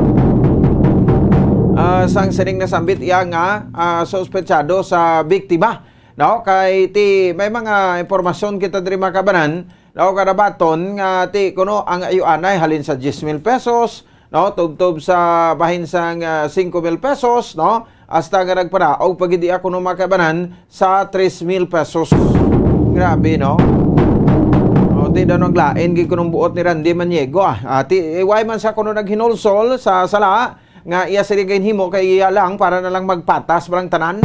G: sang sining nasambit iya nga sospechado sa biktima no kay ti may mga impormasyon kita diri makabanan daw kadabaton nga ti kuno ang ayuanay halin sa 10,000 pesos no tubtob sa bahin sang 5,000 pesos no hasta nga nagpadaog pagidi ako no makabanan sa 3,000 pesos. Grabe no. O ti daw naglain gid kunong buot ni Randy Maniego ti way man sa kuno naghinulsol sa sala nga iya sila himo kay iya lang para na lang magpatas balang tanan.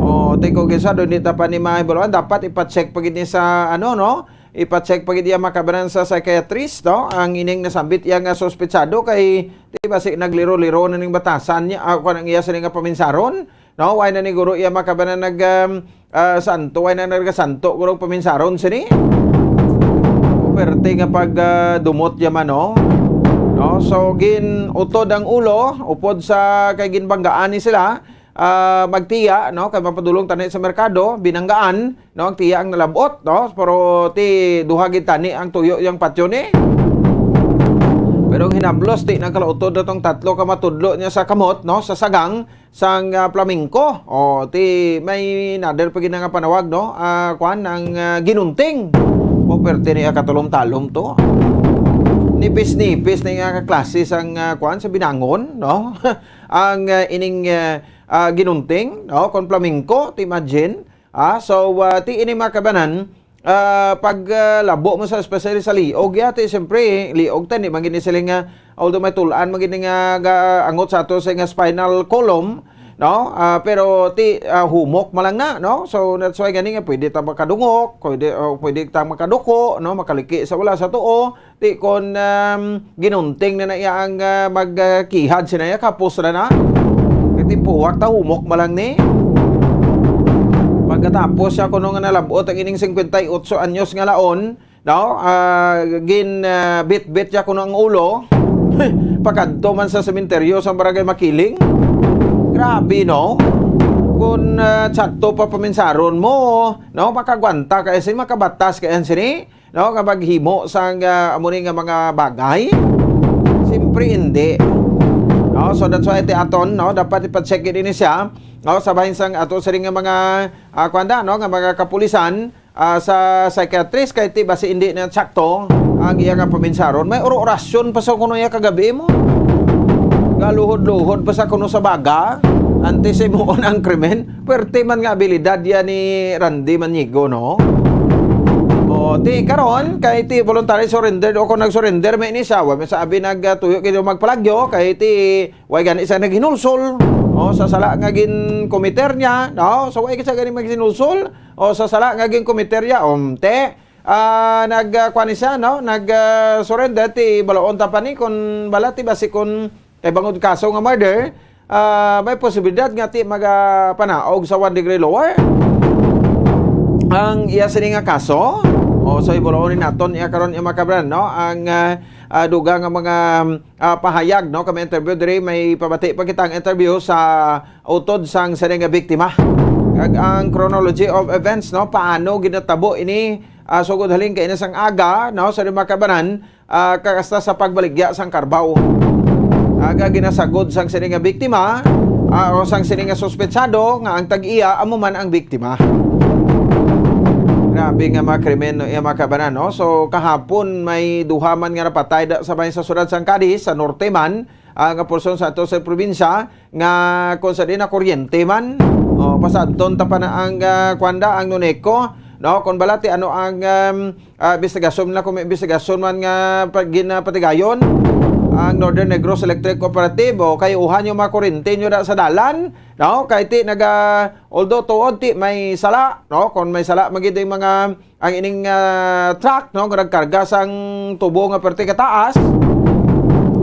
G: O ti ko gisa do nita pa ni Maiboloan dapat ipa-check pagid ni sa ano no ipa-check pagid iya makabanan sa psychiatrist no ang ining nasambit iya nga sospechado kay di basi nagliro-liro na ning batasan niya ako nang iya sa nga paminsaron no way na ni guro iya makabanan santo way na nagasanto guro paminsaron sini perte nga pag dumot yaman no so gin utod ang ulo upod sa kay ginbanggaan ni sila magtiya no kay mapadulong tani sa merkado binanggaan no ang tiya ang nalabot no pero ti duha gid tani ang tuyo yang patyo ni pero hinablos ti nagkalautod datong tatlo ka matudlo niya sa kamot no sa sagang sang Flamenco o ti may nader pagid nga panawag no kuan ang ginunting o perte ni katulom-talom to nipis-nipis na nga klase sang kuan sa binangon no ang ining ginunting no kon Flamenco ti imagine so ti ini makabanan pag labo mo sa especially sa liog yati siyempre liog tan di magini sila nga although may tulaan magini nga angot sa ato sa nga spinal column no pero ti humok malang na no so that's why gani nga pwede ta makadungok pwede ta makaduko no makaliki sa wala sa tuo ti kon ginunting na iya ang magkihad sinaya kapos na iti puwak ta humok malang ni Pagkatapos siya kuno nga nalabot ang ining 58 anyos nga laon, no? Bit-bit siya kuno ang ulo. Pagkadto man sa sementeryo sa barangay Makiling. Grabe, no? Kung sakto pa paminsaron mo, no? Makagwanta ka kasi makabatas ka yan sini, no? Kapag himo sang amunin nga mga bagay. Siyempre hindi. No? So that's why iti aton, no? Dapat ipa-check din siya. No, sabahin sang ato sa ring nga mga no, nga mga kapulisan sa psychiatrist kay ti basi hindi na sakto ang iya nga paminsaron. May orasyon pa sa kuno ya kagabi mo. Galuhod-luhod pa sa kuno sa baga. Antisimuon ang krimen. Pwerte man nga abilidad yan ni Randy Manigo, no? O, ti karon kay ti voluntary surrender o kung nag-surrender may ini siya. May sabi nagtuyo kayo magpalagyo kay ti way gani isa naghinulsol. O sa sala nga gin komiter niya, no? So way kasi gani magsinulsol o sa sala nga gin komiter niya, nagkuan siya, no? Surrender ti balaon ta pa ni kun bala ti basi kun kay bangod kaso nga murder, may posibilidad nga ti magapanaog sa 1 degree lower ang iya sini nga kaso. O so ibulaonin naton iya karon iya makabran, no? Ang duga nga mga pahayag, no? Kami interview diri may pabati pa kitang interview sa utod sang sini nga biktima. Kag ang chronology of events, no? Paano ginatabo ini sugod halin kay sang aga, no? Sa makabanan kakasta sa pagbaligya sang Carbaw. Aga ginasagod sang sini nga biktima o sang sini nga suspetsado nga ang tag-iya amo man ang biktima. Grabe nga mga krimen iya mga kabanan, no? So kahapon may duha man nga napatay sa bahin sa syudad sang Cadiz sa norte man nga porson sa ato sa probinsya nga kung sa din na kuryente man o pasadton ta pa na ang kwanda ang Nuneco, no? Kung balati ano ang investigasyon na kung may investigasyon man nga ginapatigayon ang Northern Negros Electric Cooperative o kay uhan yung mga kuryente nyo sa dalan, no? Kay ti although tuod ti may sala, no? Kung may sala magid yung mga ang ining truck, no? Nagkarga sang tubo nga perti kataas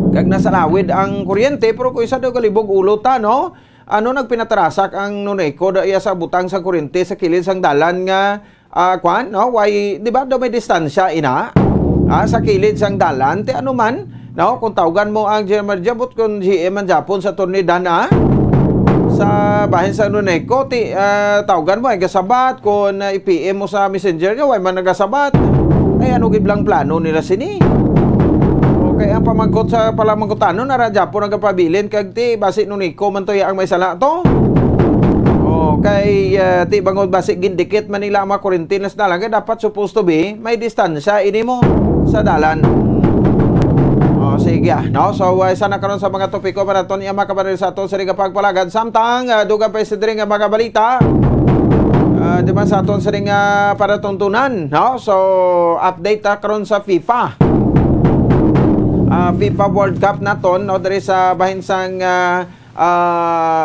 G: kag nasalawid ang kuryente pero kung isa daw kalibog ulo ta, no? Ano nagpinatarasak ang Nuneco da iya sa butang sa kuryente sa kilid sang dalan nga no? Why, di ba daw may distansya ina sa kilid sang dalan ti ano man, no? Kung tawgan mo ang General Jabot kung GM man Japon sa Tornidan sa bahin sa Nuneco ti tawgan mo ay gasabat kung i-PM mo sa messenger niya way man nagasabat ay ano giblang plano nila sini. Okay, ang pamangkot sa palamangkotano na Japon nagapabilin kag ti basi Nuneco man to ang may sala to. Okay, ti bangod basi gindikit man nila mga kurintinas na lang dapat supposed to be may distansya ini mo sa dalan. Sige, no? So, isa na karon sa mga topiko para ito niya makabaril sa aton sa ring pagpalagad. Samtang, duga pa isa rin mga balita. Di ba sa aton sa ring para tuntunan, no? So, update karon sa FIFA. FIFA World Cup naton, no? Dari sa bahin sang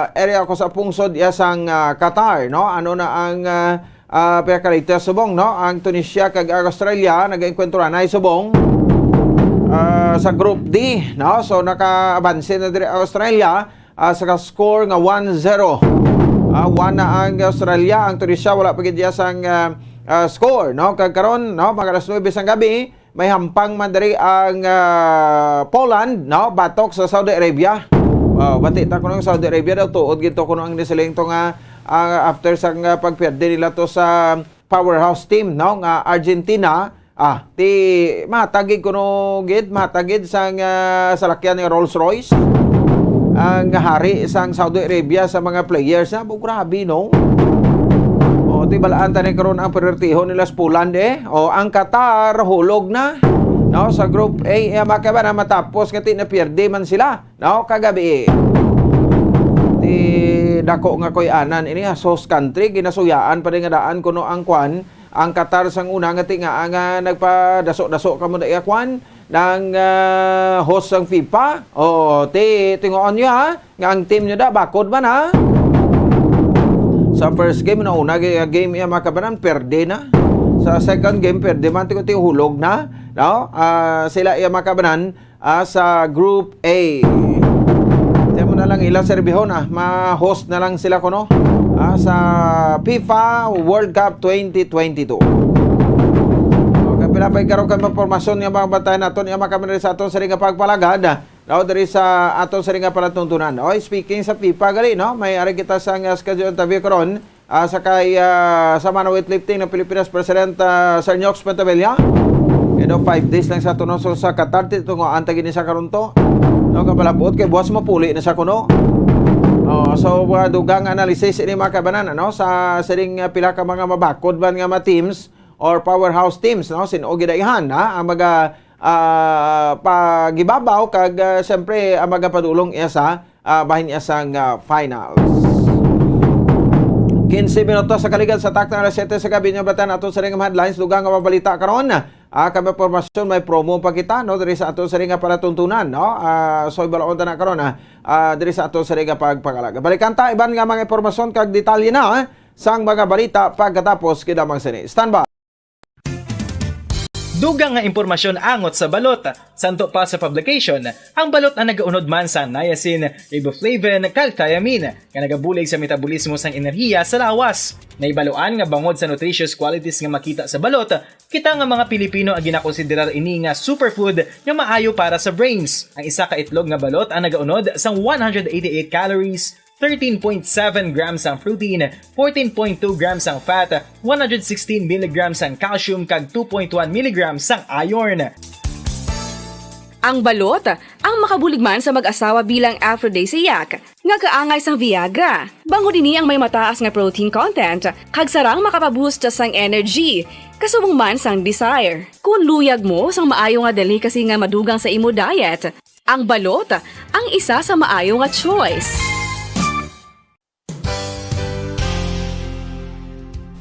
G: area ko sa pungsod sang Qatar, no? Ano na ang pinakalita subong, no? Ang Tunisia kag Australia nag-enkwentro na subong sa Group D, no? So naka-abanse na diri Australia sa score nga 1-0. 1 na ang Australia, ang Tunisia wala pa gid sang score, no? Kag karon, no, mga alas 9 sang gabi, may hampang man diri ang Poland, no? Batok sa Saudi Arabia. Bati ta kuno ang Saudi Arabia daw tuod gito kuno ang nisiling to nga after sang pagperde nila to sa powerhouse team, no? Nga Argentina. Ti matagid kuno gid matagid sang salakyan ni Rolls-Royce ang hari sang Saudi Arabia sa mga players na grabe, no? O ti balaan tani karon ang perertiho nila sa Poland o ang Qatar hulog na, no? Sa Group A makaba na matapos kati na pierde man sila, no? Kagabi ti dako nga koy anan ini host country ginasuyaan pa nga daan kuno ang kwan ang Qatar sang una nga tinga nga nagpadaso-daso kamo da kwan ng host sang FIFA. O ti tingoon niyo nga ang team niyo da bakod man sa first game na una game iya makabanan perde na. Sa second game perde man ti hulog na, no? Sila iya makabanan sa Group A. Tiyan mo na lang ilang serbihon ma-host na lang sila kuno sa FIFA World Cup 2022. Okay, pilapay karon kay impormasyon nga mga batayan naton iya makamera sa aton sa ring pagpalagad. Now diri sa aton sa ring palatuntunan. Oy, speaking sa FIFA gali no, may ari kita sa schedule interview karon sa kay sama na weightlifting ng Pilipinas President Sir Nyox Pentavilla. 5 days lang sa tuno sa Qatar ito nga antay gini sa karon to. No kapalabot kay buwas mapuli na sa kuno. So dugang analysis ini mga kabanan no sa siring pila ka mga mabakod ban nga mga teams or powerhouse teams no sinuog gidaihan ang mga pagibabaw kag siyempre ang mga padulong iya sa bahin iya sang finals. 15 minutos sa kaligan sa takta alas 7 sa gabi niya batan ato sa ring headlines dugang nga mabalita karon. Kami pormasyon may promo pa kita no diri sa ato sa ring palatuntunan no. So ibalaon ta na karon diri sa ato sa ring pagpangalaga. Balikan ta iban nga mga impormasyon kag detalye na sang mga balita pagkatapos kidamang sini. Stand by.
B: Dugang nga impormasyon angot sa balot. Santo pa sa publication, ang balot na nagaunod man sa niacin, riboflavin, kag thiamine, nga nagabulig sa metabolismo sang enerhiya sa lawas. Naibaluan nga bangod sa nutritious qualities nga makita sa balot, kita nga mga Pilipino ang ginakonsiderar ini nga superfood nga maayo para sa brains. Ang isa ka itlog nga balot ang nagaunod sang 188 calories, 13.7 grams ang protein, 14.2 grams ang fat, 116 mg ang calcium kag 2.1 mg ang iron.
K: Ang balot, ang makabuligman sa mag-asawa bilang aphrodisiac, nga kaangay sang Viagra. Bango dini ang may mataas nga protein content, kag sarang makapaboost sang energy, kasubong man sang desire. Kung luyag mo sang maayo nga delicacy nga madugang sa imo diet, ang balot, ang isa sa maayo nga choice.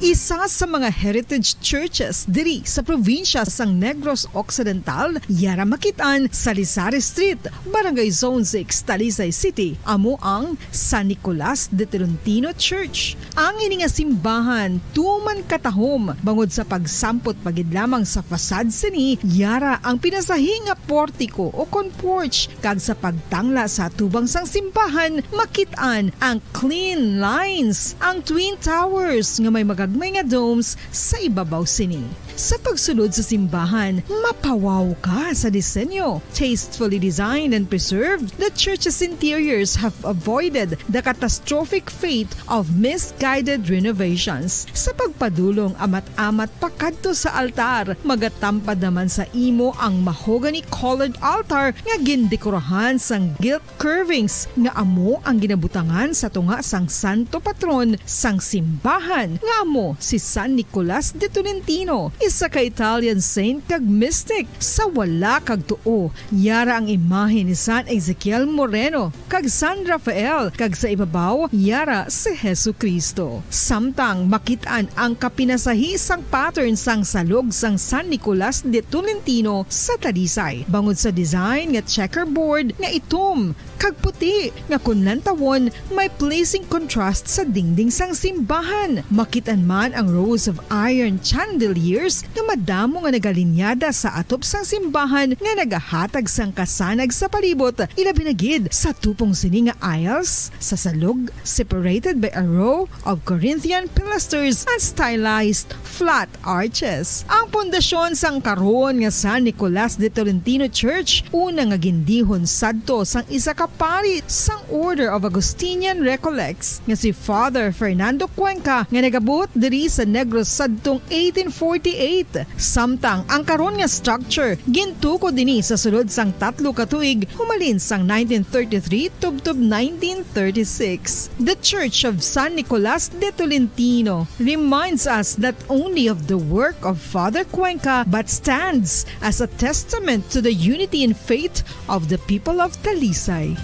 O: Isa sa mga heritage churches diri sa probinsya sang Negros Occidental, yara makitaan sa Lisari Street, Barangay Zone 6, Talisay City, amo ang San Nicolas de Tolentino Church. Ang ini nga simbahan tuman katahom bangod sa pagsampot pagid lamang sa fasad sini, yara ang pinasahi nga portico o porch kag sa pagtangla sa tubang sang simbahan makitaan ang clean lines, ang twin towers nga may magagmay nga domes sa ibabaw sini. Sa pagsulod sa simbahan, mapawaw ka sa disenyo. Tastefully designed and preserved, the church's interiors have avoided the catastrophic fate of misguided renovations. Sa pagpadulong amat-amat pakadto sa altar, magatampad naman sa imo ang mahogany colored altar nga gindekorahan sang gilt curvings nga amo ang ginabutangan sa tunga sang santo patron sang simbahan nga amo si San Nicolas de Tolentino, isa ka Italian saint kag mystic. Sa wala kag tuo, yara ang imahe ni San Ezekiel Moreno kag San Rafael, kag sa ibabaw yara si Hesu Kristo. Samtang makitaan ang kapinasahi sang pattern sang salog sang San Nicolas de Tolentino sa Talisay, bangod sa design nga checkerboard nga itom kag puti nga kunlantawon may pleasing contrast sa dingding sang simbahan. Makitaan man ang rows of iron chandeliers nga madamo nga nagalinyada sa atop sang simbahan nga nagahatag sang kasanag sa palibot, ilabi na gid sa tupong sini nga aisles sa salog separated by a row of Corinthian pilasters and stylized flat arches. Ang pundasyon sang karon nga San Nicolas de Tolentino Church una nga gindihon sadto sang isa ka pari sang Order of Augustinian Recollects nga si Father Fernando Cuenca nga nagabot diri sa Negros sadtong 1848. Samtang ang karon nga structure gintuko dinhi sa sulod sang 3 ka tuig humalin sang 1933 tubtob 1936. The Church of San Nicolas de Tolentino reminds us not only of the work of Father Cuenca but stands as a testament to the unity and faith of the people of Talisay.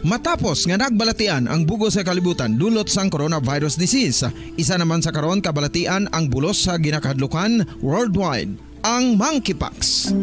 G: Matapos nga nagbalatian ang bugos sa kalibutan dulot sang coronavirus disease, isa naman sa karon kabalatian ang bulos sa ginakahadlukan worldwide, ang monkeypox.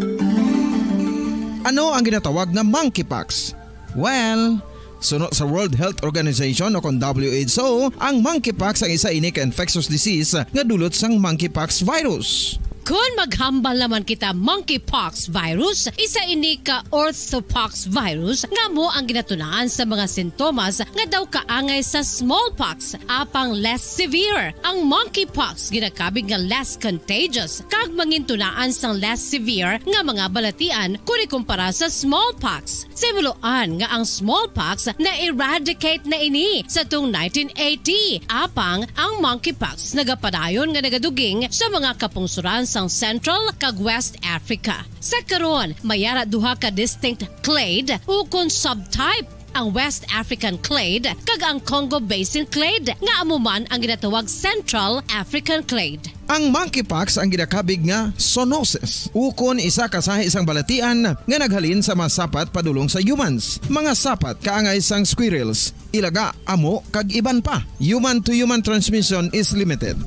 G: Ano ang ginatawag na monkeypox? Well, suno sa World Health Organization o kung WHO, ang monkeypox ang isa ini ka infectious disease nga dulot sang monkeypox virus.
Q: Kung maghambal naman kita monkeypox virus, isa ini ka orthopox virus nga mo ang ginatunaan sa mga sintomas nga daw kaangay sa smallpox, apang less severe. Ang monkeypox ginakabig nga less contagious, kag mangintunaan sang less severe nga mga balatian kung ikumpara sa smallpox. Simuloan nga ang smallpox na eradicate na ini sa tung 1980, apang ang monkeypox nagapadayon nga nagaduging sa mga kapungsuran sang Central kag West Africa. Sa karon, mayara duha ka distinct clade ukon subtype, ang West African clade kag ang Congo Basin clade nga amuman ang ginatawag Central African clade.
G: Ang monkeypox ang ginakabig nga zoonosis. Ukon isa ka sa isang balatian nga naghalin sa mga sapat padulong sa humans. Mga sapat kaangay sang squirrels, ilaga, amo kag iban pa. Human to human transmission is limited.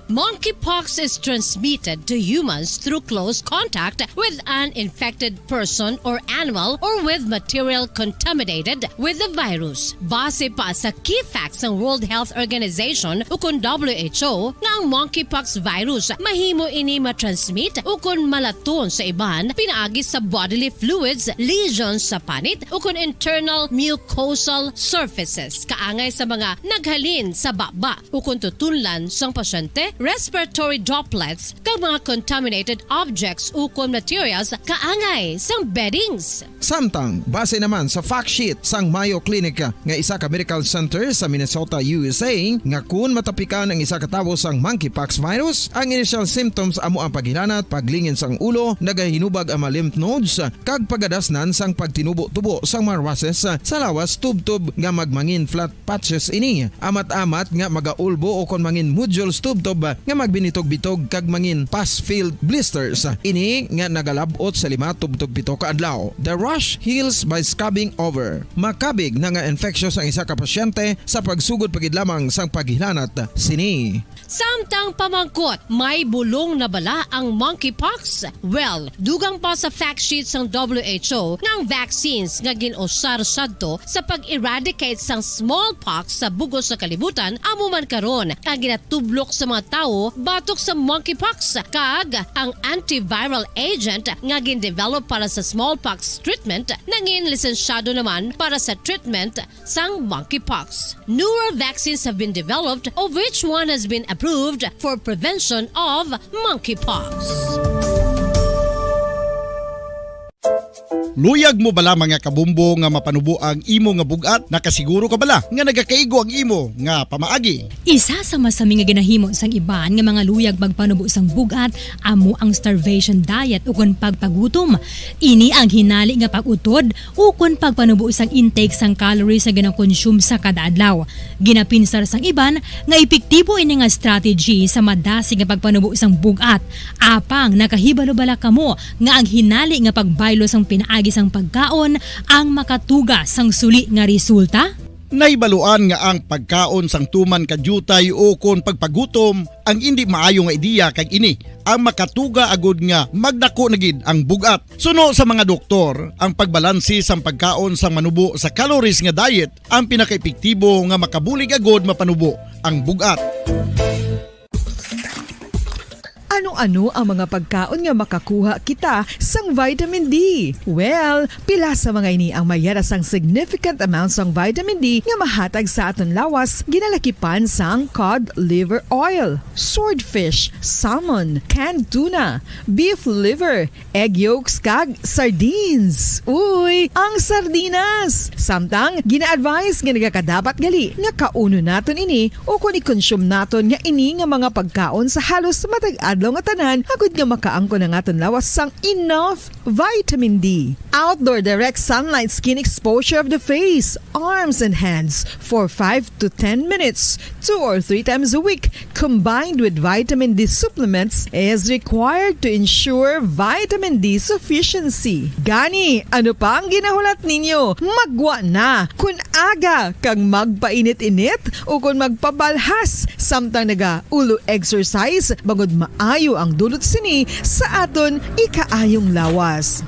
Q: Monkeypox is transmitted to humans through close contact with an infected person or animal or with material contaminated with the virus. Base pa sa key facts ng World Health Organization ukon WHO nga ang monkeypox virus mahimo ini matransmit ukon malaton sa iban pinaagi sa bodily fluids, lesions sa panit ukon internal mucosal surfaces kaangay sa mga naghalin sa baba ukon tutunlan sang pasyente, respiratory droplets kag mga contaminated objects ukon materials kaangay sang beddings.
G: Samtang, base naman sa fact sheet sang Mayo Clinic nga isa ka medical center sa Minnesota, USA, nga kun matapikan ang isa ka tawo sang monkeypox virus, ang initial symptoms amo ang paghilanat, paglingin sang ulo, nagahinubag ang mga lymph nodes, kag pagadasnan sang pagtinubo-tubo sang mga rashes sa lawas tub-tub nga magmangin flat patches ini. Amat-amat nga magaulbo o kon mangin nodules tub-tub nga magbinitog-bitog kag mangin pus-filled blisters. Ini nga nagalabot sa 5 tub-tub 7 ka adlaw. The rash heals by scabbing over. Makabig na nga infectious ang isa ka pasyente sa pagsugod pagid lamang sang paghilanat sini.
Q: Samtang pamangkot, may bulong na bala ang monkeypox? Well, dugang pa sa fact sheet ng WHO nga ang vaccines nga ginusar sadto sa pag-eradicate sang smallpox sa bugos sa kalibutan amo man karon ang ginatublok sa mga tao batok sa monkeypox kag ang antiviral agent nga gin-develop para sa smallpox treatment nangin lisensyado naman para sa treatment sang monkeypox. Newer vaccines have been developed of which one has been approved for prevention of monkeypox.
R: Luyag mo bala mga kabumbo nga mapanubo ang imo nga bugat? Nakasiguro ka bala nga nagakaigo ang imo nga pamaagi?
S: Isa sa masami nga ginahimo sang iban nga mga luyag magpanubo sang bugat amo ang starvation diet ukon pagpagutom. Ini ang hinali nga pag-utod ukon pagpanubo sang intake sang calories nga gina-consume sa kada adlaw. Ginapinsar sang iban nga epektibo ini nga strategy sa madasi nga pagpanubo sang bugat. Apang nakahibalo bala kamo nga ang hinali nga pagbaylo sang pinaagi sang pagkaon ang makatuga sang suli nga resulta?
R: Naibaluan nga ang pagkaon sang tuman kadyutay o kon pagpagutom ang hindi maayo nga ideya kag ini ang makatuga agud nga magdako na gid ang bugat. Suno sa mga doktor, ang pagbalansi sang pagkaon sang manubo sa calories nga diet ang pinakaepektibo nga makabulig agud mapanubo ang bugat.
O: Ano-ano ang mga pagkaon nga makakuha kita sang vitamin D? Well, pila sa mga ini ang mayara sang significant amounts sang vitamin D nga mahatag sa aton lawas ginalakipan sang cod liver oil, swordfish, salmon, canned tuna, beef liver, egg yolks kag sardines. Uy, ang sardinas! Samtang gina-advise nga nagakadapat gali nga kauno naton ini o kung i-consume naton nga ini nga mga pagkaon sa halos matag adlaw nga tanan agud nga makaangko na aton lawas sang enough vitamin D. Outdoor direct sunlight skin exposure of the face, arms and hands for 5 to 10 minutes 2 or 3 times a week combined with vitamin D supplements is required to ensure vitamin D sufficiency. Gani, ano pa ang ginahulat ninyo? Magwa na kun aga kang magpainit-init o kun magpabalhas samtang naga ulo exercise bangod maayo ang dulot sini sa aton ikaayong lawas.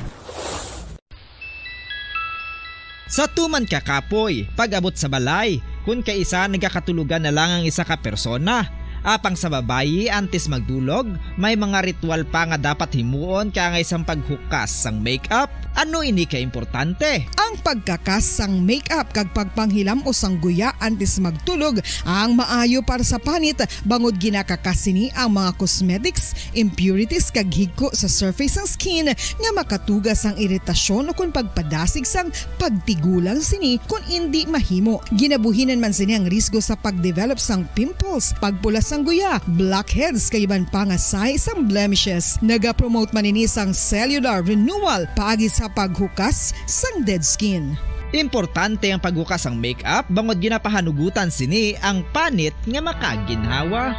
T: Sa tuman ka kapoy, pag-abot sa balay, kung kaisa nagakatulugan na lang ang isa ka persona, Apang sa babayi antes magdulog, may mga ritual pa nga dapat himuon kaya isang paghukas sang makeup. Ano ini ka importante?
O: Ang pagkakas sang makeup kag pagpanghilam o sang guya antes magtulog ang maayo para sa panit bangod ginakakasini ang mga cosmetics, impurities kag higko sa surface sang skin nga makatugas sang iritasyon o kung pagpadasig sang pagtigulang sini kung hindi mahimo. Ginabuhinan man sini ang risgo sa pagdevelop sang pimples, pagpula sang guya, blackheads kay iban pa nga signs sang blemishes. Naga-promote man ini sang cellular renewal paagi sa paghukas sang dead skin.
T: Importante ang paghukas ang makeup bangod ginapahanugutan sini ang panit nga makaginhawa.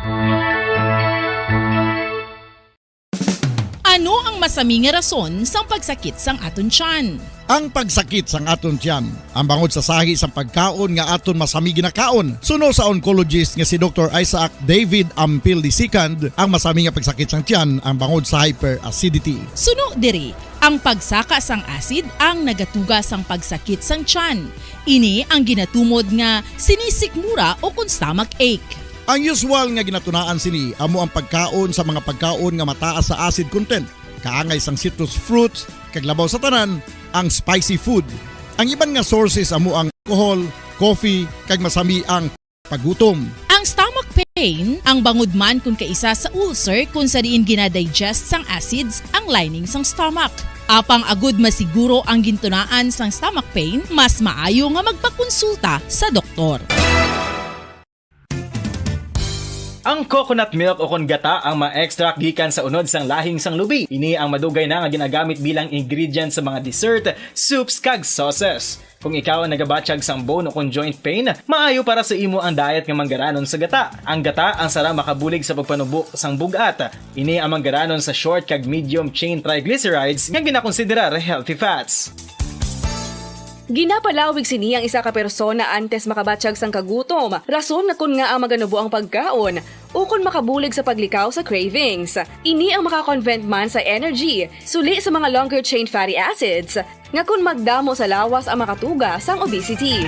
A: Ano ang masaming nga rason sang pagsakit sang aton tiyan?
R: Ang pagsakit sang aton tiyan, ang bangod sa sahi sang pagkaon nga aton masami ginakaon. Suno sa oncologist nga si Dr. Isaac David Ampil II, ang masami nga pagsakit sang tiyan ang bangod sa hyperacidity.
A: Suno diri, ang pagsaka sang acid ang nagatuga sang pagsakit sang tiyan. Ini ang ginatumod nga sinisikmura o kung stomach ache.
R: Ang usual nga ginatunaan sini amo ang pagkaon sa mga pagkaon nga mataas sa acid content, kaangay sang citrus fruits, kag labaw sa tanan ang spicy food. Ang iban nga sources amo ang alcohol, coffee, kag masami ang pagutom.
A: Ang stomach pain ang bangod man kung kaisa sa ulcer kung sa diin ginadigest sang acids ang lining sang stomach. Apang agud masiguro ang gintunaan sang stomach pain, mas maayo nga magpakonsulta sa doktor.
B: Ang coconut milk o kon gata ang ma-extract gikan sa unod sang lahing sang lubi. Ini ang madugay na nga ginagamit bilang ingredient sa mga dessert, soups kag sauces. Kung ikaw ang nagabatsyag sang bone o kon joint pain, maayo para sa imo ang diet nga manggaranon sa gata. Ang gata ang sara makabulig sa pagpanubo sang bugat. Ini ang manggaranon sa short kag medium chain triglycerides nga ginakonsiderar healthy fats.
K: Ginapalawig sini ang isa ka persona antes makabatsyag sang kagutom. Rason na kun nga ang maganubo ang pagkaon o kun makabulig sa paglikaw sa cravings. Ini ang makakonvent man sa energy, suli sa mga longer chain fatty acids, nga kun magdamo sa lawas ang makatuga sang obesity.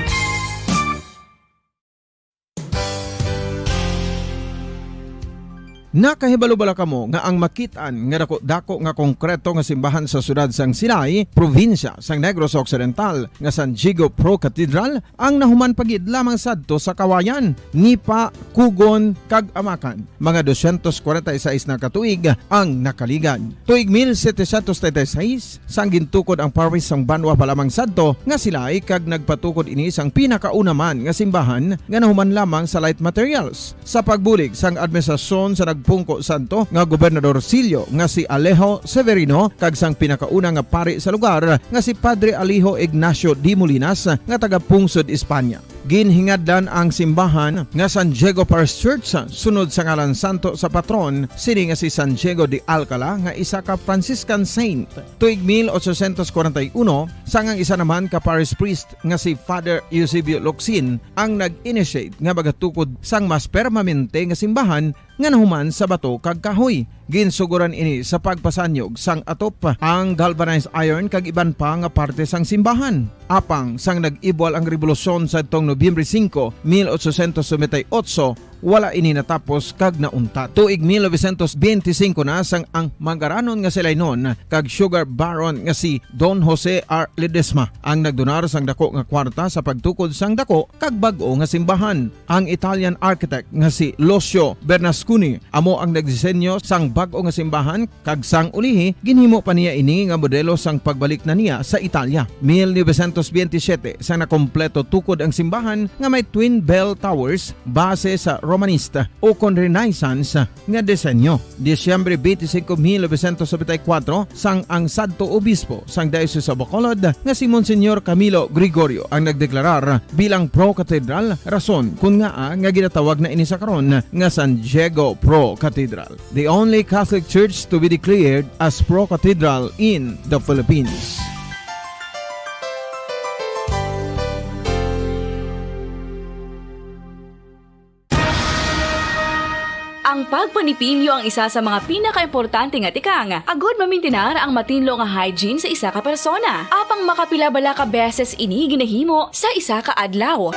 G: Nakahibalo-bala kamo nga ang makitaan nga dako nga konkreto nga simbahan sa sudad sang Sinay, probinsya sang Negros Occidental nga San Diego Pro Cathedral ang nahuman pagid lamang sadto sa Kawayan, Nipa, Kugon kag Amakan. Mga 246 na katuig ang nakaligan. Tuig 1736 sang gintukod ang parish sang Banwa pa lamang sadto nga sila ay kag nagpatukod ini sang pinakauna man nga simbahan nga nahuman lamang sa light materials. Sa pagbulig sang administrasyon sa Pungko Santo nga Gobernador Silio nga si Alejo Severino kag sang pinakauna nga pari sa lugar nga si Padre Alijo Ignacio D. Molinas nga taga Pungsod, Espanya. Ginhingadlan ang simbahan nga San Diego Parish Church sunod sa ngalan santo sa patron sini nga si San Diego de Alcala nga isa ka Franciscan saint. Tuig 1841 sangang isa naman ka parish priest nga si Father Eusebio Locsin ang nag-initiate nga bagatukod sang mas permanente nga simbahan nga nahuman sa bato kag kahoy. Ginsuguran ini sa pagpasanyog sang atop ang galvanized iron kag iban pa nga parte sang simbahan. Apang sang nag-ibwal ang revolusyon sa tong Nobyembre 5, 1898, wala ini natapos kag nauntat. Tuig 1925 na sang ang manggaranon nga sila noon kag sugar baron nga si Don Jose R. Ledesma ang nagdonar sang dako nga kwarta sa pagtukod sang dako kag bag-o nga simbahan. Ang Italian architect nga si Lucio Bernasconi amo ang nagdisenyo sang bag-o nga simbahan kag sang ulihi ginhimo pa niya ini nga modelo sang pagbalik na niya sa Italia. 1927 sang nakompleto tukod ang simbahan nga may twin bell towers base sa Romanista o kon Renaissance nga disenyo. Disyembre 25, 1974 sang ang sadto obispo sang Diocese of Bacolod nga si Monsignor Camilo Gregorio ang nagdeklarar bilang pro-cathedral, rason kung nga ginatawag na ini sa karon nga San Diego Pro-Cathedral, the only Catholic church to be declared as pro-cathedral in the Philippines.
K: Ang pagpanipilyo ang isa sa mga pinaka-importante nga tikang. Agod mamintinar ang matinlo nga hygiene sa isa ka persona. Apang makapilabala ka beses ini ginahimo sa isa ka adlaw.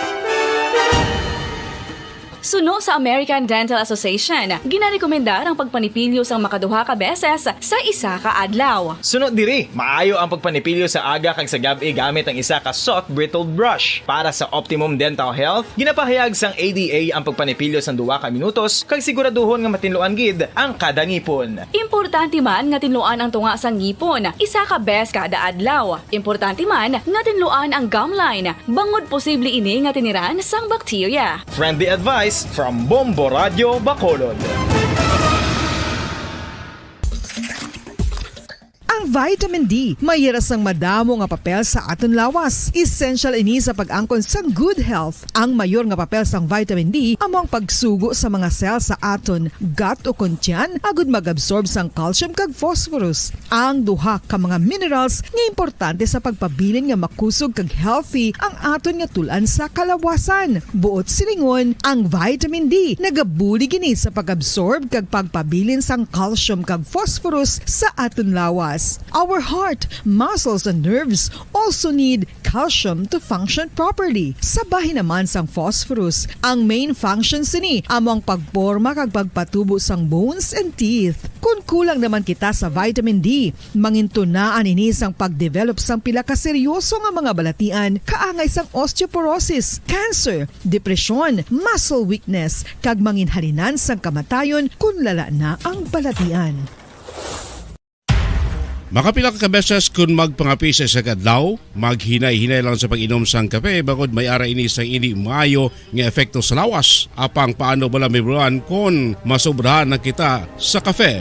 K: Suno sa American Dental Association, ginarekomendar ang pagpanipilyo sang makaduha ka beses sa isa ka adlaw.
B: Sunod diri, maayo ang pagpanipilyo sa aga kag sa gabi gamit ang isa ka soft brittled brush. Para sa optimum dental health, ginapahayag sang ADA ang pagpanipilyo sang 2 ka minutos kag siguraduhon nga matinluan gid ang kada ngipon.
K: Importante man nga tinluan ang tunga sang ngipon, isa ka bes kada adlaw. Importante man nga tinluan ang gum line, bangod posible ini nga tiniran sang bakterya.
B: Friendly advice from Bombo Radio Bacolod.
O: Ang vitamin D mayira sang madamo nga papel sa aton lawas. Essential ini sa pag-angkon sang good health. Ang mayor nga papel sang vitamin D amo ang pagsugo sa mga cell sa aton gut o kuntyan agud mag-absorb sang calcium kag phosphorus. Ang duha ka mga minerals nga importante sa pagpabilin nga makusog kag healthy ang aton nga tulan sa kalawasan. Buot silingon, ang vitamin D nagabuli gini sa pag-absorb kag pagpabilin sang calcium kag phosphorus sa aton lawas. Our heart, muscles, and nerves also need calcium to function properly. Sabahin naman sang phosphorus, ang main function sini among pagporma kag pagpatubo sang bones and teeth. Kung kulang naman kita sa vitamin D, mangintunaan ini sang pagdevelop sang pila ka seryoso nga mga balatian, kaangay sang osteoporosis, cancer, depresyon, muscle weakness, kag manginhalinan sang kamatayon kung lala na ang balatian.
E: Makapila ka beses kung magpangapi sa adlaw, maghinay-hinay lang sa pag-inom sang kape bagod may ara ini sang hindi maayo nga epekto sa lawas. Apang paano bala may bulan kung masobrahan na kita sa kape.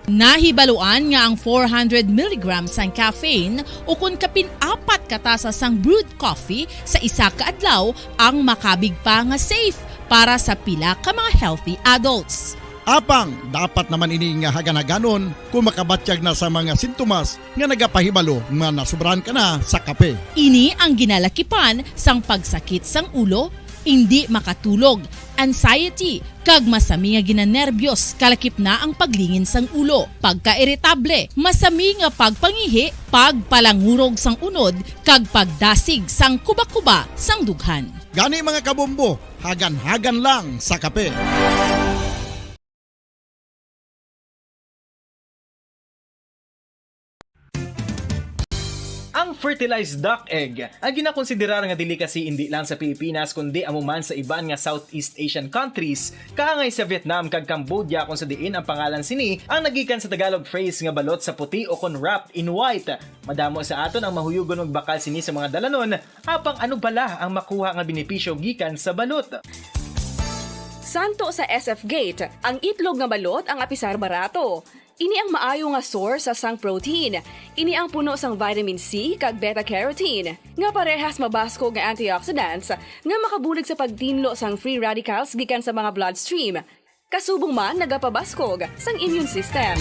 A: Nahibaluan nga ang 400 mg sang caffeine o kung kapin-4 katasa sang brewed coffee sa isa ka adlaw ang makabig pa nga safe para sa pila ka mga healthy adults.
R: Apang, dapat naman ini nga haganaganon kung makabatyag na sa mga sintomas nga nagapahibalo nga nasubrahan ka na sa kape.
A: Ini ang ginalakipan sang pagsakit sang ulo, hindi makatulog, anxiety, kag masami nga ginanerbiyos, kalakip na ang paglingin sang ulo, pagka-iritable, masami nga pagpangihi, pagpalangurog sang unod, kag pagdasig sang kuba-kuba sang dughan.
R: Gani mga kabombo, hagan-hagan lang sa kape.
B: Ang fertilized duck egg ang ginakonsiderar nga delicacy hindi lang sa Pilipinas kundi amuman sa iban nga Southeast Asian countries, kaangay sa Vietnam kag Cambodia kung sa diin ang pangalan sini ang nagikan sa Tagalog phrase nga balot sa puti o kon wrapped in white. Madamo sa aton ang mahuyugon og bakal sini sa mga dalanon, apang ano bala ang makuha nga benepisyo gikan sa balot.
K: Santo sa SF Gate, ang itlog nga balot ang apisar barato. Ini ang maayo nga source sa sang protein. Ini ang puno sang vitamin C kag beta-carotene. Nga parehas mabasko nga antioxidants nga makabulig sa pagtinlo sang free radicals gikan sa mga bloodstream. Kasubong man nagapabaskog sang immune system.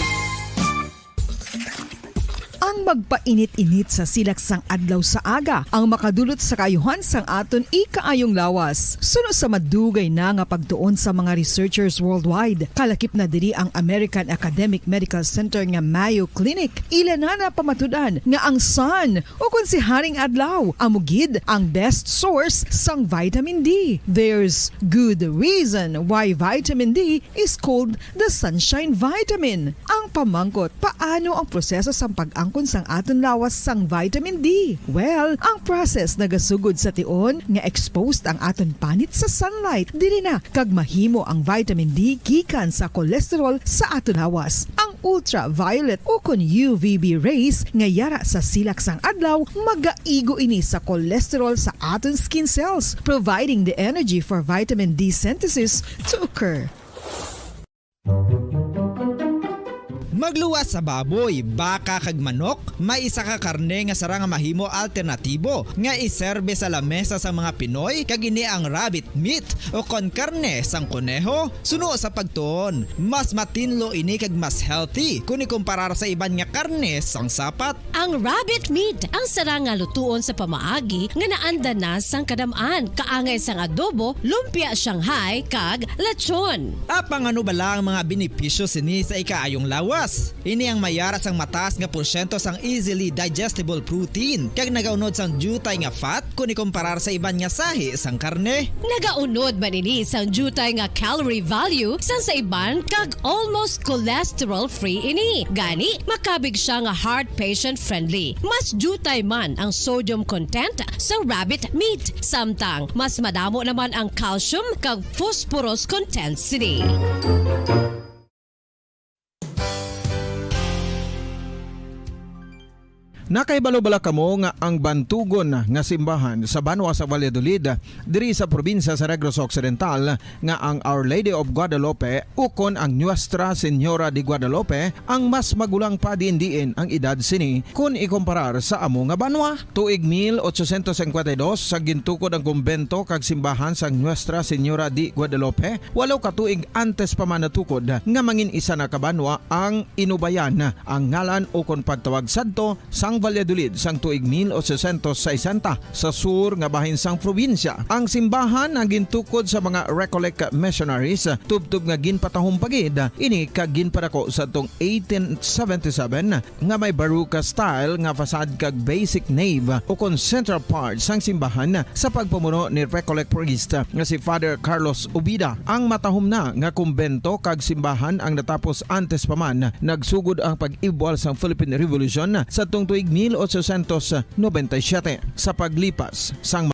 O: Ang magpainit-init sa silak sang adlaw sa aga ang makadulot sa kaayuhan sang aton ikaayong lawas. Suno sa madugay na nga pagtuon sa mga researchers worldwide, kalakip na diri ang American Academic Medical Center nga Mayo Clinic. Ilan na pamatudan nga ang sun o kung si Haring Adlaw amugid ang best source sang vitamin D. There's good reason why vitamin D is called the sunshine vitamin. Ang pamangkot, paano ang proseso sang pag-angkon sang aton lawas sang vitamin D? Well, ang process nagasugod sa tion nga exposed ang aton panit sa sunlight. Dili na kag mahimo ang vitamin D gikan sa cholesterol sa aton lawas. Ang ultraviolet o kon UVB rays nga yara sa silak sang adlaw magaigo ini sa cholesterol sa aton skin cells, providing the energy for vitamin D synthesis to occur.
T: Magluwas sa baboy, baka kag manok, may isa ka karne nga sarang mahimo alternatibo nga iserbe sa lamesa sa mga Pinoy kag ini ang rabbit meat o kon karne sang koneho. Suno sa pagtuon, mas matinlo ini kag mas healthy kung ikumparar sa iban nga karne sang sapat.
Q: Ang rabbit meat ang sarang nga lutuon sa pamaagi nga naanda na sang kadamaan, kaangay sang adobo, lumpia Shanghai kag lechon.
T: Apang ano bala ang mga benepisyo sini sa ikaayong lawas? Plus, ini ang mayara sang mataas nga porsyento sang easily digestible protein kag nagaunod sang jutay nga fat kung ikumparar sa iban nga sahi sang karne.
Q: Nagaunod man ini sang jutay nga calorie value sa iban kag almost cholesterol-free ini. Gani, makabig siya nga heart patient friendly. Mas jutay man ang sodium content sa rabbit meat. Samtang, mas madamo naman ang calcium kag phosphorus content sini.
G: Nakaibalo-bala kamo nga ang bantugon nga simbahan sa Banwa sa Valladolid diri sa probinsya sa Negros Occidental nga ang Our Lady of Guadalupe ukon ang Nuestra Señora de Guadalupe ang mas magulang pa diin ang edad sini kung ikumparar sa amo nga banwa. Tuig 1852 sa gintukod ang kumbento kag simbahan sang Nuestra Señora de Guadalupe, walo ka tuig antes pa man natukod nga mangin isa na kabanwa ang inubayan ang ngalan ukon pagtawag sadto sang Valladolid sang tuig 1860 sa sur nga bahin sang probinsya. Ang simbahan ang gintukod sa mga Recollect missionaries tubtub nga ginpatahong pagid ini kag ginpadako sa tong 1877 nga may baruka style nga fasad kag basic nave o kon central part sang simbahan sa pagpamuno ni Recollect priest nga si Father Carlos Ubida. Ang matahom na nga kumbento kag simbahan ang natapos antes pa man nagsugod ang pag-ibwal sang Philippine Revolution sa tong tuig 1897 sa paglipas sang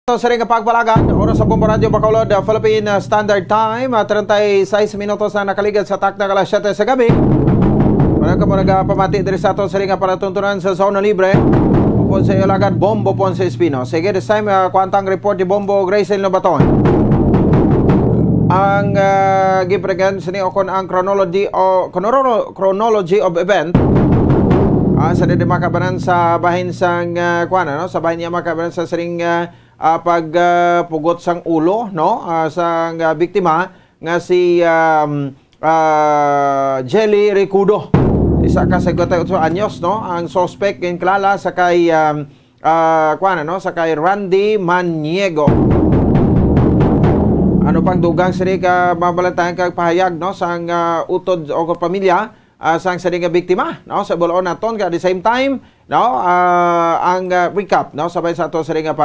G: sa ring pagpalagan, oras sa Bombo Radio Bacolod, Philippine Standard Time, 36 minutos na nakaligad sa takna alas 7 sa gabi. Walang ka mo nagpamati diri sa ato sa ring palatuntunan sa Zona Libre. Upon sa iyo lagad, Bombo Ponce Espino. Sige, this time, kwantang report ni Bombo Graycel Nobaton. Ang gipregan sini okon ang chronology of event sa makabanan sa bahin sang sa bahin niya makabanan sa sering pagpugot sang ulo sang biktima nga si Jelly Ricudo, isa ka 58 anyos ang suspect kinklala sa kay sa kay Randy Maniego. Ano pang dugang sini ka mabalantayan kag pahayag sang utod o pamilya sang sa nga biktima sa bulon naton at the same time ang recap sabay sa ato sa nga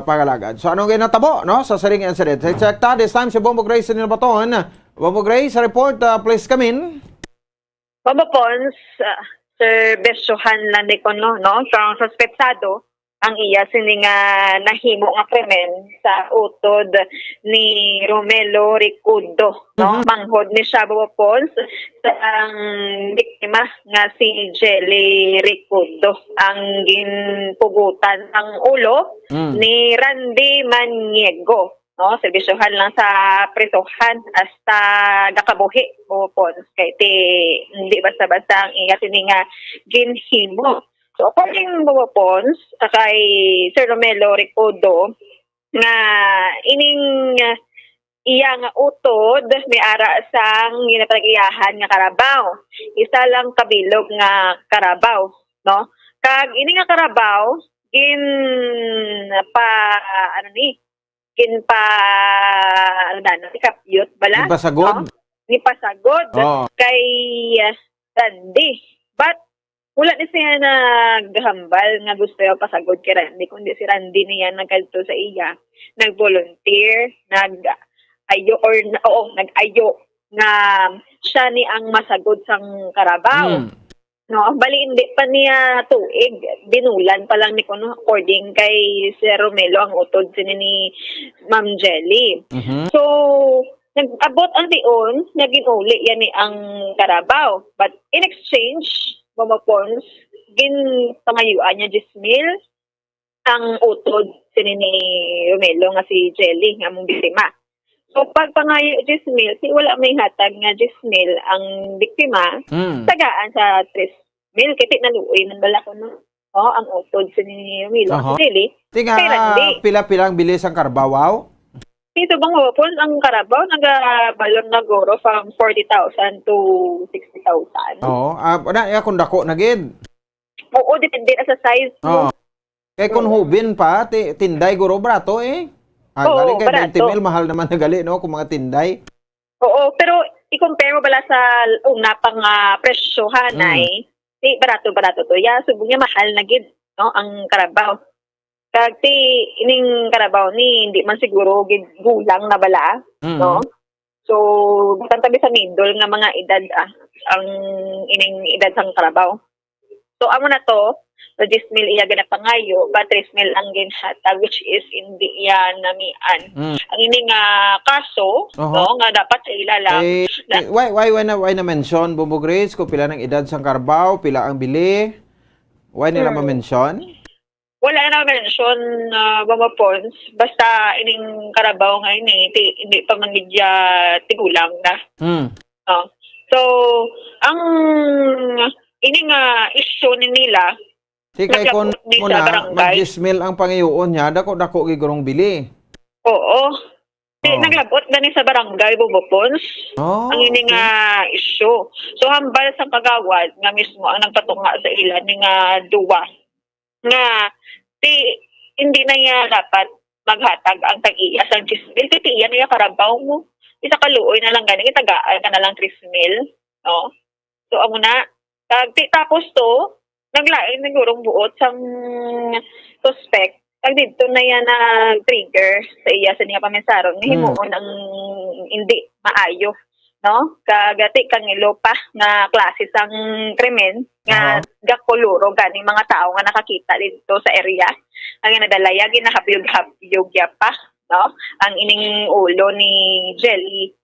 G: pagalagad. So anong ginatabo sa saring incident? Check ta this time si Bombo Grace ni Baton. Bombo Grace, report please come in.
I: Bombo Pons, serbesyohan lang ni kono kang suspetsado ang iya sini nga nahimo nga krimen sa utod ni Romelo Ricudo manghod ni siya Pons sa ang biktima nga si Jelly Ricudo ang ginpugutan ang ulo ni Randy Maniego serbisyohan lang sa prisuhan hasta gakabuhi Pons kay hindi basta-basta ang iya sini nga ginhimo. So, according to Pons, kay Sir Romelo Ricudo, nga ining iya nga utod, may ara sang ginapag-iyahan nga karabaw. Isa lang kabilog nga karabaw, Kag ini nga karabaw, kapyot bala?
G: Nipasagod?
I: Nipasagod. Kay Randy. But, wala ni siya naghambal nga gusto yung pasagod kay Randy, kundi si Randy niya nagkalto sa iya, nag-volunteer, nag-ayo na siya ni ang masagod sang karabaw. Bali hindi pa niya tuig, binulan pa lang ni kuno according kay Sir Romelo ang utod sini ni Ma'am Jelly. So, nag-abot ang dion, naging uli yan ni ang karabaw. But in exchange, Mama Pons, ginpangayuan niya 10,000 ang utod sini ni Romelo nga si Jelly nga mong biktima. So pag pangayo 10,000, si wala may hatag nga 10,000 ang biktima, tagaan sa 3,000 kiti naluoy nang bala ko ang utod sini ni Romelo si Jelly.
G: Tinga pila-pilang bilis ang karbawaw?
I: Ito bang hopon, ang karabaw nagabalon na goro from 40,000 to 60,000.
G: Oo. Kung dako na gid.
I: Oo, depende na sa size.
G: Kaya kung hubin pa, tinday guro brato galing kay 20,000, mahal naman na gali, kung mga tinday.
I: Oo, pero i-compare mo bala sa una pang presyohan ay di barato-barato to. Ya, subong niya mahal na gid, no, ang Carabao. Kag ti ining Carabao ni hindi man siguro gid gulang na bala, no? So, tabi sa middle nga mga edad ang ining edad sang Carabao. So, amo na to, sa 10 mil iya gana pangayo, ba 3 mil ang ginhatag, which is hindi yan namian. Ang ining kaso, no, nga dapat sa ilalang.
G: Why na mention, Bumbo Grace, kung pila ng edad sang Carabao, pila ang bili? Why nila ma-mention?
I: Wala na mention Mama Pons, basta ining Carabao nga hindi pa manidya tigulang na. So, ang ining issue ni nila,
G: kay kon muna mag-10 ang pangiyoon niya, dako gigurong bili.
I: Oo. Naglabot gani sa barangay Bubopons ang ining issue. So hambal sa kagawad nga mismo ang nagpatunga sa ilan ning duwa nga hindi na niya dapat maghatag ang tag-iya sang 10 mil. Titiyan niya Carabao mo. Isa kaluoy na lang gani itagaan ka na lang 3 mil, no? So amo na tapos to naglain nagurong buot sang suspect. Pag dito na yan trigger sa iya sa niya pamensaron, himuon ang hindi maayo, no? Kagati kang ilopa nga klase sang krimen nga gakuluro ganing mga tao nga nakakita dito sa area. Ang nadalaya ginahabyog pa, no? Ang ining ulo ni Jelly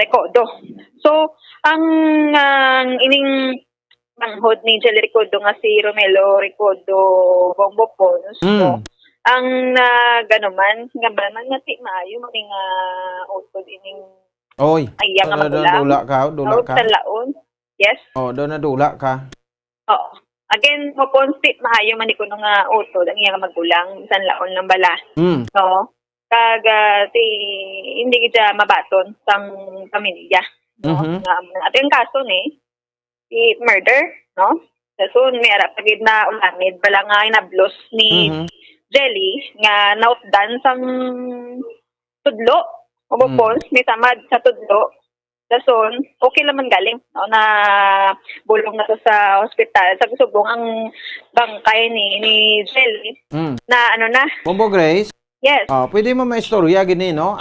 I: Recodo. So, ang ining manghod ni Jelly Recodo nga si Romelo Recodo Bombo Pons. So, ang ganuman, nga man nga ti maayo maning utod ining ayang nga magulang.
G: Dula ka.
I: Laon. Yes.
G: Do na dula ka.
I: Oo. Again, mo Pons maayo man ikuno nga utod ang iyang magulang bisan laon ng bala. No. Kag hindi kita mabaton sang pamilya. No. At yung kaso ni murder, no? So, may arap pagid na ulamid bala nga inablos ni Jelly nga nautdan sang tudlo. Pons may samad sa tudlo. Dason, okay naman galing, no? Na bulong na to sa hospital. Sa subong ang bangkay ni Jelly na na.
G: Bombo Grace?
I: Yes.
G: Pwede mo maistorya gini, no?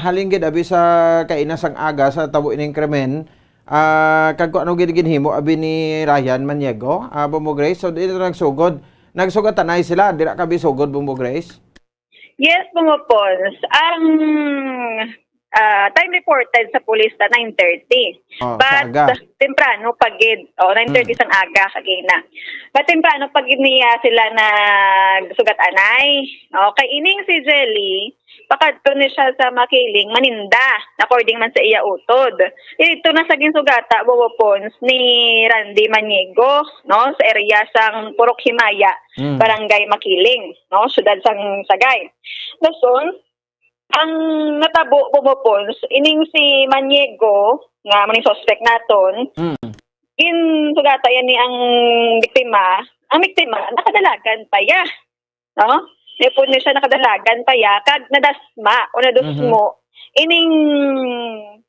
G: Halinggid abi sa kainasang aga sa tabo ining krimen. Kag ano ginhimo abi ni Ryan Maniego, Bumbo Grace, so dito nagsugod tanay sila, dira ka bisugod Bumbo Grace?
I: Yes, Bumbo Pons. Ang time reported sa pulis na 9:30. But temprano pagid 9:30 sang aga kagina. But temprano pagid niya sila na sugat anay. Kay ining si Jelly pakadto ni siya sa makiling maninda according man sa iya utod. Ito na sa ginsugata Bobo Pons ni Randy Maniego, no, sa area sang Purok Himaya, Barangay Makiling, no, syudad sang Sagay. Dason ang natabo Bobo Pons ining si Maniego nga maning suspect naton. Ginsugata yan ni ang biktima. Ang biktima nakadalagan pa ya, no? Ipon niya siya nakadalagan pa ya, kag nadasma o nadusmo ining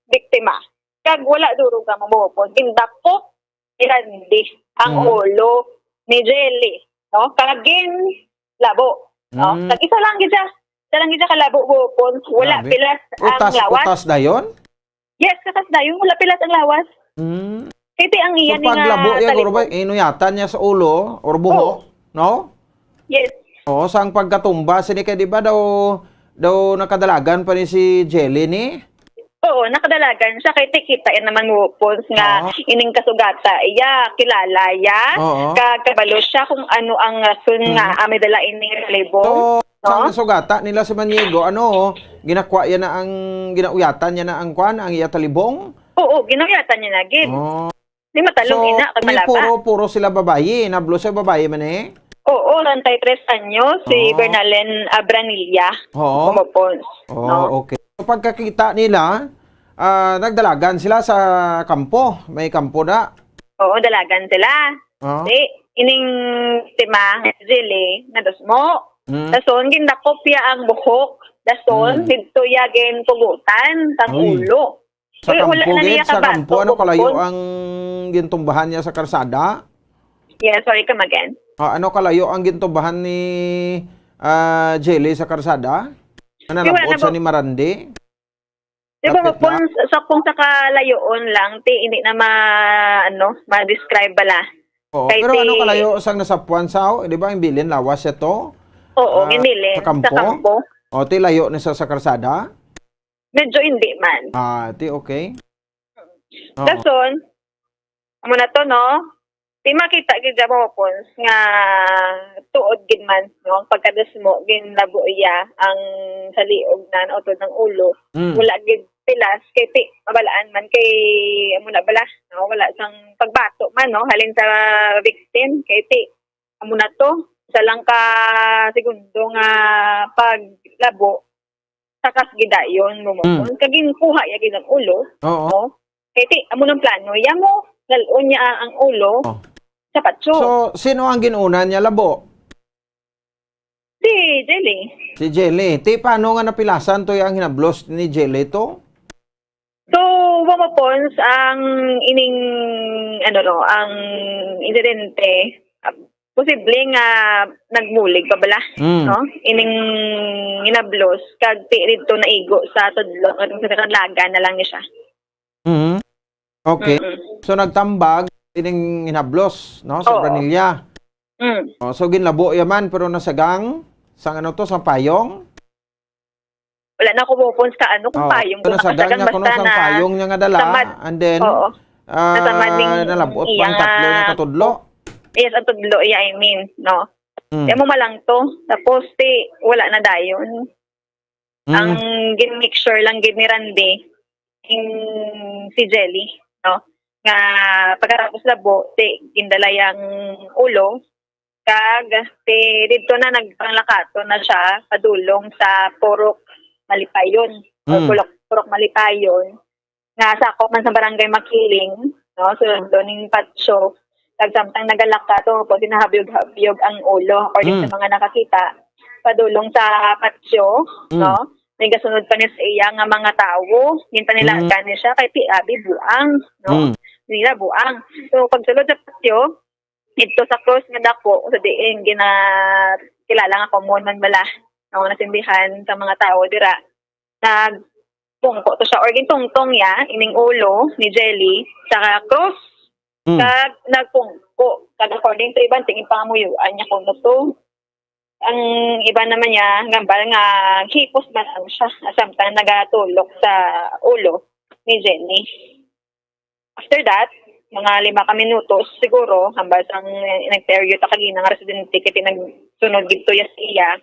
I: biktima. Kag wala duro ka mamopon. Gindakop irandi ang ulo ni Jelly, no? Kagin labo, no? Kag isa lang gid kalabo bopon. Wala pilas ang lawas.
G: Utas dayon?
I: Yes, katas dayon wala pilas ang lawas. Kiti ang iyan
G: ni nga paglabo ya guro ba inuyatan niya sa ulo or buhok, no?
I: Yes.
G: Sang pagkatumba sini kay di ba daw nakadalagan pa ni si Jelly ni?
I: Oo, nakadalagan siya kay tikita yan naman mo Pons nga ining kasugata. Iya kilala ya. Kabalo siya kung ano ang rason nga may dala ining relevo.
G: Sa kasugata nila si Maniego ginakwa yan na ang ginauyatan niya na ang kwan ang iya talibong?
I: Oo, ginauyatan niya na gid. Di matalong ina kag malaba.
G: Puro sila babayi, nablo sa babayi man
I: Oo, 93 anyos, si Bernalen Abranilla. Pumapons.
G: Okay. So, pagkakita nila, nagdalagan sila sa kampo. May kampo na.
I: Oo, dalagan sila. Ining tima, Jelly, nadasmo. Dason, gindakopya ang buhok. Dason, dito yagin tugutan, tang ulo.
G: Sa
I: Wala
G: kampo,
I: na niya
G: sa
I: kabato,
G: kampo, ano kalayo
I: bukod.
G: ang gintumbahan niya sa karsada?
I: Yeah, sorry, come again.
G: Ano kalayo ang gintumbahan ni Jelly sa karsada? Nalabot sa ni Marandi?
I: Di ba
G: Kapit
I: kung sa kalayoon lang, hindi na ma-describe bala.
G: Oo,
I: Kay
G: pero ano
I: ti-
G: kalayo sang nasapuan sao? Di ba ang bilin, lawas ito?
I: Oo, hindi.
G: Sa kampo? O, ti layo na sa karsada?
I: Medyo hindi man.
G: Ti okay. Oo.
I: Dason, amo na to, no? Di makita gid mo pons nga tuod gid man, no? Pagkadasmo ginlabo iya ang sa liog na utod ng ulo. Wala gid pilas kay mabalaan man kay amo na bala, no? Wala sang pagbato man, no? Halin sa victim kay amo na to. Sa lang ka segundo nga paglabo takas gidayon mo mo. Kagin kuha ya gid ang ulo.
G: Oo.
I: No? Kaya amo ng plano, ya mo, lalon niya ang ulo sa patso.
G: So, sino ang ginunan niya labo?
I: Si Jelly.
G: Si Jelly. Ti, paano nga napilasan to yung hinablos ni Jelly to?
I: So, bumapons ang ining, ang insidente, posible nga nagmulig pa bala, no? Ining hinablos, kag ti rito naigo sa tudlo, at sa kanlaga na lang niya siya.
G: Okay. So, nagtambag, ining hinablos, no? Sa Branilla. So, ginlabo yaman, pero nasagang, sang ano to, sang payong?
I: Wala na ko bupons ka kung payong.
G: So, nasagang nga kuno sang payong niya nga dala, and then, nalabot pang tatlo niya katudlo.
I: Yes, ang tudlo, I mean, no? Kaya mo malang to, tapos, wala na dayon. Ang gin-mixture lang gin ni Randy, si Jelly, no? Nga pagkatapos labo, gindala yung ulo, kag dito na nagpanglakato na siya padulong sa Purok Malipayon, Purok Malipayon, nga sakop man sa barangay Makiling, no? Sunod doon yung patsyo, kag samtang nagalakato po, sinahabyog-habyog ang ulo, according sa mga nakakita, padulong sa patsyo, no? May kasunod pa niya sa iya nga mga tao, yung panilagan niya siya, kay Abi buang, no? Nila buang. So, pagsulod sa patyo, ito sa cross nga dako, sa diin, kilala nga common man bala, no? Nasindihan sa mga tao, dira, nagpungko to siya, or gintungtong ya, ining ulo ni Jelly, sa cross, kag nagpungko, kag according to ibang tingin pangamuyuan niya kung to. Ang iba naman niya, gambal nga, hipos man ang siya, samtang nagatulok sa ulo ni Jenny. After that, mga 5 minutos, siguro, hambal sang nag-teryo ta kagina nga residente, kiti nagsunod gito ya siya,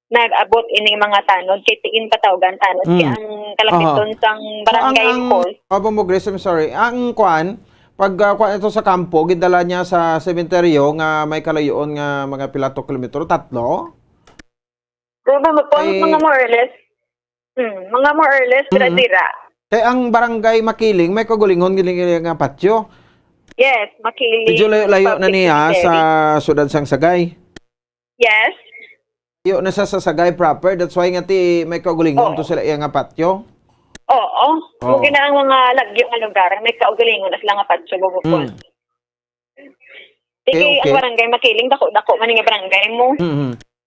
I: nag-abot ining mga tanod, kitiin patawagan tanod, kaya ang kalapiton sang barangay hall.
G: Mo, Grace, I'm sorry. Ang kwan, pag ito sa kampo, gidala niya sa sementeryo nga may kalayoon nga mga pilato kilometro, 3?
I: Mga more or less. Mga more or less, dira-dira.
G: Ang barangay Makiling, may kagulingon giling nga patyo.
I: Yes, Makiling.
G: Medyo layo na niya sa Sudad sang Sagay.
I: Yes.
G: Layo na sa Sagay proper, that's why nga may kagulingon to sila nga patyo.
I: Oo. Kung na ang mga lagyo nga lugar, may kaugalingon as lang nga patso bubukol. Sige, ang barangay Makiling, dako man nga barangay mo.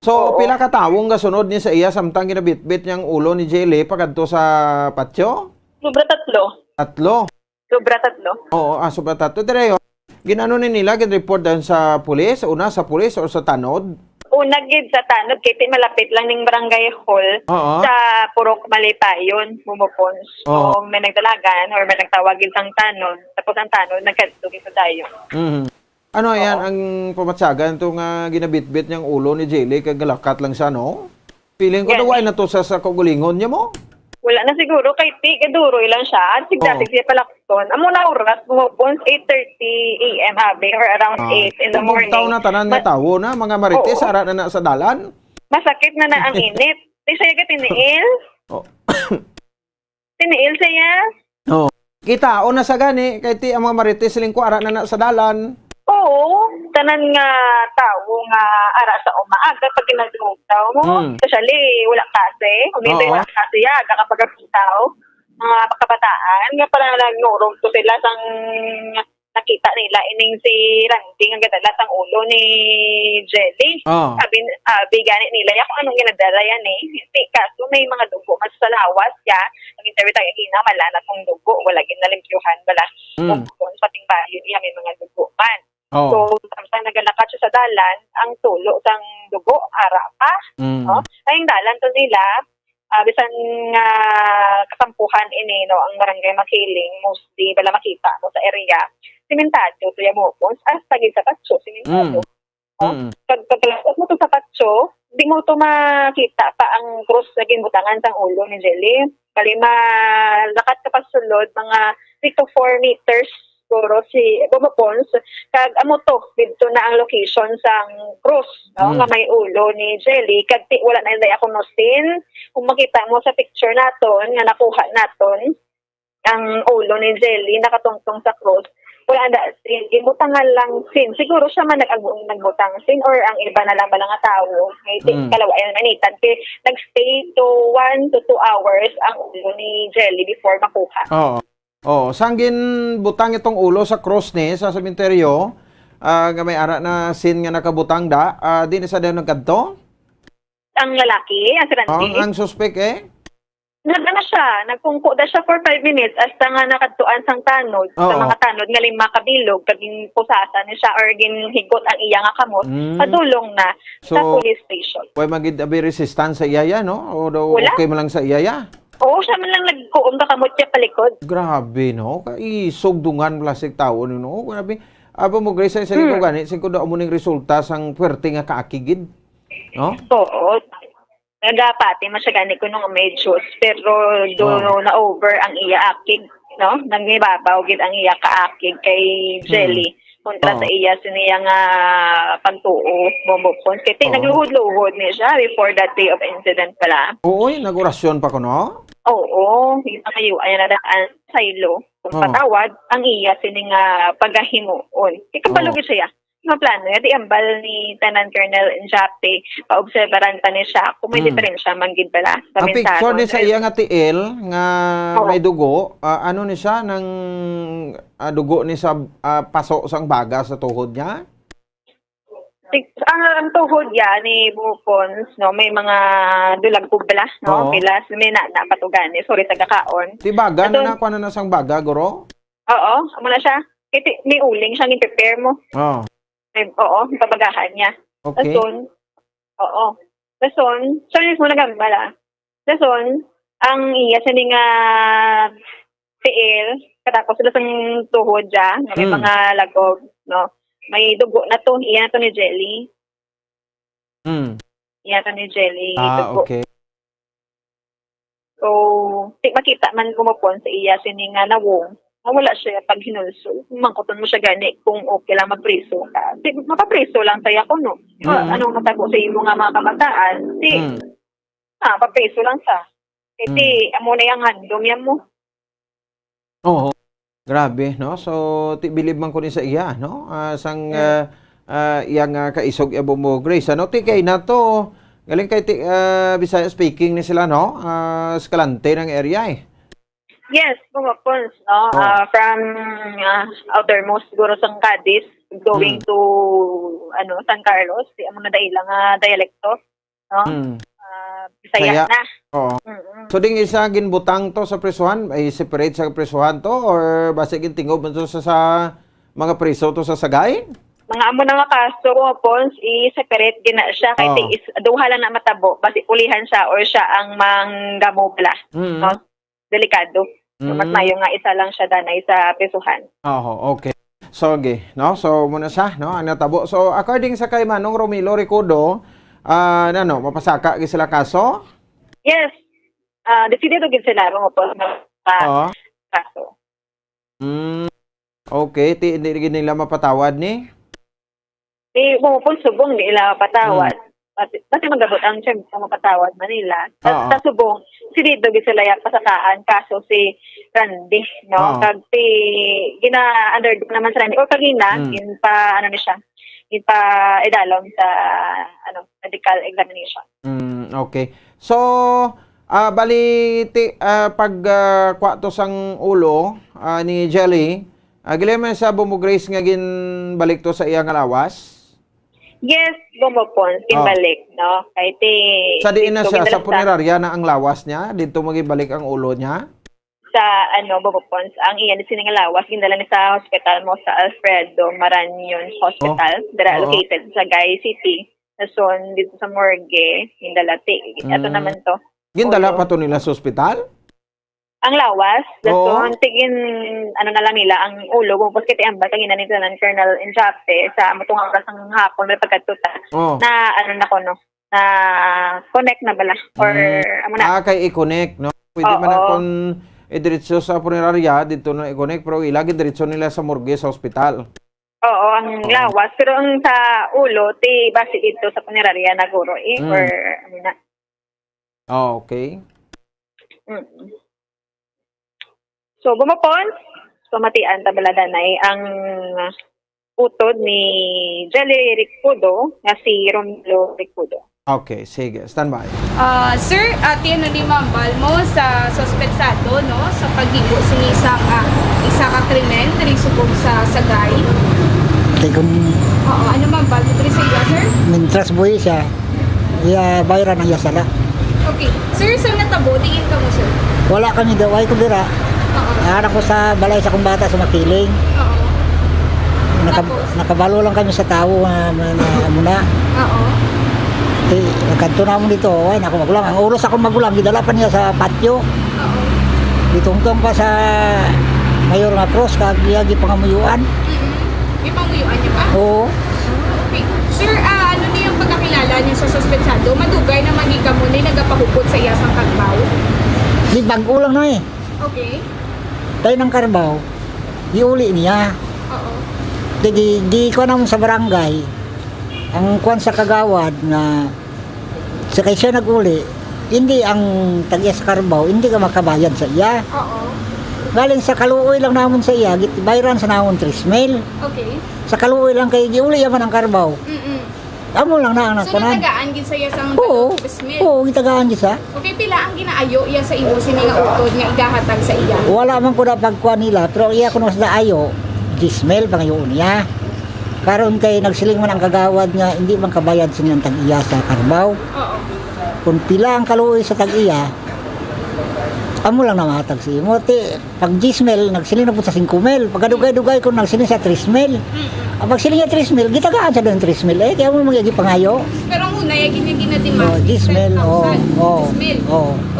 G: So, pila ka tawong kasunod niya sa iya samtang ginabitbit niyang ulo ni Jelly pagadto sa patyo?
I: Sobra 3.
G: 3?
I: Sobra 3.
G: Oo, sobra 3. Direyo, ginano ni nila, gin-report dahil sa pulis? Una, sa pulis o sa tanod?
I: Una gid sa tanod, kaya malapit lang ning barangay hall sa Purok Malipayon, Bumupons. So, may nagdalagan or may nagtawagin sang tanod. Tapos ang tanod, nagkatugi sa dayo.
G: Ano yan ang pamatsagan ito nga ginabitbit niyang ulo ni Jelly kag galakat lang siya, no? Feeling ko naway na to sa kagulingon niya mo.
I: Wala na siguro, kay kaduro ilang siya. At sigdatig siya palakton. Amo na oras, Bumupons, 8:30 a.m. Abi, or around 8 in the morning.
G: Taw na tanan nga tawo na, mga marites, ara na sa dalan.
I: Masakit na ang init. Di siya ka tiniil? Tiniil siya?
G: Kita, na sa gani, kay ang mga marites, lingko ara na sa dalan.
I: Oo, tanan nga tao nga ara sa umaaga pag ginaglugaw mo. Especially, wala kasi. Huminto yung kasi aga kapag tao. mga kabataan nga pala nagngurog to sila sang nakita nila ining si Randy nga gadalas ang ulo ni Jelly. Sabi ganit nila ya kung anong ginadala yan Hindi kaso may mga dugo mas sa lawas ya. Ang interview tayo mala na tong dugo wala ginalimpyuhan bala. Kung pating bayo iya may mga dugo man. So samtang nagalakad siya sa dalan ang tulo sang dugo ara pa. Ay dalan to nila bisan nga katampuhan ini ang barangay Makiling mostly bala makita mo sa area simentado to mo hasta gid sa patso simentado. Pagkalasot mo to sa patso di mo to makita pa ang cross naging butangan sang ulo ni Jelly. Bali malakad ka pa sulod mga 3 to 4 meters siguro si Bumapons kag amo to dito na ang location sang cross nga may ulo ni Jelly kag wala na ilay ako nosin kung makita mo sa picture naton nga nakuha naton ang ulo ni Jelly nakatungtong sa cross wala na sin gibutangan lang sin siguro siya man nagbutang sin or ang iba na lang nga tao may kalawayan manitan kay nagstay to 1 to 2 hours ang ulo ni Jelly before makuha.
G: Saan butang itong ulo sa cross ni sa sementeryo? Nga may ara na sin nga nakabutang da. Di na sa dayon nagkadto?
I: Ang lalaki, ang si Randy.
G: Ang suspect
I: Nagana siya, nagpungko da siya for 5 minutes hasta nga nakadtuan sang tanod. Sa mga tanod nga 5 kabilog kaging pusasa ni siya or ginhigot ang iya nga kamot. Padulong na sa police station.
G: Way magid abi resistance sa iyaya no? O daw okay man lang sa iyaya?
I: Oo, siya man lang nagkuom ka kamot siya palikod.
G: Grabe no, kaisugdungan plastic tao no. Grabe. Aba mo Grace sa ko gani, sing ko daw mo ning resulta sang puwerte nga kaakigid. No?
I: Oo. Dapat masyagani ko nung may juice pero do na over ang iya akig no nangibabaw gid ang iya kaakig kay Jelly kontra sa iya siniya nga pagtuo Bumapons kay nagluhod-luhod ni siya before that day of incident pala.
G: Oo, nagorasyon pa ko no?
I: Oo, kita kayo ay nadaan sa ilo. Kung patawad ang iya sining pagahimuon. Ikapalo gid siya. Mga plano, di ambal ni Lieutenant Colonel Njape, paobserbaran pa ni siya, kung may diferensya, manggid bala.
G: Ang picture ni sa iya nga tiil, nga may dugo, ano ni siya, ng dugo ni sa paso sang baga sa tuhod niya?
I: Ang tuhod niya ni Bumapons, no, may mga dulag po bala, no, pilas, may napatugan, sorry sa kakaon.
G: Ti baga, na nakuha na sang baga, guro?
I: Oo, amo na siya. May uling siyang i-prepare mo. Oo, babagahan niya.
G: Okay.
I: Lason, sorry mo nagambala. Lason, ang iya sa nga tiil, katapos sila sang tuhod dya, may mga lagog, no? May dugo na to, iya na to ni Jelly. Iya to ni Jelly, dugo.
G: Okay.
I: So, makita man Bumapons sa iya sini nga nawong. Wala siya pag hinulso. Mangkuton mo siya gani kung okay lang magpreso ka. Mapapreso lang tayo ako, no? Anong matago sa imo nga mga kabataan? Papreso lang sa. Kasi, amo na yung handom yan mo.
G: Oo. Grabe, no? So, bilib man ko ni sa iya, no? Sang iyang kaisog abo mo, Grace. Ano, kay na to, galing kay Bisaya speaking ni sila, no? Escalante ng area,
I: Yes, Bumapons, no? From outermost siguro sang Cadiz going to San Carlos, di amo na dailang dialekto, no? Bisaya na.
G: So ding isa ginbutang to sa presuhan, ay separate sa presuhan to or base gintingob man to sa mga preso to sa Sagay?
I: Mga amo na nga kaso Bumapons i-separate gina siya kay duha lang na matabo basi pulihan siya or siya ang manggamo bala, no? Delikado. So, mas mayo nga isa lang siya danay sa presuhan.
G: Okay. So, no? So, muna siya, no? Ang natabo. So, according sa kay Manong Romilo Ricodo, mapasaka sila kaso?
I: Yes. Decidido gid sila po kaso.
G: Okay. Hindi nila mapatawad ni?
I: Bumapon subong nila mapatawad. Kasi magabot ang siyempre sa mapatawad Manila. Sa subong, decidido gid sila pasakaan kaso si Randy, no? Kag gina-undergo naman sa Randy. O kagina, ni siya. Idalom sa medical examination.
G: Okay. So, Pag kwato sang ulo ni Jelly, gilema sa Bombo Grace nga balik to sa iyang lawas.
I: Yes, bumapon, kinbalik, no? Kahit
G: Sa diin na siya, sa punerarya na ang lawas niya, dito magibalik ang ulo niya.
I: Sa bumapon, ang iyan sinangalawas, gindala ni sa hospital mo sa Alfredo Marañon Hospital, located sa Gay City. So, dito sa morgue, gindala ito naman to.
G: Gindala pa to nila sa hospital?
I: Ang lawas, so, tigin, na lang nila, ang ulo, kung puskiti ang batang ina nito ng Colonel Injape sa matungang oras ng hapon, may pagkatuta, na, na connect na bala, or,
G: kay i-connect, no? Pwede man na kung diretso sa punerarya, dito na i-connect, pero ilagi diretso nila sa morgue sa hospital.
I: Oo, ang lawas, pero ang sa ulo, base ito sa punerarya na guro, or,
G: okay.
I: So, bumapon, pamatian, tabaladanay, ang utod ni Jelly Ricudo, na si Romelo Ricudo.
G: Okay, sige. Stand by.
J: Sir, tiyan ni Ma'am Balmo sa sospetsado, no, sa paghibo sa isa ka krimen, dali subog sa Sagay.
M: Kung
J: ano Ma'am Balmo, dali sa iya, sir?
M: mintras buhay siya, bayaran ang yasala.
J: Okay. Sir, saan natabo? Tingin ka mo, sir?
M: Wala kami gaway ko dira. Anak ko sa balay sa kong bata sa Makiling. Nakabalo lang kami sa tao na muna. Nagkanto na mo dito, ay naku magulang. Ang oras ako magulang, gidala pa niya sa patio. Ditungtong pa sa Mayor nga Cross, kagiyagi pangamuyuan.
J: May panguyuan niya pa?
M: Oo.
J: Okay. Sir, ano niya yung pagkakilala niya sa sospetsado? Madugay na magika mo na nagapahupot sa iyasang Carabao?
M: Di bago lang na eh.
J: Okay.
M: Tayo ng Carabao, iuli niya.
J: Oo.
M: Di ko naman sa barangay, ang kwan sa kagawad na sa siya nag-uli, hindi ang tag-iya sa Carabao, hindi ka makabayad sa iya.
J: Oo.
M: Galing sa kaluoy lang namon sa iya, bayran sa namon 3,000.
J: Okay.
M: Sa kaluoy lang kay giuli yaman ang Carabao. Amo lang na anak
J: So,
M: ko na.
J: natagaan gid sa iyasang
M: Oo, gitagaan gid sa.
J: Okay, pila ang ginaayo iya sa imo sini nga utod nga igahatag sa iya?
M: Wala man ko na pagkuha nila, pero iya ko na sa ayo, 10,000 pangayon niya. Karon kay nagsiling man ang kagawad nga hindi man kabayad sa niyang tag-iya sa Carabao.
J: Oo.
M: Kung pila ang kaluoy sa tag-iya, amo lang na matag si imo. Pag 10,000, nagsiling na po sa 5,000. Pagkadugay-dugay ko nagsiling sa 3,000. Ang pagsiling niya 3,000, gitagaan sa doon 3,000. Kaya mo magyagi pangayo.
J: Pero ang una, yung ginademand,
M: 10,000,
J: 10,000.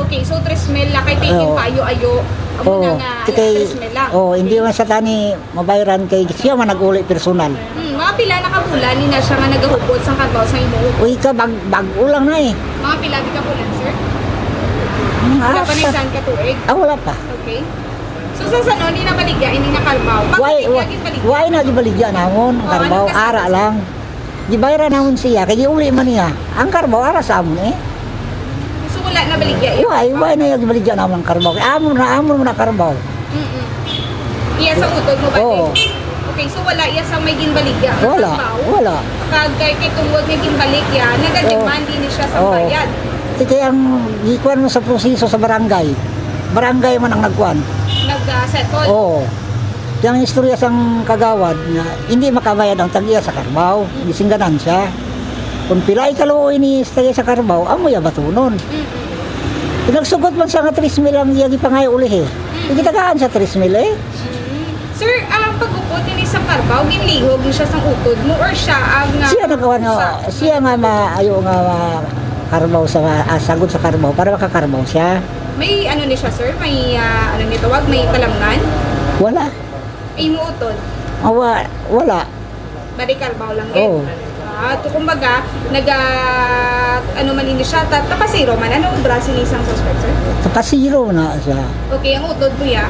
J: Okay, so 3,000 lang kay tingin payo-ayo. Amo na nga, 3,000 lang.
M: Hindi man sa tani mabayaran kay siya man nag-uli personal.
J: Mga pila na kapulan, ni na siya nga nagahupot sa Carabao sa imo.
M: Uy ka, bago lang na eh.
J: Mga pila di kapulan, sir? Wala pa na isang katuig?
M: Wala pa.
J: Okay. So sa sanon, hindi na baligya, hindi na Carabao.
M: Why na gibaligya namon ang Carabao, ara lang. Gibayran namon siya, kay giuli man niya. Ang Carabao ara sa amon eh.
J: So wala na baligya?
M: Why na gibaligya namon ang Carabao? Amon na Carabao.
J: Iya sa utod mo ba? Okay, so wala iya sa may ginbaligya?
M: Wala.
J: Kagay kay tungod nga ginbaligya, nagademand din siya sa bayad.
M: Kaya ang ikuan mo sa proseso sa barangay. Barangay man ang nagkuan.
J: Nag-settle?
M: Oo. Yung istorya sang kagawad na hindi makabayad ang tag-iya sa Carabao, gisingganan siya. Kung pila ikaluoy ni tag-iya sa Carabao, amo ya batunon. Pinagsugot man sa nga 3,000 ang iyagi pangayo uli eh. Igitagaan sa 3,000 eh.
J: Sir, ang pag-upod ni sa Carabao, ginlihog ni siya sa utod mo or siya ang...
M: Siya nagawa nga, siya nga maayo nga Carabao sa sagot sa Carabao para maka-Carabao siya.
J: May ano ni siya, sir? May ano ni tawag, may kalamnan?
M: Wala.
J: Ay mo utod?
M: Wala.
J: Bari Carabao lang din. Kumbaga, ano man ini siya, tapasiro man. Ano obra sinisang suspect, sir?
M: Tapasiro na siya.
J: Okay, ang utod kuya?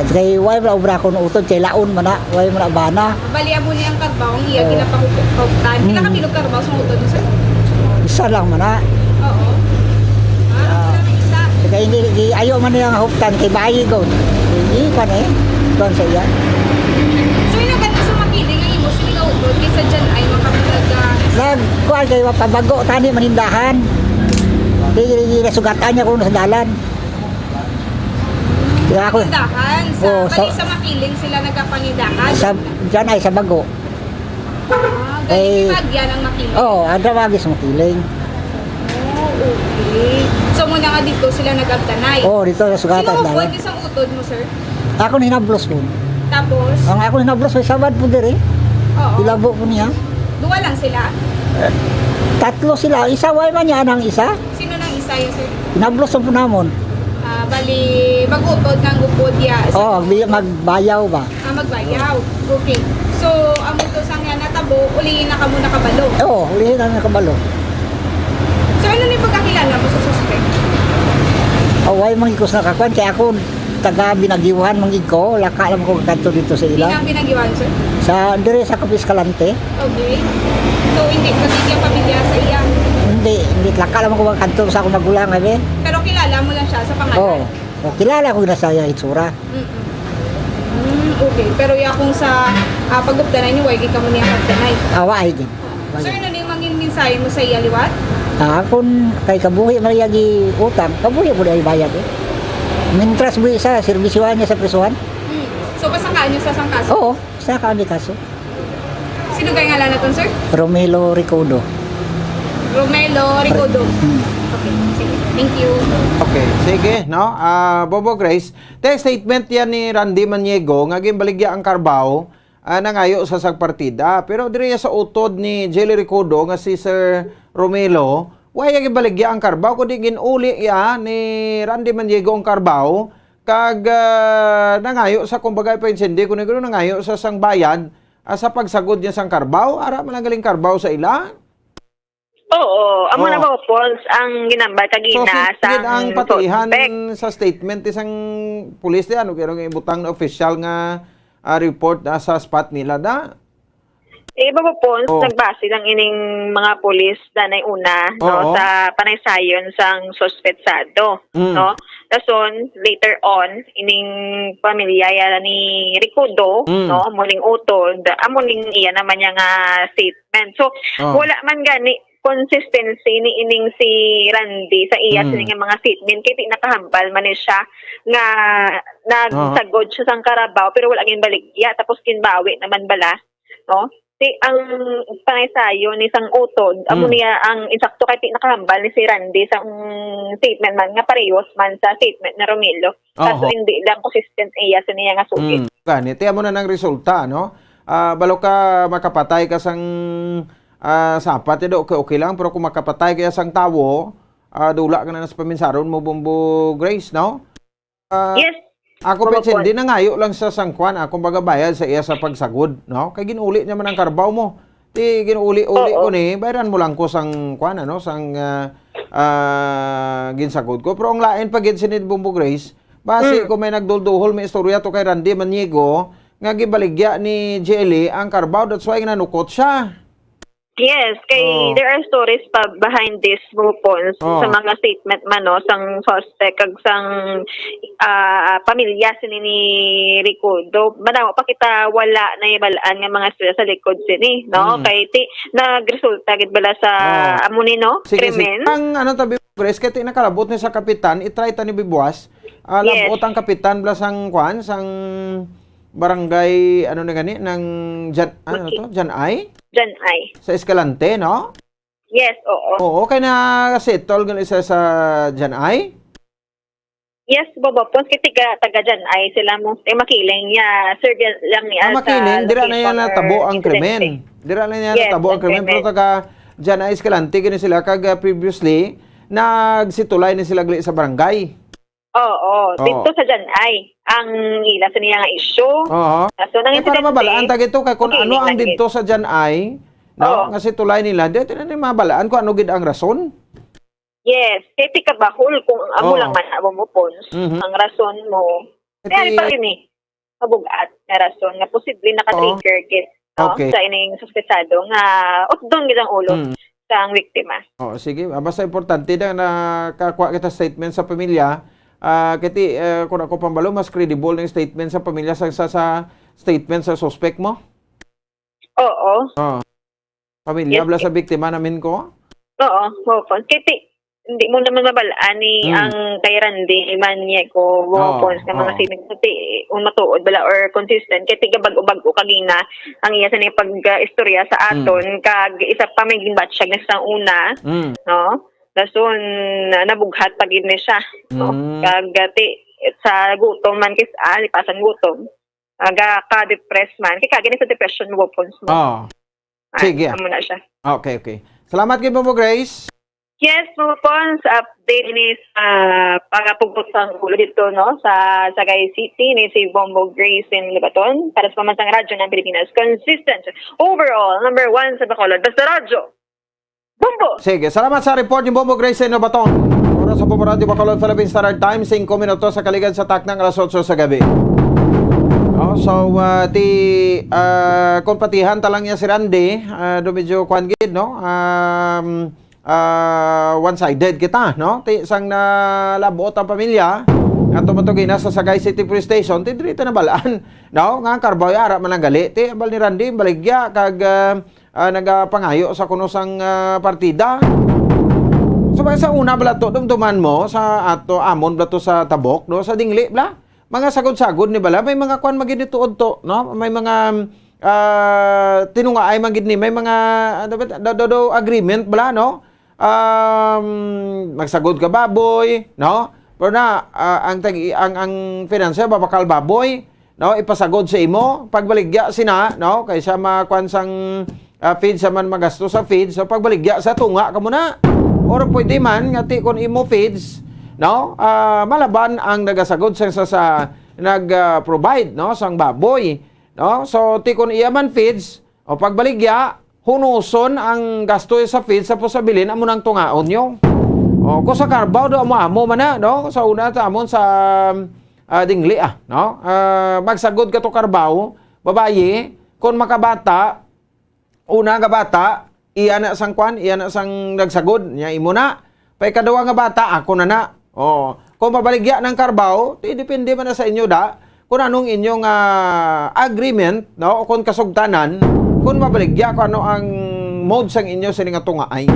M: Kay way na obra ko ng utod, kay laon man na, way man na bana.
J: Baliya mo niya ang Carabao, ang iya ginapakupuktan. Pila ka bilog Carabao sa utod mo, sir?
M: Isa lang man na.
J: Oo.
M: Kaya hindi ayaw man niyang huptan kay bayi ko. Hindi pa na eh. Doon sa iya.
J: So yung nagano sa Makiling ang imo sila utod kaysa dyan ay makapaglaga.
M: Nagkuhan kayo pabago tani manindahan. Sugatan niya kung sa dalan. Kaya ako,
J: Pangindahan.
M: Oo,
J: Bali sa Makiling sila nagkapangindahan.
M: dyan ay sa Bago.
J: Galing Bagyan ang Makiling.
M: Ada wagis makiling.
J: Okay. So muna nga dito sila nag-agtanay.
M: Dito sa Sugatan
J: Sino
M: dalan.
J: mo isang utod mo, sir?
M: Ako hinablos po.
J: Tapos?
M: Ang ako hinablos ay sabad po diri.
J: Oo.
M: Ilabo po niya.
J: Duwa lang sila.
M: Tatlo sila. Isa way man niya ang isa.
J: Sino nang isa yun, sir?
M: Hinablos po namon.
J: Bali, mag-utod ng upod ya.
M: Magbayaw ba?
J: Magbayaw. Okay. So, amo to sang yan natabo, ulihin na ka muna kabalo.
M: Ulihin na kabalo.
J: So, ano ni pagkakilala mo sa suspect?
M: Way mangikos na kakuan. Kaya ako, taga Binagiwan mangiko. Laka lang ko kanto dito sa ila.
J: Inang Binagiwan, sir?
M: Dire sa Kapiskalante.
J: Okay. So, hindi yung pamilya sa iya?
M: Hindi. Laka lang ko kanto sa akong magulang.
J: Pero kilala mo lang siya sa pangalan?
M: Kilala ko na sa itsura.
J: Okay. Pero kung sa pag-uptanay niyo, wagi ka mo niya pagtanay?
M: Ay din.
J: Sir, ano yung mangin mensahe mo sa iya liwat?
M: Kung kay kabuhi mariyagi utang, kabuhi mo na ibayad Mintras buhi sa servisyohan niya sa presuhan.
J: So, pasakaan niyo sa isang kaso?
M: Oo, sa kami kaso.
J: Sino kayo ngalan natin, sir?
M: Romelo Ricodo.
J: Romelo Ricodo. Okay, sige. Thank you.
G: Okay, sige, no? Bobo Grace, statement yan ni Randy Maniego, nga gimbaligya ang Carabao, nangayo sa sagpartida. Pero diri sa utod ni Jelly Ricodo, nga si Sir Romelo, waya gibaligya ang Carabao, kundi ginuli ya ni Randy Maniego ang Carabao, kag nangayo sa kumbaga pa insindi, kundi nangayo sa sang bayan, sa pagsagod niya sang Carabao, ara mananggaling Carabao sa ila.
I: Oo, amo na ba Pauls ang ginambal kagina sa
G: ang patihan sa statement isang pulis diyan kaya nga ibutang na official nga report sa spot nila da.
I: Iba po Pauls, nagbase lang ining mga pulis danay una no sa panaysayon sang suspetsado, no? Dason later on ining pamilya ya ni Ricodo, no, muling utod, amuning iya naman niya nga statement. So wala man gani consistency ni ining si Randy sa iya sining mga statement kay nakahambal man ni siya nga nagsagod siya sang Carabao pero wala gin baligya tapos kinbawi naman bala, no? Ang panaysayo ni sang utod amo niya ang insakto kay nakahambal ni si Randy sa statement man nga parehas man sa statement na Romelo kaso hindi lang consistent iya sa niya nga sugid.
G: Ganito mo na ng resulta, no? Balo ka makapatay ka sang sapat okay lang pero kung makapatay kaya sang tawo dula ka na sa paminsaron mo Bombo Grace, no?
I: Yes.
G: Ako hindi na ngayo lang sa sangkwan akong bayad sa iya sa pagsagod, no? Kay ginuli niya man ang Carabao mo. Ti ginuli-uli ko ni bayaran mo lang ko sang kwan ano sang ginsagod ko pero ang lain pag gid sinid Bombo Grace base ko may nagdulduhol may istorya to kay Randy Maniego nga gibaligya ni Jelly ang Carabao that's why nanukot siya.
I: Yes, kay there are stories pa behind this Pauls sa mga statement man no sang suspect kag sang pamilya sini ni Ricodo. Manaw pa kita wala na ibalaan nga mga istorya sa likod sini, no? Kay nagresulta gid bala sa amuni no krimen.
G: Ang tabi Grace kay nakalabot ni sa kapitan, itry ta ni Bibuas. Labot ang kapitan bala sang kwan sang barangay na gani ng Janay?
I: Janay.
G: Sa Escalante, no?
I: Yes, oo.
G: Oo, kay na settle gan isa sa Janay?
I: Yes, Bobo Pauls kay taga Janay sila mo makiling ya serve lang niya
G: makiling dira na yan natabo ang krimen. Dira na yan natabo ang krimen pero taga Janay Escalante gani sila kag previously nagsitulay ni sila gali sa barangay.
I: Oo, dito sa Janay ang ila sa niya nga issue. So nang
G: para mabalaan ta gito kay kung ano ang dito sa Janay, no, nga situlay nila, dito na ni mabalaan kung ano gid ang rason.
I: Yes, kay ti kabahol kung amo lang man amo mo Pauls, ang rason mo. Kaya pa rin kabugat na rason nga posible naka-trigger gid sa ining suspetsado nga utdon gid ang ulo sa ang biktima.
G: Sige, basta importante na nakakuha kita statement sa pamilya. Kiti kung ako pambalo mas credible ng statement sa pamilya sa statement sa suspect mo?
I: Oo.
G: Pamilya bala sa biktima namin ko?
I: Oo, kiti hindi mo naman mabalaan ni ang kay Randy Maniego weapons nga mga sinig matuod bala or consistent kay tiga bag-o kagina ang iya sa pag-istorya sa aton kag isa pa may ginbatsyag na sa una no dason nabughat pagid ni siya no kag sa gutom man kis lipasan gutom aga ka depressed man kay kagini sa depression weapons mo
G: sige
I: amo na siya
G: okay salamat kay Bombo Grace.
I: Yes, Pons, update ni sa pagapugpot sa ulo dito no sa Sagay City ni si Bombo Grace in Libaton para sa pamansang radyo ng Pilipinas. Consistent overall, number 1 sa Bacolod. Basta radyo. Bombo!
G: Sige, salamat sa report ni Bombo Grace in Libaton. Oras sa Bombo Radio Bacolod Philippine Standard Time, 5 minutos sa kaligan sa taknang alas 8 sa gabi. Kung patihan talang niya si Randy, do medyo kwan gid no. One-sided kita, no? Isang nalabot ang pamilya nga tumutugin na sa Sagay City Police Station, tidrito na balaan, no? Nga karbaw ara man ang gali, abal ni Randy baligya kag nagapangayo sa kunusang partida. So sa una bala to dumduman mo sa ato amon bala to sa tabok, no? Sa dingli bala. Mga sagod-sagod ni bala, may mga kwan magid tuod to, no? May mga tinungaay magid ni, may mga agreement bala, no? Magsagod ka baboy, no? Pero na ang financier babakal baboy, no? Ipasagod sa imo, pagbaligya sina, no? Kaysa makuan sang feed sa man magasto sa feed, so pagbaligya sa tunga kamo na. Or pwede man ngati kon imo feeds, no? Malaban ang nagasagod sa nag-provide, no? Sang baboy, no? So tikon iya man feeds o pagbaligya hunuson ang gasto sa feed sa posabilin amo nang tungaon nyo. O ko sa karbaw do amo man na, no? Sa una ta amon sa dingli no? Magsagod ka to karbaw, babayi, kon makabata, una nga bata, iya na sang kwan, iya na sang nagsagod, nya imo na. Pay kaduwa nga bata ako na. O kung pabaligya ng karbaw, depende man na sa inyo da. Kung anong inyong agreement, no? O kung kasugtanan, kung mabaligya ko ano ang mode sang inyo sa nga tungaay.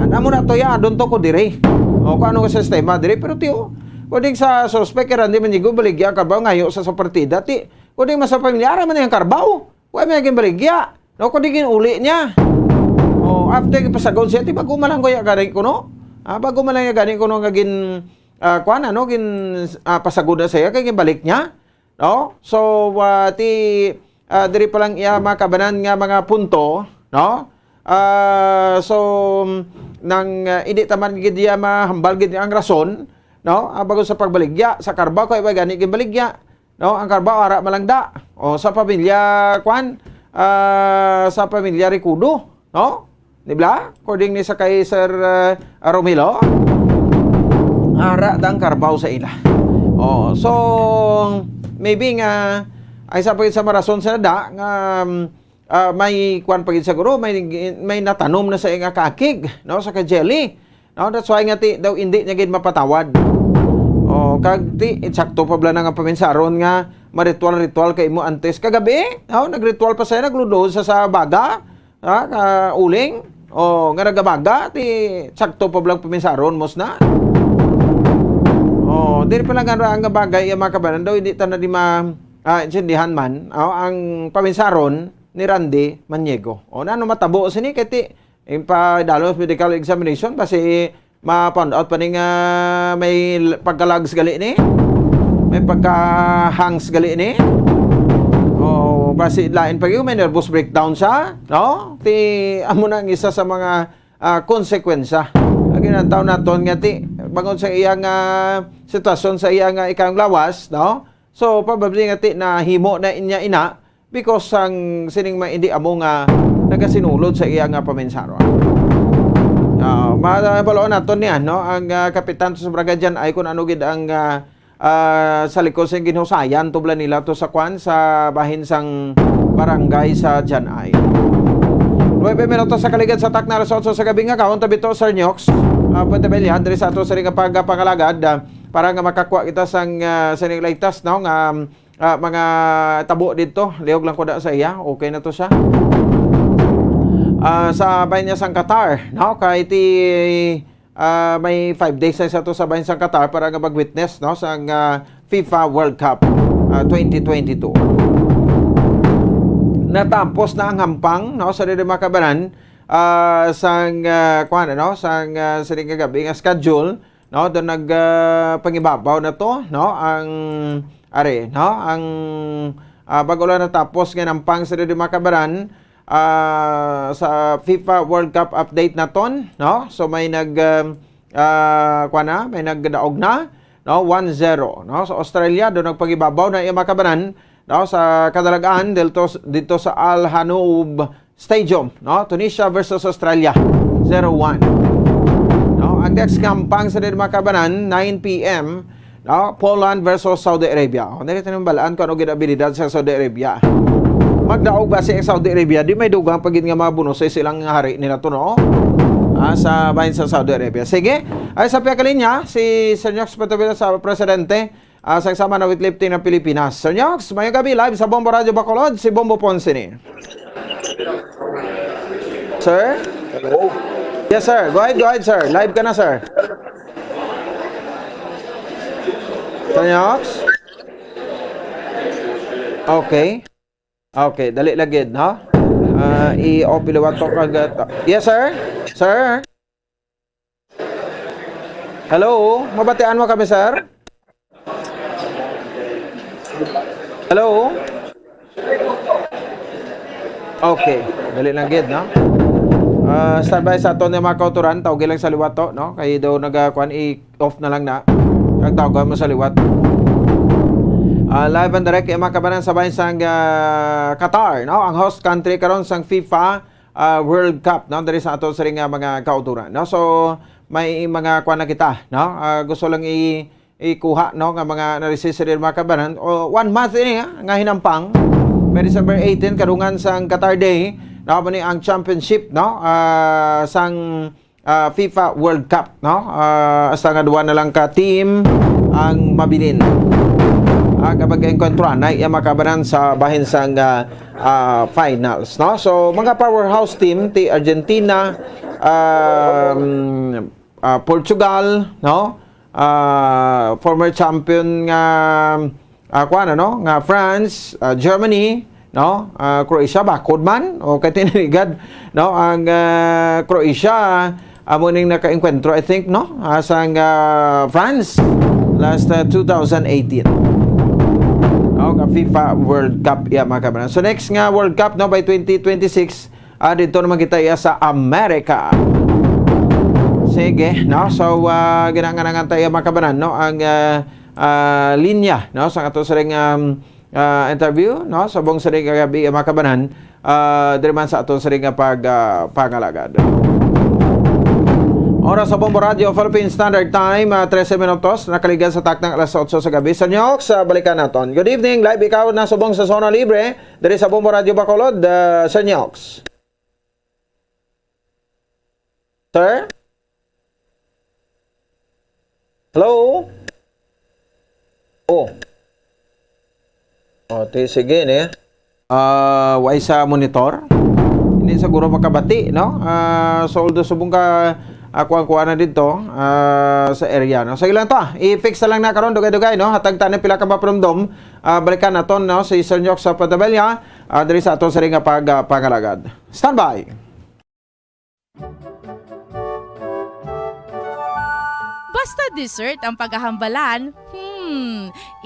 G: Amo na to ya, doon to ko dire. O kung ano nga sistema dire, pero tiyo, kung sa suspect, kaya hindi man yung baligya karbaw ngayon sa partida, kung di sa pamilyara man yung karbaw, kung may naging baligya, no? Kung di uli niya. O after pasagod siya, bago malang ko yung galing ko, no? Bago malang yung galing ko, no? Gagin, pasagod na siya, kaya balik niya. No? So, diri pa lang iya makabanan nga mga punto, no? Nang hindi taman gid iya mahambal gid ang rason, no? Bago sa pagbaligya sa karbaw kay gani gid baligya, no? Ang karbaw ara malangda. O sa pamilya sa pamilya Ricudo, no? Dibla? According ni sa kay Sir Romilo, ara dang karbaw sa ila. So maybe nga ay sa pagit sa marason sa da nga may kwan pagit siguro may natanom na sa nga kakig, no? Sa ka-jelly, no? That's why nga daw hindi niya gid mapatawad. Kag eksakto pa bala nga paminsaron nga maritual kay mo antes kagabi, no? Nagritual pa siya, nagludo sa baga, uling, nga nagabaga eksakto pa bala paminsaron mos na. Diri pa lang ang bagay yung mga kabanan daw hindi ta na di intindihan man ang paminsaron ni Randy Maniego. Ano matabo sini kati pa-dalo medical examination kasi ma-found out pa ning may pagkalags gali ni. May pagka-hangs gali ni. Basi lain pag may nervous breakdown siya, no? Amo na ang isa sa mga konsekwensya. Ginantaw naton nga bangon sa iyang sitwasyon sa iyang ikang lawas, no? So probably nga na himo na inya ina because ang sining hindi amo nga nagasinulod sa iyang paminsaron. Mabaloon naton niyan, no? Ang kapitan sa Bragadian ay kun ano gid ang sa likod sa ginhusayan tubla nila to sa kwan sa bahin sang barangay sa Janay. 9 minutos sa kaligid sa takna resort sa gabi nga kaon tabi to Sir Nyox. Punta Belya diri sa ato sa ring pagpangalagad para nga makakuha kita sang sining latest, no? Nga mga tabo dito. Liog lang ko da sa iya. Okay na to siya. Sa bayan niya sang Qatar, no? Kay may 5 days na sa to sa bahin sa Qatar para nga mag-witness no sa FIFA World Cup 2022. Natapos na ang hampang no sa diri makabanan sang kuan no sang sining gabi nga schedule no do pangibabaw na to no ang are no ang bago lang natapos nga hampang sa diri makabanan sa FIFA World Cup update naton no so may may nagdaog na no 1-0 no sa Australia do nagpagibabaw na iya makabanan no sa kadalagaan dito sa Al Hanoub Stadium no Tunisia versus Australia 0-1 no ang next kampang sa diri makabanan 9 PM no Poland versus Saudi Arabia dili tanong balaan kung ano gid abilidad sa Saudi Arabia. Magdaog ba si Saudi Arabia di may dugang pagid nga mabuno sa silang hari nila to no sa bahin sa Saudi Arabia. Sige ay sa kalinya si Sir Nyox Patabila sa presidente sa sama na weightlifting ng Pilipinas. Sir Nyox, mayong gabi live sa Bombo Radio Bacolod si Bombo Ponce ni. Sir?
C: Hello.
G: Yes sir, go ahead sir. Live ka na sir. Sir Nyox? Okay, dali lagid, no? I-opiliwat to kagat. Yes, sir? Sir? Hello? Mabatian mo kami, sir? Hello? Okay, dali lagid, no? Standby sa aton ng mga kauturan, tawagin lang sa liwat to, no? Kaya daw nag-kuan i-off na lang na. Tawagin mo sa liwat. Live and direct yung makabanan sa bahin sang Qatar, no? Ang host country karon sang FIFA World Cup, no? Dari sa ato sa ring mga kauturan, no? So may mga kuan na kita, no? Gusto lang ikuha, no, nga mga na-receive makabanan o 1 month ini nga hinampang may December 18 karungan sang Qatar Day, no? Ni ang championship, no? Sang FIFA World Cup, no? Hasta nga duwa na lang ka team ang mabilin. Kapag encontro na makabanan sa bahin sang finals, no? So mga powerhouse team ti Argentina, Portugal, no? Former champion nga nga France, Germany, no? Croatia bakod man o kay tinigad, no? Ang Croatia amo ning naka-encuentro I think, no? Sang France last 2018. FIFA World Cup makabanan. So next nga World Cup no by 2026 dito naman kita sa Amerika. Sige, no? So ginanganangan tayo makabanan, no? Ang linya, no? Sa ato sa ring interview, no? Sa buong sa ring gabi makabanan diri man sa ato sa ring pangalagad. Oras sa Bombo Radio, Philippine Standard Time, 13 minutos, nakaligan sa taknang alas 8 sa gabi. Sa Nyox, balikan naton. Good evening, live ikaw na subong sa Zona Libre, dari sa Bombo Radio Bacolod, Sir Nyox. Sir? Hello? Sige, ne? Way sa monitor? Hindi siguro makabati, no? So, although subong ka kuha na dito sa area, no? Sige lang to, i-fix na lang na karon dugay-dugay, no? Hatag tanan pila ka mapromdom, balikan naton, no? Si Sir Nyox sa Patabella, diri sa ato sa ring pangalagad. Standby.
A: Basta dessert ang paghahambalan,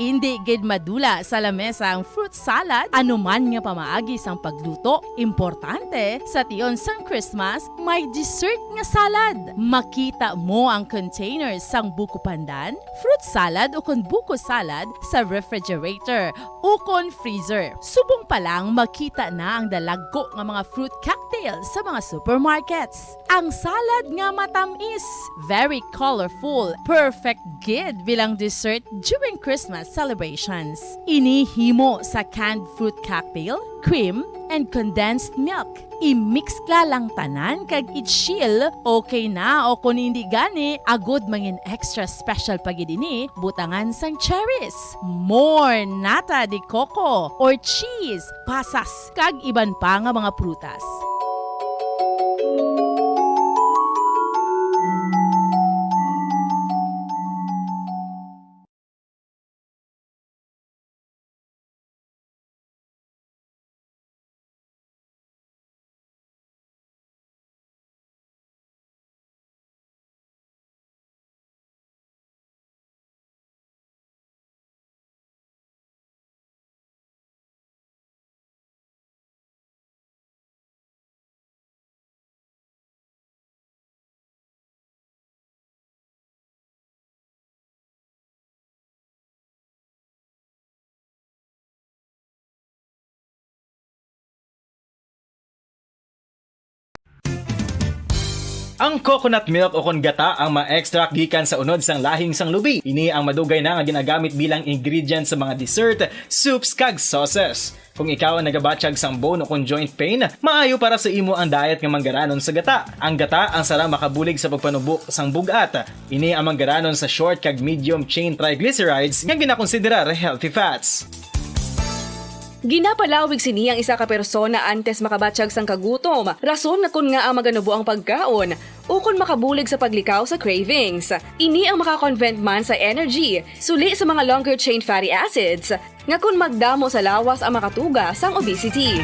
A: hindi gid madula sa lamesa ang fruit salad, anuman nga pamaagi sang pagluto. Importante, sa tiyon sang Christmas, may dessert nga salad. Makita mo ang containers sang buko pandan, fruit salad o kon buko salad sa refrigerator o kon freezer. Subong pa lang makita na ang dalagko nga mga fruit cocktail sa mga supermarkets. Ang salad nga matamis, very colorful, perfect gid bilang dessert during Christmas celebrations. Inihimo sa canned fruit cocktail, cream, and condensed milk. I-mix ka lang tanan kag i-chill, okay na o kung hindi gani, agod mangin extra special pagidini, butangan sang cherries, more nata de coco or cheese, pasas, kag iban pa nga mga prutas.
B: Ang coconut milk o kon gata ang ma-extract gikan sa unod sang lahing sang lubi. Ini ang madugay na nga ginagamit bilang ingredient sa mga dessert, soups kag sauces. Kung ikaw ang nagabatsyag sang bone o kon joint pain, maayo para sa imo ang diet nga manggaranon sa gata. Ang gata ang sarang makabulig sa pagpanubo sang bugat. Ini ang manggaranon sa short kag medium chain triglycerides nga ginakonsiderar healthy fats.
K: Ginapalawig sini ang isa ka persona antes makabatsyag sang kagutom. Rason nga kun nga ang maganubo ang pagkaon o kun makabulig sa paglikaw sa cravings. Ini ang makakonvent man sa energy, suli sa mga longer chain fatty acids, nga kun magdamo sa lawas ang makatuga sang obesity.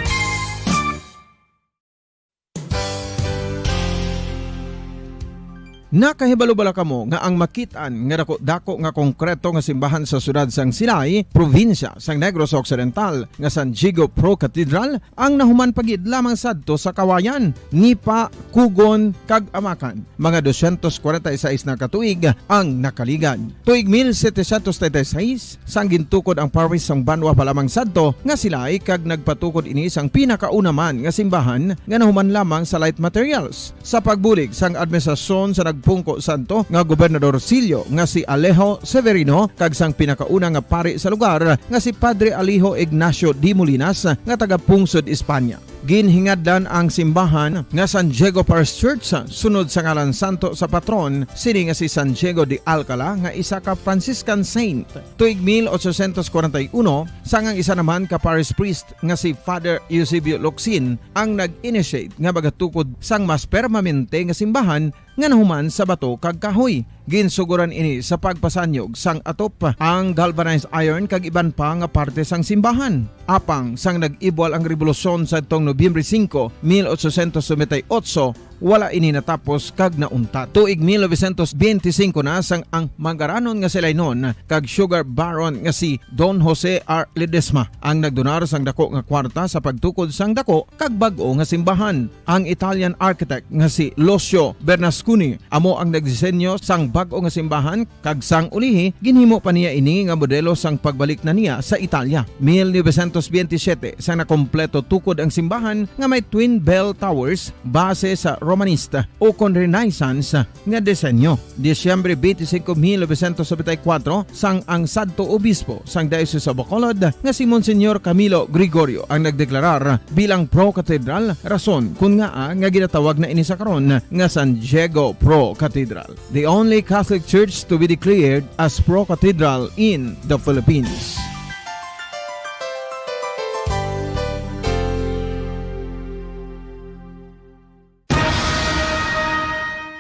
G: Nakahibalo-bala kamo nga ang makitaan nga dako nga konkreto nga simbahan sa sudad sang Sinay, probinsya sang Negros Occidental nga San Diego Pro Cathedral ang nahuman pagid lamang sadto sa kawayan, Nipa, Kugon kag Amakan. Mga 246 na katuig ang nakaligan. Tuig 1736 sang gintukod ang parish sang Banwa pa lamang sadto nga Silay kag nagpatukod ini sang pinakauna man nga simbahan nga nahuman lamang sa light materials. Sa pagbulig sang administrasyon sa Pungko Santo nga Gobernador Silio nga si Alejo Severino kag sang pinakauna nga pari sa lugar nga si Padre Alejo Ignacio D. Molinas nga taga Pungsod, Espanya. Ginhingadlan ang simbahan nga San Diego Parish Church sunod sa ngalan santo sa patron sini nga si San Diego de Alcala nga isa ka Franciscan saint. Tuig 1841 sangang isa naman ka parish priest nga si Father Eusebio Locsin ang nag-initiate nga bagatukod sang mas permanente nga simbahan nga nahuman sa bato kag kahoy. Ginsuguran ini sa pagpasanyog sang atop ang galvanized iron kag iban pa nga parte sang simbahan. Apang sang nag-ibwal ang revolusyon sa tong Nobyembre 5, 1898, wala ini natapos kag naunta. Tuig 1925 na sang ang manggaranon nga silay noon kag sugar baron nga si Don Jose R. Ledesma ang nagdonar sang dako nga kwarta sa pagtukod sang dako kag bag-o nga simbahan. Ang Italian architect nga si Lucio Bernasconi amo ang nagdisenyo sang bag-o nga simbahan kag sang ulihi ginhimo pa niya ini nga modelo sang pagbalik na niya sa Italia. 1927 sang nakompleto tukod ang simbahan nga may twin bell towers base sa Romanista o kon Renaissance nga disenyo. Disyembre 25, 1974 sang ang sadto obispo sang Diocese of Bacolod nga si Monsignor Camilo Gregorio ang nagdeklarar bilang Pro Cathedral, rason kun nga ginatawag na ini sa karon nga San Diego Pro Cathedral, the only Catholic church to be declared as Pro Cathedral in the Philippines.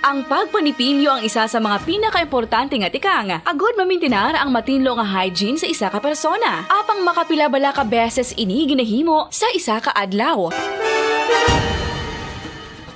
K: Ang pagpanipilyo ang isa sa mga pinaka-importante nga tikang. Agod mamintinar ang matinlo nga hygiene sa isa ka persona. Apang makapila-bala ka beses ini ginahimo sa isa ka adlaw.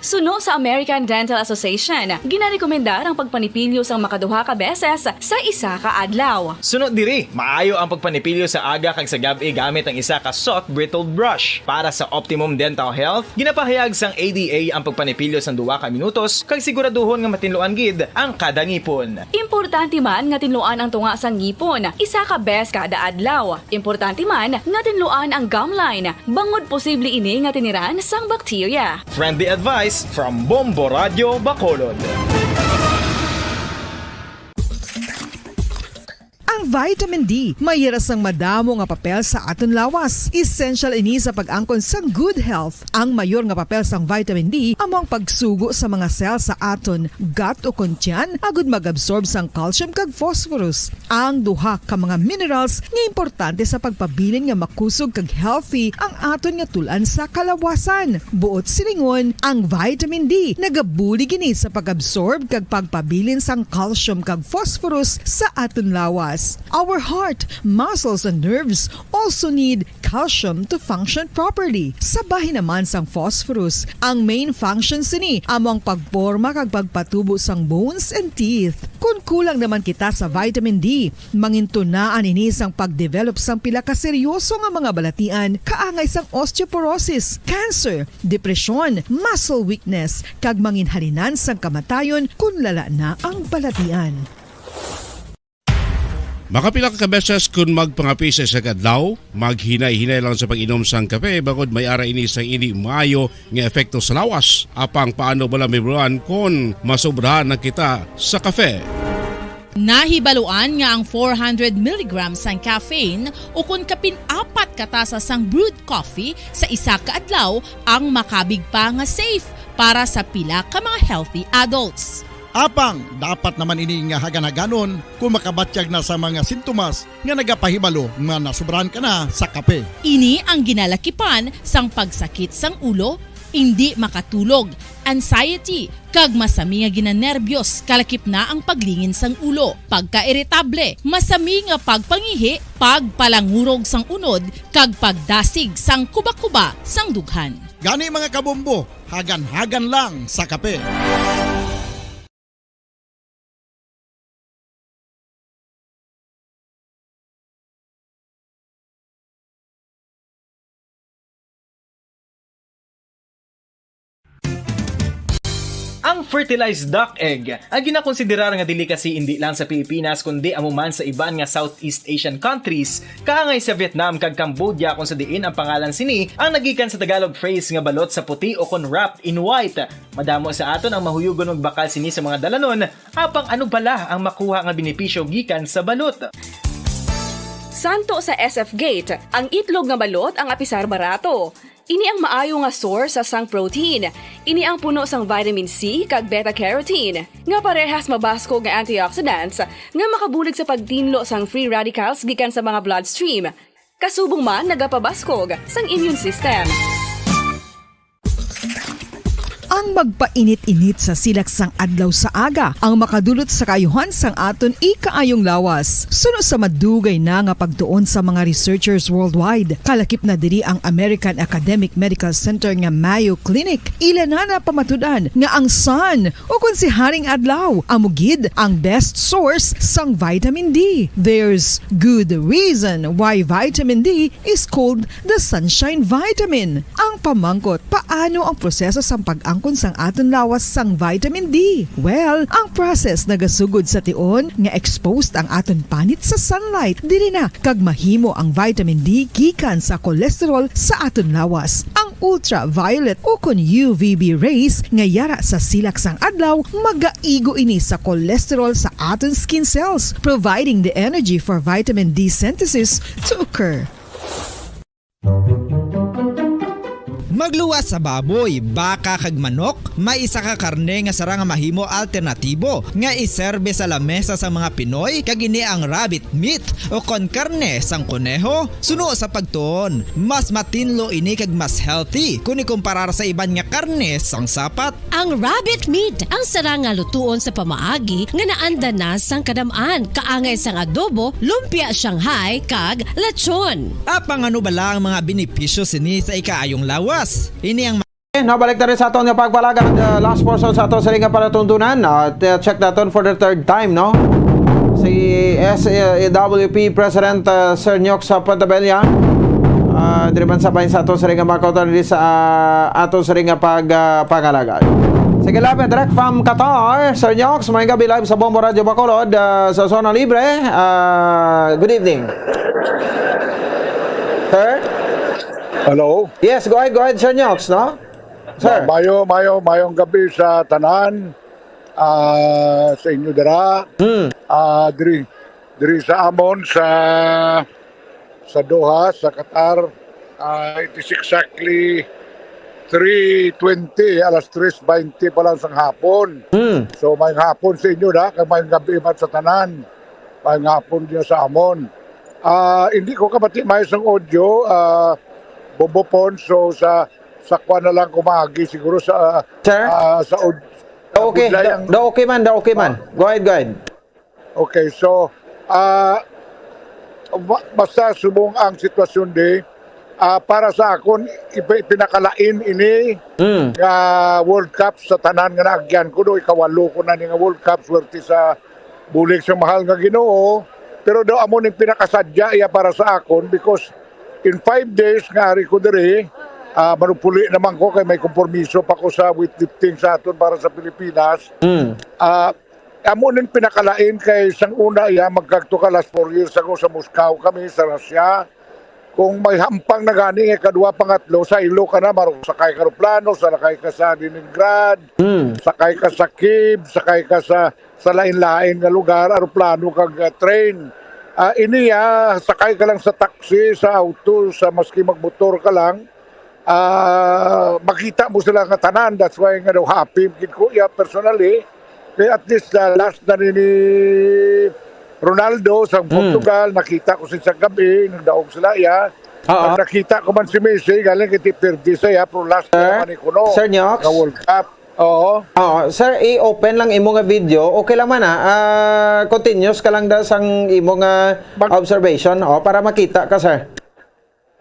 K: Suno sa American Dental Association, ginarekomendar ang pagpanipilyo sang makaduha ka beses sa isa ka adlaw.
B: Sunod diri, maayo ang pagpanipilyo sa aga kag sa gabi gamit ang isa ka soft brittle brush. Para sa optimum dental health, ginapahayag sang ADA ang pagpanipilyo sang 2 ka minutos kag siguraduhon nga matinluan gid ang kada ngipon.
K: Importante man nga tinluan ang tunga sang ngipon, isa ka bes kada adlaw. Importante man nga tinluan ang gum line, bangod posible ini nga tiniran sang bakterya.
B: Friendly advice from Bombo Radio Bacolod.
O: Ang vitamin D mayira sang madamo nga papel sa aton lawas. Essential ini sa pag-angkon sang good health. Ang mayor nga papel sang vitamin D among pagsugo sa mga cell sa aton gut o kontyan agud mag-absorb sang calcium kag phosphorus. Ang duha ka mga minerals nga importante sa pagpabilin nga makusog kag healthy ang aton nga tulan sa kalawasan. Buot silingon, ang vitamin D nagabuli gini sa pag-absorb kag pagpabilin sang calcium kag phosphorus sa aton lawas. Our heart, muscles, and nerves also need calcium to function properly. Sabahin naman sang phosphorus, ang main function sini among pagporma kag pagpatubo sang bones and teeth. Kung kulang naman kita sa vitamin D, mangintunaan ini sang pagdevelop sang pila ka seryoso nga mga balatian kaangay sang osteoporosis, cancer, depresyon, muscle weakness, kag manginhalinan sang kamatayon kung lala na ang balatian.
E: Makapila ka beses kung magpangapisa sa kadlaw, maghinay-hinay lang sa pag-inom sang kape bagod may ara ini sang hindi maayo nga epekto sa lawas. Apang paano bala mibruan kung masobrahan na kita sa kape.
A: Nahibaluan nga ang 400 mg sang caffeine o kung kapin-apat katasa sang brewed coffee sa isa ka adlaw ang makabig pa nga safe para sa pila ka mga healthy adults.
R: Apang, dapat naman ini nga haganaganon kung makabatyag na sa mga sintomas nga nagapahibalo nga nasubrahan ka na sa kape.
A: Ini ang ginalakipan sang pagsakit sang ulo, hindi makatulog, anxiety, kag masami nga ginanerbiyos, kalakip na ang paglingin sang ulo, pagka-irritable, masami nga pagpangihi, pagpalangurog sang unod, kag pagdasig sang kuba-kuba sang dughan.
R: Gani mga kabombo, hagan-hagan lang sa kape.
B: Ang fertilized duck egg ang ginakonsiderar nga delicacy hindi lang sa Pilipinas kundi amuman sa iban nga Southeast Asian countries kaangay sa Vietnam kag Cambodia kung sa diin ang pangalan sini ang nagikan sa Tagalog phrase nga balot sa puti o kon wrapped in white. Madamo sa aton ang mahuyugon og bakal sini sa mga dalanon apang ano bala ang makuha nga benepisyo gikan sa balot.
K: Santo sa SF Gate, ang itlog nga balot ang apisar barato. Ini ang maayo nga source sa sang protein. Ini ang puno sang vitamin C kag beta-carotene. Nga parehas mabasko nga antioxidants nga makabulig sa pagtinlo sang free radicals gikan sa mga bloodstream. Kasubong man nagapabaskog sang immune system.
O: Ang magpainit-init sa silaksang adlaw sa aga ang makadulot sa kayuhan sang aton ikaayong lawas. Suno sa madugay na nga pagtuon sa mga researchers worldwide, kalakip na diri ang American Academic Medical Center nga Mayo Clinic. Ilan na pamatudan nga ang sun o kung si Haring Adlaw amugid ang best source sang vitamin D. There's good reason why vitamin D is called the sunshine vitamin. Ang pamangkot, paano ang proseso sang pag-angkon sang aton lawas sang vitamin D? Well, ang process nagasugod sa tion nga exposed ang aton panit sa sunlight dili na kag mahimo ang vitamin D gikan sa cholesterol sa aton lawas. Ang ultraviolet o kon UVB rays nga yara sa silak sang adlaw magaigo ini sa cholesterol sa aton skin cells, providing the energy for vitamin D synthesis to occur.
T: Magluwas sa baboy, baka kag manok, may isa ka karne nga sarang mahimo alternatibo nga iserbe sa lamesa sa mga Pinoy kag ini ang rabbit meat o kon karne sang kuneho. Suno sa pagtuon, mas matinlo ini kag mas healthy kung ikumparar sa iban nga karne sang sapat.
Q: Ang rabbit meat ang sarang nga lutuon sa pamaagi nga naanda na sang kadamaan, kaangay sang adobo, lumpia Shanghai kag lechon.
T: Apang ano bala ang mga benepisyo sini sa ikaayong lawas? Ini ang
G: nabalik na rin sa aton nga pagpalaga ng last portion sa aton sa ringa palatuntunan. Check naton for the third time, no? Si SAWP President Sir Nyok sa Pantabella. Diriman sabay sa aton sa ringa makautan sa aton sa ringa pagpangalaga. Sige labi, direct from Qatar, Sir Nyok, may gabi live sa Bombo Radio Bacolod sa Zona Libre. Good evening. Sir?
C: Hello?
G: Yes, go ahead, Sir Nyox, no? Sir?
C: Mayong gabi sa tanan, sa inyo dira. Diri sa Amon, sa Doha, sa Qatar. It is exactly 3:20, alas 3:20 pa lang sa hapon. So may hapon sa inyo da, kay may gabi man sa tanan. May hapon din sa Amon. Hindi ko kapati may isang audio, Bobo Ponso sa kwan na lang kumagi siguro sa
G: Sir?
C: sa
G: okay man. Go ahead.
C: Okay, so basta subong ang sitwasyon di para sa akon pinakalain ini nga World Cup sa tanan nga naagyan ko do ikawalo ko na ni nga World Cup swerte sa bulig sa mahal nga Ginoo, pero do amo ning pinakasadya iya para sa akon because in 5 days nga ari ko diri, manupuli naman ko kay may kompromiso pa ko sa weightlifting sa aton para sa Pilipinas. amo ning pinakalain kay sang una magkagtuka last 4 years ago sa Moscow kami sa Russia. Kung may hampang na gani kadua pangatlo sa ilo ka na marong sakay ka plano, sakay ka sa Leningrad, sakay ka sa Kiev, sakay ka sa lain-lain nga lugar, aeroplano kag train. Iniya sakay ka lang sa taxi, sa auto, sa maski magmotor ka lang. Makita mo sila nga tanan, that's why nga daw happy gid ko personally. Kaya at least last na ni Ronaldo sa Portugal, nakita ko siya sa gabi, nagdaog sila Pag nakita ko man si Messi, galing kiti perdi siya, pero last na naman ko
D: Sir Nyox?
C: Sa World Cup. Oo.
D: Sir, i-open lang imo nga video. Okay lang man continuous ka lang daw sang imo nga observation para makita ka, sir.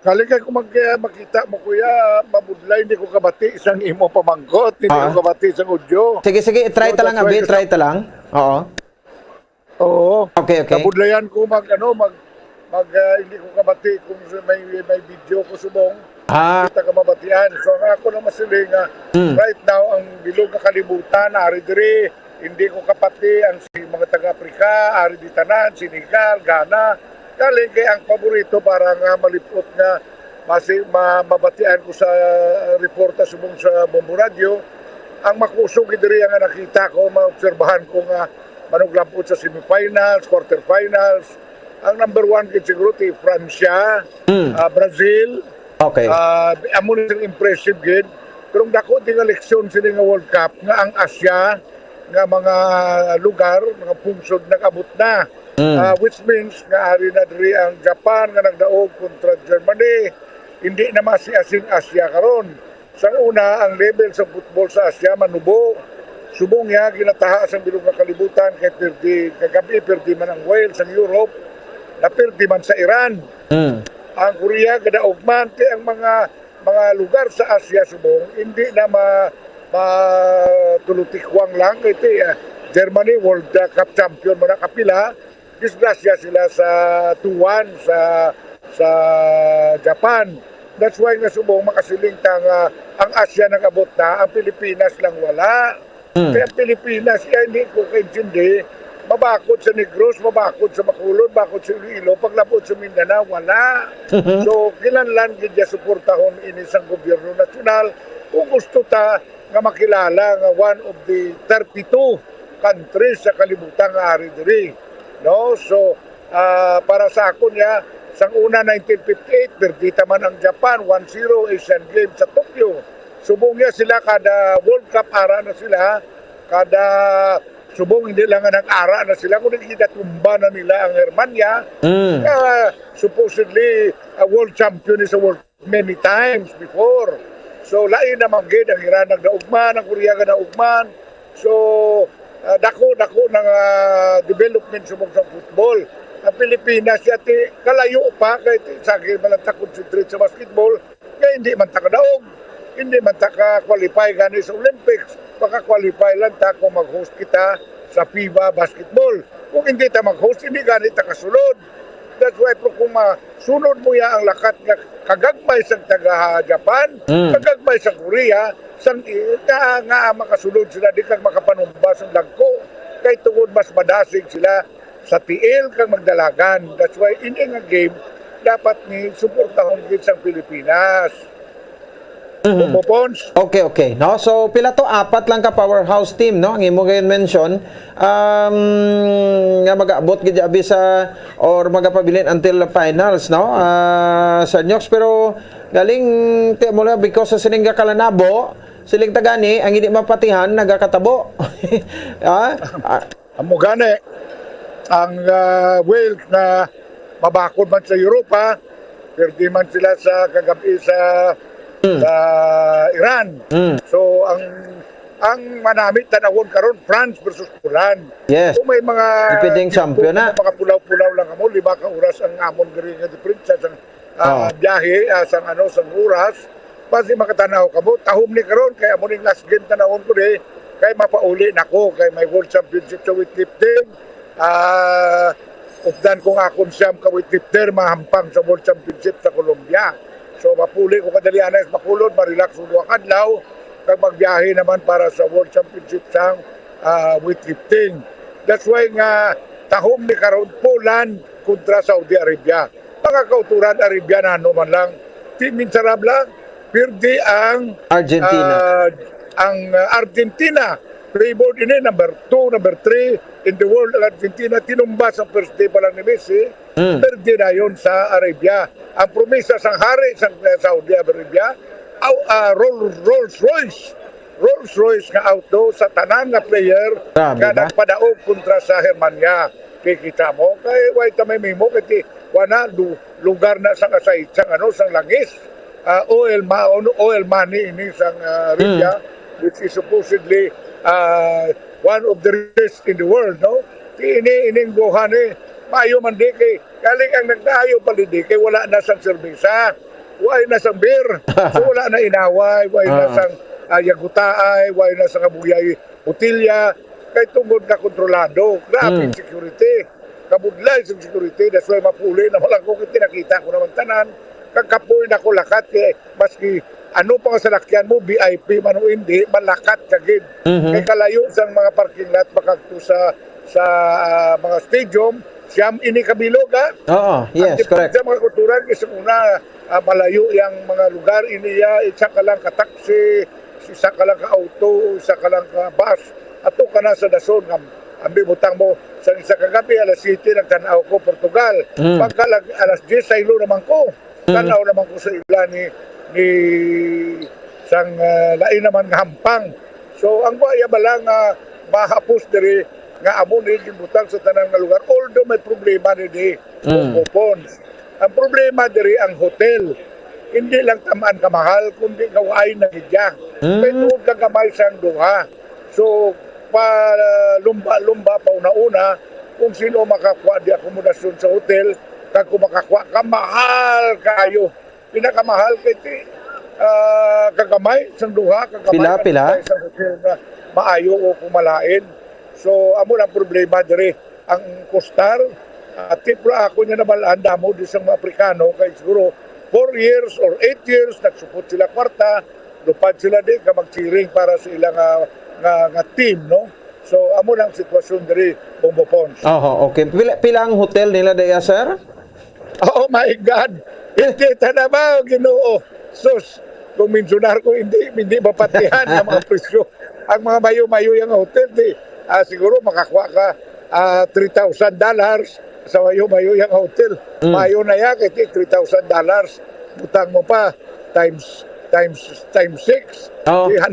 C: Kaling kay kung makita mo kuya, mabudlay, hindi ko kabati isang imo pamangkot, hindi ko kabati isang audio.
D: Sige, try ta lang try ta lang.
C: Oo.
D: Okay.
C: Nabudlayan ko hindi ko kabati kung may video ko subong. Kita ka mabatian. So ako na masiling right now ang bilog na kalibutan, ari diri, hindi ko kapati ang mga taga-Afrika, ari di tanan, Senegal, Ghana. Kaling kay ang paborito para nga malipot nga mabatian ko sa reporta subong sa Bombo Radio. Ang makusog diri nga nakita ko, maobserbahan ko nga manuglampot sa semifinals, quarterfinals. Ang number 1 kay siguro ti Francia, Brazil.
D: Okay.
C: Amo ni impressive gid. Pero dako ding leksyon sila nga World Cup nga ang Asia nga mga lugar, mga pungsod nag-abot na. Which means nga ari na diri ang Japan nga nagdaog kontra Germany. Hindi na masiasing Asia karon. Sa una ang level sa football sa Asia manubo. Subong ginataha sang bilog nga kalibutan kay perdi man ang Wales ang Europe, napirdi man sa Iran. Ang Korea gadaog man kay ang mga lugar sa Asia subong hindi na matulutikwang lang kay Germany World Cup champion mo na kapila. Disgrasya sila sa 2-1 sa Japan. That's why nga subong makasiling ang Asia nag-abot na, ang Pilipinas lang wala. Kaya ang Pilipinas, hindi ko kaintindi, mabakod sa Negros, mabakod sa Bacolod, bakod sa Iloilo, paglabot sa Mindanao, wala. So, kinanlan gidya suportahon inisang gobyerno nasyonal kung gusto ta nga makilala nga one of the 32 countries sa kalibutan nga ari diri. No? So, para sa ako niya, sang una 1958, perdita man ang Japan, 1-0 Asian Games sa Tokyo. Subong niya sila, kada World Cup ara na sila, kada subong hindi lang nga nag-ara na sila, kung tumba na nila ang Germania. Supposedly, a world champion is a world many times before. So, lain naman gid, ang Iran nagdaugman, ang Korea nagdaugman. So, dako ng development subong sa football. Ang Pilipinas yati kalayo pa kay sa man ta concentrate sa basketball kay hindi man ta kadaog, hindi man ta ka-qualify gani sa Olympics. Baka qualify lang ta kung mag-host kita sa FIBA basketball. Kung hindi ta mag-host, hindi gani ta kasulod. That's why kung masunod mo ang lakat nga kagagmay sa taga-Japan, kagagmay sa Korea, sang nga makasulod sila di kag makapanumbas ang dagko kay tungod mas madasig sila sa tiil kag magdalagan. That's why in nga game dapat ni suportahon gid sang Pilipinas.
D: Okay. No, so pila to, 4 lang ka powerhouse team, no? Ang imo gayon mention nga mag-abot gid abi sa or magapabilin until the finals, no? Sa Nyox, pero galing ti mo because sa sininga kalanabo siling tagani ang hindi mapatihan nagakatabo.
C: Amo gani ang Wales na mabakod man sa Europa, perdi man sila sa kagabi sa Iran. So ang manamit tanawon karon France versus Poland.
D: Yes.
C: So may mga
D: ipiding champion na.
C: Mga pulaw-pulaw lang amo, 5 ka oras ang amon diri nga difference sa biyahe sang oras. Pasi makatanaw kamo, tahom ni karon kay amo ning last game tanawon ko di kay mapauli nako kay may World Championship sa weightlifting. Updan ko nga akong siyam ka weightlifter mahampang sa World Championship sa Colombia. So mapuli ko kadalian sa Bacolod, ma-relax ko kadlaw kag magbiyahe naman para sa World Championship sa weightlifting. That's why nga tahong ni karon Poland kontra Saudi Arabia. Mga kauturan Arabiano man lang, Team Insarabla, pirdi ang
D: Argentina.
C: Argentina. Playboard ini number 2, number 3 in the world. Argentina tinumba sa first day pa lang ni Messi. Pirdi na yun sa Arabia. Ang promesa sang hari sa Saudi Arabia, Rolls-Royce nga auto sa tanan nga player nga nagpadaog kontra sa Germania. Kikita mo kay way tamay mo kay wana lugar na sang sang langis. Oil money ini sang Arabia, which is supposedly one of the richest in the world, no? Ining buhan maayo man di kay galing ang nagdayo palidi kay wala na sang serbisa, wala na sang beer, so wala na inaway, wala na sang yagutaay, wala na sang abuyay botilya, kay tungod na kontrolado. Grabe security, kabudlay sa security, that's why mapuli na walang kung tinakita ko naman tanan, kakapoy na ko lakat kay maski ano pa sa lakyan mo, VIP man o hindi, malakat kagid. Kay kalayo sa mga parking lot makagto sa mga stadium, siyam ini kabilog ha?
D: Oo, yes, correct.
C: Sa mga kulturan, kasi una malayo yung mga lugar, iniya, isa ka lang ka-taxi, isa ka lang ka-auto, isa ka lang ka-bus, ato ka na sa dason, ambi butang mo, sa isa kagabi, alas 7, nagtanaw ko, Portugal. Pagka alas 10, sa ilo naman ko. Tanaw naman ko sa ila ni sang lain naman nga hampang. So ang buaya balang mahapos diri nga amo ni gibutang sa tanan nga lugar, although may problema ni coupons. Ang problema diri ang hotel, hindi lang tamaan kamahal kundi gawain na gidya. May tuod ka gamay sang duha. So pa lumba pa una kung sino makakuha di akomodasyon sa hotel, kag kung makakuha ka mahal kayo. Pinakamahal kay kagamay sang duha, kagamay
D: pila
C: sa hotel na maayo o kumalain. So amo lang problema diri ang Costar. Tipla ako niya nabalaan damo di sang mga Afrikano kay siguro 4 years or 8 years nagsupot sila kwarta, lupad sila di ka mag-cheering para sa ilang nga team, no? So amo lang sitwasyon diri Bombo Pons.
D: Okay. Pila ang hotel nila daya, sir?
C: Oh my God! Hindi na ba, Ginoo? Sus, kung mensionar ko, hindi mapatihan ang mga presyo. Ang mga mayo-mayo yung hotel, siguro makakuha ka $3,000 sa mayo-mayo yung hotel. Mayo na yan, kaya $3,000. Butang mo pa, times 6, 180.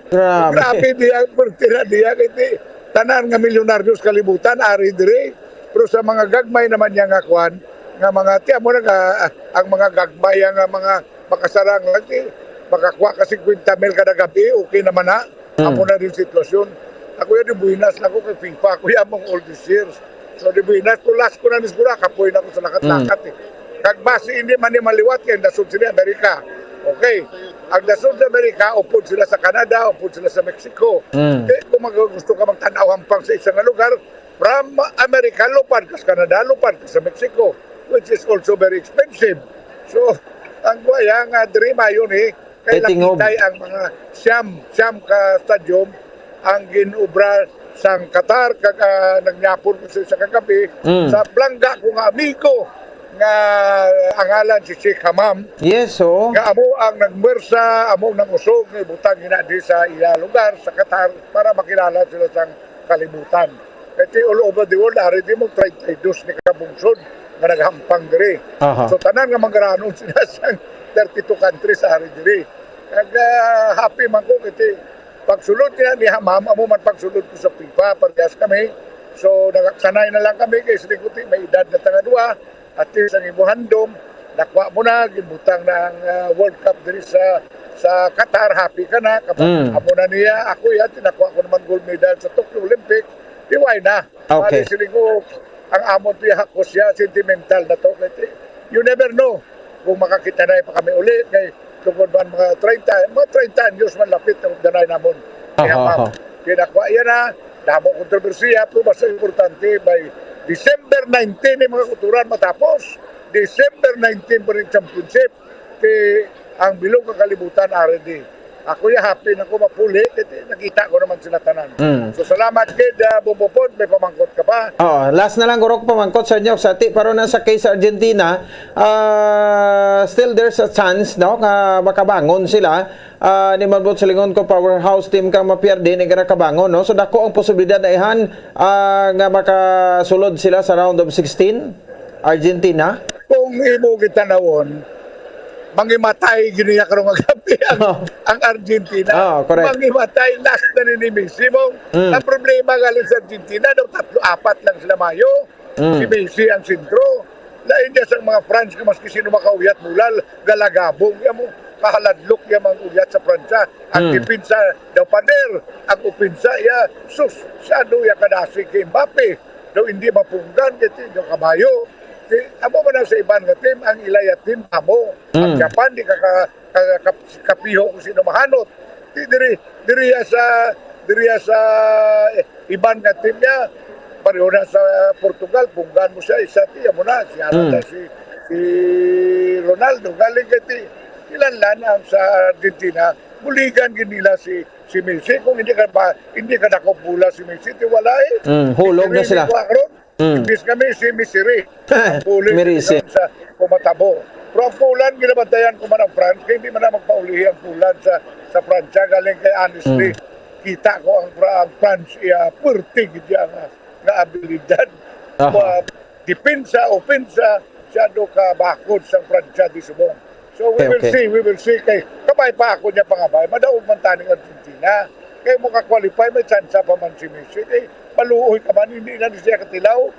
C: Grabe diya, pertira diya, kaya tanan nga milyonaryos kalibutan, ari dire. Pero sa mga gagmay naman niya nga kwan, nga mga tiya mo na ang mga gagmay nga mga makasarang lagi, makakuha ka 50 mil kada gabi, okay naman na. Ako na rin sitwasyon. Ako yan di buinas na ako kay FIFA, ako yan mong all these years. So di buinas, tulas ko na nisgura, kapoy na ako sa lakat-lakat Kagbasi hindi man ni maliwat kaya dasod sila Amerika. Okay. Ang dasod sa Amerika, upod sila sa Canada, upod sila sa Mexico. Kung gusto ka magtanaw hampang sa isang lugar, from America, lupad ka sa Canada, lupad ka sa Mexico, which is also very expensive. So, ang guaya nga drima yun kaya nakitay ang mga siyam ka stadium ang ginubra sang Qatar, nagyapon ko sa kagabi, sa Blangga ko nga amigo, nga angalan si Sheikh Hamam.
D: Yes, so.
C: Nga amo ang nagmersa, amo nang usog, nga butang ginadi sa iya lugar, sa Qatar, para makilala sila sang kalibutan. Kasi all over the world, ari di mo 32 ni kabungsod nga naghampang diri. So tanan nga manggaranon sila sa 32 countries ari diri. Kag happy man ko kasi pagsulod niya ni Hamam, amo man pagsulod ko sa FIFA, parehas kami. So nagsanay na lang kami kay silikuti may edad na tangadua at least ang ibuhandom nakwa mo na gibutang na ang World Cup diri sa Qatar, happy ka na kapag amo na niya ako yan tinakwa ko naman gold medal sa Tokyo Olympic. Diway na.
D: Okay.
C: Siling ko, ang amon tiya hakos siya, sentimental na to. You never know kung makakita na pa kami ulit. Kaya tungkol man mga 30 anyos man lapit na magdanay namon. Kinakwa yan na, damo kontrobersiya, pero basta importante, by December 19 yung mga kulturan matapos. December 19 pa rin championship. Kaya ang bilog ng kalibutan, R&D. Ako happy na ko mapuli, kasi nakita ko naman sila tanan. So salamat kid, Bubupod, may pamangkot ka pa.
D: Last na lang gurok pamangkot sa inyo sa pero na sa case sa Argentina, still there's a chance no nga makabangon sila. Ni Malbot sa lingon ko powerhouse team kang mapierde ni gara kabangon no. So dako ang posibilidad na ihan nga makasulod sila sa round of 16 Argentina.
C: Kung imo gitanawon, mangimatay giniya karong gabi ang Argentina. Mangimatay last na ni Messi mo. Ang problema galing sa Argentina daw 3-4 lang sila mayo. Si Messi ang sentro. Lain dia sa mga France ka maski sino makauyat mulal galagabong ya mo kahaladlok ya mang uyat sa Pransa. Ang dipinsa daw pader, ang upinsa ya sus siado ya kadasi kay Mbappe. Daw hindi mapunggan kiti daw kabayo. Amo man sa iban nga team ang ilaya team amo. Ang Japan di kapiho kung sino mahanot. Diri sa iban nga team niya pareho na sa Portugal punggan mo siya isa tiya mo na si Ronaldo galing kiti ilan ang sa Argentina buligan ginila si Messi kung hindi ka dako bula si Messi ti wala
D: hulog na sila.
C: Imbis kami si Misiri. Pulis sa kumatabo. Pero ang Pulan, ginabantayan ko man ang France, kaya hindi man na magpaulihi ang Pulan sa Pransya. Galing kay honestly, kita ko ang France, purtig niya nga abilidad. Dipinsa, opensa, siya do ka bakod sa Pransya di subong. So we will see. Kay kabay pa ako niya pangabay, madaog man taning Argentina. Kaya mo ka-qualify, may chance pa man si Messi. Paluoy ka man, hindi na siya katilaw.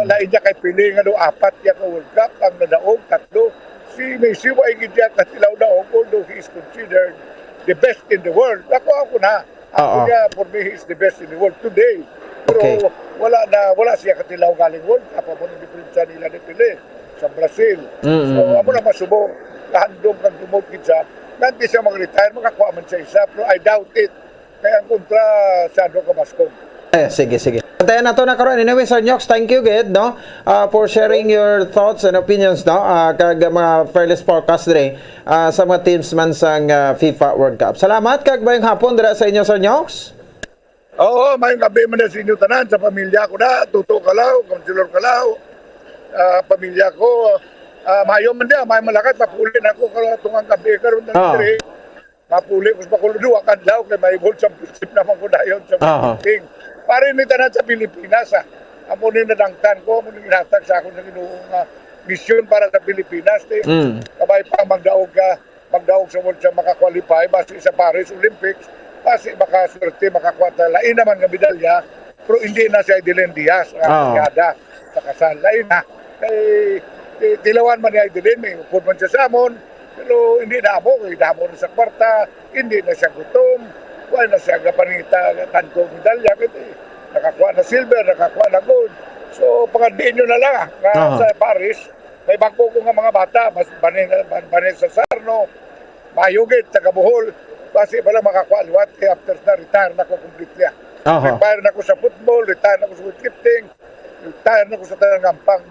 C: Lain niya kay pili nga do 4 niya ka World Cup, ang nadaog, 3. Si Messi, wa higit niya katilaw daog, although he is considered the best in the world. Ako na. Ako niya, for me, he is the best in the world today. Pero wala siya katilaw galing World Cup. Amo ng diferensya nila ni Pili sa Brazil. So, amo na masubo. Kahandom kang tumugkid siya. Nanti siya mag-retire, makakuha man siya isa. Pero I doubt it. Kaya ang kontra sa Kamaskog.
D: Sige. Antayan na to na karon. Anyway, Sir Nyox, thank you, Ged, no? For sharing your thoughts and opinions, no? Kag mga Fearless Forecast today sa mga teams man sang FIFA World Cup. Salamat, kag bayong hapon dira sa inyo, Sir Nyox.
C: Oo, mayong gabi man na sa inyo tanan, sa pamilya ko na, Tuto Kalaw, Consular Kalaw, pamilya ko, mayo man dia, may malakat, mapulin ako tungang gabi karon ng diri. Mapuli ko sa Bacolod, kadlaw kay may bol sa prinsip naman ko dayon sa meeting. Pare ni tanan sa Pilipinas amo ni nadangtan ko, amo ni ginatag sa ako ng ginuong mission para sa Pilipinas. Kabay pa magdaog sa world sa makakwalify base sa Paris Olympics, base makaswerte makakwata lain naman nga medalya, pero hindi na siya Aidilien Diaz yada sa kasal lain na kay tilawan man ni Aidilien may upod man siya sa amon. Pero hindi na amo na sa kwarta, hindi na siya gutom, wala na siya kapanita tanto medalya, kasi nakakuha na silver, nakakuha na gold. So, pagkandiin nyo na lang sa Paris, may bangko ko nga mga bata, mas banin sa Sarno, Mayugit, sa Kabuhol, kasi pala makakuha liwat, kaya after na retire na ko completely. Retire na ko sa football, retire na ko sa weightlifting, retire na ko sa tanangampang,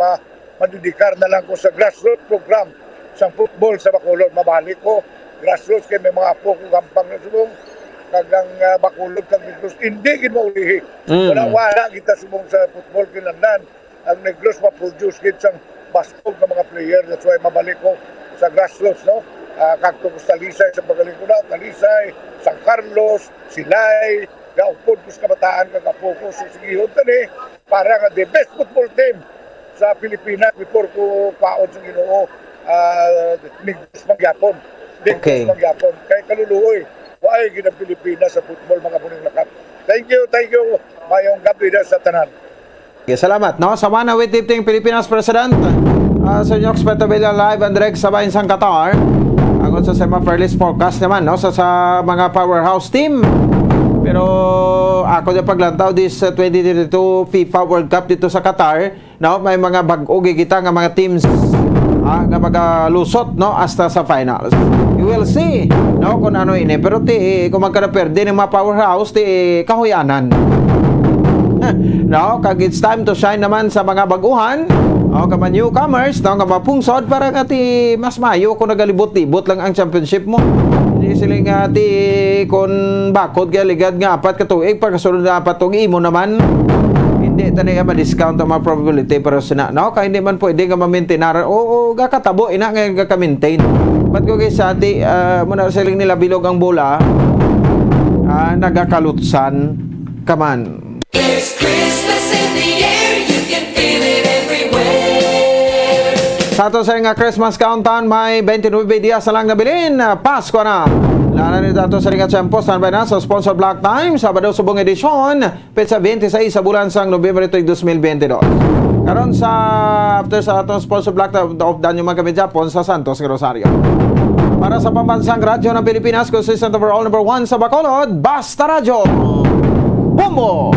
C: madidikar na lang ko sa grassroots program. Sa football sa Bacolod, mabalik ko. Grassroots kay may mga apo kong gampang na subong. Kagang Bacolod, kang Negros. Hindi kin maulihi. Wala kita subong sa football kinlandan. Ang Negros ma-produce kin sang baskog ng mga player. That's why mabalik ko sa grassroots, no? Kakto ko sa Talisay, sa pagaling ko na. Talisay, San Carlos, Silay. Gaupod ko sa kabataan, kagapo ko. So, sigihod ka ni. Para nga the best football team sa Pilipinas before ko paon sa Ginoo. Negros Magyapon. Negros Magyapon. Kaya kaluluoy. Waay ginang Pilipinas sa football mga puning lakat. Thank you. Mayong gabi na sa tanan.
D: Okay, salamat. No? Sa One with Lifting Pilipinas President, Sir Nyox Petabella live and direct sa bayan sang Qatar. Agon sa Sema Fearless Forecast naman, no? Sa mga powerhouse team. Pero ako na paglantaw this 2022 FIFA World Cup dito sa Qatar, no? May mga bag-ogi kita nga mga teams nga magalusot, no, hasta sa finals. You will see, no, kung ano ini. Pero kung magkana-perde ng mga powerhouse, kahuyanan. No, kag it's time to shine naman sa mga baguhan. Kaman newcomers, nga mapungsod para nga ti mas mayo kung nagalibot-libot lang ang championship mo. Hindi sila nga ti kung bakod kaya ligad nga 4 katuig pagkasunod na 4 tong imo naman. Hindi tanay ma-discount ang mga probability pero sina no kaya hindi man pwede nga ma-maintain o gakatabo ina nga gaka-maintain. Ba't ko kay sa ti muna siling nila bilog ang bola nagakalutsan kaman.
L: It's Christmas in the air, you can feel it everywhere.
D: Sa ato sa nga Christmas countdown, may 29 dias na lang nabilin. Pasko na. Lala nito ato sa ringa tiyempo, standby na sa sponsor Black Time, Sabado subong edisyon, petsa 26 sa bulan sang Nobyembre 2022. Karon sa after sa atong sponsor Black Time of Danyo Magkami Japon sa Santos, Rosario. Para sa pambansang radyo ng Pilipinas, consistent overall number 1 sa Bacolod, Basta Radyo. Bumbo!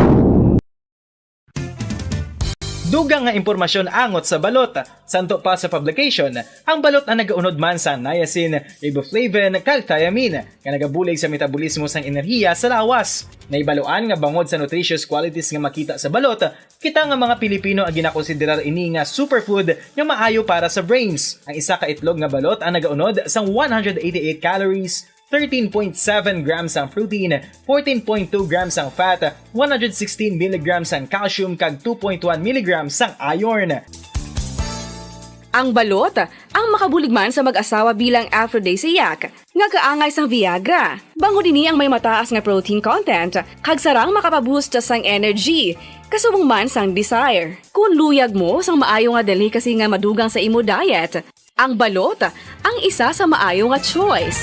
B: Dugang nga impormasyon angot sa balot. Santo pa sa publication, ang balot ang nagaunod man sa niacin, riboflavin, kag thiamine, nga nagabulig sa metabolismo sang enerhiya sa lawas. Naibaloan nga bangod sa nutritious qualities nga makita sa balot, kita nga mga Pilipino ang ginakonsiderar ini nga superfood nga maayo para sa brains. Ang isa ka itlog nga balot ang nagaunod sang 188 calories, 13.7 grams ang protein, 14.2 grams ang fat, 116 mg ang calcium kag 2.1 mg ang iron.
K: Ang balot, ang makabuligman sa mag-asawa bilang aphrodisiac, nga kaangay sang Viagra. Bango dini ang may mataas nga protein content, kag sarang makapaboost sang energy, kasubong man sang desire. Kung luyag mo sang maayo nga delicacy nga madugang sa imo diet, ang balot, ang isa sa maayo nga choice.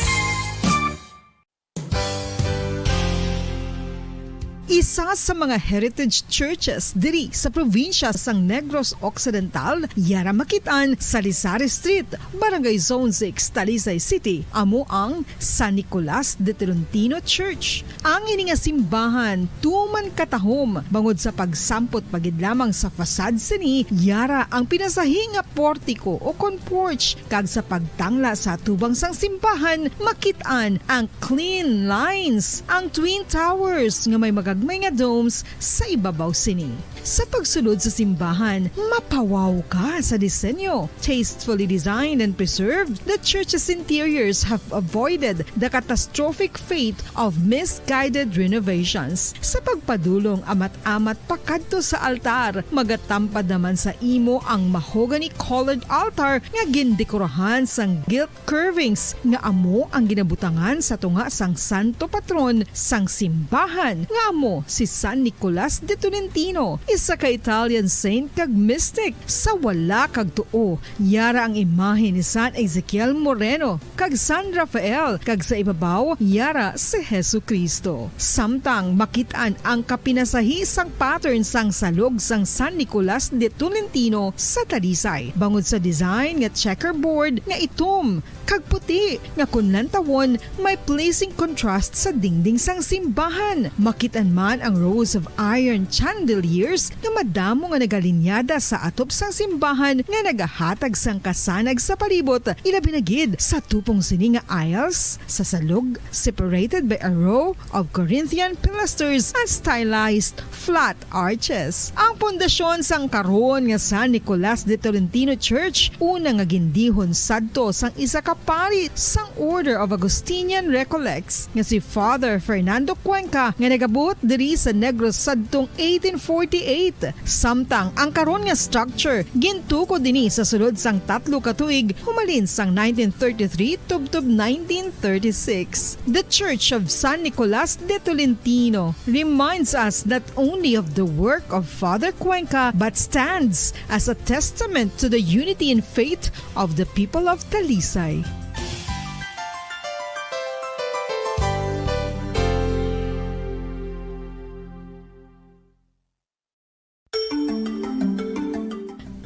O: Isa sa mga heritage churches diri sa probinsya sang Negros Occidental, yara makitaan sa Lizares Street, Barangay Zone 6, Talisay City, amo ang San Nicolas de Tolentino Church. Ang ini nga simbahan tuman katahom bangod sa pagsampot pagid lamang sa fasad sini, yara ang pinasahi nga portiko o kon porch, kag sa pagtangla sa tubang sang simbahan makitaan ang clean lines, ang twin towers nga may may nga domes sa ibabaw sini. Sa pagsulod sa simbahan, mapawaw ka sa disenyo. Tastefully designed and preserved, the church's interiors have avoided the catastrophic fate of misguided renovations. Sa pagpadulong amat-amat pakadto sa altar, magatampad naman sa imo ang mahogany colored altar nga gindekorahan sang gilt curvings nga amo ang ginabutangan sa tunga sang santo patron sang simbahan nga amo si San Nicolas de Tolentino, isa ka Italian saint kag mystic. Sa wala kag tuo, yara ang imahe ni San Ezekiel Moreno kag San Rafael, kag sa ibabaw yara si Jesucristo. Samtang makitaan ang kapinasahi sang pattern sang salog sang San Nicolas de Tolentino sa Talisay, bangod sa design nga checkerboard nga itom kag puti nga kunlantawon may placing contrast sa dingding sang simbahan. Makitaan man ang rows of iron chandeliers nga madamo nga nagalinyada sa atop sang simbahan nga nagahatag sang kasanag sa palibot, ilabi na gid sa tupong sini nga aisles sa salog, separated by a row of Corinthian pilasters and stylized flat arches. Ang pundasyon sang karon nga San Nicolas de Tolentino Church una nga gindihon sadto sang isa ka pari sang Order of Augustinian Recollects nga si Father Fernando Cuenca nga nagabot diri sa Negros sadtong 1848. Samtang ang karon nga structure gintuko dinhi sa sulod sang 3 ka tuig humalin sang 1933 tubtob 1936. The Church of San Nicolas de Tolentino reminds us not only of the work of Father Cuenca but stands as a testament to the unity and faith of the people of Talisay.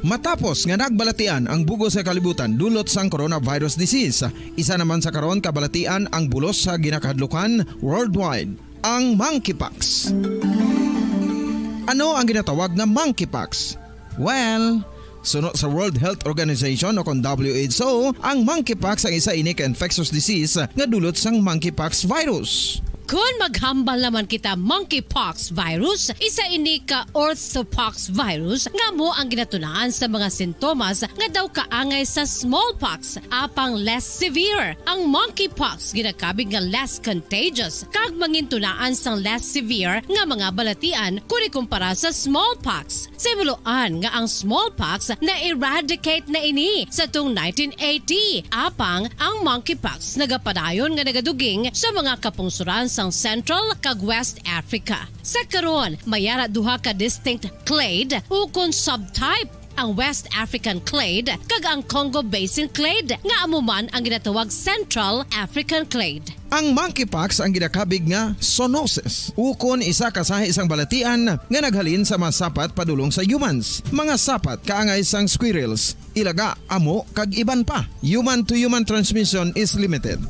G: Matapos nga nagbalatian ang bugos sa kalibutan dulot sang coronavirus disease, isa naman sa karon kabalatian ang bulos sa ginakahadlukan worldwide, ang monkeypox. Ano ang ginatawag na monkeypox? Well, sunod sa World Health Organization o kon WHO, ang monkeypox ang isa ini ka infectious disease nga dulot sang monkeypox virus.
Q: Kung maghambal naman kita monkeypox virus, isa ini ka orthopox virus nga mo ang ginatulaan sa mga sintomas nga daw kaangay sa smallpox, apang less severe. Ang monkeypox ginakabig nga less contagious kag mangintunaan sang less severe nga mga balatian kung ikumpara sa smallpox. Simuloan nga ang smallpox na eradicate na ini sa tung 1980, apang ang monkeypox nagapadayon nga nagaduging sa mga kapungsuran sang Central kag West Africa. Sa karon, mayara duha ka distinct clade ukon subtype, ang West African clade kag ang Congo Basin clade nga amuman ang ginatawag Central African clade.
G: Ang monkeypox ang ginakabig nga zoonosis. Ukon isa ka sa isang balatian nga naghalin sa mga sapat padulong sa humans. Mga sapat kaangay sang squirrels, ilaga, amo kag iban pa. Human to human transmission is limited.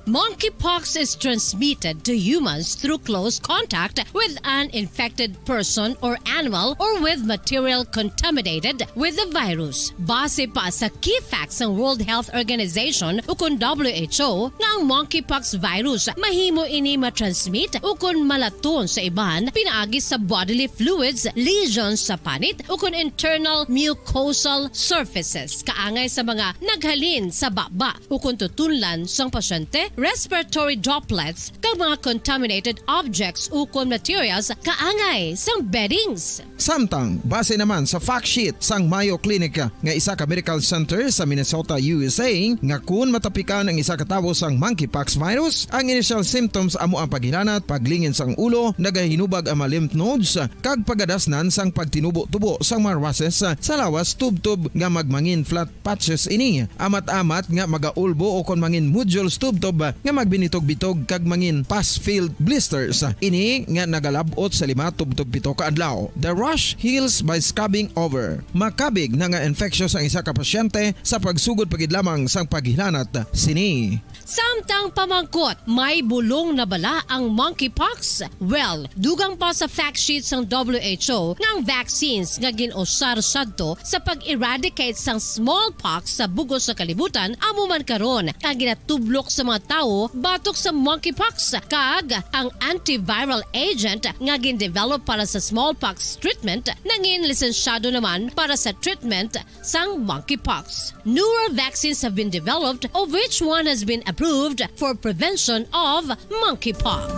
Q: Monkeypox is transmitted to humans through close contact with an infected person or animal or with material contaminated with the virus. Base pa sa key facts ng World Health Organization ukon WHO nga ang monkeypox virus mahimo ini matransmit ukon malaton sa iban pinaagi sa bodily fluids, lesions sa panit ukon internal mucosal surfaces kaangay sa mga naghalin sa baba ukon tutunlan sang pasyente, respiratory droplets kag mga contaminated objects ukon materials kaangay sang beddings.
G: Samtang, base naman sa fact sheet sang Mayo Clinic nga isa ka medical center sa Minnesota, USA, nga kun matapikan ang isa ka tawo sang monkeypox virus, ang initial symptoms amo ang paghilanat, paglingin sang ulo, nagahinubag ang mga lymph nodes, kag pagadasnan sang pagtinubo-tubo sang mga rashes sa lawas tubtob nga magmangin flat patches ini. Amat-amat nga magaulbo o kon mangin nodules tubtob nga magbinitog-bitog kag mangin pus-filled blisters. Ini nga nagalabot sa 5 tubtob 7 ka adlaw. The rash heals by scabbing over. Makabig na nga infectious ang isa ka pasyente sa pagsugod pagid lamang sang paghilanat sini.
Q: Samtang pamangkot, may bulong na bala ang monkeypox? Well, dugang pa sa fact sheets ng WHO nga ang vaccines nga ginusar sadto sa pag-eradicate sang smallpox sa bugos sa kalibutan amo man karon ang ginatublok sa mga tao batok sa monkeypox kag ang antiviral agent nga gin-develop para sa smallpox treatment nangin lisensyado naman para sa treatment sang monkeypox. Newer vaccines have been developed, of which one has been approved for prevention of monkeypox.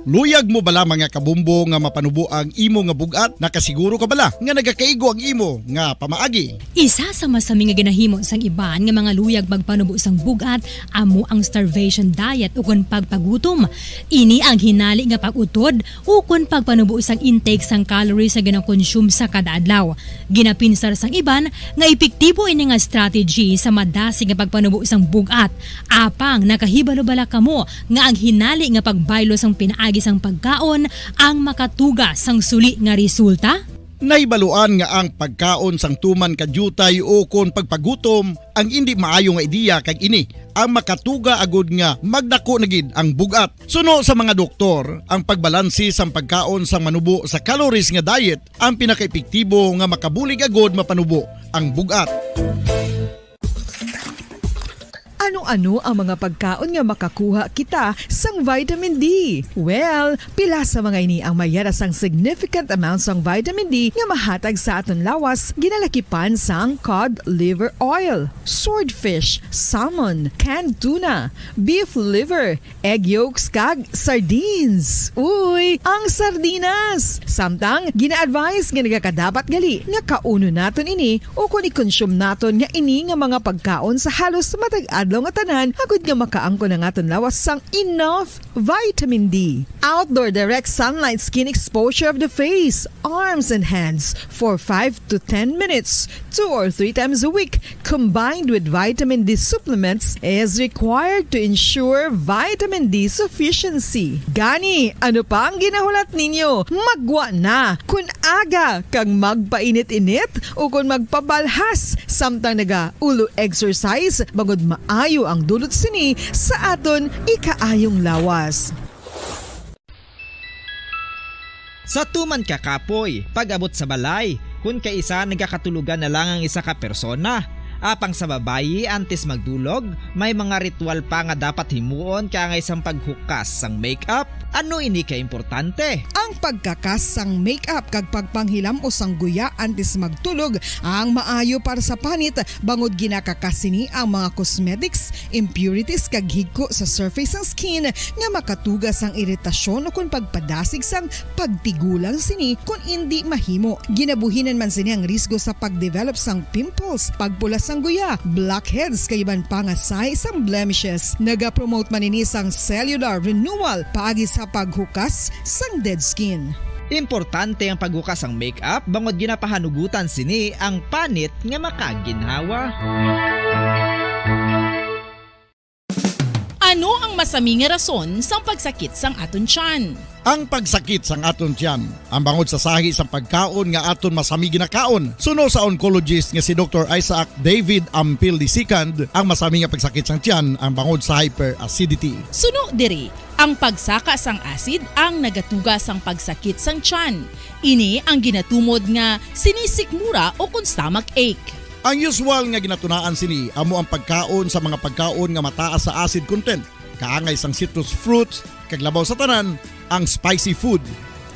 R: Luyag mo bala mga kabumbo nga mapanubo ang imo nga bugat? Nakasiguro ka bala nga nagakaigo ang imo nga pamaagi?
S: Isa sa masami nga ginahimo sang iban nga mga luyag magpanubo sang bugat amo ang starvation diet ukon pagpagutom. Ini ang hinali nga pag-utod ukon pagpanubo sang intake sang calories sa ginakonsume sa kada adlaw. Ginapinsar sang iban nga epektibo ini nga strategy sa madasig nga pagpanubo sang bugat. Apang nakahibalo-bala kamo nga ang hinali nga pagbaylo sang pinaagi sang pagkaon ang makatuga sang suli nga resulta?
R: Naibaluan nga ang pagkaon sang tuman kadyutay o kon pagpagutom ang hindi maayo nga ideya kag ini ang makatuga agud nga magdako na gid ang bugat. Suno sa mga doktor, ang pagbalansi sang pagkaon sang manubo sa calories nga diet ang pinakaepektibo nga makabulig agud mapanubo ang bugat.
O: Ano-ano ang mga pagkaon nga makakuha kita sang vitamin D? Well, pila sa mga ini ang mayara sang significant amount sang vitamin D nga mahatag sa aton lawas ginalakipan sang cod liver oil, swordfish, salmon, canned tuna, beef liver, egg yolks kag sardines. Uy, ang sardinas! Samtang gina-advise nga nagakadapat gali nga kauno naton ini o kung i-consume naton nga ini nga mga pagkaon sa halos matag adlaw nga tanan agud nga makaangko na aton lawas sang enough vitamin D. Outdoor direct sunlight skin exposure of the face, arms and hands for 5 to 10 minutes 2 or 3 times a week combined with vitamin D supplements is required to ensure vitamin D sufficiency. Gani, ano pa ang ginahulat ninyo? Magwa na kun aga kang magpainit-init o kun magpabalhas samtang naga-ulo exercise bagod maayo ang dulot sini sa aton ikaayong lawas.
T: Sa tuman ka kapoy, pag-abot sa balay, kung kaisa nagkakatulugan na lang ang isa ka persona, Apang sa babayi antes magdulog, may mga ritual pa nga dapat himuon kangay sang paghukas sang makeup. Ano ini ka importante?
O: Ang pagkakas sang makeup kag pagpanghilam o sangguya antes magtulog ang maayo para sa panit bangod ginakakasini ang mga cosmetics, impurities kag higko sa surface sang skin nga makatugas ang iritasyon o kung pagpadasig sang pagtigulang sini kung hindi mahimo. Ginabuhinan man sini ang risgo sa pagdevelop sang pimples, pagpula sang guya, blackheads kay iban pa nga size sang blemishes. Naga-promote man ini sang cellular renewal paagi sa paghukas sang dead skin.
T: Importante ang paghukas ang makeup bangod ginapahanugutan sini ang panit nga makaginhawa.
A: Ano ang masami nga rason sang pagsakit sang aton tiyan?
R: Ang pagsakit sang aton tiyan, ang bangod sa sahi sang pagkaon nga aton masami ginakaon. Suno sa oncologist nga si Dr. Isaac David Ampil II, ang masami nga pagsakit sang tiyan ang bangod sa hyperacidity.
A: Suno diri, ang pagsaka sang acid ang nagatuga sang pagsakit sang tiyan. Ini ang ginatumod nga sinisikmura o kung stomach ache.
R: Ang usual nga ginatunaan sini amo ang pagkaon sa mga pagkaon nga mataas sa acid content, kaangay sang citrus fruits, kag labaw sa tanan ang spicy food.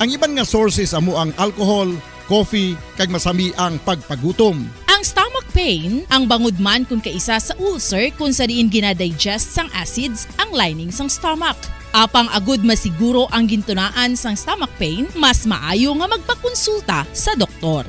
R: Ang iban nga sources amo ang alcohol, coffee, kag masami ang pagpagutom.
A: Ang stomach pain ang bangod man kung kaisa sa ulcer kung sa diin ginadigest sang acids ang lining sang stomach. Apang agud masiguro ang gintunaan sang stomach pain, mas maayo nga magpakonsulta sa doktor.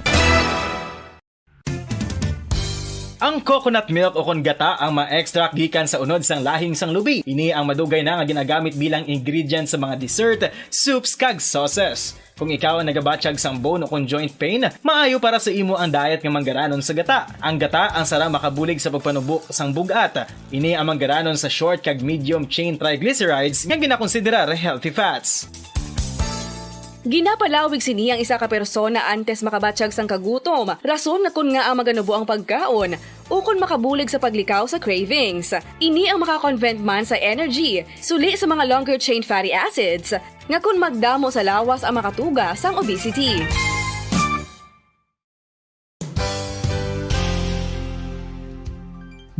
B: Ang coconut milk o kon gata ang ma-extract gikan sa unod sang lahing sang lubi. Ini ang madugay na nga ginagamit bilang ingredient sa mga dessert, soups kag sauces. Kung ikaw ang nagabatsyag sang bone o kon joint pain, maayo para sa imo ang diet nga manggaranon sa gata. Ang gata ang sara makabulig sa pagpanubo sang bugat. Ini ang manggaranon sa short kag medium chain triglycerides nga ginakonsiderar healthy fats.
K: Ginapalawig sini ang isa ka persona antes makabatsyag sang kagutom. Rason na kun nga ang maganubo ang pagkaon o kun makabulig sa paglikaw sa cravings. Ini ang makakonvent man sa energy, suli sa mga longer chain fatty acids, nga kun magdamo sa lawas ang makatuga sang obesity.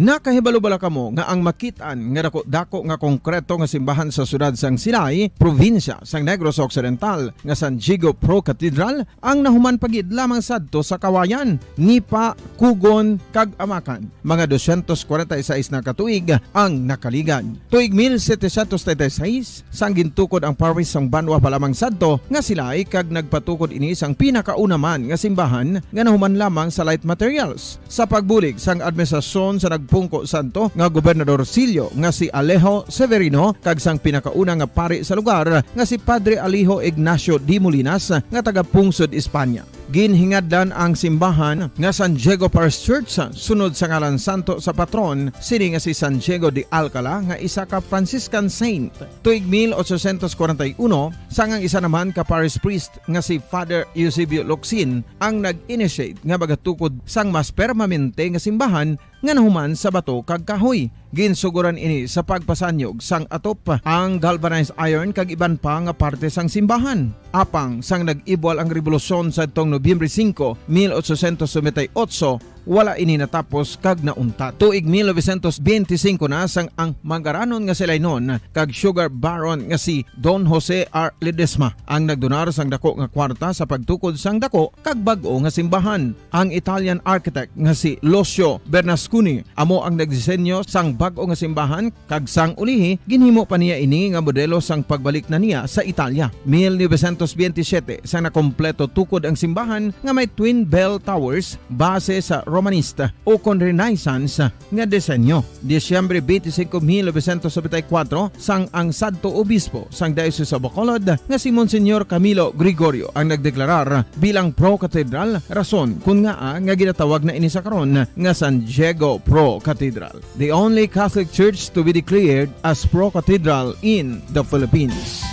G: Nakahibalo-bala kamo nga ang makitaan nga dako nga konkreto nga simbahan sa sudad sang Sinay, probinsya sang Negros Occidental nga San Diego Pro Cathedral ang nahuman pagid lamang sadto sa Kawayan, Nipa, Kugon, kag Amakan. Mga 246 na katuig ang nakaligan. Tuig 1736 sang gintukod ang parish sang Banwa pa lamang sadto nga silay kag nagpatukod ini sang pinakauna man nga simbahan nga nahuman lamang sa light materials. Sa pagbulig sang administrasyon sa Pungko Santo nga Gobernador Silio nga si Alejo Severino kag sang pinakauna nga pari sa lugar nga si Padre Alijo Ignacio D. Molinas nga taga Pungsod, Espanya. Ginhingadlan ang simbahan nga San Diego Parish Church sunod sa ngalan santo sa patron sini nga si San Diego de Alcala nga isa ka Franciscan saint. Tuig 1841 sangang isa naman ka parish priest nga si Father Eusebio Locsin ang nag-initiate nga bagatukod sang mas permanente nga simbahan nga nahuman sa bato kag kahoy. Ginsuguran ini sa pagpasanyog sang atop ang galvanized iron kag iban pa nga parte sang simbahan. Apang sang nag-ibwal ang revolusyon sa tong Nobyembre 5, 1898, wala ini natapos kag nauntat. Tuig 1925 na sang ang manggaranon nga silay noon kag sugar baron nga si Don Jose R. Ledesma ang nagdonar sang dako nga kwarta sa pagtukod sang dako kag bag-o nga simbahan. Ang Italian architect nga si Lucio Bernasconi amo ang nagdisenyo sang bag-o nga simbahan kag sang ulihi ginhimo pa niya ini nga modelo sang pagbalik na niya sa Italia. 1927 sang nakompleto tukod ang simbahan nga may twin bell towers base sa Romanista o kon Renaissance nga disenyo. Disyembre 25, 1974 sang ang sadto obispo sang Diocese of Bacolod nga si Monsignor Camilo Gregorio ang nagdeklarar bilang Pro Cathedral, rason kun nga ginatawag na ini sa karon nga San Diego Pro Cathedral, the only Catholic church to be declared as Pro Cathedral in the Philippines.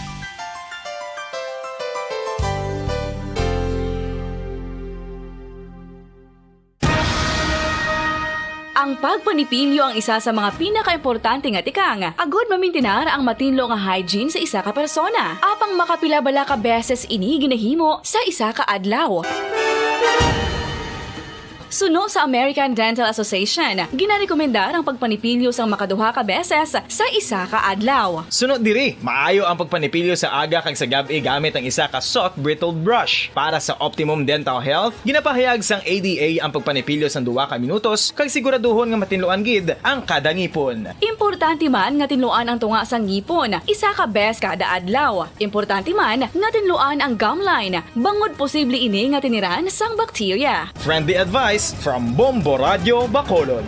K: Ang pagpanipilyo ang isa sa mga pinaka-importante nga tikang. Agod mamintinar ang matinlo nga hygiene sa isa ka persona. Apang makapilabala ka beses ini ginahimo sa isa ka adlaw. Suno sa American Dental Association, ginarekomendar ang pagpanipilyo sang makaduha ka beses sa isa ka adlaw.
B: Sunod diri, maayo ang pagpanipilyo sa aga kag sa gabi gamit ang isa ka soft brittle brush. Para sa optimum dental health, ginapahayag sang ADA ang pagpanipilyo sa 2 ka minutos kag siguraduhon nga matinluan gid ang kada ngipon.
K: Importante man nga tinluan ang tunga sang ngipon, isa ka bes kada adlaw. Importante man nga tinluan ang gum line, bangod posible ini nga tiniran sang bakterya.
B: Friendly advice from Bombo Radio Bacolod.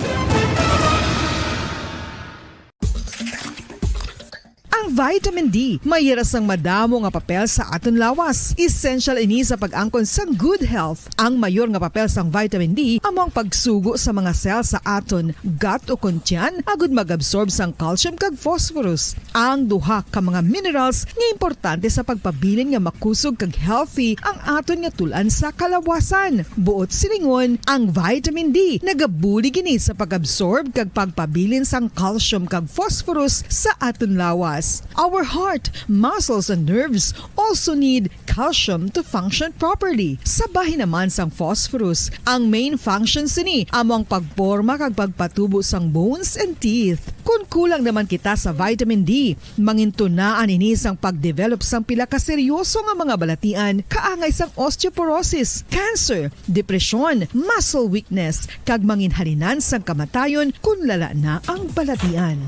O: Ang vitamin D mayra sang madamo nga papel sa aton lawas. Essential ini sa pag-angkon sang good health. Ang mayor nga papel sang vitamin D among pagsugo sa mga cell sa aton gut o kuntyan agud mag-absorb sang calcium kag phosphorus. Ang duha ka mga minerals nga importante sa pagpabilin nga makusog kag healthy ang aton nga tulan sa kalawasan. Buot silingon, ang vitamin D nagabuli gini sa pag-absorb kag pagpabilin sang calcium kag phosphorus sa aton lawas. Our heart, muscles, and nerves also need calcium to function properly. Sabahin naman sang phosphorus, ang main function sini among pagporma kag pagpatubo sang bones and teeth. Kung kulang naman kita sa vitamin D, mangintunaan ini sang pagdevelop sang pila ka seryoso nga mga balatian, kaangay sang osteoporosis, cancer, depresyon, muscle weakness, kag manginhalinan sang kamatayon kung lala na ang balatian.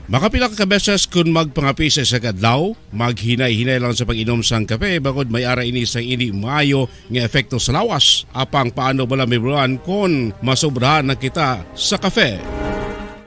E: Makapila ka beses kung magpangapisa sa kadlaw, maghinay-hinay lang sa pag-inom sang kape bakod may ara ini sa hindi maayo nga epekto sa lawas. Apang paano bala mibruan kung masobrahan na kita sa kape?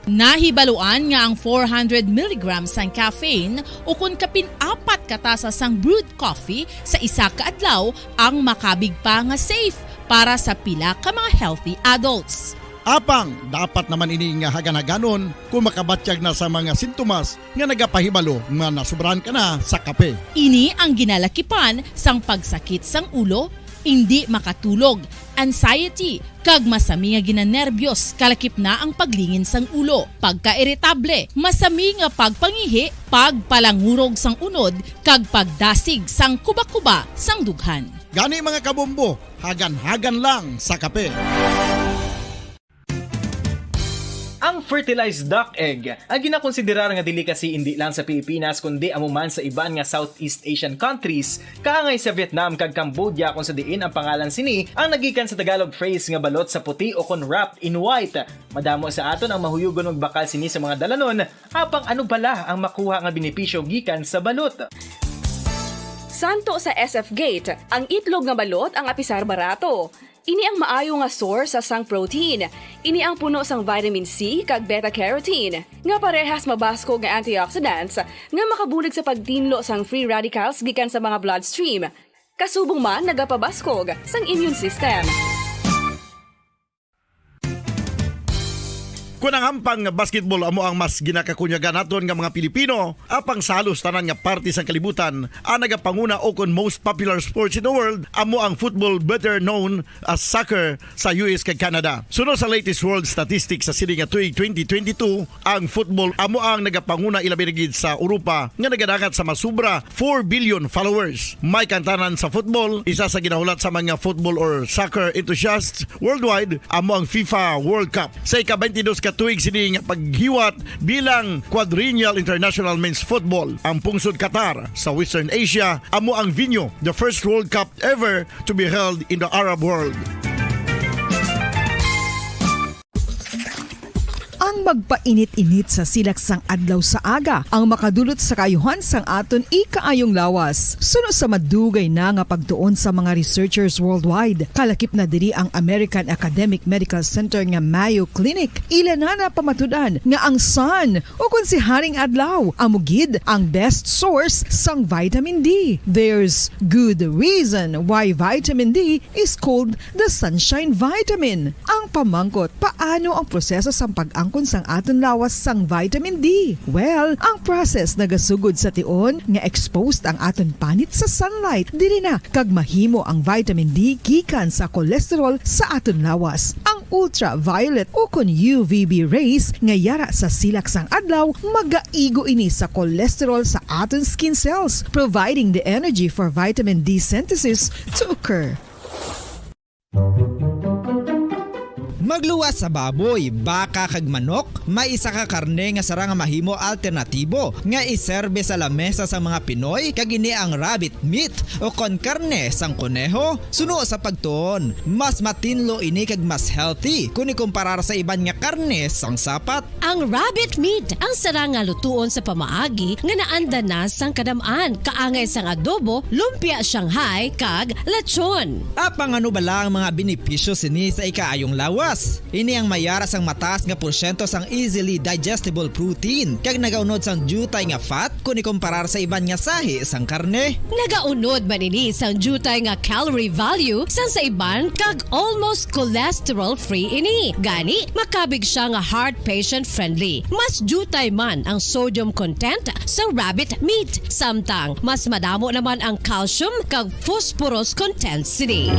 A: Nahibaluan nga ang 400 mg sang caffeine o kung kapin-4 katasa sang brewed coffee sa isa ka adlaw ang makabig pa nga safe para sa pila ka mga healthy adults.
R: Apang, dapat naman ini nga haganaganon kung makabatyag na sa mga sintomas nga nagapahibalo nga nasubrahan ka na sa kape.
A: Ini ang ginalakipan sang pagsakit sang ulo, hindi makatulog, anxiety, kag masami nga ginanerbiyos, kalakip na ang paglingin sang ulo, pagka-iritable, masami nga pagpangihi, pagpalangurog sang unod, kag pagdasig sang kuba-kuba sang dughan.
R: Gani mga kabombo, hagan-hagan lang sa kape.
B: Ang fertilized duck egg ang ginakonsiderar nga delicacy hindi lang sa Pilipinas kundi amuman sa iban nga Southeast Asian countries, kaangay sa Vietnam kag Cambodia kung sa diin ang pangalan sini ang nagikan sa Tagalog phrase nga balot sa puti o kon wrapped in white. Madamo sa aton ang mahuyugon og bakal sini sa mga dalanon, apang ano bala ang makuha nga benepisyo gikan sa balot.
K: Santo sa SF Gate, ang itlog nga balot ang apisar barato. Ini ang maayo nga source sa sang protein. Ini ang puno sang vitamin C kag beta-carotene. Nga parehas mabasko nga antioxidants nga makabulig sa pagtinlo sang free radicals gikan sa mga bloodstream. Kasubong man nagapabaskog sang immune system.
R: Kung ang hampang basketball amo ang mas ginakakunyagan naton nga mga Pilipino, apang salos tanan nga parte sa kalibutan, ang nagapanguna o kon most popular sports in the world, amo ang football better known as soccer sa US kag Canada. Suno sa latest world statistics sa sini nga tuig 2022, ang football amo ang nagapanguna ilabi na gid sa Europa nga nagadagat sa masubra 4 billion followers. May kantanan sa football, isa sa ginahulat sa mga football or soccer enthusiasts worldwide, amo ang FIFA World Cup. Sa ika-22 katuig sini nga paghiwat bilang quadrennial international men's football. Ang pungsod Qatar sa Western Asia amo ang venue, the first World Cup ever to be held in the Arab world.
O: Ang magpainit-init sa silaksang adlaw sa aga ang makadulot sa kayuhan sang aton ikaayong lawas. Suno sa madugay na nga pagtuon sa mga researchers worldwide, kalakip na diri ang American Academic Medical Center nga Mayo Clinic. Ilan na pamatudan nga ang sun o kung si Haring Adlaw amugid ang best source sang vitamin D. There's good reason why vitamin D is called the sunshine vitamin. Ang pamangkot, paano ang proseso sang pag-angkon sang aton lawas sang vitamin D? Well, ang process nagasugod sa tion nga exposed ang aton panit sa sunlight. Dili na kag mahimo ang vitamin D gikan sa cholesterol sa aton lawas. Ang ultraviolet o kon UVB rays nga yara sa silak sang adlaw magaigo ini sa cholesterol sa aton skin cells, providing the energy for vitamin D synthesis to occur.
T: Magluwas sa baboy, baka kag manok, may isa ka karne nga sarang mahimo alternatibo nga iserbe sa lamesa sa mga Pinoy kag ini ang rabbit meat o kon karne sang kuneho. Suno sa pagtuon, mas matinlo ini kag mas healthy kung ikumparar sa iban nga karne sang sapat.
Q: Ang rabbit meat ang sarang nga lutuon sa pamaagi nga naanda na sang kadamaan, kaangay sang adobo, lumpia Shanghai kag lechon.
T: Apang ano bala ang mga benepisyo sini sa ikaayong lawas? Ini ang mayara sang mataas nga porsyento sang easily digestible protein kag nagaunod sang jutay nga fat kung ikumparar sa iban nga sahi sang karne.
Q: Nagaunod man ini sang jutay nga calorie value sang sa iban kag almost cholesterol free ini. Gani makabig siya nga heart patient friendly. Mas jutay man ang sodium content sa rabbit meat, samtang mas madamo naman ang calcium kag phosphorus content sini.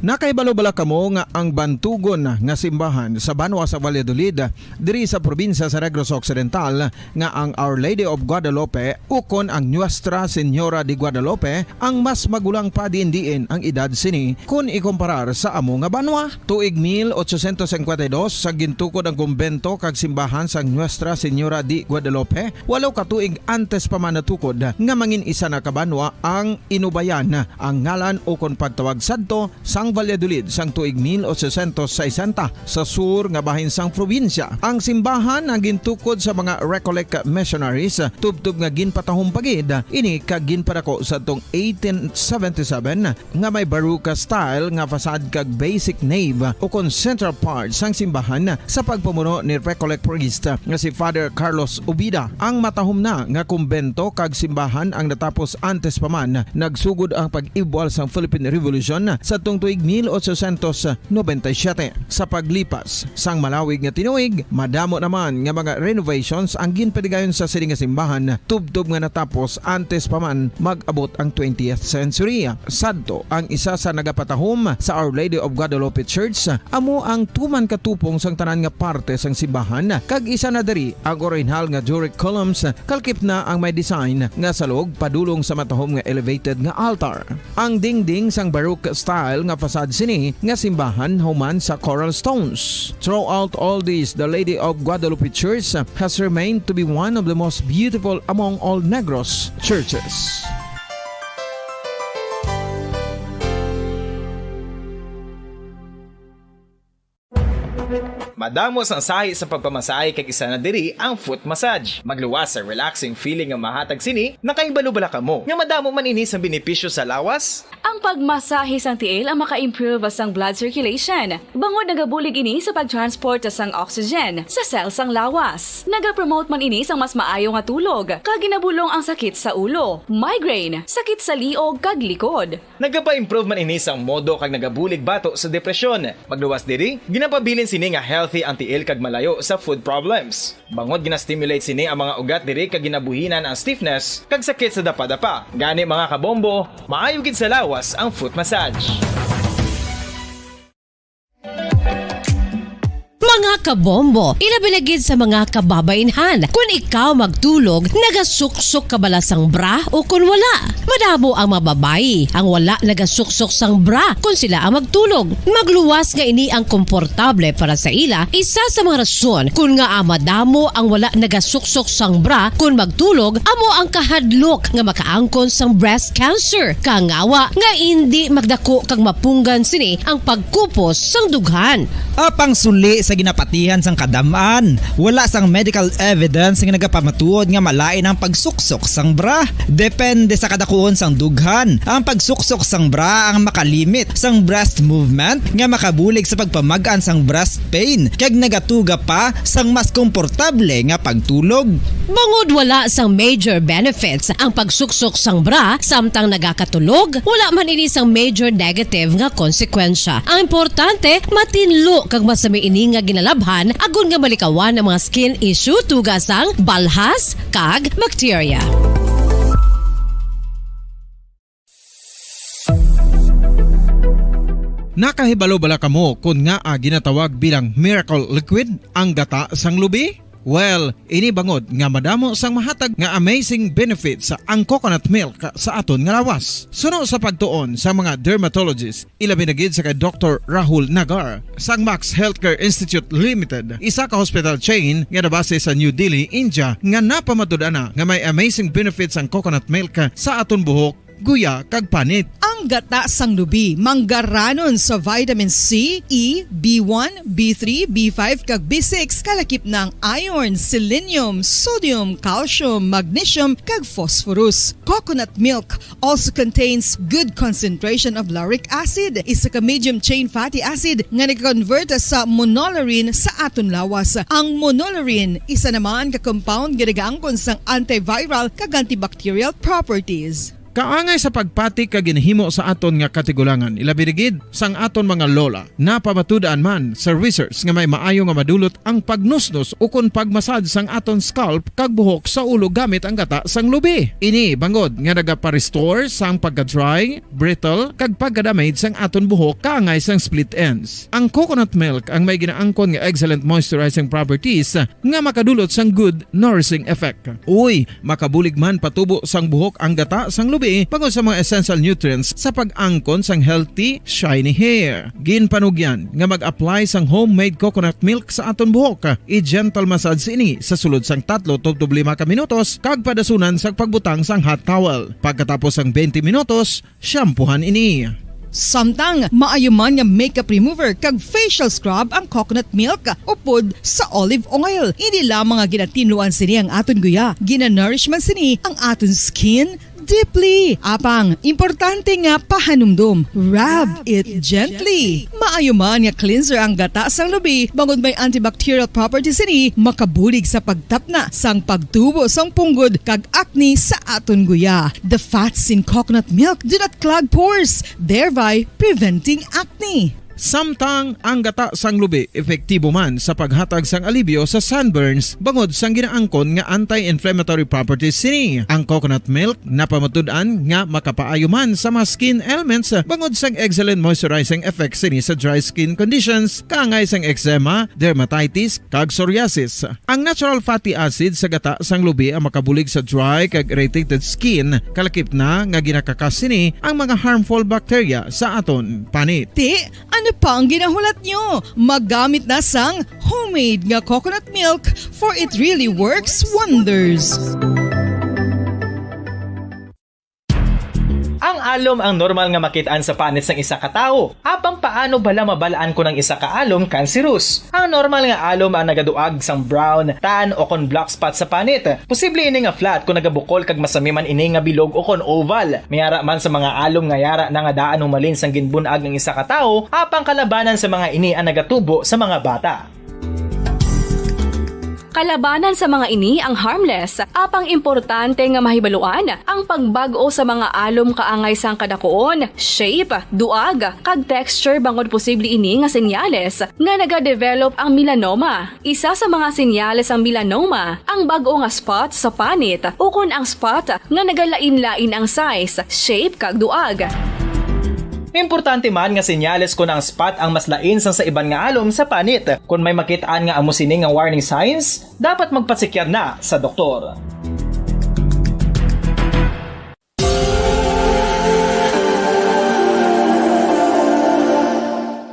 G: Nakaibalo-bala kamo nga ang bantugon nga simbahan sa Banwa sa Valladolid diri sa probinsya sa Negros Occidental nga ang Our Lady of Guadalupe ukon ang Nuestra Señora de Guadalupe ang mas magulang pa diin ang edad sini kung ikomparar sa amo nga banwa. Tuig 1852 sa gintukod ang kumbento kag simbahan sang Nuestra Señora de Guadalupe, walo ka tuig antes pa man natukod nga mangin isa na kabanwa ang inubayan ang ngalan ukon pagtawag sadto sang Valladolid sang tuig 1860 sa sur nga bahin sang probinsya. Ang simbahan ang gintukod sa mga Recollect missionaries tubtub nga ginpatahong pagid ini kag ginpadako sa tong 1877 nga may baruka style nga fasad kag basic nave o kon central part sang simbahan sa pagpamuno ni Recollect priest nga si Father Carlos Ubida. Ang matahom na nga kumbento kag simbahan ang natapos antes pa man nagsugod ang pag-ibwal sang Philippine Revolution sa tong tuig 1897. Sa paglipas sang malawig nga tinuig, madamo naman nga mga renovations ang ginpadigayon sa sining nga simbahan tubtob nga natapos antes pa man mag-abot ang 20th century. Sadto ang isa sa nagapatahom sa Our Lady of Guadalupe Church amo ang tuman katupong sang tanan nga parte sang simbahan kag isa na diri ang original nga Doric columns kalkip na ang may design nga salog padulong sa matahom nga elevated nga altar. Ang dingding sang Baroque style nga fasad sini nga simbahan human sa coral stones. Throughout all this, the Lady of Guadalupe Church has remained to be one of the most beautiful among all Negros churches.
B: Madamos ang sahi sa pagpamasahe kag isa na diri ang foot massage. Magluwas sa relaxing feeling nga mahatag sini, nakaibalo-bala kamo. Nga madamo man ini sa benepisyo sa lawas.
K: Ang pagmasahe sang tiil ang maka-improve sang blood circulation. Bangod nagabulig ini sa pagtransport sang oxygen sa cells sang lawas. Nagapromote man ini sang mas maayo nga tulog, kag ginabulong ang sakit sa ulo, migraine, sakit sa liog kag likod.
B: Nagapa-improve man ini sang modo kag nagabulig bato sa depresyon. Magluwas diri, ginapabilin sini nga healthy ang tiil kag malayo sa food problems. Bangod gina-stimulate sini ang mga ugat diri kag ginabuhinan ang stiffness kag sakit sa dapa-dapa. Gani mga kabombo, maayo gid sa lawas ang foot massage.
Q: Mga kabombo, ilabilagid sa mga kababainhan. Kung ikaw magtulog, nagasuksok ka bala sang bra o kung wala. Madamo ang mababayi ang wala nagasuksok sang bra kung sila ang magtulog. Magluwas nga ini ang komportable para sa ila. Isa sa mga rason kung nga madamo ang wala nagasuksok sang bra kung magtulog, amo ang kahadlok nga makaangkon sang breast cancer. Kangawa nga hindi magdako kag mapunggan sini ang pagkupos sang dughan.
T: Apang suli sa ginapatihan sang kadamaan, wala sang medical evidence nga nagapamatuod nga malain ang pagsuksok sang bra. Depende sa kadakuon sang dughan. Ang pagsuksok sang bra ang makalimit sang breast movement nga makabulig sa pagpamagaan sang breast pain kag nagatuga pa sang mas komportable nga pagtulog.
Q: Bangod wala sang major benefits ang pagsuksok sang bra samtang nagakatulog, wala man ini sang major negative nga konsekwensya. Ang importante, matinlo kag masami ini nga ginalabhan agon nga malikawan ang mga skin issue tugas ang balhas kag bacteria.
G: Nakahibalo bala kamo kung nga ginatawag bilang miracle liquid ang gata sang lubi? Well, ini bangod nga madamo sang mahatag nga amazing benefits sa ang coconut milk sa aton nga lawas. Suno sa pagtuon sa mga dermatologist, ilabi na gid sa kay Dr. Rahul Nagar sang Max Healthcare Institute Limited, isa ka hospital chain nga nabase sa New Delhi, India, nga napamatud-ana nga may amazing benefits ang coconut milk sa aton buhok, guya kag panit.
O: Ang gata sang lubi manggaranon sa vitamin C, E, B1, B3, B5 kag B6 kalakip ng iron, selenium, sodium, calcium, magnesium kag phosphorus. Coconut milk also contains good concentration of lauric acid, isa ka medium chain fatty acid nga nag-convert sa monolarin sa aton lawas. Ang monolarin isa naman ka compound nga nagaangkon sang antiviral kag antibacterial properties.
G: Kaangay sa pagpati ka ginhimo sa aton nga katigulangan, ilabirigid sang aton mga lola, napamatudan man sa research nga may maayo nga madulot ang pagnusnos o kon pagmasad sang aton scalp kag buhok sa ulo gamit ang gata sang lubi. Ini bangod nga nagapa-restore sang pagka-dry, brittle kag pagka-damage sang aton buhok kaangay sang split ends. Ang coconut milk ang may ginaangkon nga excellent moisturizing properties nga makadulot sang good nourishing effect. Uy, makabulig man patubo sang buhok ang gata sang lubi pagod sa mga essential nutrients sa pag-angkon sang healthy, shiny hair. Ginpanugyan nga mag-apply sang homemade coconut milk sa aton buhok. I-gentle massage ini sa sulod sang 3-5 ka minutos kag padasunan sa pagbutang sang hot towel. Pagkatapos sang 20 minutos, shampoohan ini.
O: Samtang maayuman nga makeup remover kag facial scrub ang coconut milk upod sa olive oil. Hindi lamang nga ginatinluan sini ang aton guya, gina-nourish man sini ang aton skin deeply. Apang, importante nga pahanumdum. Rub it gently. Maayuman nga cleanser ang gata sang lubi, bangod may antibacterial properties ini, makabulig sa pagtapna sang pagtubo sang punggod kag acne sa aton guya. The fats in coconut milk do not clog pores, thereby preventing acne.
G: Samtang ang gata sang lubi epektibo man sa paghatag sang alibyo sa sunburns bangod sang ginaangkon nga anti-inflammatory properties sini. Ang coconut milk napamatud-an nga makapaayo man sa mga skin ailments bangod sang excellent moisturizing effect sini sa dry skin conditions kaangay sang eczema, dermatitis kag psoriasis. Ang natural fatty acid sa gata sang lubi ang makabulig sa dry kag irritated skin, kalakip na nga ginakakas sini ang mga harmful bacteria sa aton panit.
O: Ano pa ang ginahulat nyo? Maggamit na sang homemade nga coconut milk for it really works wonders.
B: Ang alom ang normal nga makitaan sa panit sang isa ka tawo. Apang paano bala mabalaan ko ng isa ka alom cancerous? Ang normal nga alom ang nagaduag sang brown, tan o kon black spot sa panit. Posible ini nga flat kung nagabukol kag masami man ini nga bilog o kon oval. Mayara man sa mga alom nga yara na nga daan humalin sang ginbunag ng isa ka tawo, apang kalabanan sa mga ini ang nagatubo sa mga bata.
K: Kalabanan sa mga ini ang harmless, apang importante nga mahibaluan ang pagbag-o sa mga alom kaangay sang kadakuon, shape, duag, kag texture bangod posible ini nga senyales nga nagadevelop ang melanoma. Isa sa mga senyales ang melanoma, ang bag-o nga spot sa panit o kun ang spot nga nagalain-lain ang size, shape kag duag.
B: Importante man nga senyales kung ang spot ang mas lain sang sa iban nga alom sa panit. Kung may makitaan nga amo sini nga warning signs, dapat magpasikyar na sa doktor.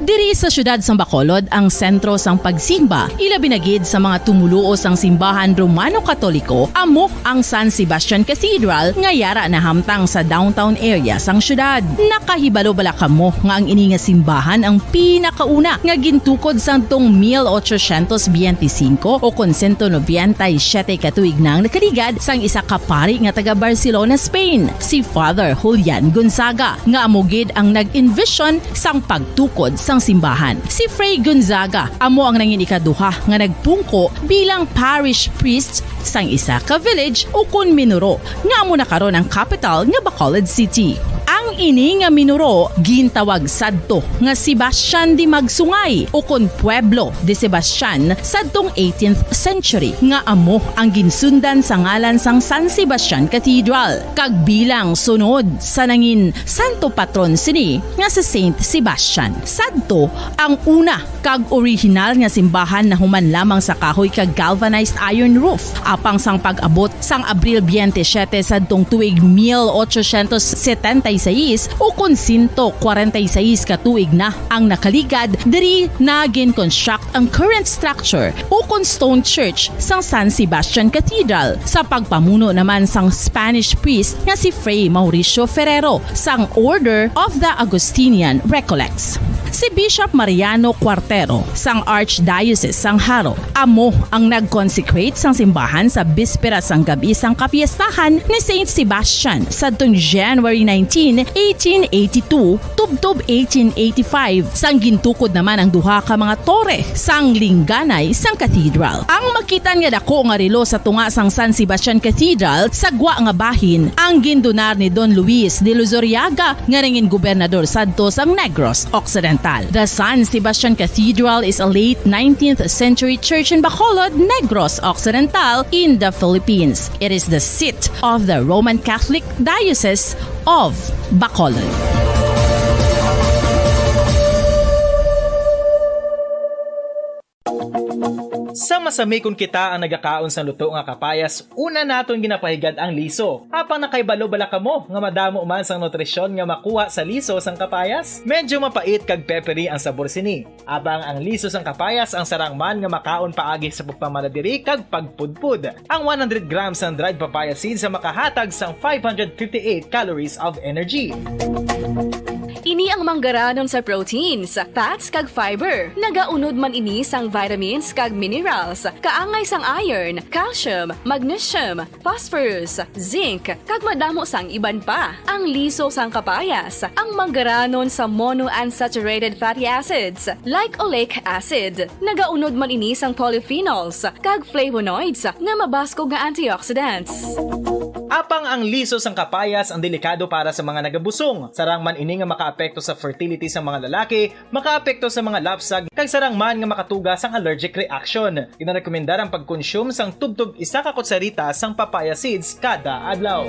A: Diri sa syudad sang Bacolod ang sentro sang pagsimba, ilabi na gid sa mga tumuluo sang simbahan Romano-Katoliko, amo ang San Sebastian Cathedral nga yara na hamtang sa downtown area sang syudad. Nakahibalo bala kamo nga ang ini nga simbahan ang pinakauna nga gintukod sang tong 1825 o kon 197 katuig nang nakaligad sang isa ka pari nga taga Barcelona, Spain, si Father Julian Gonzaga, nga amo gid ang nag-envision sang pagtukod sang simbahan. Si Fray Gonzaga amo ang nangin ikaduha nga nagpungko bilang parish priest sang isa ka village o kun minuro nga amo na karon ang capital nga Bacolod City. Ang Ang ini nga minuro gintawag sadto nga Sebastian di Magsungay o kon Pueblo de Sebastian sadtong 18th century nga amo ang ginsundan sa ngalan sang San Sebastian Cathedral kag bilang sunod sa nangin santo patron sini nga si Saint Sebastian. Sadto ang una kag original nga simbahan na human lamang sa kahoy kag galvanized iron roof apang sang pag-abot sang Abril 27 sadtong tuig 1876 o kon 146 ka tuig na ang nakaligad diri na gin-construct ang current structure o kon stone church sang San Sebastian Cathedral sa pagpamuno naman sang Spanish priest nga si Fray Mauricio Ferrero sang Order of the Augustinian Recollects. Si Bishop Mariano Cuartero sang Archdiocese sang Haro amo ang nag-consecrate sang simbahan sa bispera sang gabi sang kapiestahan ni Saint Sebastian sadtong January 19, 1882 tubtob 1885 sang gintukod naman ang duha ka mga tore sang lingganay sang cathedral. Ang makitan nga dako nga relo sa tunga sang San Sebastian Cathedral sa gwa nga bahin ang gindonar ni Don Luis de Luzuriaga nga ringin gobernador sadto sang Negros Occidental. The San Sebastian Cathedral is a late 19th century church in Bacolod, Negros Occidental in the Philippines. It is the seat of the Roman Catholic Diocese of Bacolod.
B: Sa masami kung kita ang nagakaon sa luto nga kapayas, una naton ginapahigad ang liso. Apang nakaibalo bala kamo nga madamo man sang nutrisyon nga makuha sa liso sang kapayas? Medyo mapait kag peppery ang sabor sini. Abang ang liso sang kapayas ang sarang man nga makaon paagi sa pagpamaladiri kag pagpudpud. Ang 100 grams ng dried papaya seeds sa makahatag sang 558 calories of energy.
K: Ini ang manggaranon sa proteins, fats kag fiber. Nagaunod man ini sang vitamins kag minerals, kaangay sang iron, calcium, magnesium, phosphorus, zinc, kag madamo sang iban pa. Ang liso sang kapayas, ang manggaranon sa monounsaturated fatty acids like oleic acid. Nagaunod man ini sang polyphenols kag flavonoids nga mabaskog nga antioxidants.
B: Apang ang liso sang kapayas ang delikado para sa mga nagabusong. Sarang man ini nga makaapekto sa fertility sa mga lalaki, makaapekto sa mga lapsag, kag sarang man nga makatuga sang allergic reaction. Ginarekomendar ang pagkonsume sang tubtub 1 ka kutsarita sang papaya seeds kada adlaw.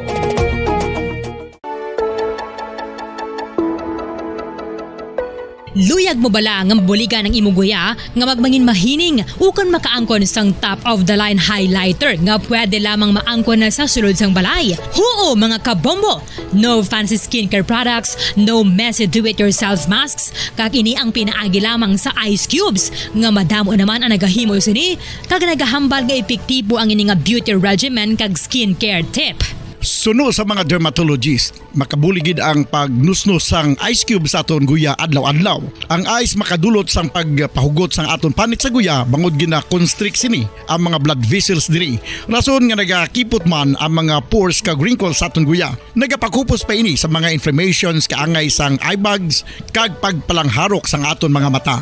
S: Luyag mo bala nga mabuligan ang imuguya nga magmangin mahining ukon makaangkon sang top of the line highlighter nga pwede lamang maangkon na sa sulod sang balay. Huo mga kabombo! No fancy skincare products, no messy do-it-yourself masks, kag ini ang pinaagi lamang sa ice cubes nga madamo naman ang nagahimo sini kag nagahambal nga epektibo ang ini nga beauty regimen kag skincare tip.
R: Suno sa mga dermatologist, makabuligid ang pagnusnos sang ice cube sa aton guya adlaw-adlaw. Ang ice makadulot sang pagpahugot sang aton panit sa guya bangod gina-constrict sini ang mga blood vessels diri. Rason nga nagakipot man ang mga pores kag wrinkles sa aton guya. Nagapakupos pa ini sa mga inflammations kaangay sang eye bags kag pagpalangharok sang aton mga mata.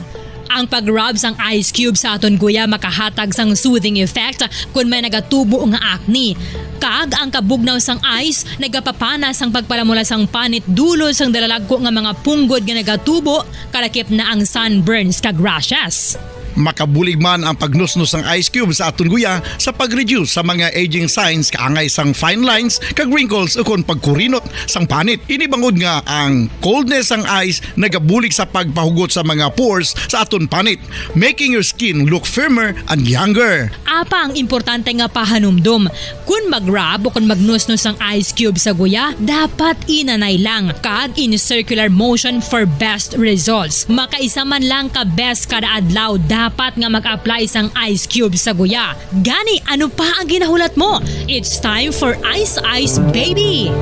S: Ang pag-rub sang ice cube sa aton guya makahatag sang soothing effect kung may nagatubo nga acne. Kag ang kabugnaw sang ice nagapapana sang pagpalamula sang panit dulo sang dalalagko nga mga punggod nga nagatubo kalakip na ang sunburns kag rashes.
R: Makabulig man ang pagnusnos ng ice cube sa aton guya sa pag-reduce sa mga aging signs kaangay sang fine lines kag wrinkles ukon pagkurinot sang panit. Inibangod nga ang coldness sang ice nagabulig sa pagpahugot sa mga pores sa aton panit, making your skin look firmer and younger.
S: Apa ang importante nga pahanumdum, kung mag-rub o kung magnusnos ang ice cube sa guya, dapat inanay lang kag in circular motion for best results. Makaisa man lang ka best kada adlaw dapat nga mag-apply sang ice cube sa guya. Gani, ano pa ang ginahulat mo? It's time for Ice Ice Baby!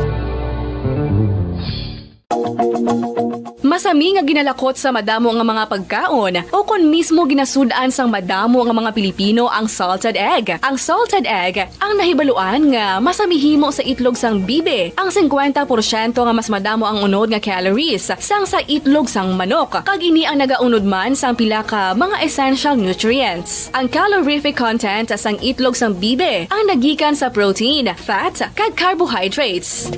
K: Masami nga ginalakot sa madamo nga mga pagkaon o kon mismo ginasudan sang madamo nga mga Pilipino ang salted egg. Ang salted egg ang nahibaluan nga masamihimo sa itlog sang bibe. Ang 50% nga mas madamo ang unod nga calories sang sa itlog sang manok. Kag ini ang nagaunod man sang pila ka mga essential nutrients. Ang calorific content sang itlog sang bibe ang nagikan sa protein, fat, kag carbohydrates.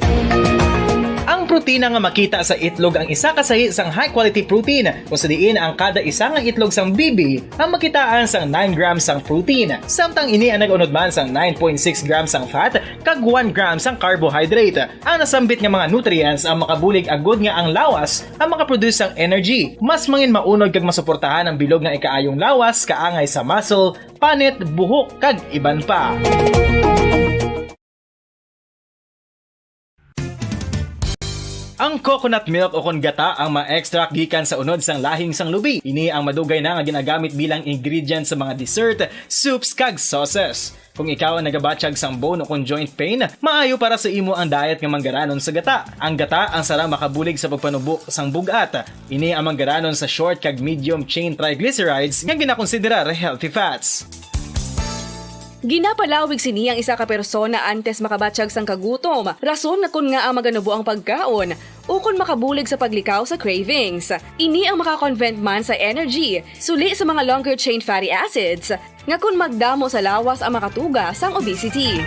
B: Ang protina nga makita sa itlog ang isa kasahi sang high quality protein kung sa diin ang kada isa nga itlog sang bibi ang makitaan sang 9 grams sang protein. Samtang ini ang nag-unod man sang 9.6 grams sang fat kag 1 grams sang carbohydrate. Ang nasambit nga mga nutrients ang makabulig agud nga ang lawas ang makaproduce sang energy. Mas mangin maunod kag masuportahan ang bilog nga ikaayong lawas kaangay sa muscle, panit, buhok kag iban pa. Ang coconut milk o kon gata ang ma-extract gikan sa unod sang lahing sang lubi. Ini ang madugay na nga ginagamit bilang ingredient sa mga dessert, soups kag sauces. Kung ikaw ang nagabatsyag sang bone o kon joint pain, maayo para sa imo ang diet nga manggaranon sa gata. Ang gata ang sarang makabulig sa pagpanubo sang bugat. Ini ang manggaranon sa short kag medium chain triglycerides nga ginakonsiderar healthy fats.
K: Ginapalawig sini ang isa ka persona antes makabatsyag sang kagutom. Rason nga kun nga ang maganubo ang pagkaon o kun makabulig sa paglikaw sa cravings. Ini ang makakonvent man sa energy, suli sa mga longer chain fatty acids, nga kun magdamo sa lawas ang makatuga sang obesity.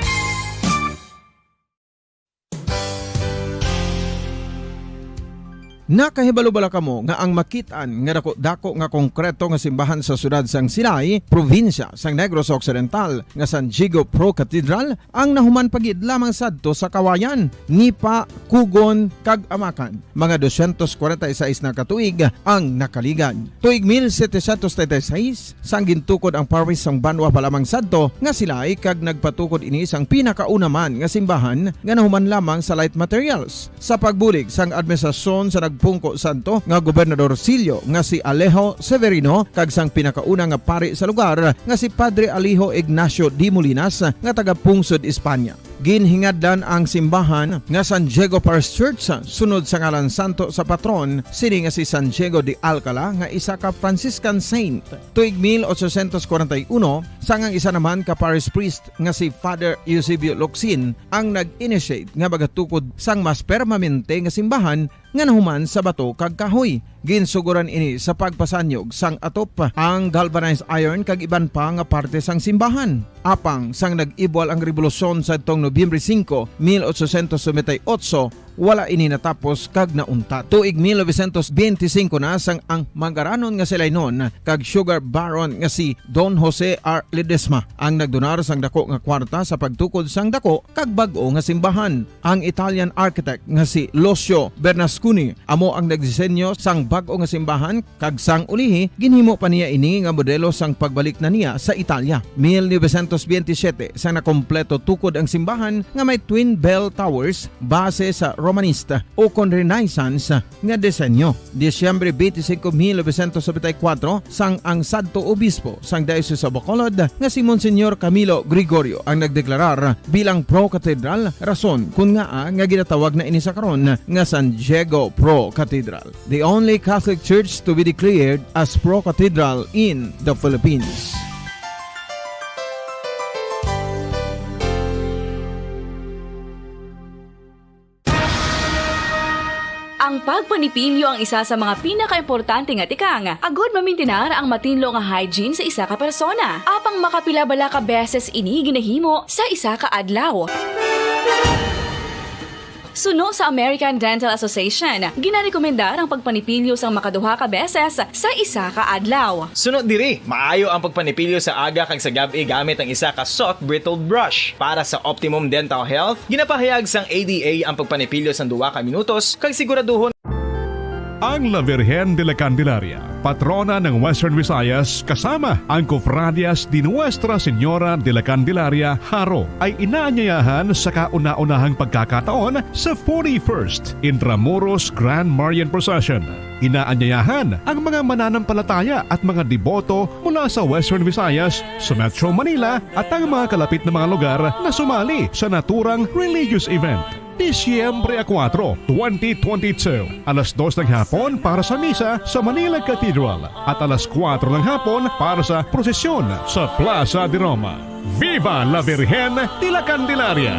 G: Nakahibalo-bala kamo nga ang makitaan nga dako nga konkreto nga simbahan sa sudad sang Sinay, probinsya sang Negros Occidental nga San Diego Pro Cathedral ang nahuman pagid lamang sadto sa kawayan, Nipa, Kugon kag Amakan. Mga 246 na katuig ang nakaligan. Tuig 1736 sang gintukod ang parish sang Banwa pa lamang sadto nga Silay kag nagpatukod ini sang pinakauna man nga simbahan nga nahuman lamang sa light materials. Sa pagbulig sang administrasyon sa Pungko Santo nga Gobernador Silio nga si Alejo Severino kag sang pinakauna nga pari sa lugar nga si Padre Alijo Ignacio D. Molinas nga taga Pungsod, Espanya. Ginhingadlan ang simbahan nga San Diego Parish Church sunod sa ngalan santo sa patron sini nga si San Diego de Alcala nga isa ka Franciscan saint. Tuig 1841 sangang isa naman ka parish priest nga si Father Eusebio Locsin ang nag-initiate nga bagatukod sang mas permanente nga simbahan nga nahuman sa bato kag kahoy. Ginsuguran ini sa pagpasanyog sang atop ang galvanized iron kag iban pa nga parte sang simbahan. Apang sang nag-ibwal ang revolusyon sa tong Nobyembre 5, 1898, wala ini natapos kag nauntat. Tuig 1925 na sang ang manggaranon nga silay noon kag sugar baron nga si Don Jose R. Ledesma ang nagdonar sang dako nga kwarta sa pagtukod sang dako kag bag-o nga simbahan. Ang Italian architect nga si Lucio Bernasconi amo ang nagdisenyo sang bag-o nga simbahan kag sang ulihi ginhimo pa niya ini nga modelo sang pagbalik na niya sa Italia. 1927 sang nakompleto tukod ang simbahan nga may twin bell towers base sa Romanista o kon Renaissance nga disenyo. Disyembre 25, 1974 sang ang sadto obispo sang Diocese of Bacolod nga si Monsignor Camilo Gregorio ang nagdeklarar bilang pro-cathedral, rason kun nga ginatawag na ini sa karon nga San Diego Pro-Cathedral, the only Catholic church to be declared as pro-cathedral in the Philippines.
K: Ang pagpanipilyo ang isa sa mga pinaka-importante nga tikang. Agod mamintinar ang matinlo nga hygiene sa isa ka persona. Apang makapilabala ka beses ini ginahimo sa isa ka adlaw. Suno sa American Dental Association, ginarekomendar ang pagpanipilyo sang makaduha ka beses sa isa ka adlaw.
B: Sunod diri, maayo ang pagpanipilyo sa aga kag sa gabi gamit ang isa ka soft brittled brush. Para sa optimum dental health, ginapahayag sang ADA ang pagpanipilyo sang 2 ka minutos kag siguraduhon
P: ang La Virgen de la Candelaria, patrona ng Western Visayas kasama ang Cofradias de Nuestra Señora de la Candelaria, Haro, ay inaanyayahan sa kauna-unahang pagkakataon sa 41st Intramuros Grand Marian Procession. Inaanyayahan ang mga mananampalataya at mga deboto mula sa Western Visayas, sa Metro Manila at ang mga kalapit na mga lugar na sumali sa naturang religious event. Disyembre 4, 2022, alas 2 ng hapon para sa misa sa Manila Cathedral at alas 4 ng hapon para sa prosesyon sa Plaza de Roma. Viva la Virgen de la Candelaria!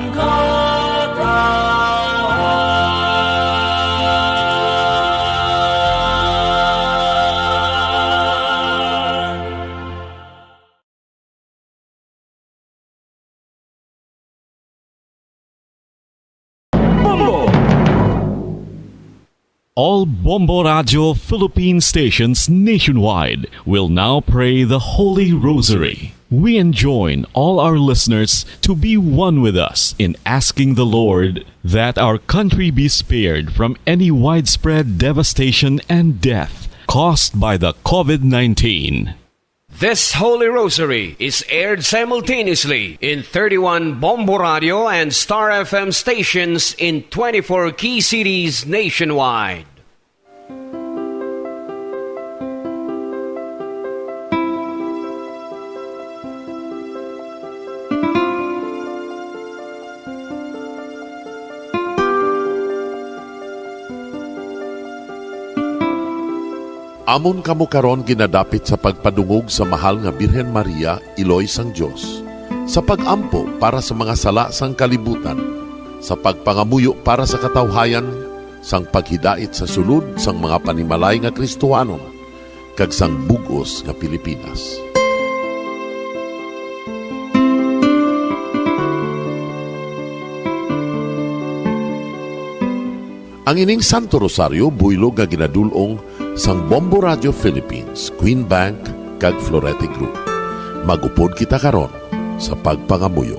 F: All Bombo Radio Philippine stations nationwide will now pray the Holy Rosary. We enjoin all our listeners to be one with us in asking the Lord that our country be spared from any widespread devastation and death caused by the COVID-19.
V: This Holy Rosary is aired simultaneously in 31 Bombo Radio and Star FM stations in 24 key cities nationwide.
W: Amon kamo karon ginadapit sa pagpadungog sa mahal nga Birhen Maria, Iloy sang Dios, sa pagampo para sa mga sala sang kalibutan, sa pagpangamuyo para sa katawhayan, sang paghidait sa sulod sang mga panimalay nga Kristohanon, kag sang bugos nga Pilipinas. Ang ining Santo Rosario buylog nga ginadulong sang Bombo Radio Philippines, Queen Bank, kag Florete Group. Magupod kita karon sa pagpangamuyo.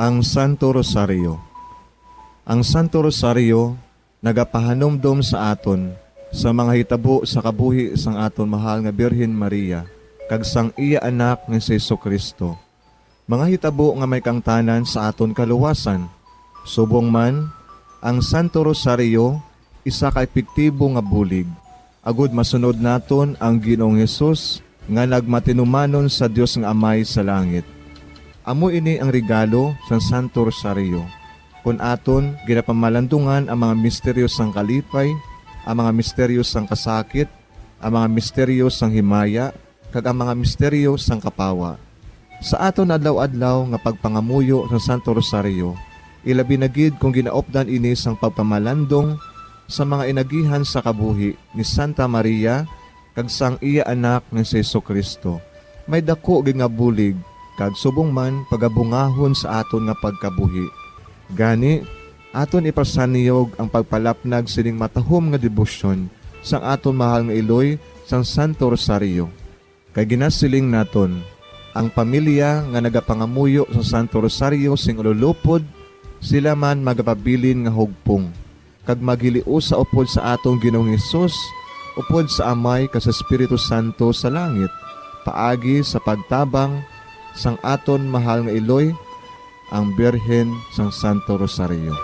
X: Ang Santo Rosario. Ang Santo Rosario nagapahanomdom sa aton sa mga hitabo sa kabuhi sang aton mahal nga Birhen Maria kag sang iya anak nga si Jesucristo. Mga hitabo nga may kangtanan sa aton kaluwasan. Subong man, ang Santo Rosario isa ka epektibo nga bulig. Agud masunod naton ang Ginoong Hesus nga nagmatinumanon sa Dios nga Amay sa langit. Amo ini ang regalo sa Santo Rosario. Kung aton ginapamalandungan ang mga misteryo sang kalipay, ang mga misteryo sang kasakit, ang mga misteryo sang himaya, kag ang mga misteryo sang kapawa. Sa aton adlaw-adlaw nga pagpangamuyo sa Santo Rosario, ilabi na gid kung ginaopdan ini sang pagpamalandong sa mga inagihan sa kabuhi ni Santa Maria kag sang iya anak nga si Jesucristo. May dako gid nga bulig kag subong man pagabungahon sa aton nga pagkabuhi. Gani, aton ipasaniyog ang pagpalapnag sining matahom nga debosyon sang aton mahal nga Iloy sang Santo Rosario. Kay ginasiling naton, ang pamilya nga nagapangamuyo sa Santo Rosario sing ululupod, sila man magapabilin nga hugpong. Kag magiliu sa upod sa atong Ginoong Hesus, upod sa Amay kas Espiritu Santo sa langit, paagi sa pagtabang sang aton mahal nga Iloy, ang Birhen sang Santo Rosario.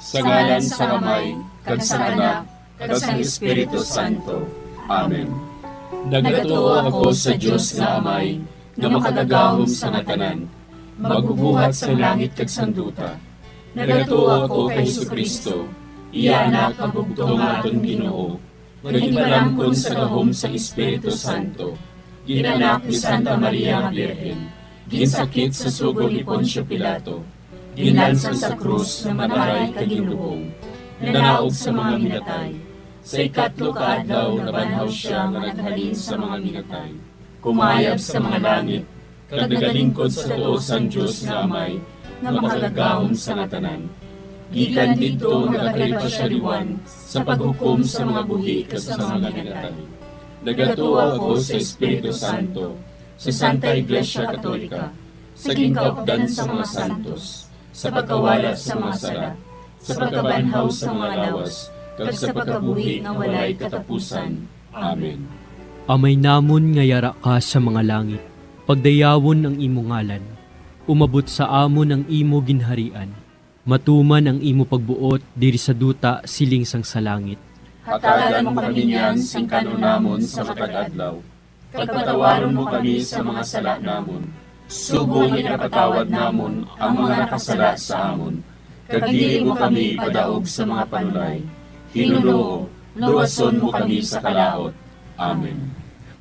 Y: Sa ngalan sa Amay, kag sa Anak, kag sa Espiritu Santo. Amen. Nagatuo ako sa Dios nga Amay, nga makadagahom sa ngatanan, magbubuhat sa langit kag sanduta. Nagatuo ako kay Jesucristo, iya anak ang bugtong aton Ginoo, nagipalamkon sa gahom sa Espiritu Santo. Ginanak ni Santa Maria nga Birhen, ginsakit sa sugod ni Poncio Pilato, ginlansang sa krus na mataray kag ginlubong, nanaog sa mga minatay. Sa ikatlo ka adlaw nabanhaw siya nga naghalin sa mga minatay, kumayab sa mga langit, kag nagalingkod sa tuo sang Dios nga Amay, nga makagagahom sa ngatanan. Gikan didto nagakalipa siya liwan sa paghukom sa mga buhi kas sa mga minatay. Nagatuo ako sa Espiritu Santo, sa Santa Iglesia Katolika, sa gingkaupdan sa mga santos, sa pagkawala sa mga sala, sa pagkabanhaw sa mga lawas, kag sa pagkabuhi nga walay katapusan. Amen.
Z: Amay namon nga yara ka sa mga langit, pagdayawon ang imo ngalan, umabot sa amon ang imo ginharian, matuman ang imo pagbuot diri sa duta siling sang sa langit.
Y: Hatagan mo kami niyan sing kanunamon sa matag adlaw. Pagpatawaron mo kami sa mga sala namon. Subong inapatawad namon ang mga nakasala sa amon. Kag dili mo kami padaog sa mga panulay. Hinunoo, luwason mo kami sa kalaot. Amen.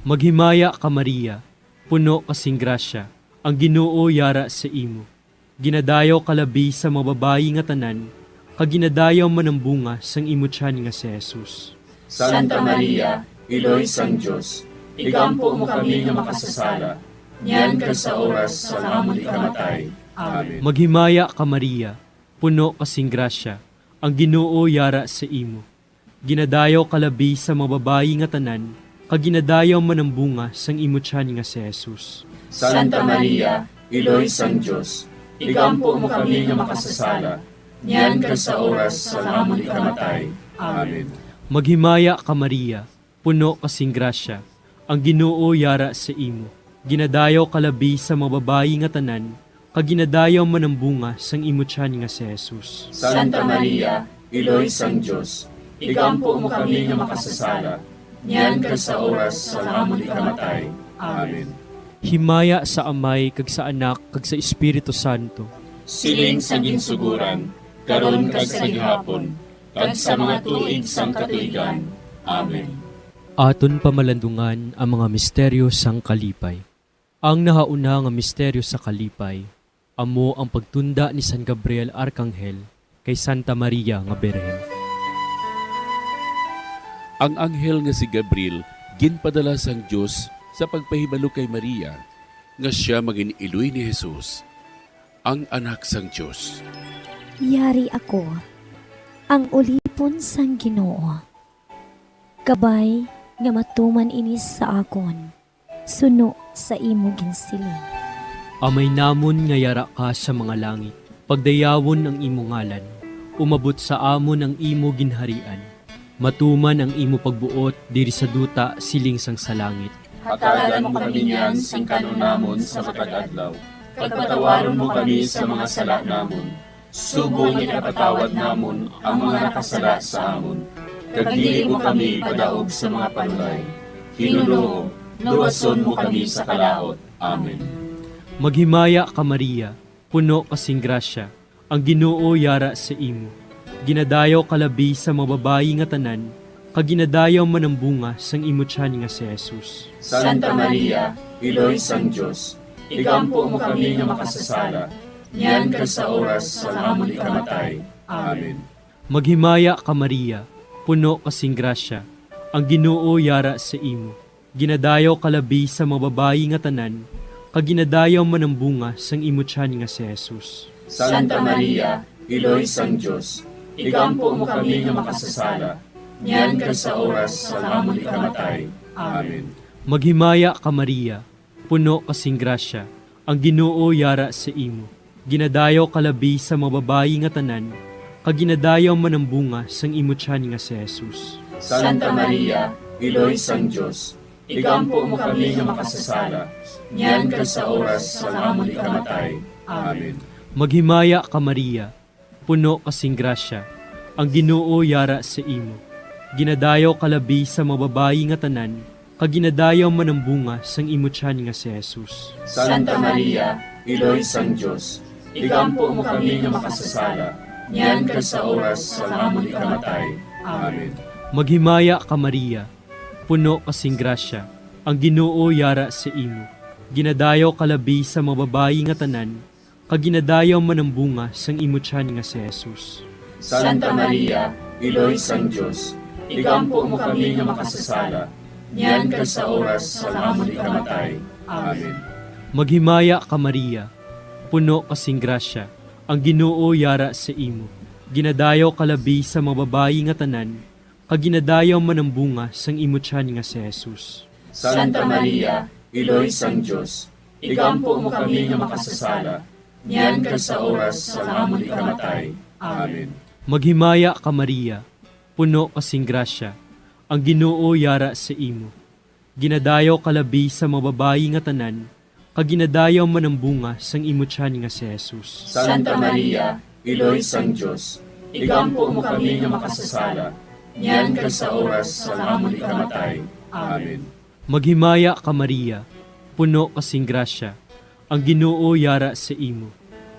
Z: Maghimaya ka Maria, puno kasing grasya, ang Ginoo yara sa imo. Ginadayaw kalabi sa mga babayi nga tanan, kag ginadayaw man ang bunga sang imo tiyan nga si Jesus.
Y: Santa Maria, Iloy sang Diyos, igampo mo kami nga makasasala, niyan ka sa oras sa amon ikamatay. Amen.
Z: Maghimaya ka Maria, puno kasing grasya, ang Ginoo yara sa imo. Ginadayaw kalabi sa mga babayi nga tanan, kag ginadayaw man ang bunga sang imo tiyan nga si Jesus.
Y: Santa Maria, Iloy sang Diyos, igampo mo kami nga makasasala, niyan ka sa oras sa amon ikamatay. Amen.
Z: Maghimaya ka Maria, puno kasing grasya, ang Ginoo yara sa imo. Ginadayaw kalabi sa mga babayi nga tanan, kag ginadayaw man ang bunga sang imo tiyan nga si Jesus.
Y: Santa Maria, Iloy sang Diyos, igampo mo kami nga makasasala, niyan ka sa oras sa amon ikamatay. Amen.
Z: Himaya sa Amay, kag sa Anak, kag sa Espiritu Santo.
Y: Siling sa ginsuguran, karon kag sa gihapon, kag sa mga tuig sang katuigan. Amen.
Z: Aton pamalandungan ang mga misteryo sang kalipay. Ang nahauna nga misteryo sa kalipay, amo ang pagtunda ni San Gabriel Arkanghel kay Santa Maria nga Birhen.
W: Ang anghel nga si Gabriel ginpadala sang Dios sa pagpahibalo kay Maria nga siya maging iloy ni Jesus, ang anak sang Dios.
H: Yari ako, ang ulipon sang Ginoo. Kabay nga matuman inis sa akon, suno sa imo ginsiling.
Z: Amay namon nga yara ka sa mga langit, pagdayawon ang imo ngalan, umabot sa amon ang imo ginharian, matuman ang imo pagbuot diri sa duta siling sang sa langit.
Y: Hatagan mo kami niyan sing kanunamon sa matag adlaw. Pagpatawaron mo kami sa mga sala namon. Subong ikapatawad namon ang mga nakasala sa amon. Kag dili mo kami padaog sa mga panulay. Hinuloo, luwason mo kami sa kalaot. Amen.
Z: Maghimaya ka Maria, puno kasing grasya, ang Ginoo yara sa imo. Ginadayaw kalabi sa mga babayi nga tanan, kag ginadayaw man ang bunga sang imo tiyan nga si Jesus.
Y: Santa Maria, Iloy sang Diyos, igampo mo kami nga makasasala, niyan ka sa oras sa amon ikamatay. Amen.
Z: Maghimaya ka Maria, puno kasing grasya, ang Ginoo yara sa imo. Ginadayaw kalabi sa mga babayi nga tanan, kag ginadayaw man ang bunga sang imo tiyan nga si Jesus.
Y: Santa Maria, Iloy sang Diyos, igampo mo kami nga makasasala, niyan ka sa oras sa amon ikamatay. Amen.
Z: Maghimaya ka Maria, puno kasing grasya, ang Ginoo yara sa imo. Ginadayaw kalabi sa mga babayi nga tanan, kag ginadayaw man ang bunga sang imo tiyan nga si Jesus.
Y: Santa Maria, Iloy sang Diyos, igampo mo kami nga makasasala, niyan ka sa oras sa amon ikamatay. Amen.
Z: Maghimaya ka Maria, puno kasing grasya, ang Ginoo yara sa imo. Ginadayaw kalabi sa mga babayi nga tanan, kag ginadayaw man ang bunga sang imo tiyan nga si Jesus.
Y: Santa Maria, Iloy sang Diyos, igampo mo kami nga makasasala, niyan ka sa oras sa amon ikamatay. Amen.
Z: Maghimaya ka Maria, puno kasing grasya, ang Ginoo yara sa imo. Ginadayaw kalabi sa mga babayi nga tanan, kag ginadayaw man ang bunga sang imo tiyan nga si Jesus.
Y: Santa Maria, Iloy sang Diyos, igampo mo kami nga makasasala, niyan ka sa oras sa amon ikamatay. Amen.
Z: Maghimaya ka Maria, puno kasing grasya, ang Ginoo yara sa imo. Ginadayaw kalabi sa mga babayi nga tanan, kag ginadayaw man ang bunga sang imo tiyan nga si Jesus.
Y: Santa Maria, Iloy sang Diyos, igampo mo kami nga makasasala, niyan ka sa oras sa amon ikamatay. Amen.
Z: Maghimaya ka Maria, puno kasing grasya, ang Ginoo yara sa imo. Ginadayaw kalabi sa mga babayi nga tanan, kag ginadayaw man ang bunga sang imo tiyan nga si Jesus.
Y: Santa Maria, Iloy sang Diyos, igampo mo kami nga makasasala, niyan ka sa oras sa amon ikamatay. Amen.
Z: Maghimaya ka Maria, puno kasing grasya, ang Ginoo yara sa imo.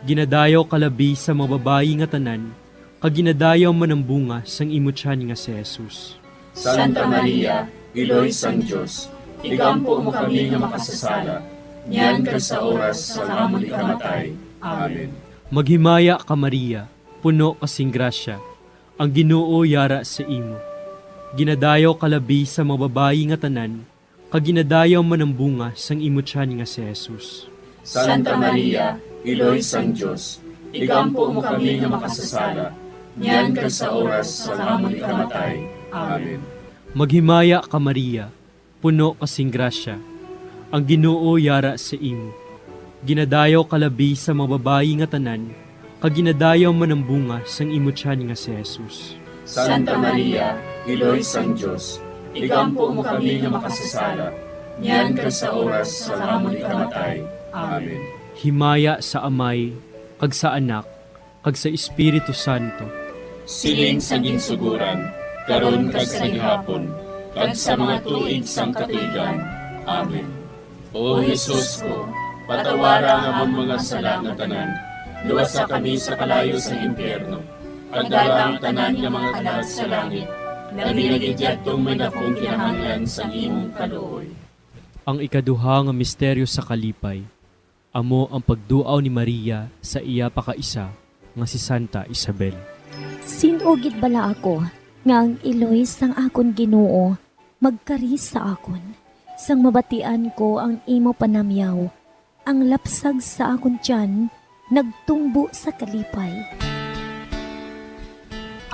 Z: Ginadayaw kalabi sa mga babayi nga tanan, kag ginadayaw man ang bunga sang imo tiyan nga si Jesus.
Y: Santa Maria, Iloy sang Diyos, igampo mo kami nga makasasala, niyan kag sa oras sa amon ikamatay. Amen.
Z: Maghimaya ka Maria, puno kasing grasya, ang Ginoo yara sa imo. Ginadayaw kalabi sa mga babayi nga tanan, kag ginadayaw man ang bunga sang imo tiyan nga si Jesus.
Y: Santa Maria, Iloy sang Dios, igampo mo kami nga makasasala, niyan kag sa oras sa amon ikamatay. Amen.
Z: Maghimaya ka Maria, puno kasing grasya, ang Ginoo yara sa imo. Ginadayaw kalabi sa mga babayi nga tanan, kag ginadayaw man ang bunga sang imo tiyan nga si Jesus.
Y: Santa Maria, Iloy sang Dios, igampo mo kami nga makasasala, niyan kag sa oras sa amon ikamatay. Amen.
Z: Himaya sa Amay, kag sa Anak, kag sa Espiritu Santo.
Y: Siling sa ginsuguran, karon kag sa gihapon, kag sa mga tuig sang katuigan. Amen. O Jesus ko, patawara nga among mga sala nga tanan, luwasa kami sa kalayo sa impyerno, kag dala ang tanan nga mga kalag sa langit, na binagidyattong may dakong kinahanglan sa imong kaluoy.
Z: Ang ikaduha nga misteryo sa kalipay, amo ang pagduaw ni Maria sa iya pakaisa nga si Santa Isabel.
H: Sinugid bala ako, nga ang iloy sang akon Ginoo, magkaris sa akon. Sang mabatian ko ang imo panamyaw, ang lapsag sa akon tiyan, nagtumbo sa kalipay.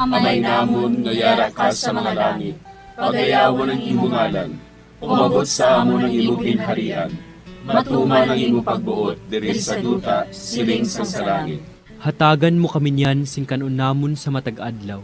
Y: Amay namon nga yara ka sa mga langit, pagayawon ang imong ngalan, umabot sa amon ang imong ginharian, matuman ang imong pagbuot diri sa duta siling sa langit.
Z: Hatagan mo kami niyan sing kanon namon sa matag adlaw,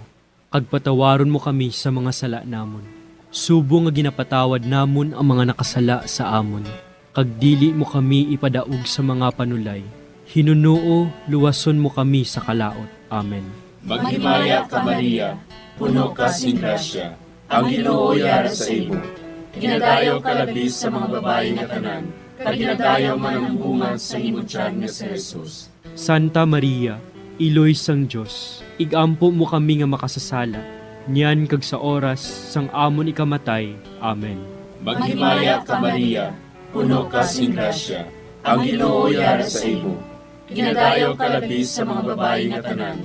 Z: kag patawaron mo kami sa mga sala namon. Subo nga ginapatawad namon ang mga nakasala sa amon, kag dili mo kami ipadaog sa mga panulay. Hinunuo, luwason mo kami sa kalaot. Amen.
Y: Maghimaya ka Maria, puno ka sing grasya, ang Ginoo yara sa imo. Ginadayaw ka labis sa mga babayi nga tanan, kag ginadayaw man ang bunga sa imo tiyan nga si Jesus.
Z: Santa Maria, Iloy sang Dios, igampo mo kami nga makasasala, niyan kag sa oras sang amon ikamatay. Amen.
Y: Maghimaya ka Maria, puno ka sing grasya, ang Ginoo yara sa imo. Ginadayaw ka labis sa mga babayi nga tanan,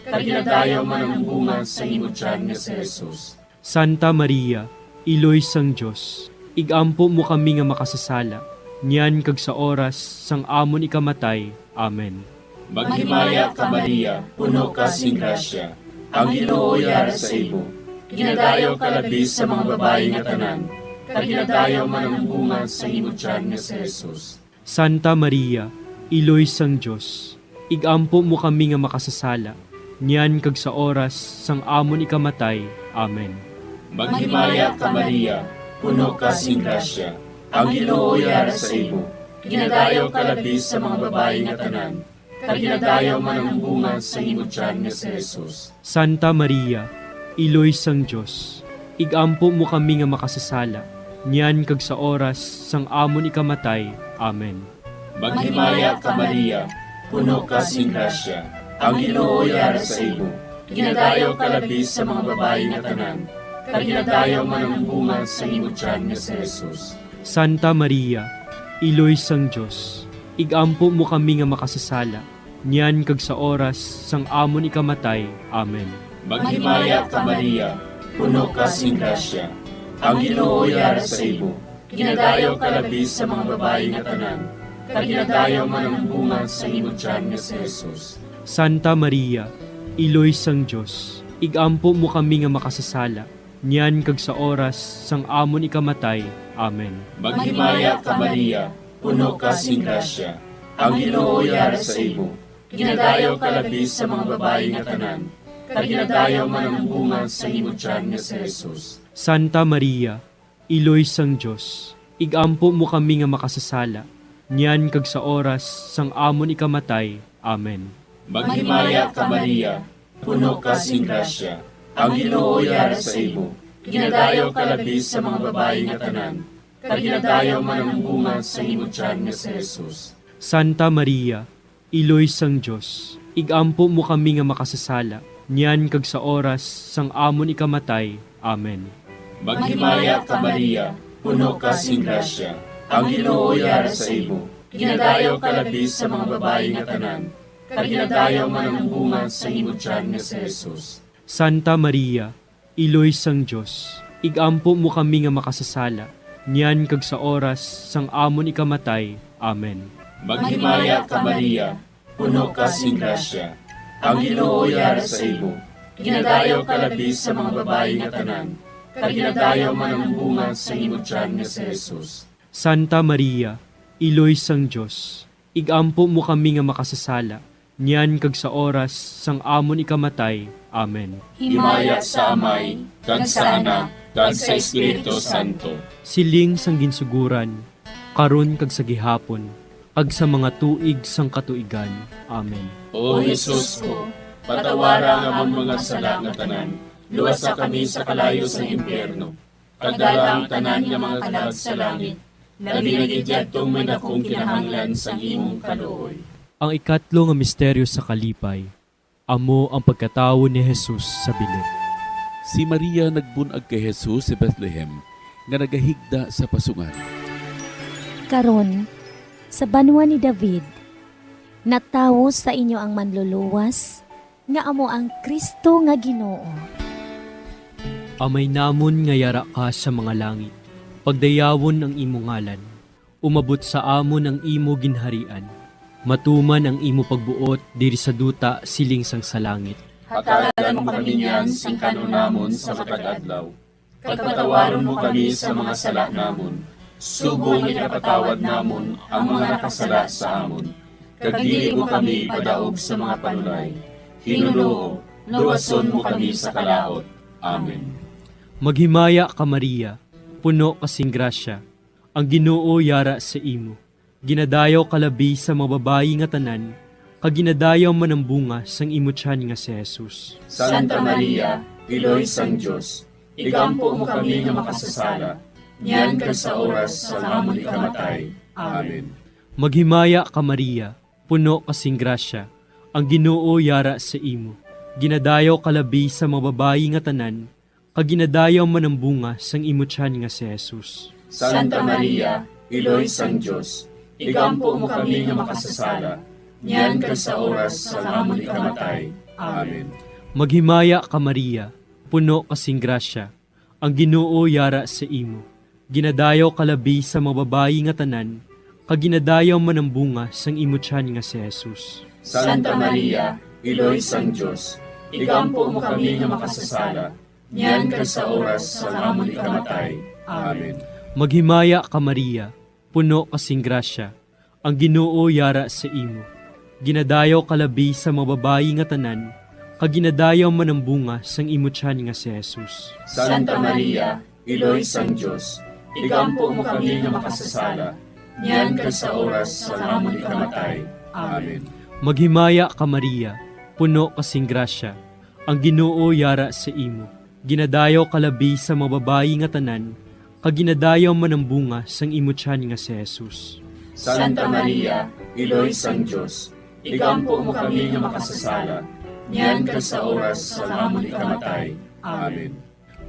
Y: kag ginadayaw man ang bunga sa imo tiyan nga si Jesus.
Z: Santa Maria, Iloy sang Dios, igampo mo kami nga makasasala, niyan kag sa oras sang amon ikamatay. Amen.
Y: Maghimaya ka Maria, puno ka sing grasya, ang Ginoo yara sa imo. Ginadayaw ka labis sa mga babayi nga tanan, kag ginadayaw man ang bunga sa imo tiyan nga si Jesus.
Z: Santa Maria, Iloy sang Dios, igampo mo kami nga makasasala, niyan kag sa oras sang amon ikamatay. Amen.
Y: Maghimaya ka Maria, puno ka sing grasya, ang Ginoo yara sa imo. Ginadayaw ka labis sa mga babayi nga tanan, kag ginadayaw man ang bunga sa imo tiyan nga si Jesus.
Z: Santa Maria, Iloy sang Dios, igampo mo kami nga makasasala, niyan kag sa oras sang amon ikamatay. Amen.
Y: Maghimaya ka Maria, puno ka sing grasya, ang Ginoo yara sa imo. Ginadayaw ka labis sa mga babayi nga tanan, kag ginadayaw man ang bunga sa imo tiyan nga si Jesus.
Z: Santa Maria, Iloy sang Dios, igampo mo kami nga makasasala, niyan kag sa oras sang amon ikamatay. Amen.
Y: Maghimaya ka Maria, puno ka sing grasya, ang Ginoo yara sa imo. Ginadayaw ka labis sa mga babayi nga tanan, kag ginadayaw man ang bunga sa imo tiyan nga si Jesus.
Z: Santa Maria, Iloy sang Dios, igampo mo kami nga makasasala, niyan kag sa oras sang amon ikamatay. Amen.
Y: Maghimaya ka Maria, puno ka sing grasya, ang Ginoo yara sa imo. Ginadayaw ka labis sa mga babayi nga tanan, kag ginadayaw man ang bunga sa imo tiyan nga si Jesus.
Z: Santa Maria, Iloy sang Dios, igampo mo kami nga makasasala, niyan kag sa oras sang amon ikamatay. Amen.
Y: Maghimaya ka Maria, puno ka sing grasya, ang Ginoo yara sa imo. Ginadayaw ka labis sa mga babayi nga tanan, kag ginadayaw man ang bunga sa imo tiyan nga si Jesus.
Z: Santa Maria, Iloy sang Dios, igampo mo kami nga makasasala, niyan kag sa oras sang amon ikamatay. Amen.
Y: Maghimaya ka Maria, puno ka sing grasya, ang Ginoo yara sa imo. ginadayaw ka labi sa mga babae nga tanan, kag ginadayaw man ang bunga sa imong tiyan nga si Jesus.
Z: Santa Maria, Iloy sang Diyos, igampo mo kami nga makasasala, niyan kag sa oras sang amon ikamatay. Amen.
Y: Maghimaya ka Maria, puno ka sing grasya, ang Ginoo yara sa imo. Ginadayaw ka labi sa mga babae nga tanan, kag ginadayaw man ang bunga sa imong tiyan nga si Jesus.
Z: Santa Maria, Iloy sang Diyos, igampo mo kami nga makasasala, niyan kag sa oras sang amon ikamatay. Amen.
Y: Himaya sa Amay, kag sa Anak, kag sa Espiritu Santo.
Z: Siling sang ginsuguran, karon kag sa gihapon, kag sa mga tuig sang katuigan. Amen.
Y: O Jesus ko, patawara nga among mga sala nga tanan, luwasa kami sa kalayo sa impyerno, kag dala ang tanan nga mga kalag sa langit, labi nagidyadtong may dakong kinahanglan sa imong kaluoy.
Z: Ang ikatlo nga misteryo sa kalipay, amo ang pagkatawo ni Jesus sa bilog.
W: Si Maria nagbunag kay Jesus sa Bethlehem nga nagahigda sa pasungan.
H: Karon, sa banwa ni David, natawo sa inyo ang manluluwas, nga amo ang Kristo nga Ginoo.
Z: Amay namon nga yara ka sa mga langit, pagdayawon ang imo ngalan, umabot sa amon ang imo ginharian, matuman ang imo pagbuot diri sa duta siling sang sa langit.
Y: Hatagan mo kami niyan sing kanunamon sa matag adlaw, kag patawaron mo kami sa mga sala namon, subong ikapatawad namon ang mga nakasala sa amon, kag dili mo kami padaog sa mga panulay. Hinunoo, luwason mo kami sa kalaot. Amen.
Z: Maghimaya ka Maria, puno kasing grasya, ang Ginoo yara sa imo. Ginadayaw kalabi sa mga babayi nga tanan, kag ginadayaw man ang bunga sang imo tiyan nga si Jesus.
Y: Santa Maria, Iloy sang Diyos, igampo mo kami nga makasasala, niyan kag sa oras sa amon ikamatay. Amen.
Z: Maghimaya ka Maria, puno kasing grasya, ang Ginoo yara sa imo. Ginadayaw kalabi sa mga babayi nga tanan, kag ginadayaw man ang bunga sang imo tiyan nga si Jesus.
Y: Santa Maria, Iloy sang Diyos, igampo mo kami nga makasasala, niyan kag sa oras sa amon ikamatay. Amen.
Z: Maghimaya ka Maria, puno kasing grasya, ang Ginoo yara sa imo. Ginadayaw kalabi sa mga babayi nga tanan, kag ginadayaw man ang bunga sang imo tiyan nga si Jesus.
Y: Santa Maria, Iloy sang Diyos, igampo mo kami nga makasasala, niyan kag sa oras sa amon ikamatay. Amen.
Z: Maghimaya ka Maria, puno kasing grasya, ang Ginoo yara sa imo. Ginadayaw kalabi sa mga babayi nga tanan, kag ginadayaw man ang bunga sang imo tiyan nga si Jesus.
Y: Santa Maria, Iloy sang Diyos, igampo mo kami nga makasasala, niyan kag sa oras sa amon ikamatay. Amen.
Z: Maghimaya ka Maria, puno kasing grasya, ang Ginoo yara sa imo. Ginadayaw kalabi sa mga babayi nga tanan, kag ginadayaw man ang bunga sang imo tiyan nga si Jesus.
Y: Santa Maria, Iloy sang Diyos, igampo mo kami nga makasasala, niyan kag sa oras sa amon ikamatay. Amen.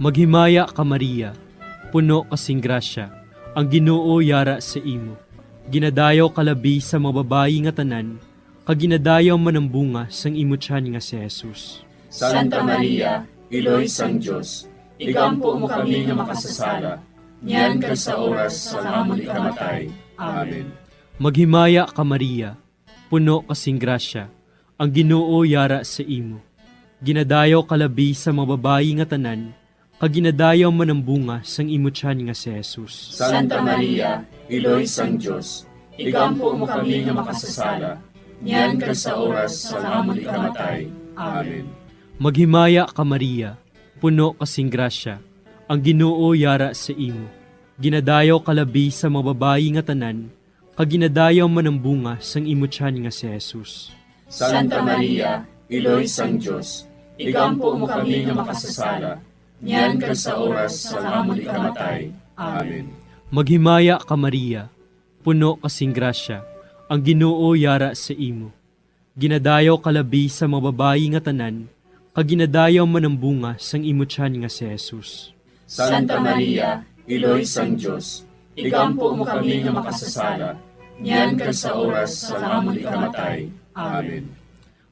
Z: Maghimaya ka Maria, puno kasing grasya, ang Ginoo yara sa imo. Ginadayaw kalabi sa mga babayi nga tanan, kag ginadayaw man ang bunga sang imo tiyan nga si Jesus.
Y: Santa Maria, Iloy sang Diyos, igampo mo kami nga makasasala, niyan kag sa oras sa amon ikamatay. Amen.
Z: Maghimaya ka Maria, puno kasing grasya, ang Ginoo yara sa imo. Ginadayaw kalabi sa mga babayi nga tanan, kag ginadayaw man ang bunga sang imo tiyan nga si Jesus.
Y: Santa Maria, Iloy sang Diyos, igampo mo kami nga makasasala, niyan kag sa oras sa amon ikamatay. Amen.
Z: Maghimaya ka Maria, puno kasing grasya, ang Ginoo yara sa imo. Ginadayaw kalabi sa mga babayi nga tanan, kag ginadayaw man ang bunga sang imo tiyan nga si Jesus.
Y: Santa Maria, Iloy sang Diyos, igampo mo kami nga makasasala, niyan kag sa oras sa amon ikamatay. Amen.
Z: Maghimaya ka Maria, puno kasing grasya, ang Ginoo yara sa imo. Ginadayaw kalabi sa mga babayi nga tanan, kag ginadayaw man ang bunga sang imo tiyan nga si Jesus.
Y: Santa Maria, Iloy sang Diyos, igampo mo kami nga makasasala, niyan kag sa oras sa amon ikamatay. Amen.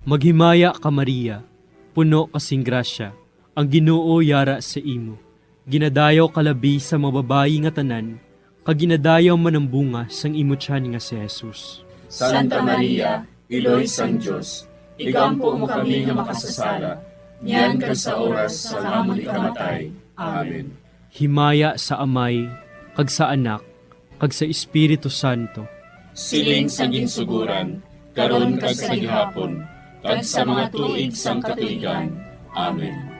Z: Maghimaya ka Maria, puno kasing grasya, ang Ginoo yara sa imo. Ginadayaw kalabi sa mga babayi nga tanan, kag ginadayaw man ang bunga sang imo tiyan nga si Jesus.
Y: Santa Maria, Iloy sang Dios, igampo mo kami nga makasasala, niyan kag sa oras sa amon ikamatay. Amen.
Z: Himaya sa Amay, kag sa Anak, kag sa Espiritu Santo.
Y: Siling sa ginsuguran, karon kag sa gihapon, kag sa mga tuig sang katuigan. Amen.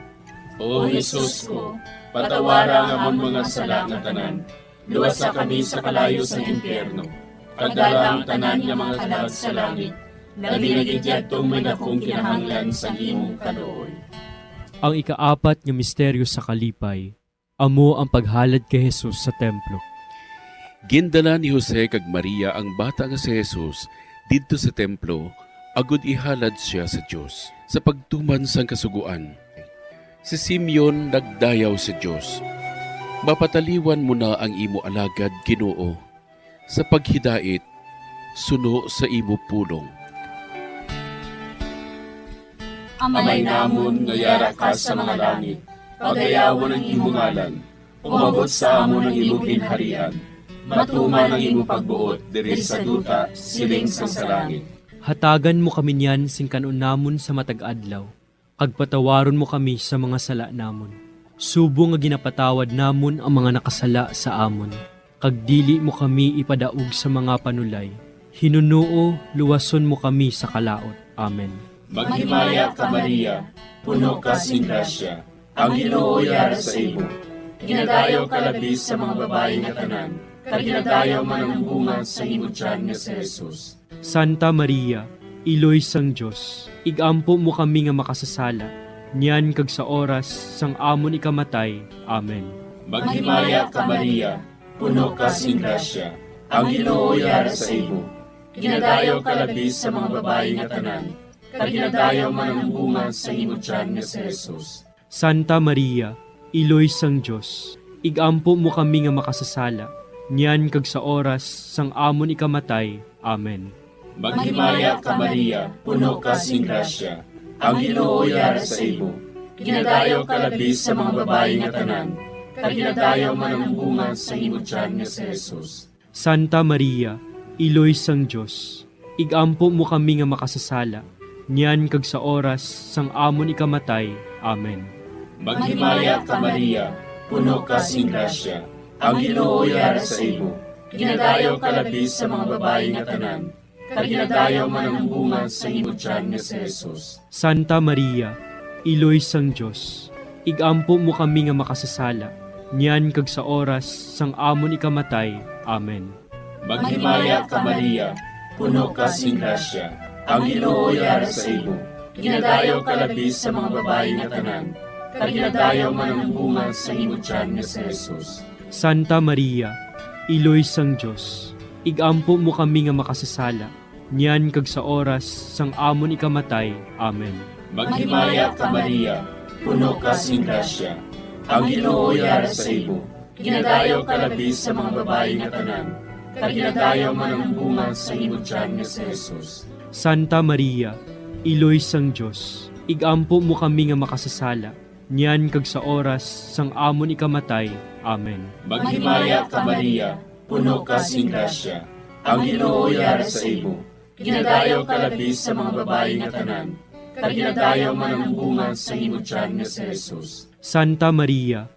Y: O Jesus ko, patawara nga amon mga sala nga tanan, luwasa kami sa kalayo sa impyerno, kadala ang tanan nga mga kalag sa langit, labi na gidyatong may nakong kinahanglan sa imong kaluoy.
Z: Ang ikaapat nga misteryo sa kalipay, amo ang paghalad kay Jesus sa templo.
W: Gindala ni Jose kag Maria ang bata nga si Jesus didto sa templo, agud ihalad siya sa Dios sa pagtuman sang kasuguan. Si Simeon nagdayaw sa Dios. Mapataliwan mo na ang imo alagad, Ginoo, sa paghidait, suno sa imo pulong.
Y: Amay namon nga yara ka sa mga langit, pagayawan ang imo ngalan, umabot sa amon ang imo ginharian, matuman ang imo pagbuot diri sa duta siling sa langit.
Z: Hatagan mo kami niyan sing kanon namon sa matag adlaw, kag patawaron mo kami sa mga sala namon. Subo nga ginapatawad namon ang mga nakasala sa amon, kag dili mo kami ipadaog sa mga panulay. Hinunuo, luwason mo kami sa kalaot. Amen.
Y: Maghimaya ka Maria, puno ka sing grasya, ang Ginoo yara sa imo. Ginadayaw ka labis sa mga babae nga tanan, kag ginadayaw man ang bunga sa imo tiyan nga si Jesus.
Z: Santa Maria, Iloy sang Dios, igampo mo kami nga makasasala, niyan kag sa oras sang amon ikamatay. Amen.
Y: Maghimaya ka Maria, puno ka sing grasya, ang Ginoo yara sa imo. Ginadayaw ka labis sa mga babae nga tanan, kag ginadayaw man ang bunga sa imo tiyan nga si Jesus.
Z: Santa Maria, Iloy sang Dios, igampo mo kami nga makasasala, niyan kag sa oras sang amon ikamatay. Amen.
Y: Maghimaya ka Maria, puno ka sing grasya, ang Ginoo yara sa imo. Ginadayaw ka labis sa mga babae nga tanan, kag ginadayaw man ang bunga sa imo tiyan nga si Jesus.
Z: Santa Maria, Iloy sang Dios, igampo mo kami nga makasasala, niyan kag sa oras sang amon ikamatay. Amen.
Y: Maghimaya ka Maria, puno ka sing grasya, ang Ginoo yara sa imo. Ginadayaw ka labis sa mga babae nga tanan, kag ginadayaw man ang bunga sa imo tiyan nga si Jesus.
Z: Santa Maria, Iloy sang Dios, igampo mo kami nga makasasala, niyan kag sa oras sang amon ikamatay. Amen.
Y: Maghimaya ka Maria, puno ka sing grasya, ang Ginoo yara sa imo. Ginadayaw ka labis sa mga babae nga tanan, kag ginadayaw man ang bunga sa imo tiyan nga si Jesus.
Z: Santa Maria, Iloy sang Dios, igampo mo kami nga makasasala, niyan kag sa oras sang amon ikamatay. Amen.
Y: Maghimaya ka Maria, puno ka sing grasya, ang Ginoo yara sa imo. Ginadayaw ka labis sa mga babae nga tanan, kag ginadayaw man ang bunga sa imo tiyan nga si Jesus.
Z: Santa Maria, Iloy sang Dios, igampo mo kami nga makasasala, niyan kag sa oras sang amon ikamatay. Amen.
Y: Maghimaya ka Maria, puno ka sing grasya, ang Ginoo yara sa imo. Ginadayaw ka labis sa mga babae nga tanan, kag ginadayaw man ang bunga sa imo tiyan nga si Jesus.
Z: Santa Maria,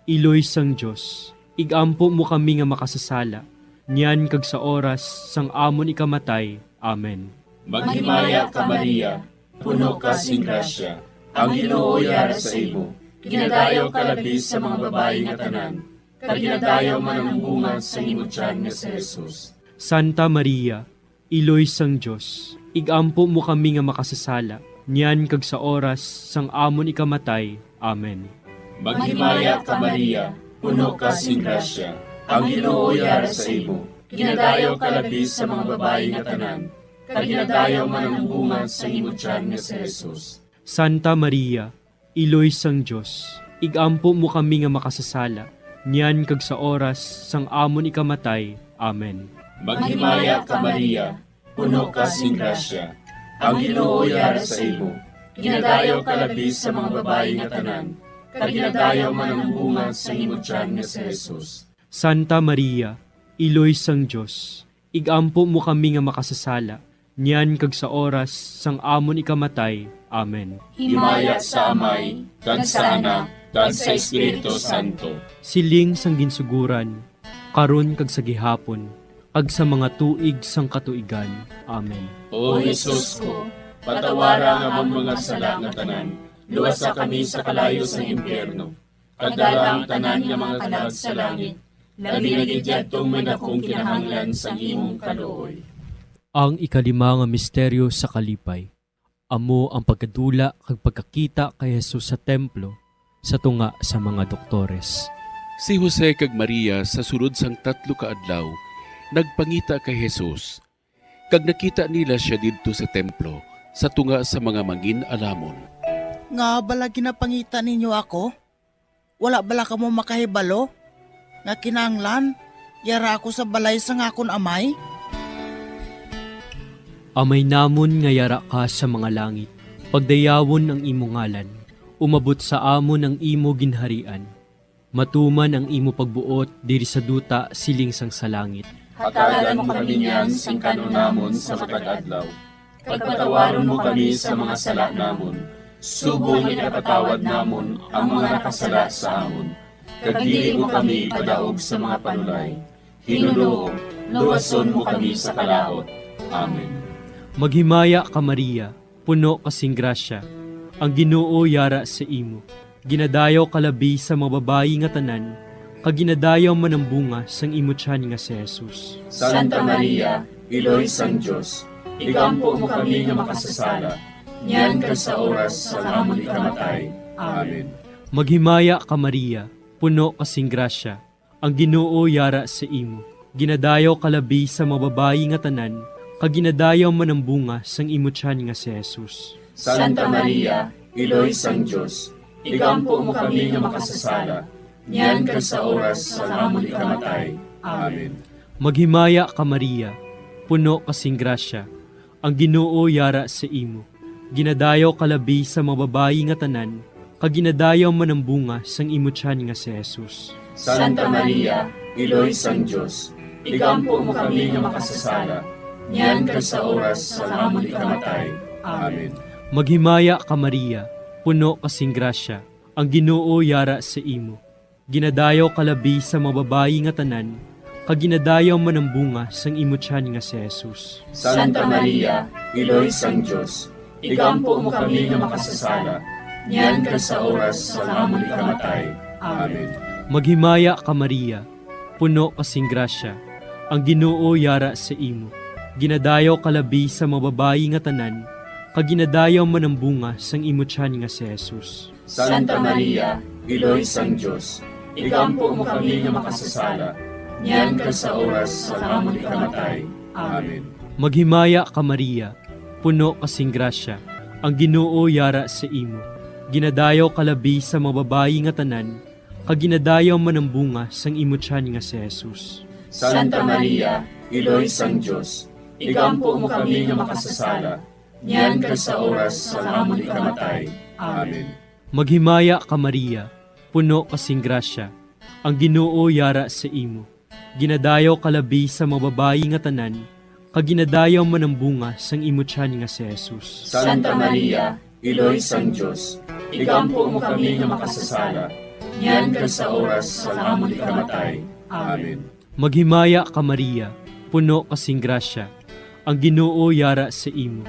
Z: Iloy sang Dios, igampo mo kami nga makasasala, niyan kag sa oras sang amon ikamatay. Amen.
Y: Maghimaya ka Maria, puno ka sing grasya, ang Ginoo yara sa imo. Ginadayaw ka labis sa mga babae nga tanan, kag ginadayaw man ang bunga sa imo tiyan nga si Jesus.
Z: Santa Maria, Iloy sang Dios, igampo mo kami nga makasasala, niyan kag sa oras sang amon ikamatay. Amen.
Y: Maghimaya ka Maria, puno ka sing grasya, ang Ginoo yara sa imo. Ginadayaw ka labis sa mga babae nga tanan, kag ginadayaw man ang bunga sa imo tiyan nga si Jesus.
Z: Santa Maria, Iloy sang Dios, igampo mo kami nga makasasala, niyan kag sa oras sang amon ikamatay. Amen.
Y: Maghimaya ka Maria, puno ka sing grasya. Ang Ginoo yara sa imo. Ginadayaw ka labi sa mga babae nga tanan. Kag ginadayaw man ang bunga sa imong tiyan nga si Jesus.
Z: Santa Maria, Iloy sang Diyos, igampo mo kami nga makasasala, niyan kag sa oras sang amon ikamatay. Amen.
Y: Himaya sa Amay, kag sa Anak, kag sa Espiritu Santo.
Z: Siling sang ginsuguran, karon kag sa gihapon, kag sa mga tuig sang katuigan. Amen.
Y: O Jesus ko, patawara nga among mga sala nga tanan, luwasa kami sa kalayo sa impyerno. Kadala ang tanan nga mga kalag sa langit, labi na gidyatong may dakong kinahanglan sa imong kaluoy.
Z: Ang ikalima nga misteryo sa kalipay. Amo ang pagkadula kag pagkakita kay Jesus sa templo sa tunga sa mga doktores.
C: Si Jose kag Maria sa sulod sang 3 ka adlaw nagpangita kay Jesus. Kag nakita nila siya didto sa templo sa tunga sa mga mangin-alamon.
I: Nga bala ginapangita ninyo ako? Wala bala ka mo makahibalo? Nga kinanglan, yara ako sa balay sa ngakon amay?
Z: Amay namon nga yara ka sa mga langit, pagdayawon ang imo ngalan, umabot sa amon ang imo ginharian, matuman ang imo pagbuot diri sa duta siling sang sa langit.
Y: Hatagan mo kami niyan sing kanunamon sa matag adlaw. Pagpatawaron mo kami sa mga sala namon. Subong ipatawad namon ang mga nakasala sa amon. Kag dili mo kami ipadaog sa mga panulay. Hinunoo, luwason mo kami sa kalaot. Amen.
Z: Maghimaya ka Maria, puno kasing grasya, ang Ginoo yara sa imo. Ginadayaw kalabi sa mga babayi nga tanan, kag ginadayaw man ang bunga sang imo tiyan nga si Jesus.
Y: Santa Maria, Iloy sang Diyos, igampo mo kami nga makasasala, niyan kag sa oras sa amon ikamatay. Amen.
Z: Maghimaya ka Maria, puno kasing grasya, ang Ginoo yara sa imo. Ginadayaw kalabi sa mga babayi nga tanan, kag ginadayaw man ang bunga sang imo tiyan nga si Jesus.
Y: Santa Maria, Iloy sang Diyos, igampo mo kami nga makasasala, niyan kag sa oras sa amon ikamatay. Amen.
Z: Maghimaya ka Maria, puno kasing grasya, ang Ginoo yara sa imo. Ginadayaw kalabi sa mga babayi nga tanan, kag ginadayaw man ang bunga sang imo tiyan nga si Jesus.
Y: Santa Maria, Iloy sang Diyos, igampo mo kami nga makasasala, niyan kag sa oras sa amon ikamatay. Amen.
Z: Maghimaya ka Maria, puno kasing grasya, ang Ginoo yara sa imo. Ginadayaw kalabi sa mga babayi nga tanan, kag ginadayaw man ang bunga sang imo tiyan nga si Jesus.
Y: Santa Maria, Iloy sang Diyos, igampo mo kami nga makasasala, niyan kag sa oras sa amon ikamatay. Amen.
Z: Maghimaya ka Maria, puno kasing grasya, ang Ginoo yara sa imo. Ginadayaw kalabi sa mga babayi nga tanan, kag ginadayaw man ang bunga sang imo tiyan nga si Jesus.
Y: Santa Maria, Iloy sang Diyos, igampo mo kami nga makasasala, niyan kag sa oras sa amon ikamatay. Amen.
Z: Maghimaya ka Maria, puno kasing grasya, ang Ginoo yara sa imo. Ginadayaw kalabi sa mga babayi nga tanan, kag ginadayaw man ang bunga sang imo tiyan nga si Jesus.
Y: Santa Maria, Iloy sang Diyos, igampo mo kami nga makasasala, niyan kag sa oras sa amon ikamatay. Amen.
Z: Maghimaya ka Maria, puno kasing grasya, ang Ginoo yara sa imo. Ginadayaw kalabi sa mga babayi nga tanan, kag ginadayaw man ang bunga sang imo tiyan nga si Jesus.
Y: Santa Maria, Iloy sang Diyos, igampo mo kami nga makasasala, niyan kag sa oras sa amon ikamatay. Amen.
Z: Maghimaya ka Maria, puno kasing grasya, ang Ginoo yara sa imo.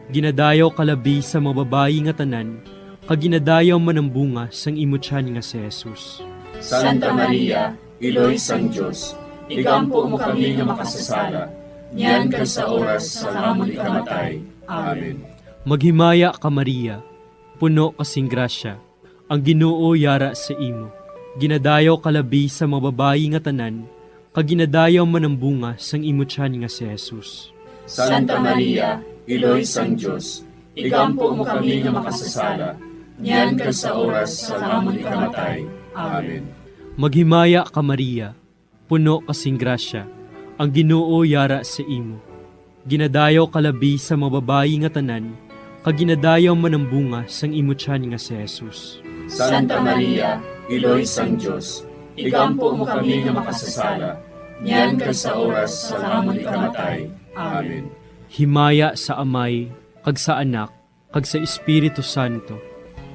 Z: Ginadayaw kalabi sa mga babayi nga tanan, kag ginadayaw man ang bunga sang imo tiyan nga si Jesus.
Y: Santa Maria, Iloy sang Diyos, igampo mo kami nga makasasala, niyan kag sa oras sa amon ikamatay. Amen.
Z: Maghimaya ka Maria, puno kasing grasya, ang Ginoo yara sa imo. Ginadayaw kalabi sa mga babayi nga tanan, kag ginadayaw man ang bunga sang imo tiyan nga si Jesus.
Y: Santa Maria, Iloy sang Diyos, igampo mo kami nga makasasala, niyan kag sa oras sa amon ikamatay. Amen.
Z: Maghimaya ka Maria, puno kasing grasya, Ang Ginoo yara sa imo. Ginadayaw kalabi sa mga babayi nga tanan, kag ginadayaw manambunga sang imo tiyan nga si Jesus.
Y: Santa Maria, Iloy sang Diyos, igampo mo kami nga makasasala, niyan kag sa oras sa amon ikamatay. Amen.
Z: Himaya sa Amay, kag sa Anak, kag sa Espiritu Santo.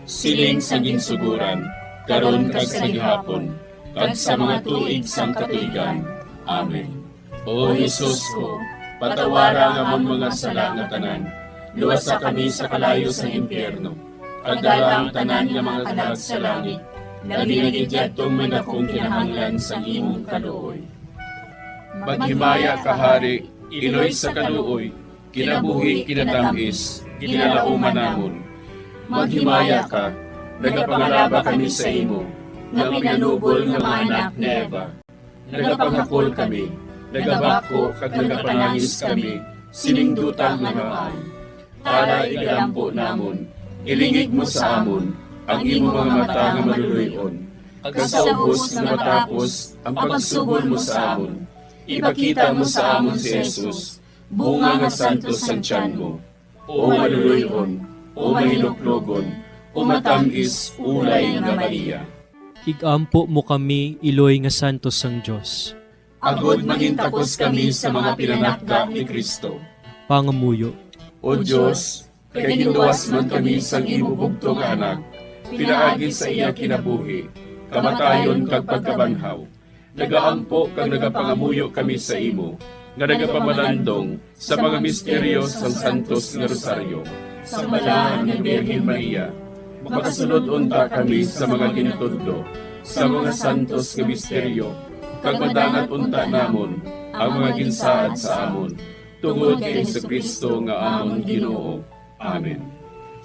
Y: Siling sa ginsuguran, karon kag sa gihapon, kag sa mga tuig sang katuigan. Amen. O Jesus ko, patawara nga among mga sala nga tanan, luwasa kami sa kalayo sa impyerno, kag dalang tanan nga mga kalag sa langit, nabinagid yatong may dakong kinahanglan sa imong kaluoy.
C: Maghimaya ka, Hari, Iloy sa kaluoy, kinabuhi kinatamis, ginalauman namon.
Y: Maghimaya ka, nagapangalaba kami sa imo, nga pinanubol nga mga anak ni Eva. Nagapanghakol kami, nagabako kag nagapanangis kami, siningdutang nga para igalampo namon, ilingig mo sa amon, ang imo mga mata nga maluluyon, kag sa ubos nga matapos ang pagsugod mo sa amon. Ipakita mo sa amon si Jesus, bunga nga santos sa tiyan mo, o maluluyon, o mahiluklogon, o matamis ulay nga Maria.
Z: Igampo mo kami, Iloy nga santos sang Diyos.
Y: Agod magintakos kami sa mga pinanakda ni Kristo.
Z: Pangamuyo.
Y: O Diyos, kay ginuwas man kami sang imo bugto nga anak, pinaagi sa iya kinabuhi, kamatayon kag pagkabanhaw. Nagaampo kag nagapangamuyo kami sa imo, nga nagapamalandong sa mga misteryo sang Santos nga Rosaryo. Sa balahan ng Birhen Maria, makasunod unta kami sa mga ginitudlo, sa mga santos nga misteryo, kag madangat unta namon ang mga ginsaad sa amon, tungod kay Jesucristo nga amon Ginoo. Amen.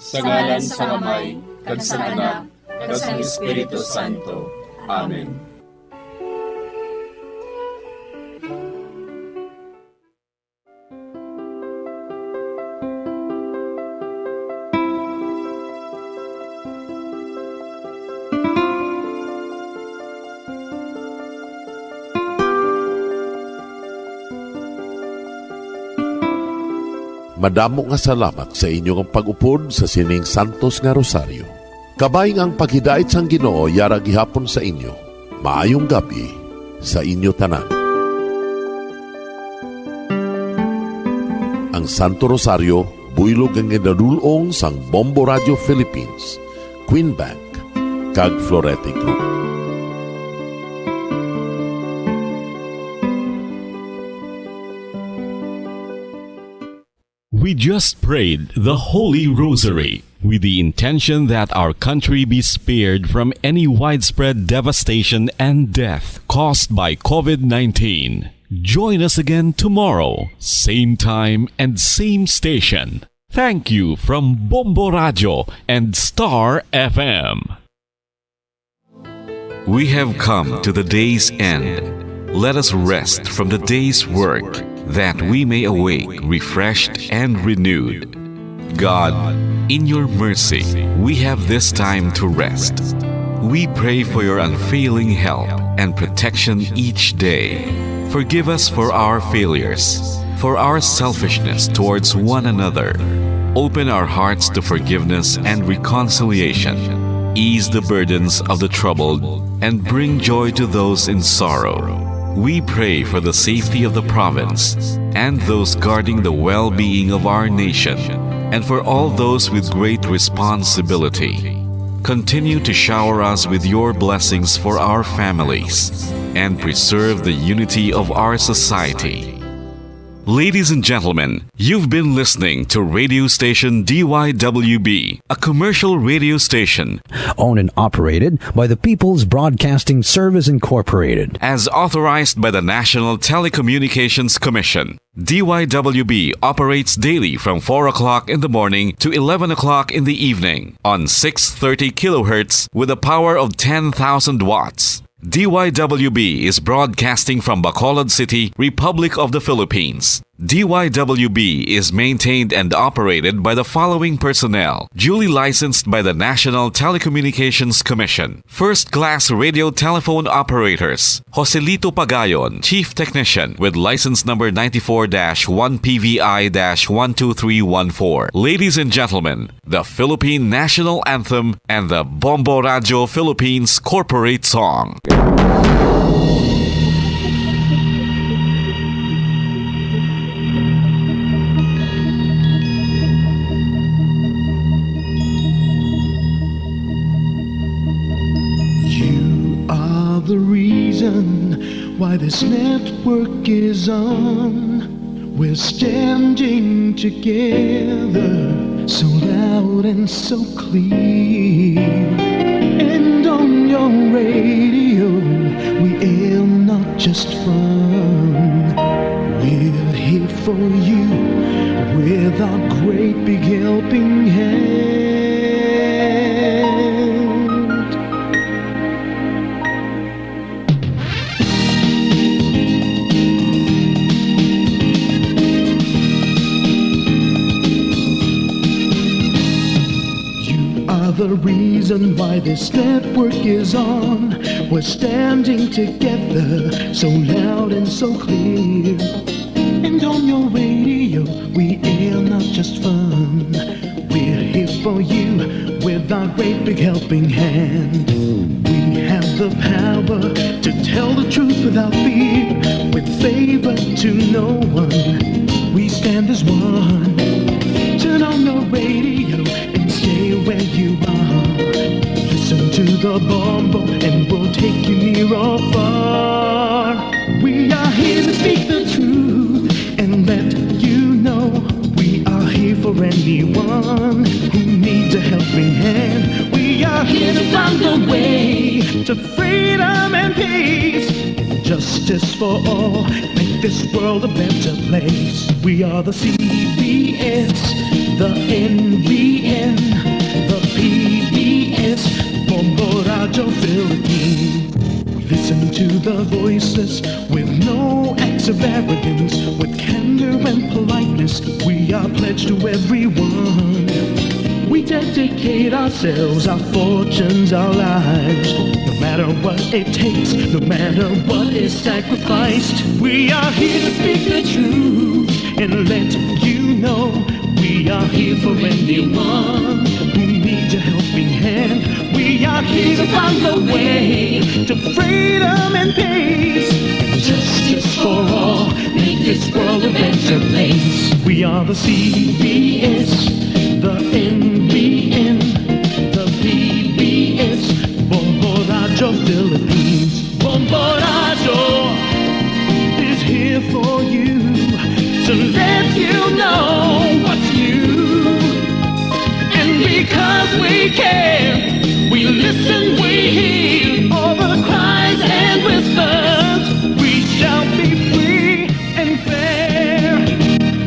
Y: Sa ngalan sa Amay, kag sa Anak, kag sa Espiritu Santo. Amen.
W: Madamo nga salamat sa inyong pag-upod sa sining Santos nga Rosaryo. Kabay ang paghidait sang Ginoo yara gihapon sa inyo. Maayong gabi sa inyo tanan. Ang Santo Rosario buylog ang ginadulong sang Bombo Radio Philippines, Queen Bank, kag Florete Group.
F: We just prayed the Holy Rosary with the intention that our country be spared from any widespread devastation and death caused by COVID-19. Join us again tomorrow, same time and same station. Thank you from Bombo Radio and Star FM.
D: We have come to the day's end. Let us rest from the day's work, that we may awake refreshed and renewed. God, in your mercy, we have this time to rest. We pray for your unfailing help and protection each day. Forgive us for our failures, for our selfishness towards one another. Open our hearts to forgiveness and reconciliation. Ease the burdens of the troubled and bring joy to those in sorrow. We pray for the safety of the province and those guarding the well-being of our nation, and for all those with great responsibility. Continue to shower us with your blessings for our families and preserve the unity of our society.
F: Ladies and gentlemen, you've been listening to radio station DYWB, a commercial radio station
J: owned and operated by the People's Broadcasting Service Incorporated,
F: as authorized by the National Telecommunications Commission. DYWB operates daily from 4 o'clock in the morning to 11 o'clock in the evening on 630 kilohertz with a power of 10,000 watts. DYWB is broadcasting from Bacolod City, Republic of the Philippines.
D: DYWB is maintained and operated by the following personnel, duly licensed by the National Telecommunications Commission. First-class radio telephone operators, Joselito Pagayon, Chief Technician with license number 94-1PVI-12314. Ladies and gentlemen, the Philippine National Anthem and the Bombo Radio Philippines Corporate Song.
E: The reason why this network is on, we're standing together so loud and so clear, and on your radio we aim not just fun, we're here for you with our great big helping hand. The reason why this network is on, we're standing together so loud and so clear, and on your radio we air not just fun, we're here for you with our great big helping hand. We have the power to tell the truth without fear, with favor to no one, we stand as one. Turn on your radio and stay where you are. Listen to the Bombo and we'll take you near or far. We are here to speak the truth and let you know we are here for anyone who needs a helping hand. We are here to find the way to freedom and peace, justice for all, make this world a better place. We are the CBS, the NBN, the PBS, Bombo Radio Philippines. Listen to the voices with no acts of arrogance, with candor and politeness. We are pledged to everyone. We dedicate ourselves, our fortunes, our lives, no matter what it takes, no matter what is sacrificed. We are here to speak the truth and let you know we are here for anyone who needs a helping hand. We are here to find the way to freedom and peace, justice for all, make this world a better place. We are the CBS, the NBN, the PBS, Bombo Radio Philippines. Bombo Radio is here for you, to let you know what's new. And because we care, we listen, we hear all the cries and whispers. We shall be free and fair.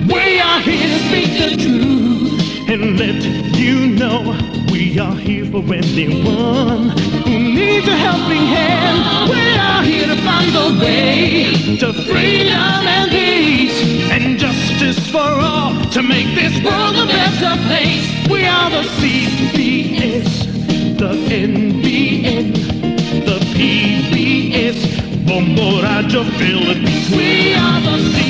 E: We are here to speak the truth and let you know we are here for anyone who needs a helping hand. We are here to find the way to freedom and peace and justice for all, to make this world a better place. We are the CBS, the NBN, the PBS, Bombo Radio Philippines. We are the CBS.